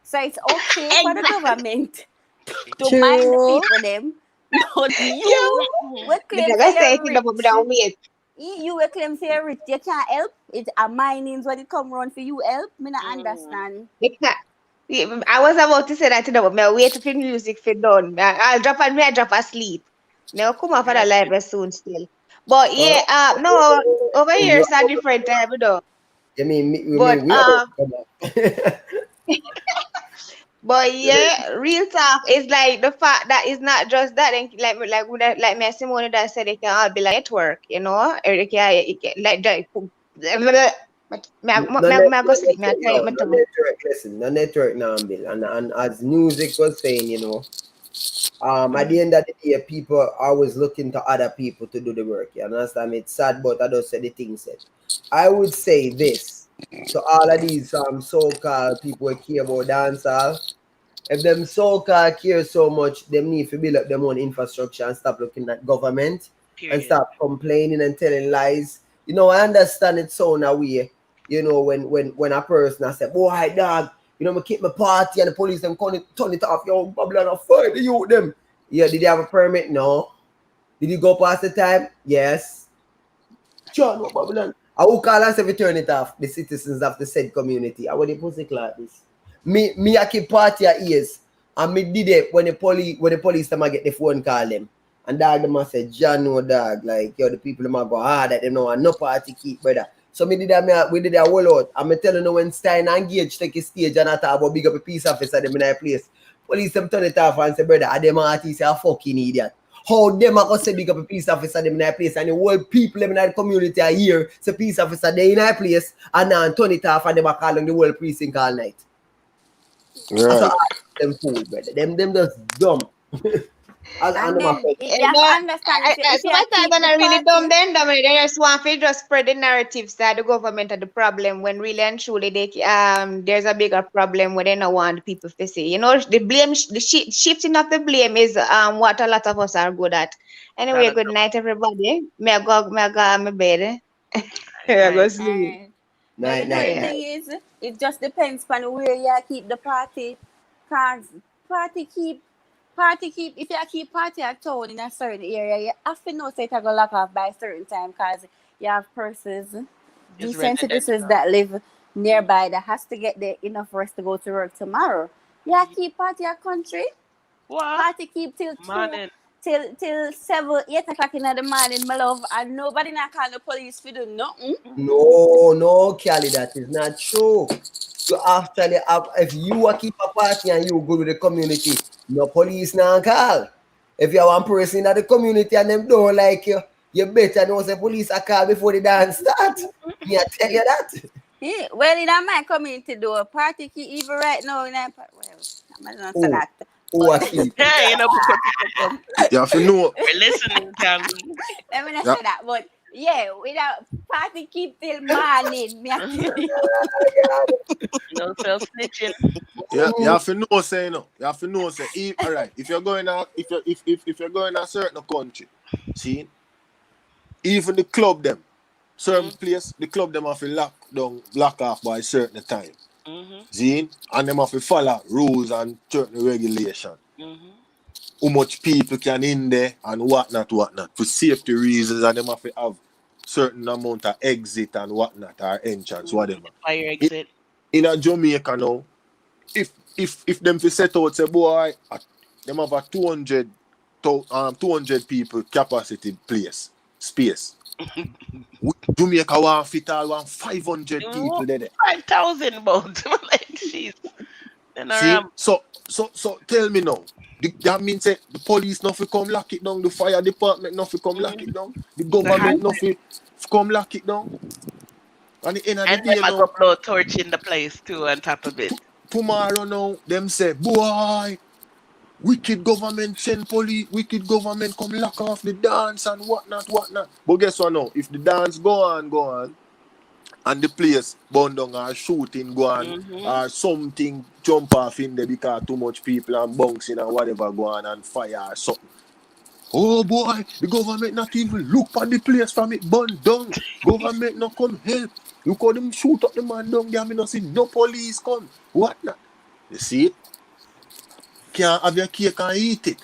So it's okay for the government to mind the people them. But you will claim say you're rich. You will claim say you're rich. You can't help. It's a minings when it come around for you help. Me not understand. I was about to say that to them, but I wait for music for done. I'll drop asleep. Now come up for the live soon still. But yeah, no, over here it's a different time though. You mean But we are but yeah, real talk is like the fact that it's not just that, and like me and Simone that said it can all be like network, you know, or it can like that. Me go sleep. Me I tell you, me no network, listen, no network now, Bill. And as music was saying, you know, at the end of the day, people always looking to other people to do the work. You understand? It's sad, but I don't say the thing said. I would say this to all of these so-called people who care about dancehall. If them so-called care so much, them need to build up their own infrastructure and stop looking at government and stop complaining and telling lies. You know, I understand it sound a way. You know, when a person I say, boy, dog, you know, me keep my party and the police them turn it off, yo, Babylon, I fight the youth them. Yeah, did they have a permit? No. Did you go past the time? Yes. Sure, no, Babylon. I will call and say we turn it off, the citizens of the said community. I want the pussy like this. Me I keep party at ears. And me did it when the police them I get the phone call them. And dog them I say, John no dog, like yo, the people them I go hard that them know and no party keep, brother. So me did that, we did that whole out. I'm telling you when Stein and Gage take a stage and I talk about big up a peace officer them in that place. Police them turn it off and say, brother, them artists are fucking idiot. How them are gonna say big up a peace officer them in that place and the whole people in that community are here, say peace officer they in that place and now turn it off and them are calling the whole precinct all night. Right. So them fool, brother. Them just dumb. And then you have to understand if you sometimes keep when I the really party- dumb, they just want to just spread the narratives that the government are the problem when really and truly they there's a bigger problem where they don't want people to see. You know, the blame, the shifting of the blame is what a lot of us are good at. Anyway, good night everybody. May I go my bed. I go sleep. Night. The thing is, it just depends on where you keep the party. Cause party keep if you keep party at town in a certain area, you have to know say it go lock off by a certain time because you have persons, decent citizens that live nearby that has to get there enough for us to go to work tomorrow. You keep party at country. Party keep till 7, 8 o'clock in the morning, my love, and nobody not call the police for do nothing. No, Kelly, that is not true. You actually have, if you are keep a party and you go to the community, no police now call. If you are one person in the community and them don't like you, you better know the police are called before the dance start. Me I tell you that. Yeah, well, in my community, though, party key even right now in that well, I'm not say that. Who asleep? Hey, you know, You have to know. we're listening, Tammy. Let me not Yeah. say that, but yeah, without party keep till morning. Me I tell you. No self snitching. Yeah, you have to know, say no. You have to know, say all right. If you're going out, if you're going to a certain country, see, even the club them, certain place, the club them have to lock off by a certain time. See, and them have to follow rules and certain regulation. How much people can in there and whatnot. For safety reasons, and them have to have certain amount of exit and whatnot, or entrance, whatever. Fire exit. In a Jamaica now, if them fi set out say boy, them have a 200 people capacity space. Jamaica want fit all 500 people there. 5,000 about. Like, jeez. See, so tell me now. That means that the police not fi come lock it down, the fire department not fi come lock it down, the government not fi come lock it down. And the end of the And day them I now, go blow torch in the place too on top of it. tomorrow now, them say, boy, wicked government send police, wicked government come lock off the dance and whatnot. But guess what now? If the dance go on, and the place burn down or shooting go on, or something jump off in there because too much people and bouncing and whatever go on and fire or something. Oh boy, the government not even look at the place from it burn down. Government not come help. Look how them shoot up the man down there. I not see no police come. What not? You see it? Can't have your cake and eat it.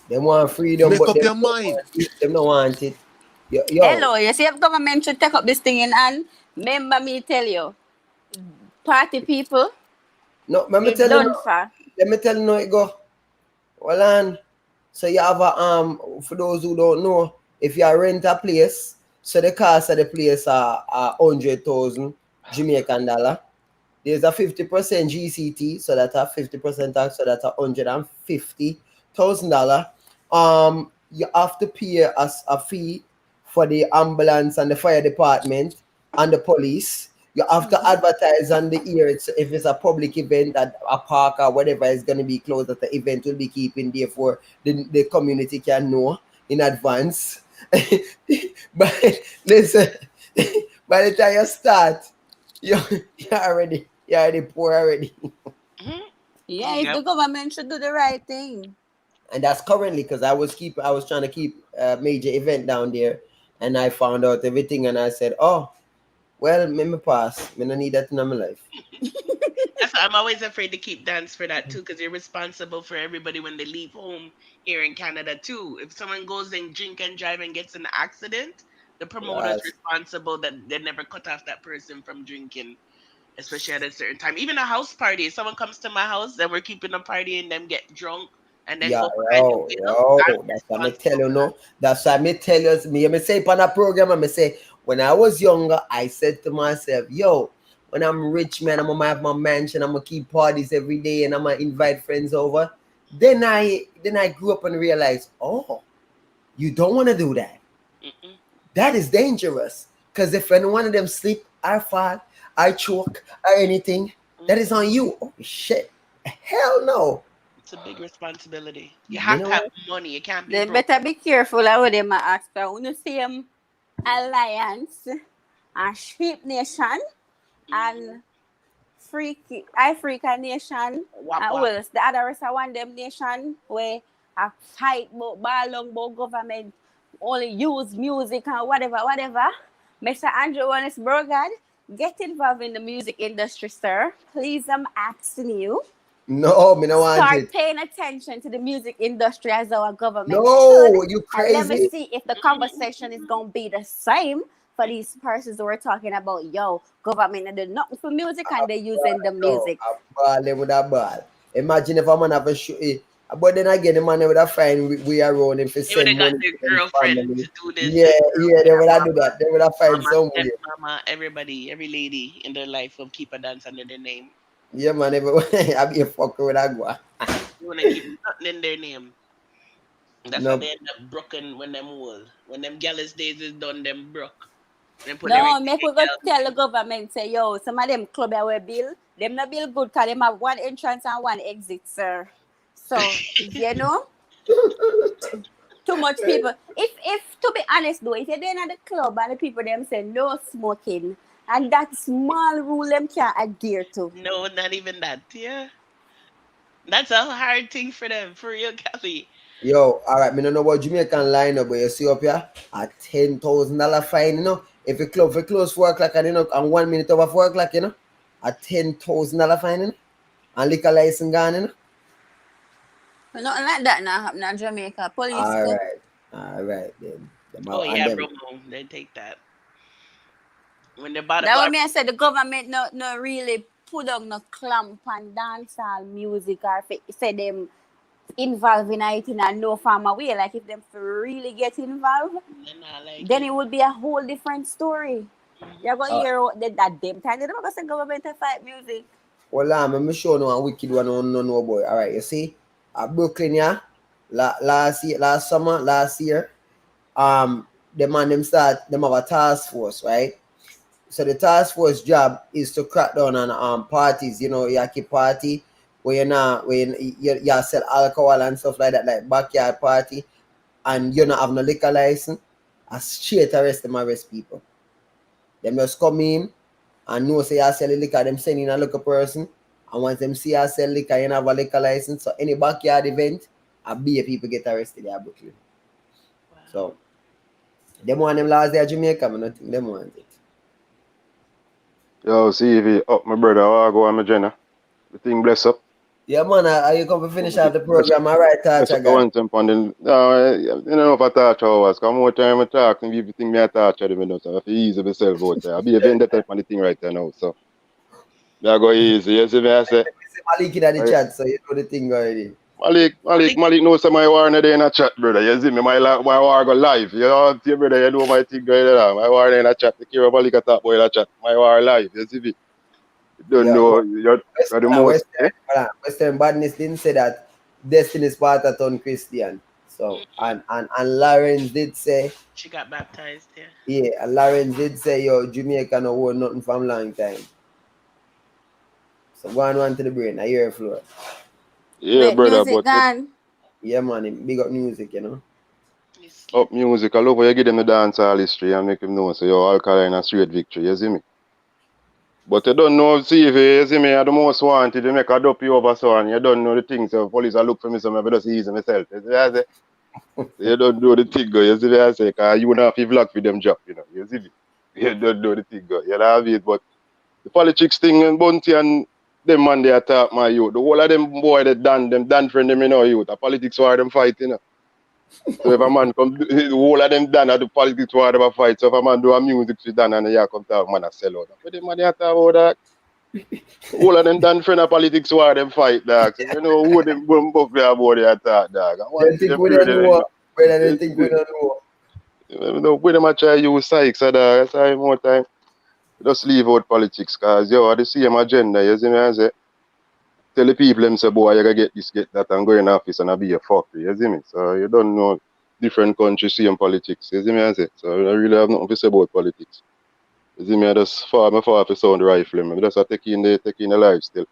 They want freedom, Make but up your mind. Them don't want it. Yo. Hello, you see if government should take up this thing in and remember me tell you, party people. No, let me tell you. Let me tell you now it go. Well, and so you have a for those who don't know, if you rent a place, so the cost of the place are 100,000 Jamaican dollar. There's a 50% GCT, so that's a 50% tax, so that's $150,000. You have to pay a fee for the ambulance and the fire department and the police. You have to advertise on the air. If it's a public event at a park or whatever is going to be closed, that the event will be keeping there for the community can know in advance. But listen, by the time you start, you're already poor already. Yeah, if the government should do the right thing. And that's currently because I was trying to keep a major event down there, and I found out everything, and I said, oh, well, me pass. Me no need that in my life. That's why I'm always afraid to keep dance for that too, because you're responsible for everybody when they leave home here in Canada too. If someone goes and drink and drive and gets in an accident, the promoter's responsible that they never cut off that person from drinking, especially at a certain time. Even a house party, if someone comes to my house and we're keeping a party and them get drunk and then go behind the wheel, that's what I tell you, no. That's what I tell you. Me say on a program, I say, when I was younger, I said to myself, yo, when I'm rich, man, I'm gonna have my mansion, I'm gonna keep parties every day, and I'm gonna invite friends over. Then I grew up and realized, oh, you don't want to do that. That is dangerous. Because if any one of them sleep, I fall, I choke, or anything, that is on you. Oh shit. Hell no. It's a big responsibility. You have to have money. You can't be They broke. better be careful how they might ask for. When you see Alliance and Sheep Nation and Africa Nation, and well, the other rest of one them nation where I fight about ballong about government only use music and whatever. Mr. Andrew Wallace Burgard, get involved in the music industry, sir. Please, I'm asking you. No, me no want Start it. paying attention to the music industry as our government No, should. you And let me crazy. see if the conversation is going to be the same for these persons who are talking about, yo, government and do nothing for music and they're using the music. Ball with a ball. Imagine if I'm gonna have a show. But then again, the man would have find we are around him for They would send have got money their to girlfriend family. to do this. Yeah, they would have do that. They would have find Mama, some way. stepmama, everybody, every lady in their life will keep a dance under their name. Yeah, man, I be a fucker with a go. You want to keep nothing in their name. That's No. how they end up broken when them old. When them gallus days is done, them broke. No, make we go tell the government, say, yo, some of them club that we build, them not build good because them have one entrance and one exit, sir. So, you know, too much people. If to be honest though, if you're there at the club and the people them say no smoking, and that small rule them can't adhere to. No, not even that. Yeah. That's a hard thing for them, for real, Kathy. Yo, all right, me don't know about Jamaican lineup, but you see up here a $10,000 fine, you know. If you close 4 o'clock and you know, and 1 minute over 4 o'clock, you know, a $10,000 fine, you know, and liquor license gone, you know. Nothing like that now happen in Jamaica. Police. All right, then. Oh yeah, Romo, they take that. When they bought that what me I said the government no really put on no clamp on dancehall music or say them involved in it in a no farmer way. Like if them really get involved, then it would be a whole different story. You're going to hear that them time they're going to say government to fight music. Well, I'm sure no wicked one no boy. All right, you see, at Brooklyn, yeah, last year, the man them have a task force, right? So the task force job is to crack down on parties, you know, yaki party where you sell alcohol and stuff like that, like backyard party, and you not have no liquor license. I straight arrest people. Them just come in and know say you sell liquor, them send in a local person, and once them see you sell liquor, you have a liquor license. So any backyard event, people get arrested at Brooklyn. Wow. So them want them last day at Jamaica, but nothing them want it. Yo, CV, up my brother, I go on my Jenna. The thing bless up. Yeah, man, are you come to finish out the program? All right, touch again. No, you know if I touch hours, come more time I talk and people think me I touch them, you know, so I feel easy myself out there. I'll be a vendetta on the thing right there now, so. I go easy, you see me, I say. Malik in the chat, so you know the thing already. Malik knows my war in the chat, brother. You see me, my war go live. You know, see, brother, you know my thing going there. My war in the chat, the Kira Malik attack boy in the chat. My war live, you see me. You don't know, you're the most. Western Badness didn't say that Destiny's Sparta Christian. So, and Lawrence did say. She got baptized, yeah. Yeah, and Lawrence did say, yo, Jamaica no hold nothing from long time. So, go on to the brain, I hear floor. Yeah, brother, but yeah, man, big up music, you know. Up music, I love how you give them the dancehall history and make them know, so yo, Alkaline and straight victory, you see me? But you don't know, see if you see me, I'm the most wanted, you make a dopey over so and you don't know the things, so police are look for me, so I just easy myself, you see what I say? You don't know the thing, you see what I say, because you wouldn't have to vlog for them job, you know, you see me? You don't know the thing, you have it, but the politics thing and Bounty and them man they attack my youth. The whole of them boy they done friend them in our youth. The politics war them fight, you know. So if a man come, the whole of them done at the politics war them fight. So if a man do a music for done and they come talk man a sell out. But them man they attack about that. The whole of them done friend of politics war them fight, dog. So you know who them bum buff there about the attack, dog. They think we don't know. Brother, they think we don't know. You know, we them try use Sykes, dog. That's why more time. Just leave out politics, cause yo, the same agenda, you see me I say. Tell the people them say, boy, you gotta get this, get that, and go in office and be a fuck, you see me? So you don't know different countries, same politics, you see me I say. So I really have nothing to say about politics. You see me, I just far for sound rifle, I just taking the life still.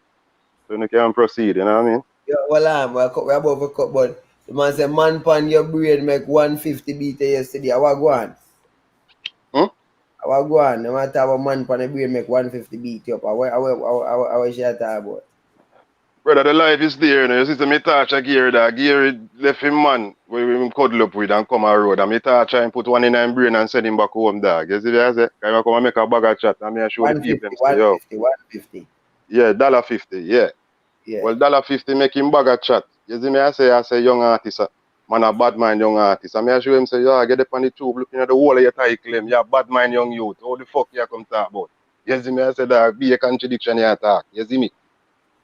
So you can proceed, you know what I mean? Yeah, well, we're above a cup, but the man say, man pan your brain make 150 beat yesterday. I was going. I was going. No matter how man pan the brain make 150 beat up. I was talking about. Brother, the life is there, you know. You see, me touch a gear that gear left him man where we cuddle up with and come on road. And me touch and put one in his brain and send him back home, dog. You see what I say? I come and make a bag of chat and me show the people them say, yo. 150. Yeah, $50, yeah. Well, $50 make him bag of chat. You see me, I say young artist, man a bad mind young artist. And me I show him say, yo, I get up on the tube looking at the whole of your title, you're bad mind young youth. How the fuck you come talk about? You see me, I say that be a contradiction you talk. You see me?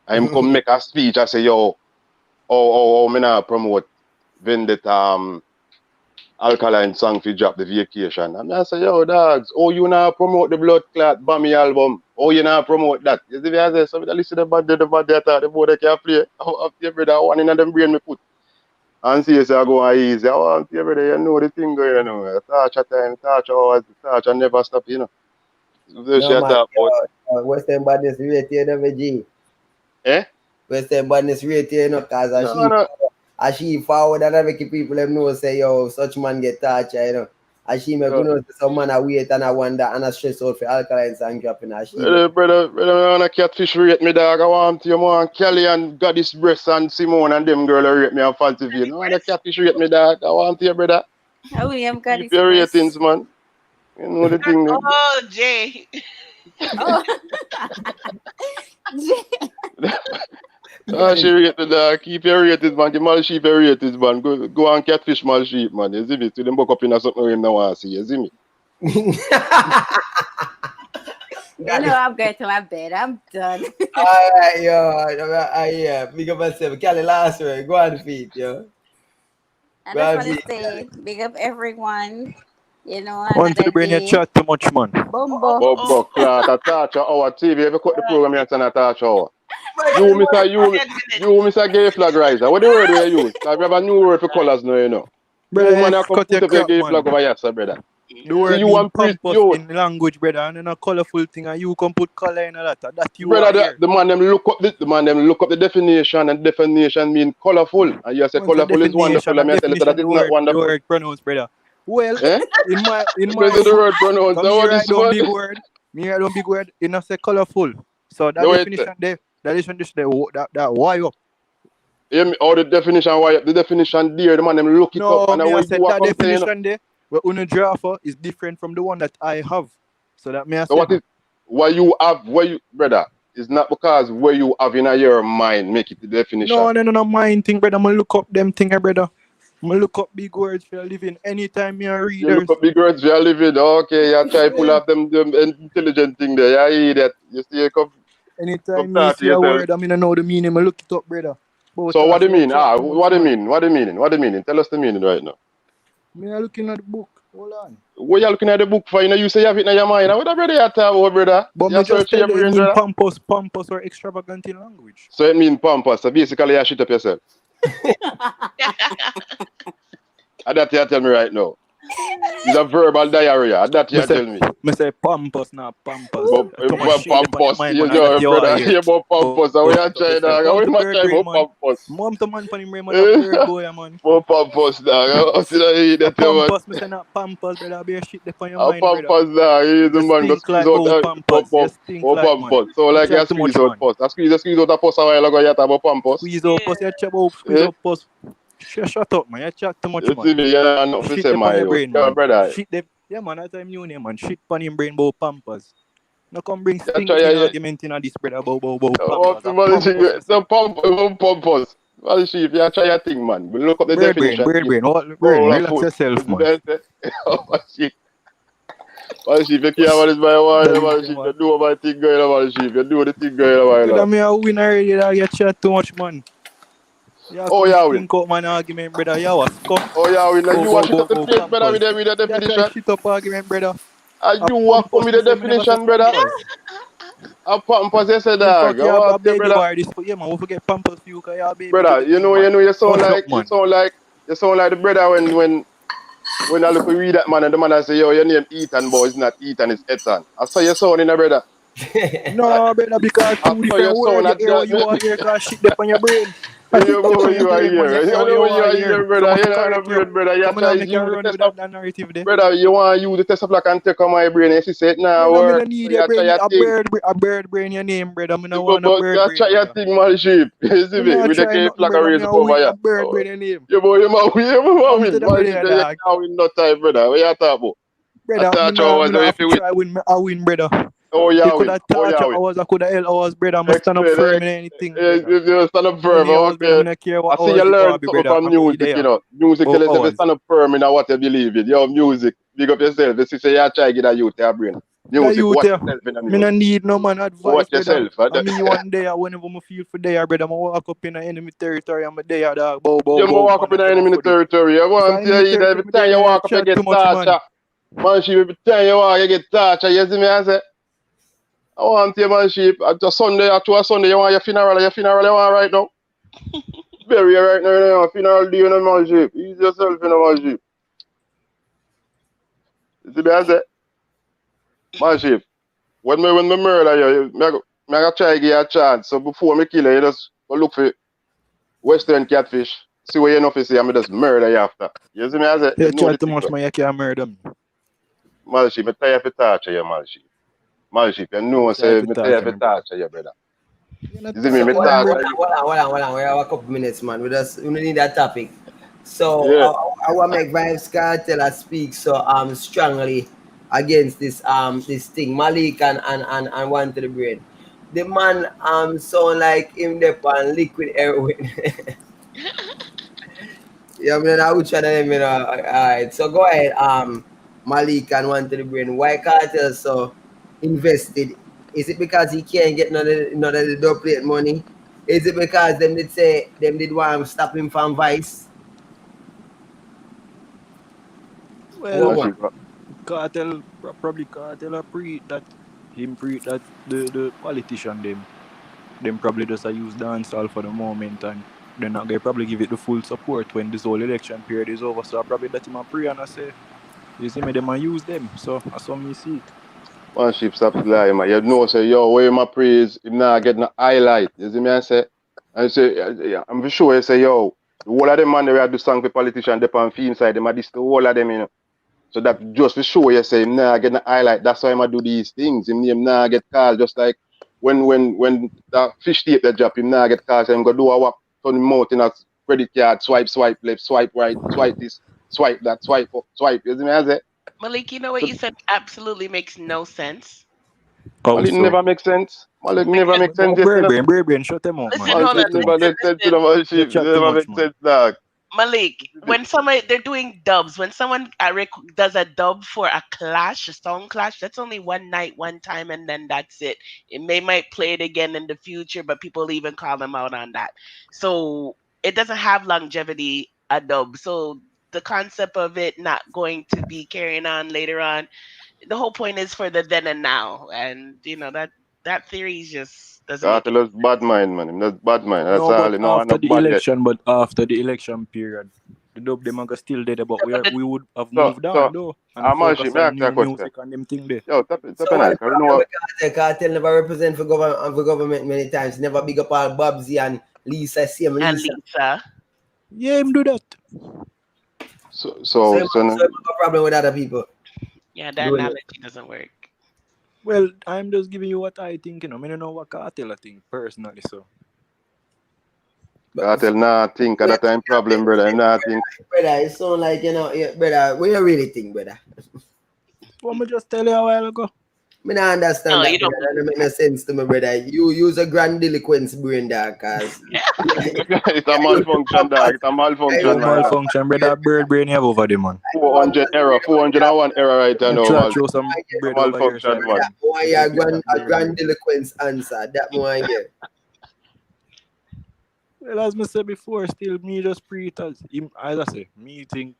I'm come make a speech, I say, yo, me not promote Vendetta Alkaline song for drop the vacation. And I say, yo, dogs, you not promote the Blood Clot Bammy album? You not promote that? You see me, I say, so I listen to the bad they talk, the boy they can play. Every day, one in them brain me put. And see, I go on easy. I want you, brother, you know the thing going on. Torture time, torture hours, torture never stop, you know. So she No, man. talk about. Western badness rate here, never G. Eh? Western badness rate here, no, because she forward and make people them know, say, yo, such man get torture, you know. And she make know some man a wait and I wonder and I stress out for alkalines and dropping her. Brother, I want a catfish rate me, dog. I want you more Kelly and Goddess Breast and Simone and them girl rate me and Fancy View. I want a catfish rate me, dog. I want you, brother. William got Keep your ratings, man. You know the thing. Oh, Jay. Oh. She rated, dog. Keep your ratings, man. Give my sheep your ratings, man. Go and catfish my sheep, man. You see me? See them buck up in a something where him now want to see. You see me? You know I'm going to my bed. I'm done. All right, yo. Yeah, big up myself. Kelly last way. Go on feet, yo. I just want to say, big up everyone. You know, Want to bring your chat too much, man. Bumbo. Clock, a touch our TV. If you cut the program, you can touch our. You, Mr. Gay Flag Riser. What the word do you use? I have a new word for colors now, you know. Brother, you man, I come cut put your up your crap, gay man. flag over here, sir, brother. The word you being want pompous in language, brother, and then a colorful thing, and you can put color in that. That you brother, are here. the man them look up the definition, and definition mean colorful. And you say colorful is wonderful. I mean, tell you that it's not wonderful. The word pronounced, brother. Well, in my the word pronounced. me write down big word. Me write down big word. It not say colorful. So that definition there, that why up. Yeah, or the definition why up. The definition there, the man them look it up. And I said that definition there, where on a draft is different from the one that I have. So that I so what is what you have, brother? It's not because where you have in your mind make it the definition. No, mind thing, brother. I'm gonna look up them thing, brother. I'm gonna look up big words for a living. Anytime me a reader. You look up big words for a living. Okay, you try pull up them intelligent thing there. You idiot. You see you come. Anytime you see a word, I mean I know the meaning. I look it up, brother. So what do you mean? What do you mean? What do you mean? Tell us the meaning right now. Me are looking at the book. Hold on. What you looking at the book for? You know, you say you have it in your mind. What brother you talk about, brother? But me just tell you, it mean pompous or extravagant in language. So it mean pompous. So basically you shit up yourself. And that you tell me right now. It's a verbal diarrhea. That you tell me. Me say pompous, not pampers. Pompous. You know, brother. You about pompous. How you try, dog? How you try about pompous? Mom to man for him, man. Bird boy, man. More pompous, dog. How should I eat that, man? Pompous, me say not pampers, brother. Be a shit there on your mind, brother. Pompous, dog. He's the man that squeeze out pompous. So like you squeeze out pus. I squeeze out a pus a while ago. You talk about pompous. Squeeze out pus. You chat about squeeze out pus. Shut up, man. You chat too much, man. You see me, yeah, not to say my brain, man. Brother. Shit them. Yeah, man, that's time you name, man. Shit pon him brain about pampers. No come bring stinking argument in this, brother, about pampers. So pompous. Well, see, if you try your thing, man. We look up the definition. Brain. Relax yourself, man. Oh, shit. Well, see, if you care about this by a while, well, see, you do about the thing going on, well, see, if you do the thing going on, brother, me a win already, dog. You chat too much, man. Yeah, we think out man argument, brother. You was scum. We know you watch it up the place, brother, with the definition. Shit up argument, brother. And you walk come with the definition, brother. A pampers, you say, dog. Yeah, man, we forget pampers for you, cause you're a baby. Brother, you sound like the brother when I look read that man and the man I say, yo, your name Ethan, boy, it's not Ethan, it's Ethan. I saw your son in a brother. No, brother, because two different words, you are here, cause shit up on your brain. You are here, brother. You try to use the test of narrative there. Brother, you want to use the test of black and take on my brain and she said, nah, work. A bird brain your name, brother. I don't want a bird brain. You try your thing, man, sheep. You see me? With the K flag raised over here. A bird brain your name. You boy, you man win. You win no time, brother. What you talk about? Brother, I win, brother. Oh, yeah, you could have touched hours, I could have held hours, brother. I'm stand up firm in anything. You stand up firm, okay. I see you learn something from music, you know. Music, you stand up firm in what you believe in. Your music, big up yourself. You say you try to get a youth your brain. Music, watch yourself in the music. Me no need no man advice, watch yourself. I mean, one day, whenever I feel for there, brother, I walk up in the enemy territory, I'm there, dog. You walk up in the enemy territory. I want to hear every time you walk up, you get torture. Man, every time you walk, you get torture. You see me, I say? I want you, man, sheep. At a Sunday, you want your funeral you want right now. bury you right now, funeral day in a Malship. Ease yourself in a Malship. You see me I say? Malship, when me murder you, me I try to give you a chance. So before me kill you, you just go look for Western catfish. See what you know to say, and me just murder you after. You see me I say? You You know chat the too thing. much, man. You can't murder me. Malship, me tired of torture you, Malship. Malship, you know, say me tired of torture you, brother. You see me, So me hold talk. on. We have a couple minutes, man. We need that topic. So Yeah. I want to make VYBZ KARTEL speak so strongly against this this thing. Malik and one to the brain. The man sound like him there on liquid heroin. Yeah, I mean I would try to alright. So go ahead, Malik and one to the brain. Why Cartel so invested? Is it because he can't get none of the Dubplate money? Is it because them did say them did want to stop him from Vice? Well, Cartel, probably Cartel a pre that him pre that the politician them probably just a use dancehall for the moment, and then they probably give it the full support when this whole election period is over. So I probably that him a pre and I say, you see me, them a use them. So that's how me see it. Manship stop lie, man. You know, say, yo, where my praise, him not get no highlight. You see me, I say? And say, I'm for sure, you say, yo, the whole of them man, they have do song for politician, they pan fee inside them, this the whole of them, you know. So that just for sure, you say, him not get no highlight. That's why him do these things. Him not get called, just like when the fish tape that drop, him not get called, so him go do a walk, turn him out in a credit card, swipe left, swipe right, swipe this, swipe that, swipe up, swipe. You see me, I say? Malik, you know what you said absolutely makes no sense. Malik never make sense. Malik never make sense. Brain, shut them out, Listen, man. hold on. Never make sense to the Malship. Never make sense, dog. Malik, when somebody they're doing dubs, when someone does a dub for a clash, a song clash, that's only one night, one time, and then that's it. They might play it again in the future, but people even call them out on that. So it doesn't have longevity, a dub. So the concept of it not going to be carrying on later on, the whole point is for the then and now, and you know that theory just doesn't make Cartel is bad mind, man. That's bad mind. That's No, all. but You know, after not the bad election, period, the dub them are still there, but we would have moved on though and focus on new music and them thing there. Yo, tap So why Cartel never represent for government many times, never big up all Bubsy and Lisa, same Lisa. Yeah, him do that. So you have a problem with other people. Yeah, that analogy doesn't work. Well, I'm just giving you what I think, you know. I don't know what Cartel I think personally, so. Cartel nah think at that time problem, brother. Nah think. Brother, it sound like, you know, brother, what you really think, brother? What me just tell you a while ago. Me not understand that, brother. That don't make no sense to me, brother. You use a grandiloquence brain, dog, cause it's a malfunction, dog. It's a malfunction, man. Malfunction, brother. Bird brain you have over there, man. 400 error, 401 error right now, Try show some bread over here, malfunction, man. why a grandiloquence answer? That one here. Well, as I said before, still me just pre-it as him, as I say, me think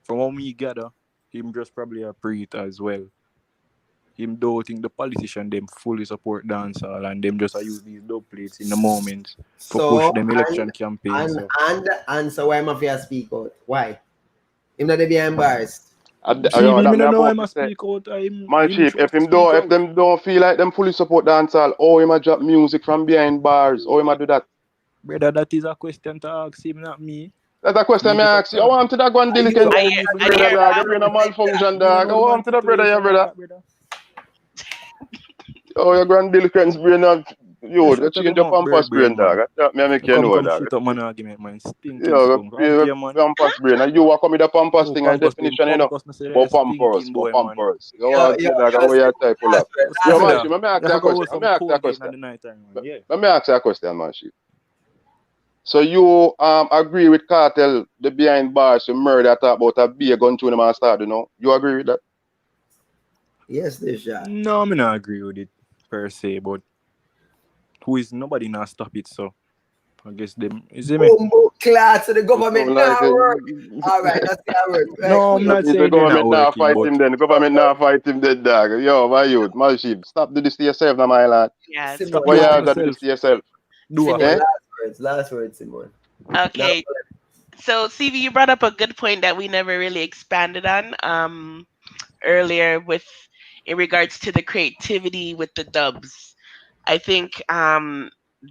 from what me gather, him just probably a pre-it as well. Him don't think the politician them fully support dancehall and them just use these Dubplates in the moment to push them election campaign. And so why mafia speak out? Why? Him not be embarrassed. I don't know why must speak out. My chief, if them don't feel like them fully support dancehall, or him a drop music from behind bars, or him a do that. Brother, that is a question to ask him, not me. That's a question I ask you. I want to that one diligent. You're in a malfunction, dog. I want to that brother, yeah, brother. Oh, your grandiloquence brain of yo, you change your pampas brain, dog. Me make you know, dog. Shut up, man, argument, man. Stinking yo, pampas brain. And you walk on with the pampas thing and definition, you know. But pampers. You want to dog, how you type pull up. Yo, man, let me ask you a question. Let me ask you a question, man. So you agree with Cartel, the behind bars, the murder talk about a beer gun to them and start, you know? You agree with that? Yes, this shot. No, I not agree with it per se, but nobody not stop it, so I guess them is it me? Class to the government now work. Alright, that's how work. No, I'm not saying the government now fight but... him then. The government now fight him dead, dog. Yo, my youth, my sheep, stop do this to yourself now, my lad. Yeah, why you have to do this to yourself? Do Simon, last words, Simon. Okay. So, CV, you brought up a good point that we never really expanded on earlier with in regards to the creativity with the dubs. I think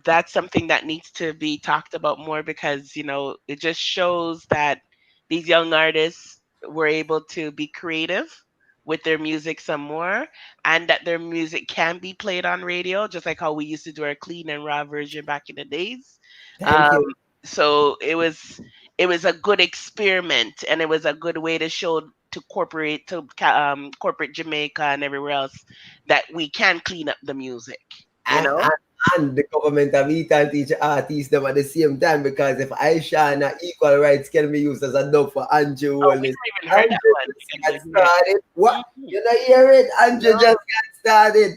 that's something that needs to be talked about more because it just shows that these young artists were able to be creative with their music some more, and that their music can be played on radio, just like how we used to do our clean and raw version back in the days. Thank Um, you. so it was a good experiment, and it was a good way to show to corporate Jamaica and everywhere else that we can clean up the music. You And, know. and, and the government of eat and teach artists them at the same time because if Aisha and equal rights can be used as a dub for Andrew Oh, we Wallace. never even heard that Andrew one. just got started. What? You not hear it? Andrew just got started.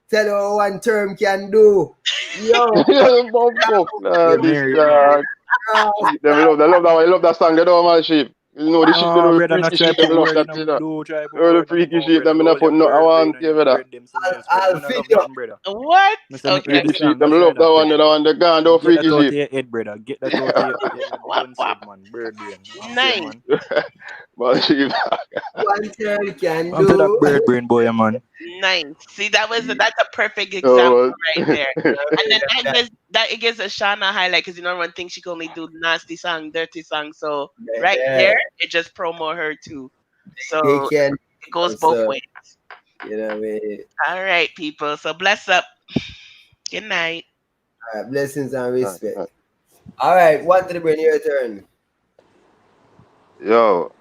Tell you what one term can do. Yo. Nah, this guy. They love that song. They don't man sheep. You know the shit. They No, know the brother, not freaky try shit. put Them love word that in shit. my do, try put The word in my freaky mouth, shit. brother. Them not Roll put your no. I bird brain want and to you hear that. bread them something else, brother. I'll Me not love video. nothing, brother. What? Me say make Okay. ready Freaky shit. song, Them just like love that that, one. brother. The one. The gun. The Get that freaky out of shit. your head, brother. Get that out of your done said, man. Bird brain. Okay, Nice. man. Man sheep. One term can I'm to that do. bird brain boy, man. Nice. See, that's a perfect example Oh, right there. And then it gives Ashana a highlight because everyone thinks she can only do nasty song, dirty song. So right Yeah. there, it just promo her too. So They can it goes both also, ways. you know what I mean? All right, people. So bless up. Good night. All right, blessings and Right, respect. right. All right, one to the brain, your turn. Yo,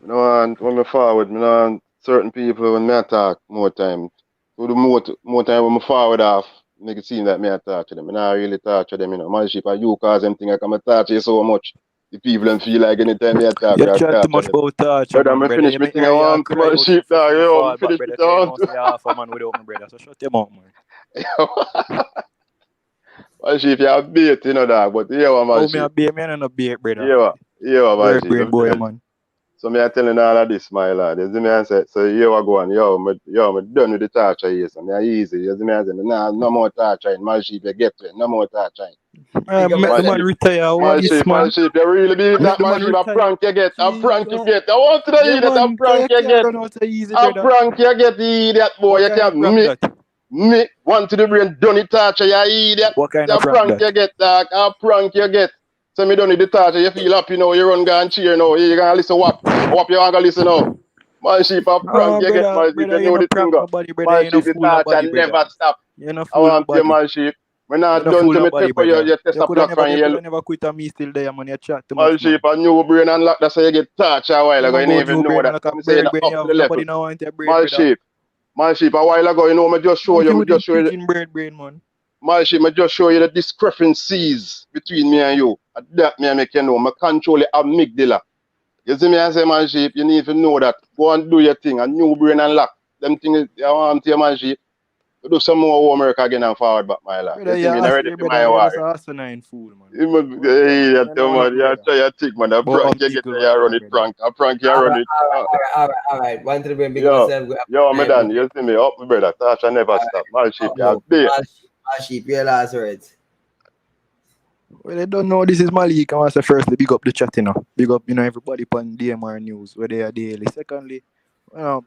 when me forward, certain people when me attack more time. So the more time when me forward off, make it seem like me attack to them. Me not really talk to them, My ship are you cause them thing I come attack to you so much. The people them feel like anytime me attack, You I chat too talk to much them. about torture, Brother, man, me brother. finish You me make thing I your want to cry my out sheep if dog, you yo, me fall back, finish brother. it I You want know, to. say half a man without me, brother. So shut your mouth, man. My sheep, you have bait, dog, but yeah, my Oh, me sheep. a beer, man, and a beer, brother. Yeah, my Bird sheep. brain boy, man. So me I telling all of this, my lad. You see me I say, so here I go on, me done with the torture here, so me I easy. You see me I say, no more torturing, my sheep, you get to it, no more torturing. Make the man retire. What this, My man? sheep, you really believe Make that, the my man sheep, a retire. prank you get, a prank you Jesus. get. I want to Yeah, hear that, a man. prank You you can't get. run out so easy, A brother. prank you get, you idiot boy, What you kind of prank can't that? me, one to the brain, done it torture, you idiot. What kind A of prank prank that? you get, dog, a prank you get. So me done it the torture, you feel happy now, you run go and cheer now, you gonna listen what you gonna listen now. My sheep a prank No, you get, brother, my sheep, brother, you you know no the thing prank go. nobody, brother. My You no sheep, the fool torture nobody, brother. never stop. You no I fool want to nobody. my sheep. When You I no done fool to me nobody, take for you, brother. you test You a block from you. never quit a me still there, man. You chat too My much, man. sheep, a new brain unlock, that's how you get touched a while You ago, man you go didn't even new know brain that. like a I'm saying bird that brain. up You to have the level. nobody now want your brain, brother. My sheep, a while ago, me just show Don't you, you me with them just show you. pigeon bird brain, man. My sheep, me just show you the discrepancies between me and you. And that me make you know, me control your amygdala. You see me I say, man sheep, you need to know that. Go and do your thing, a new brain unlock. Them things, I want to man sheep. You do some more homework again and forward back, my lad. Brother, You see me, not ready for my you're war. just a asinine fool, man. You must be that man. You try your thing, man. A But prank you get there, you run it prank. A prank you All run right, it. all right. One to the brain, big up Yo, yourself. Good me night, done. You see me up, brother. Tasha never stop. My sheep, you have bait. My sheep, your last words. Well, they don't know this is Malik. I want to say firstly, big up the chat, Big up, everybody on DMR News, where they are daily. Secondly,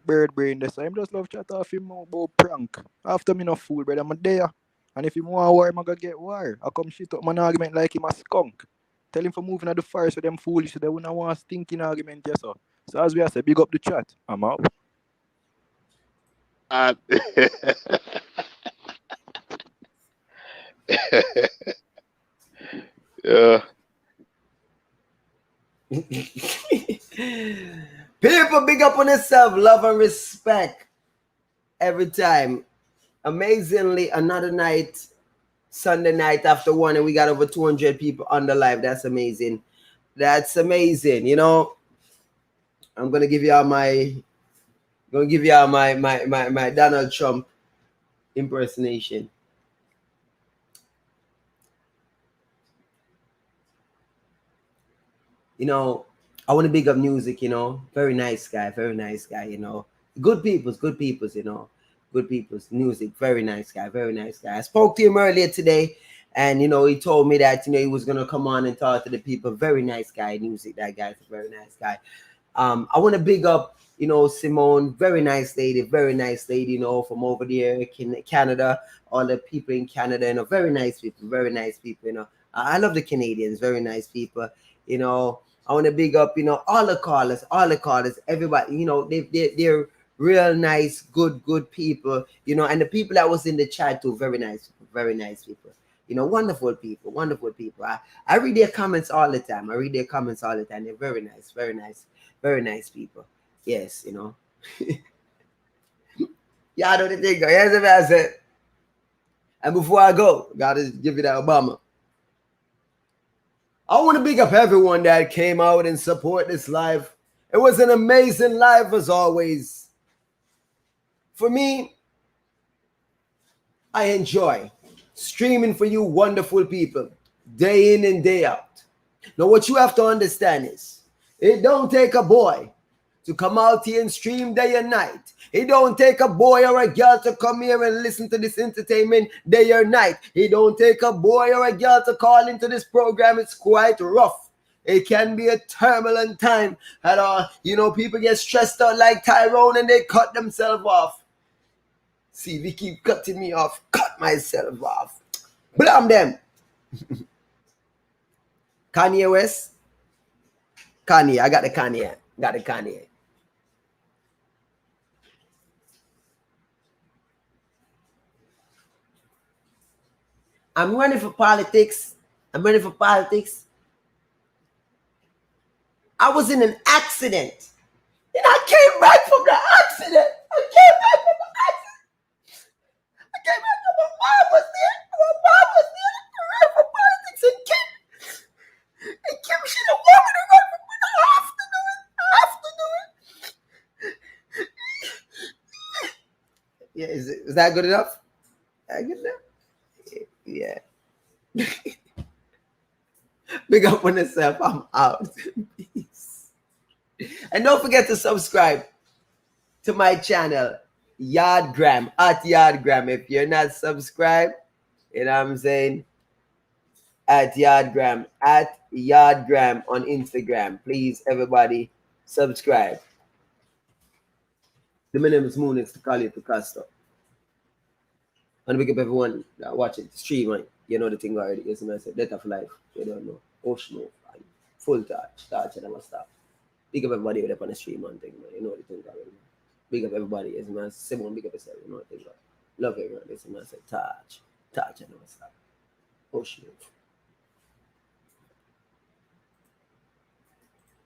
bird brain this time. Just love chat off him about prank. After me no fool, brother, I'm there. And if him want war, I'm gonna get war. I come shit up man argument like him a skunk. Tell him for moving at the fire so them foolish, so they wouldn't want stinking argument, yes, sir. So as we are say, big up the chat. I'm out. Yeah. People, big up on yourself, love and respect every time. Amazingly, another night, Sunday night after 1, and we got over 200 people on the live. That's amazing. That's amazing. I'm gonna give y'all my Donald Trump impersonation. I want to big up music, very nice guy, good people's, good people's music, very nice guy. I spoke to him earlier today, And you know, he told me that, you know, he was gonna come on and talk to the people. Very nice guy, music. That guy's a very nice guy. I want to big up, you know, Simone, very nice lady, you know, from over there in Canada. All the people in Canada, you know, very nice people, you know. I love the Canadians, very nice people, you know. I want to big up, you know, all the callers, everybody, you know, they're real nice, good people, you know, and the people that was in the chat too, very nice people. You know, wonderful people. I read their comments all the time. They're very nice people. Yes, you know. Yeah, I know the thing. Here's what I said. And before I go, gotta give you that Obama. I want to big up everyone that came out and support this live. It was an amazing live as always. For me, I enjoy streaming for you wonderful people day in and day out. Now, what you have to understand is, it don't take a boy to come out here and stream day and night. It don't take a boy or a girl to come here and listen to this entertainment day or night. It don't take a boy or a girl to call into this program. It's quite rough. It can be a turbulent time. And, you know, people get stressed out like Tyrone and they cut themselves off. See, they keep cutting me off. Cut myself off. Blam them. Kanye West. Kanye. I got the Kanye. I'm running for politics. I was in an accident. And I came back from the accident. My mom was there. I ran for politics and Kim should have wanted to run for me. I have to do it. Yeah, is that good enough? Yeah. Big up on yourself. I'm out. Peace. And don't forget to subscribe to my channel, Yardgram, at Yardgram. If you're not subscribed, you know what I'm saying? At Yardgram on Instagram. Please, everybody, subscribe. The name is Moon, to call you to Castro. And big up everyone that watching the stream, right? You know the thing already. Yes, I said, Death of Life. You don't know. Ocean Move. And full touch, and I'm gonna stop. Big up everybody up on the stream and thing, man. You know the thing already. Man. Big up everybody. Yes, man. Simon, big up yourself. You know the thing. Love everyone. Yes, man. I said, touch, and I'm gonna stop. Ocean Move.